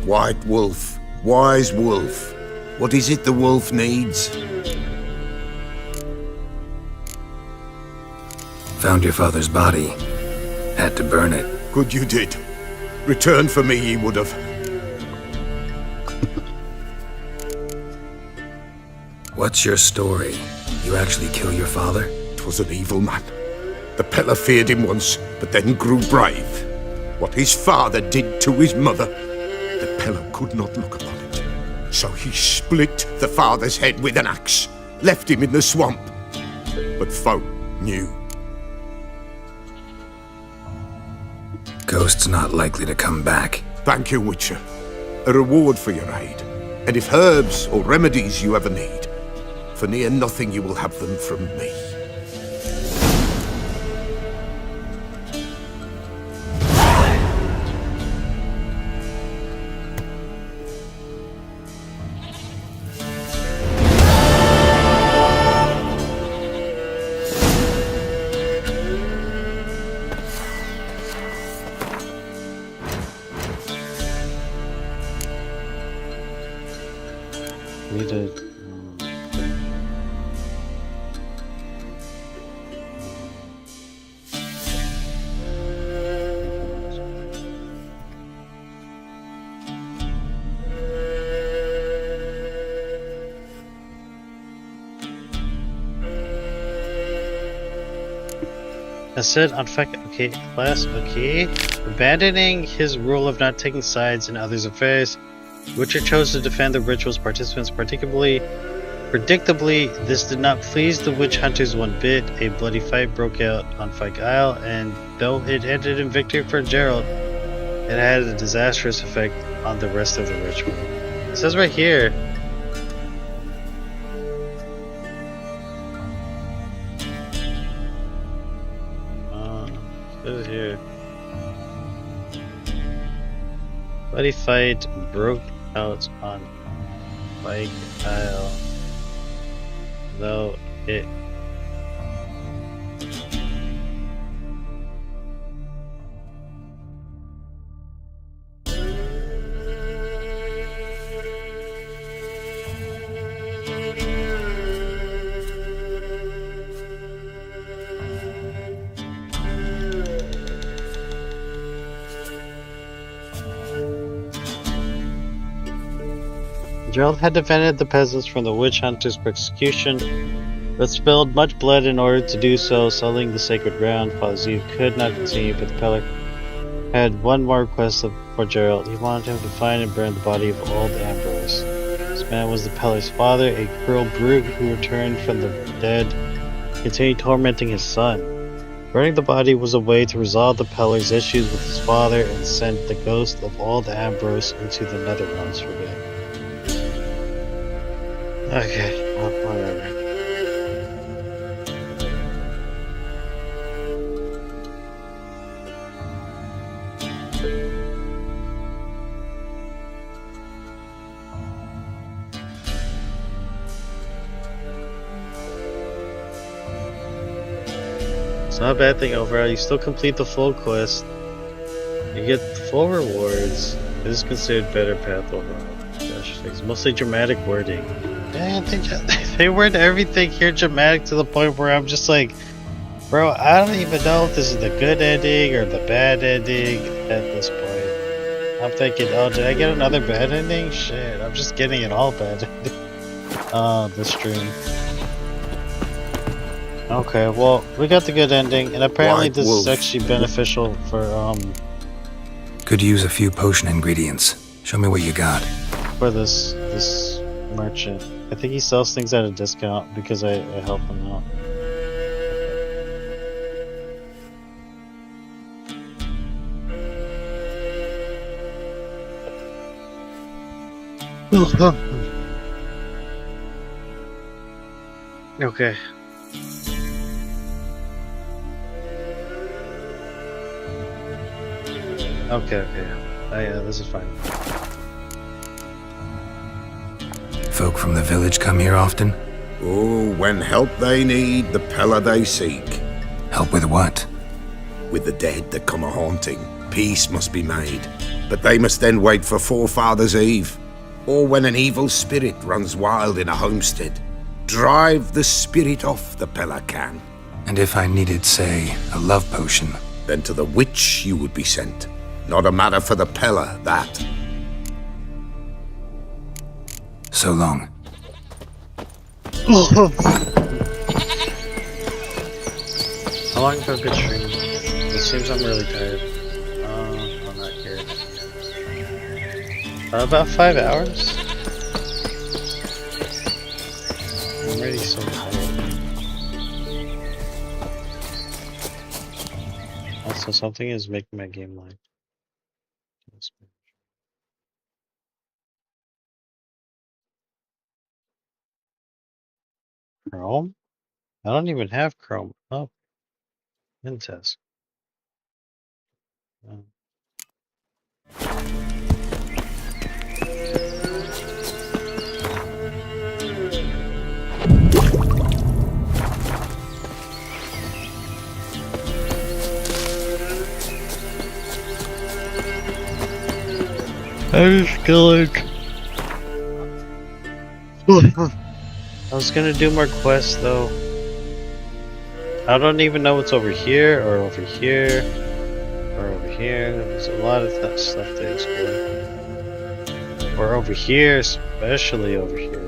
White Wolf, wise wolf. What is it the wolf needs? Found your father's body. Had to burn it. Good you did. Return for me he would have. What's your story? You actually kill your father? 'Twas an evil man. The Pella feared him once, but then grew brave. What his father did to his mother, the Pella could not look upon it. So he split the father's head with an axe, left him in the swamp. But folk knew. Ghost's not likely to come back. Thank you, Witcher. A reward for your aid. And if herbs or remedies you ever need, for near nothing you will have them from me. needed. I said on fact, okay, class, okay. Abandoning his rule of not taking sides in others' affairs, Witcher chose to defend the ritual's participants predictably, this did not please the witch hunters one bit. A bloody fight broke out on Fyke Isle, and though it ended in victory for Geralt, it had a disastrous effect on the rest of the ritual. It says right here, bloody fight broke out on Fyke Isle, though it Geralt had defended the peasants from the witch hunter's persecution, but spilled much blood in order to do so, sullying the sacred ground. Father Zeev could not continue, but the Peller had one more request for Geralt. He wanted him to find and burn the body of old Ambrose. This man was the Peller's father, a cruel brute who returned from the dead, continued tormenting his son. Burning the body was a way to resolve the Peller's issues with his father and send the ghost of old Ambrose into the Netherrealms for good. Okay, well, whatever. It's not a bad thing overall. You still complete the full quest. You get full rewards. This is considered better path overall. Gosh, it's mostly dramatic wording. Man, they word everything here dramatic to the point where I'm just like, bro, I don't even know if this is the good ending or the bad ending at this point. I'm thinking, oh, did I get another bad ending? Shit, I'm just getting it all bad ending. This stream. Okay, well, we got the good ending, and apparently this is actually beneficial for, Could use a few potion ingredients. Show me what you got. For this merchant. I think he sells things at a discount because I help him out. Okay. Okay. Yeah, this is fine. Folk from the village come here often? Oh, when help they need, the Peller they seek. Help with what? With the dead that come a-haunting. Peace must be made. But they must then wait for Forefathers' Eve. Or when an evil spirit runs wild in a homestead. Drive the spirit off, the Peller can. And if I needed, say, a love potion? Then to the witch you would be sent. Not a matter for the Peller, that. So long. How long for a good stream? It seems I'm really tired. I'm not here. About 5 hours? I'm already so tired. Also, something is making my game lag. Chrome? I don't even have Chrome. Oh. Intest. Oh. I just feel like I was gonna do more quests though. I don't even know what's over here or over here or over here. There's a lot of that stuff to explore. Or over here, especially over here.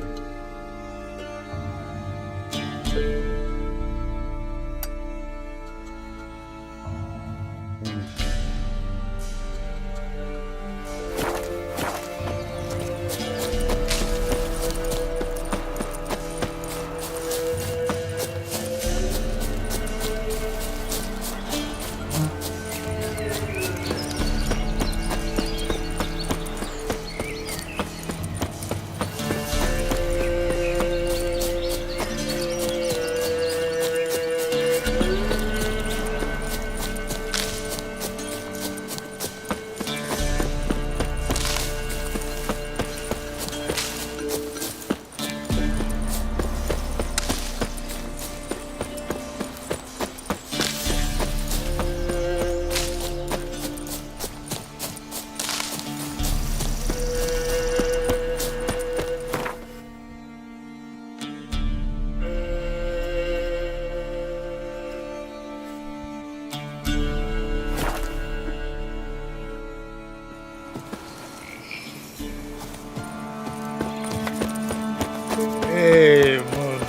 Hey, Moon.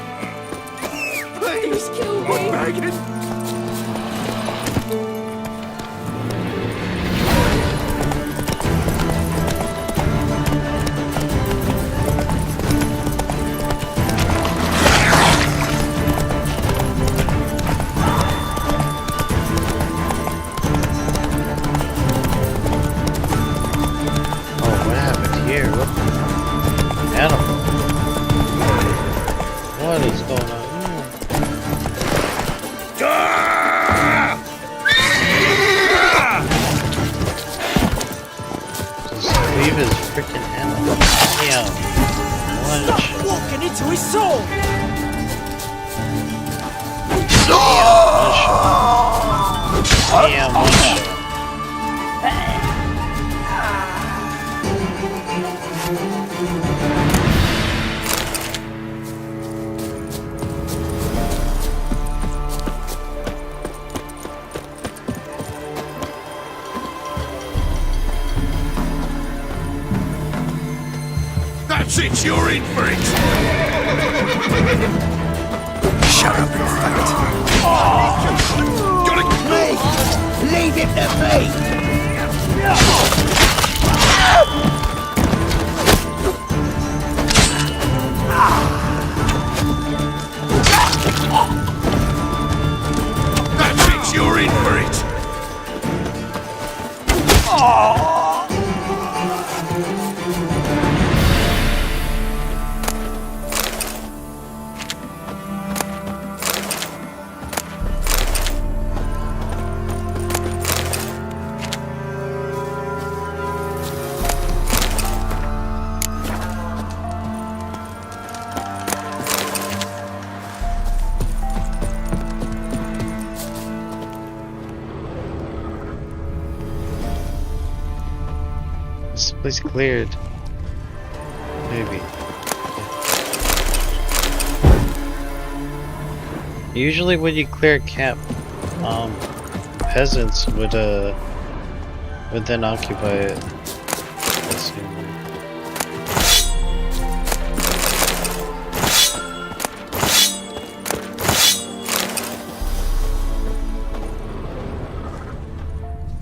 Please kill me. What, Megan? Oh, what happened here? What? Animal. What is going on here? Just leave his freaking animal. Damn. One shot. Walking into his soul. Damn, one shot. That's it, you're in for it! Shut up and fight. Gotta Me! Leave it to me! That's it, you're in for it! This place cleared. Maybe. Usually when you clear a camp, peasants would then occupy it. Let's see.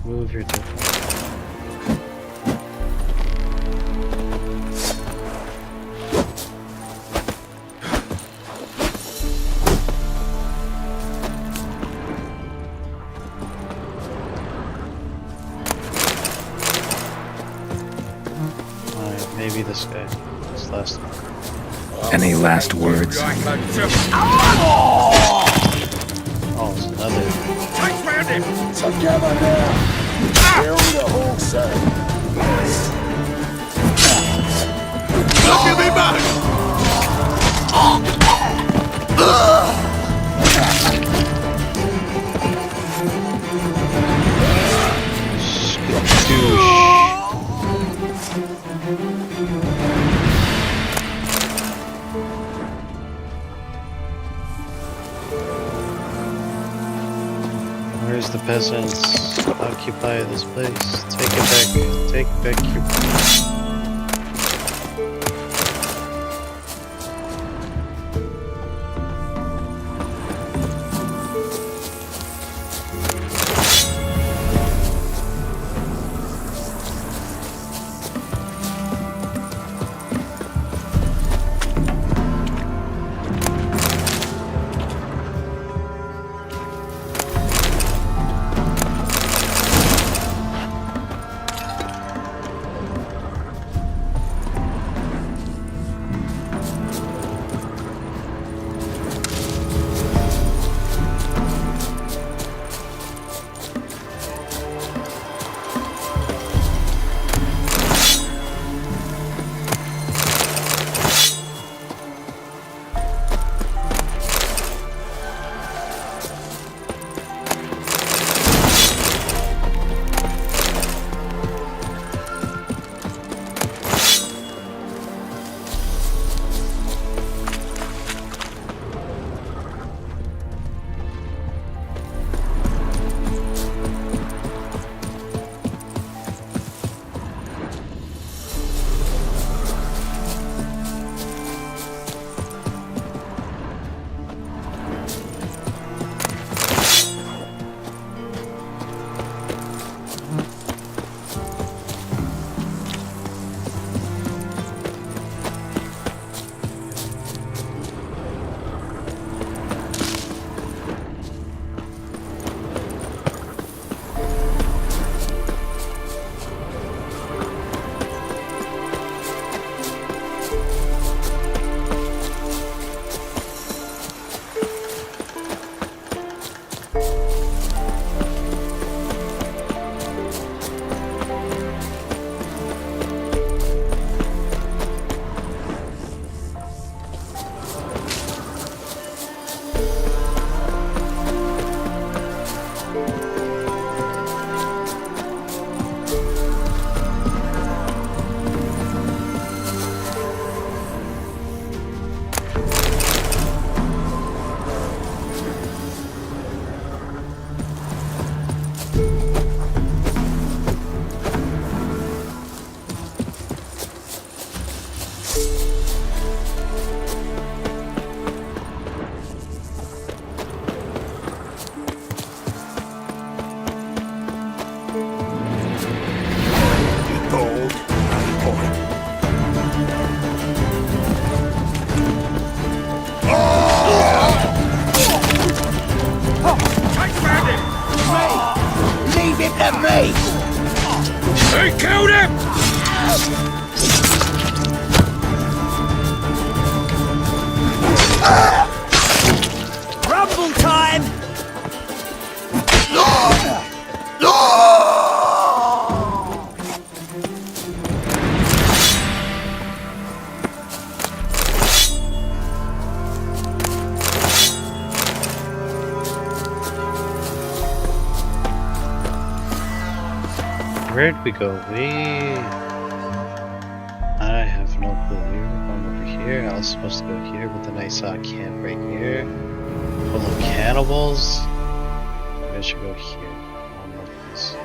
Move your different. Maybe this guy. This last one. Any last words? Oh, it's another. Tight round him! Together now! Kill the whole set! Look at me back! Where's the peasants? Occupy this place. Take it back. Take back your... Where'd we go? I have no clue. We were going over here. I was supposed to go here, but then I saw a camp right here. Full of cannibals. Maybe I should go here. I don't know this.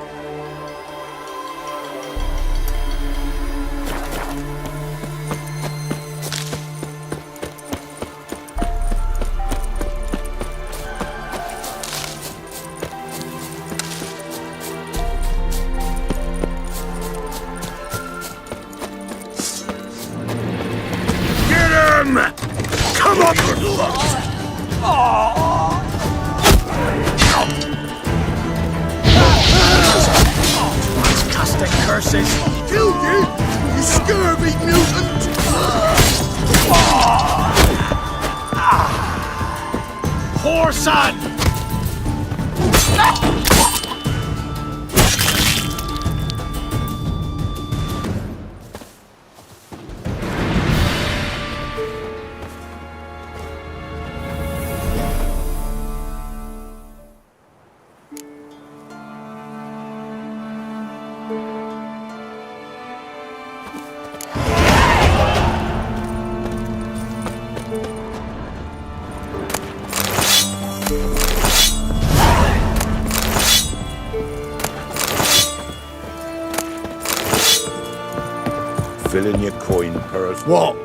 Come on, good luck! filling your coin purse. What?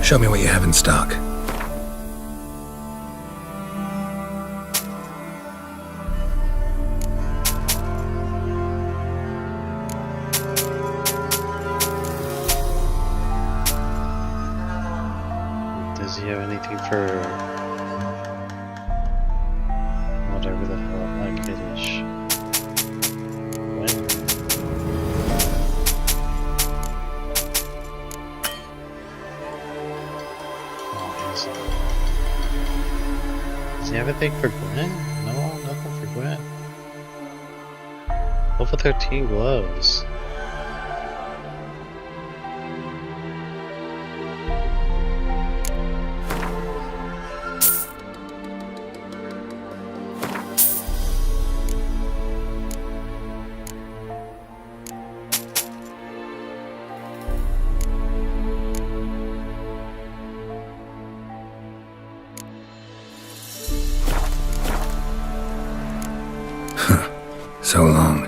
Show me what you have in stock. Does he have anything for whatever the hell I finish? Does he have anything for Gwen? No, nothing for Gwen. Level 13 gloves. So long.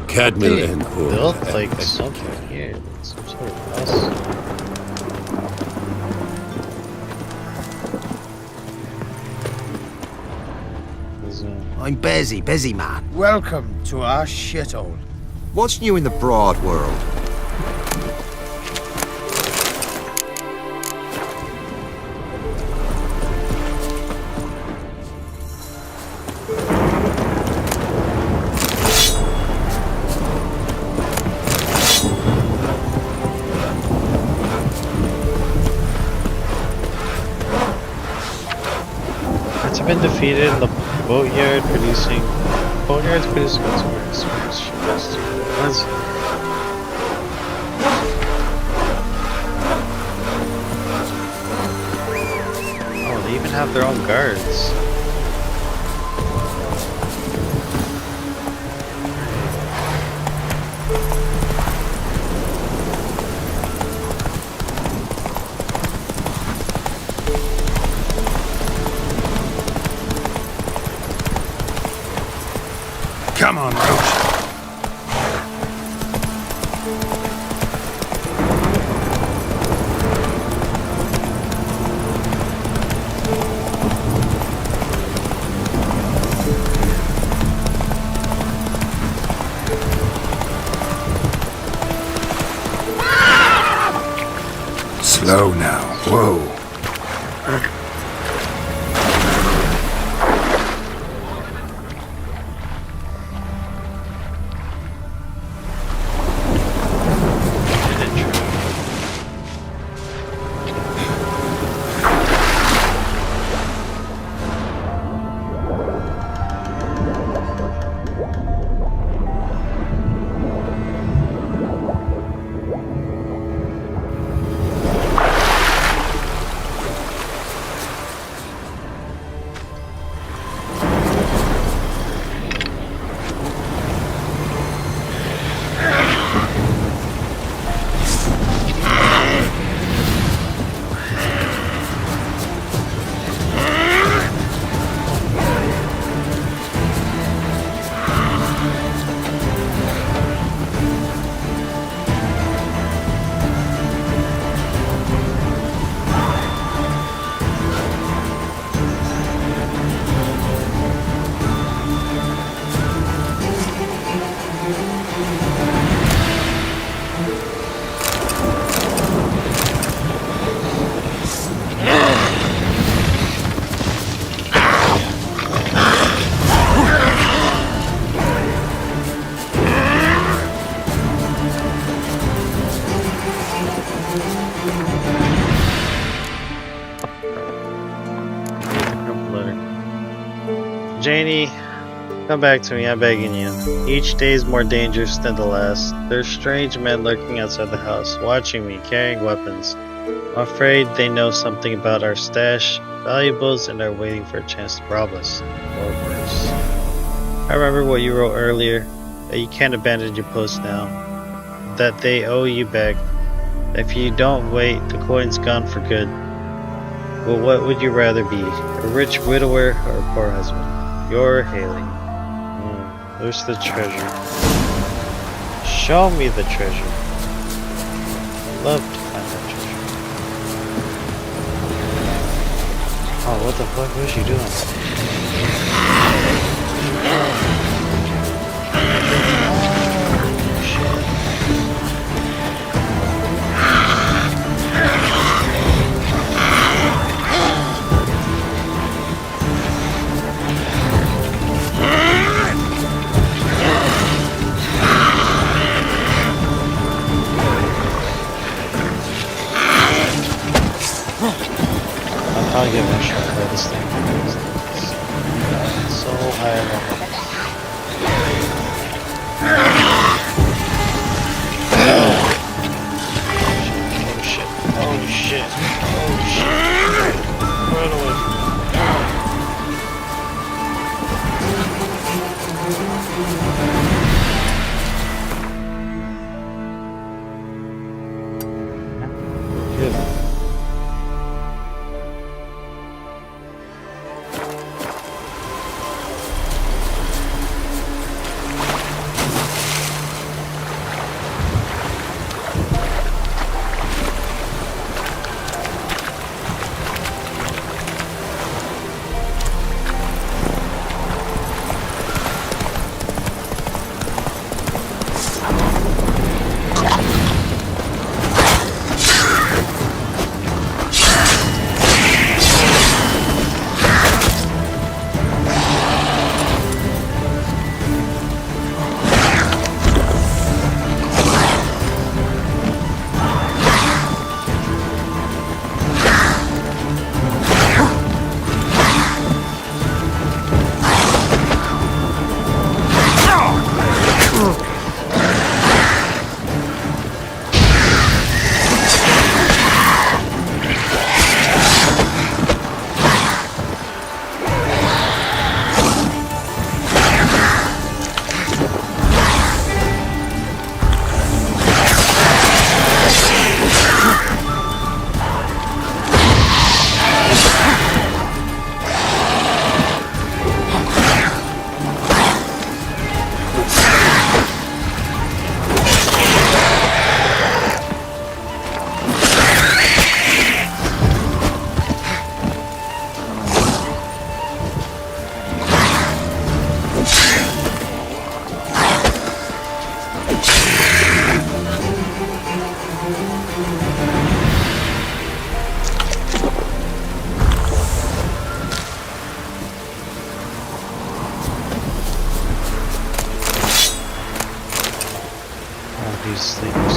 Cadmiel They Enhor. built like something here. Some sort of house. I'm busy man. Welcome to our shithole. What's new in the broad world? It's been defeated in the boatyard producing. Boatyard's producing what's Oh, they even have their own guards. Come on, Roach. Slow now. Whoa. Janie, come back to me, I'm begging you. Each day is more dangerous than the last. There's strange men lurking outside the house, watching me, carrying weapons. I'm afraid they know something about our stash, valuables, and are waiting for a chance to rob us. Or worse. I remember what you wrote earlier, that you can't abandon your post now. That they owe you back. If you don't wait, the coin's gone for good. Well, what would you rather be? A rich widower or a poor husband? You're hailing. Where's the treasure? Show me the treasure. I'd love to find that treasure. Oh, what the fuck was she doing? I'll get my shot by this thing. It's so high level. Oh shit. Oh shit. Oh shit. Run away. Good. These things.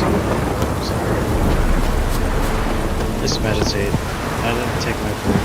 Just meditate. I didn't take my break.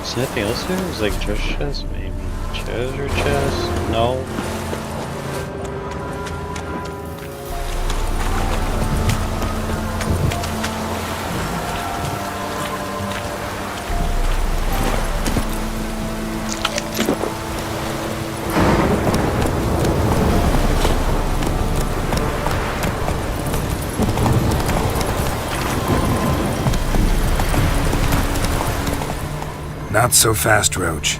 Is anything else here? Is like treasure chest? Maybe treasure chest? No. Not so fast, Roach.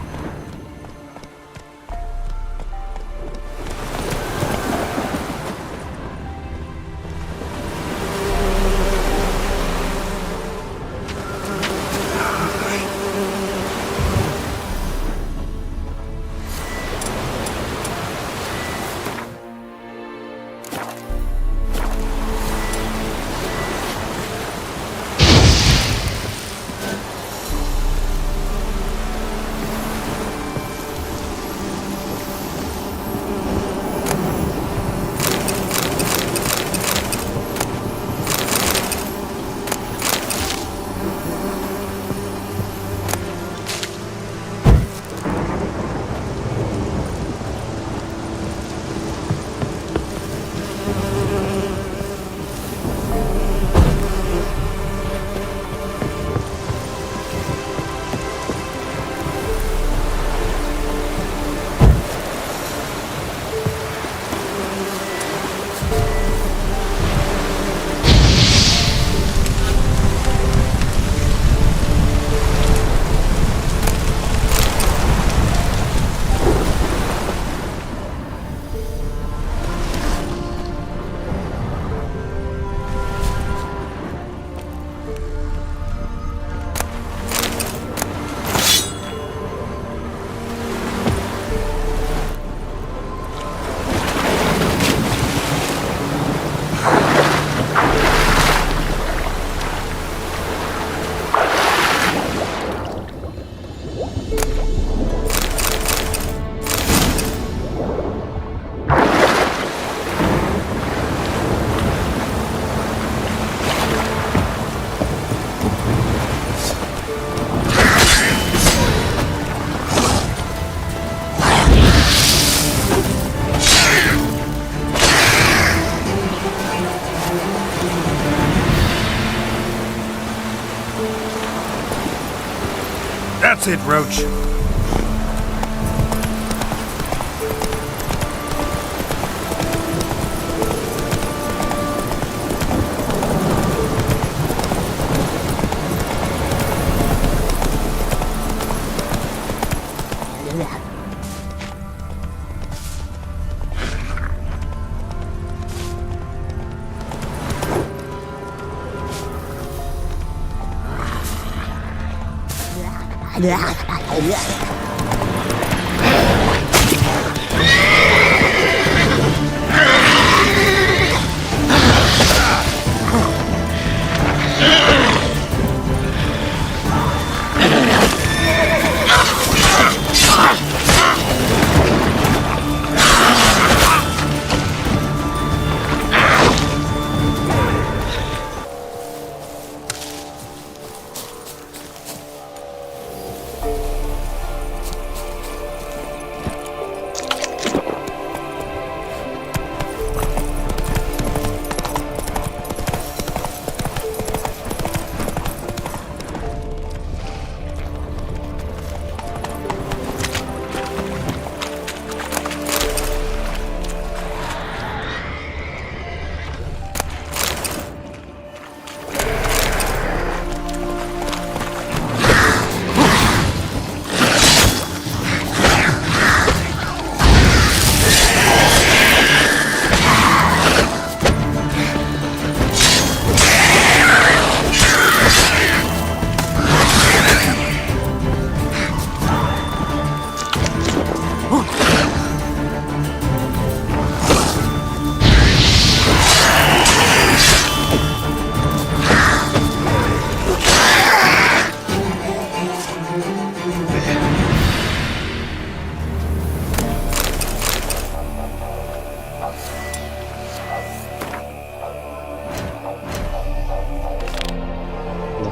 That's it, Roach.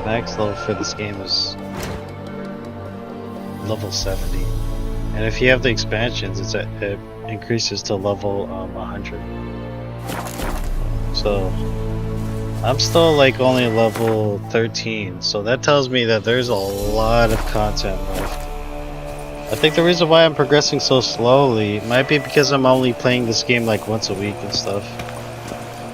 max level for this game is level 70, and if you have the expansions, it increases to level 100. So I'm still like only level 13, so that tells me that there's a lot of content left. I think the reason why I'm progressing so slowly might be because I'm only playing this game like once a week and stuff.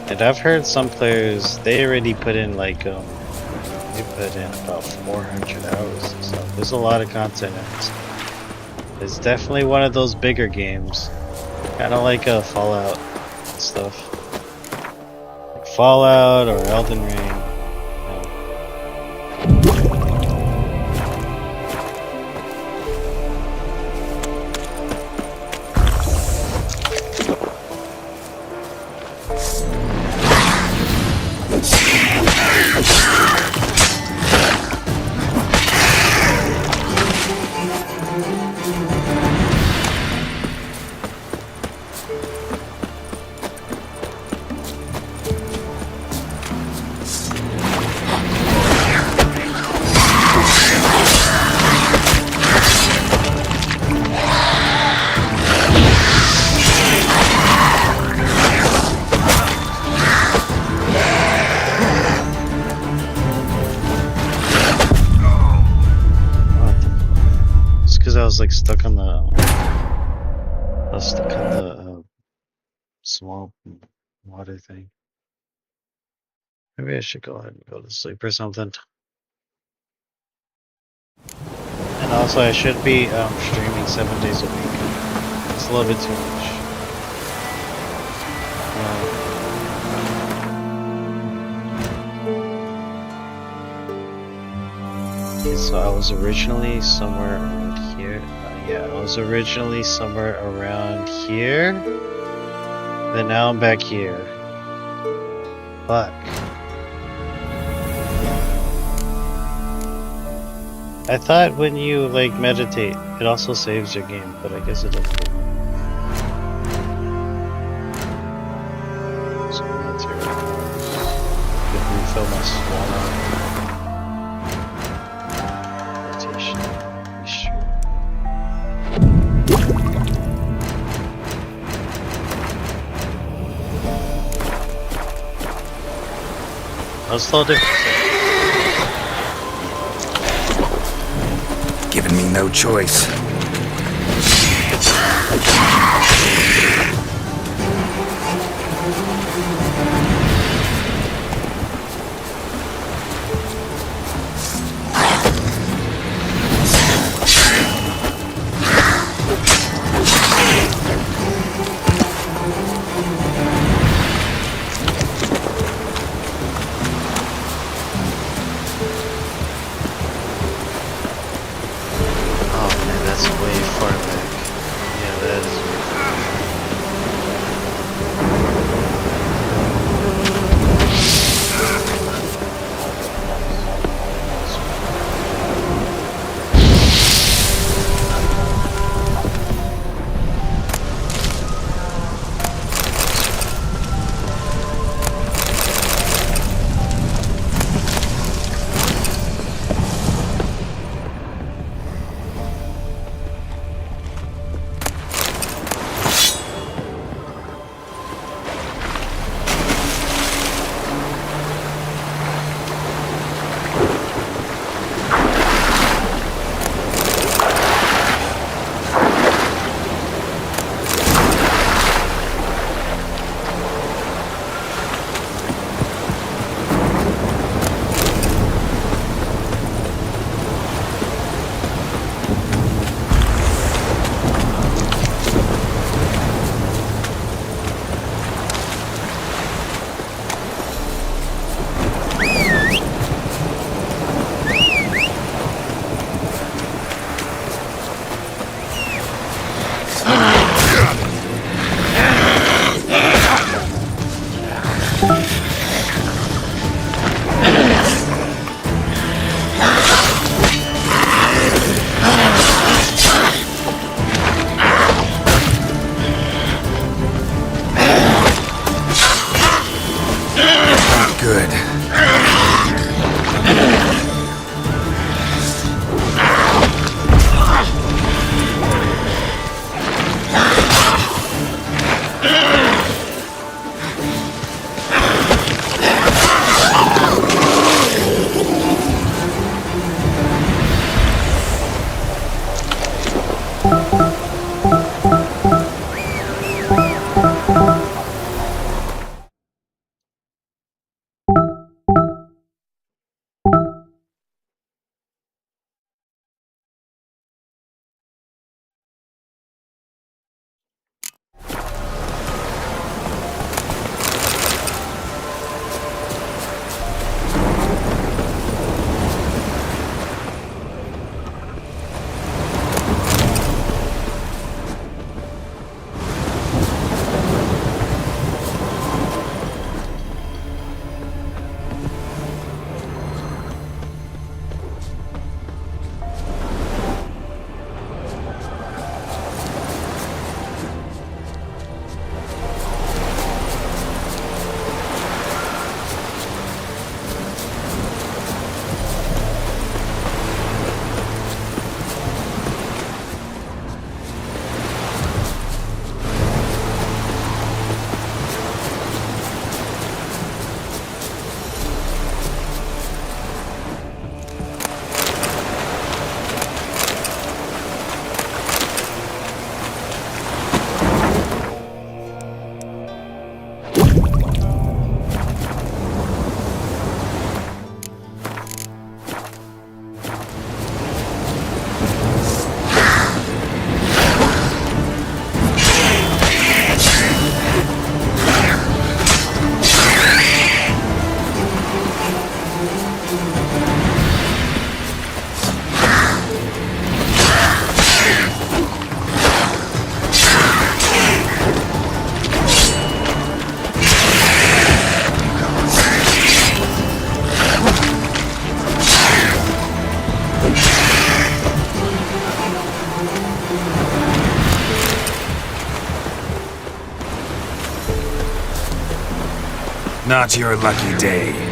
And I've heard some players, they already put in like they put in about 400 hours and stuff. There's a lot of content in it. It's definitely one of those bigger games. Kind of like a Fallout and stuff. Like Fallout or Elden Ring. Like stuck on the swamp water thing. Maybe I should go ahead and go to sleep or something. And also I should be streaming 7 days a week. It's a little bit too much. Okay, so I was originally somewhere around here. Yeah, I was originally somewhere around here. Then now I'm back here. Fuck. I thought when you like meditate, it also saves your game, but I guess it doesn't. So that's here. Get refill my swallow. Meditation. I'll slow down. Giving me no choice. Not your lucky day.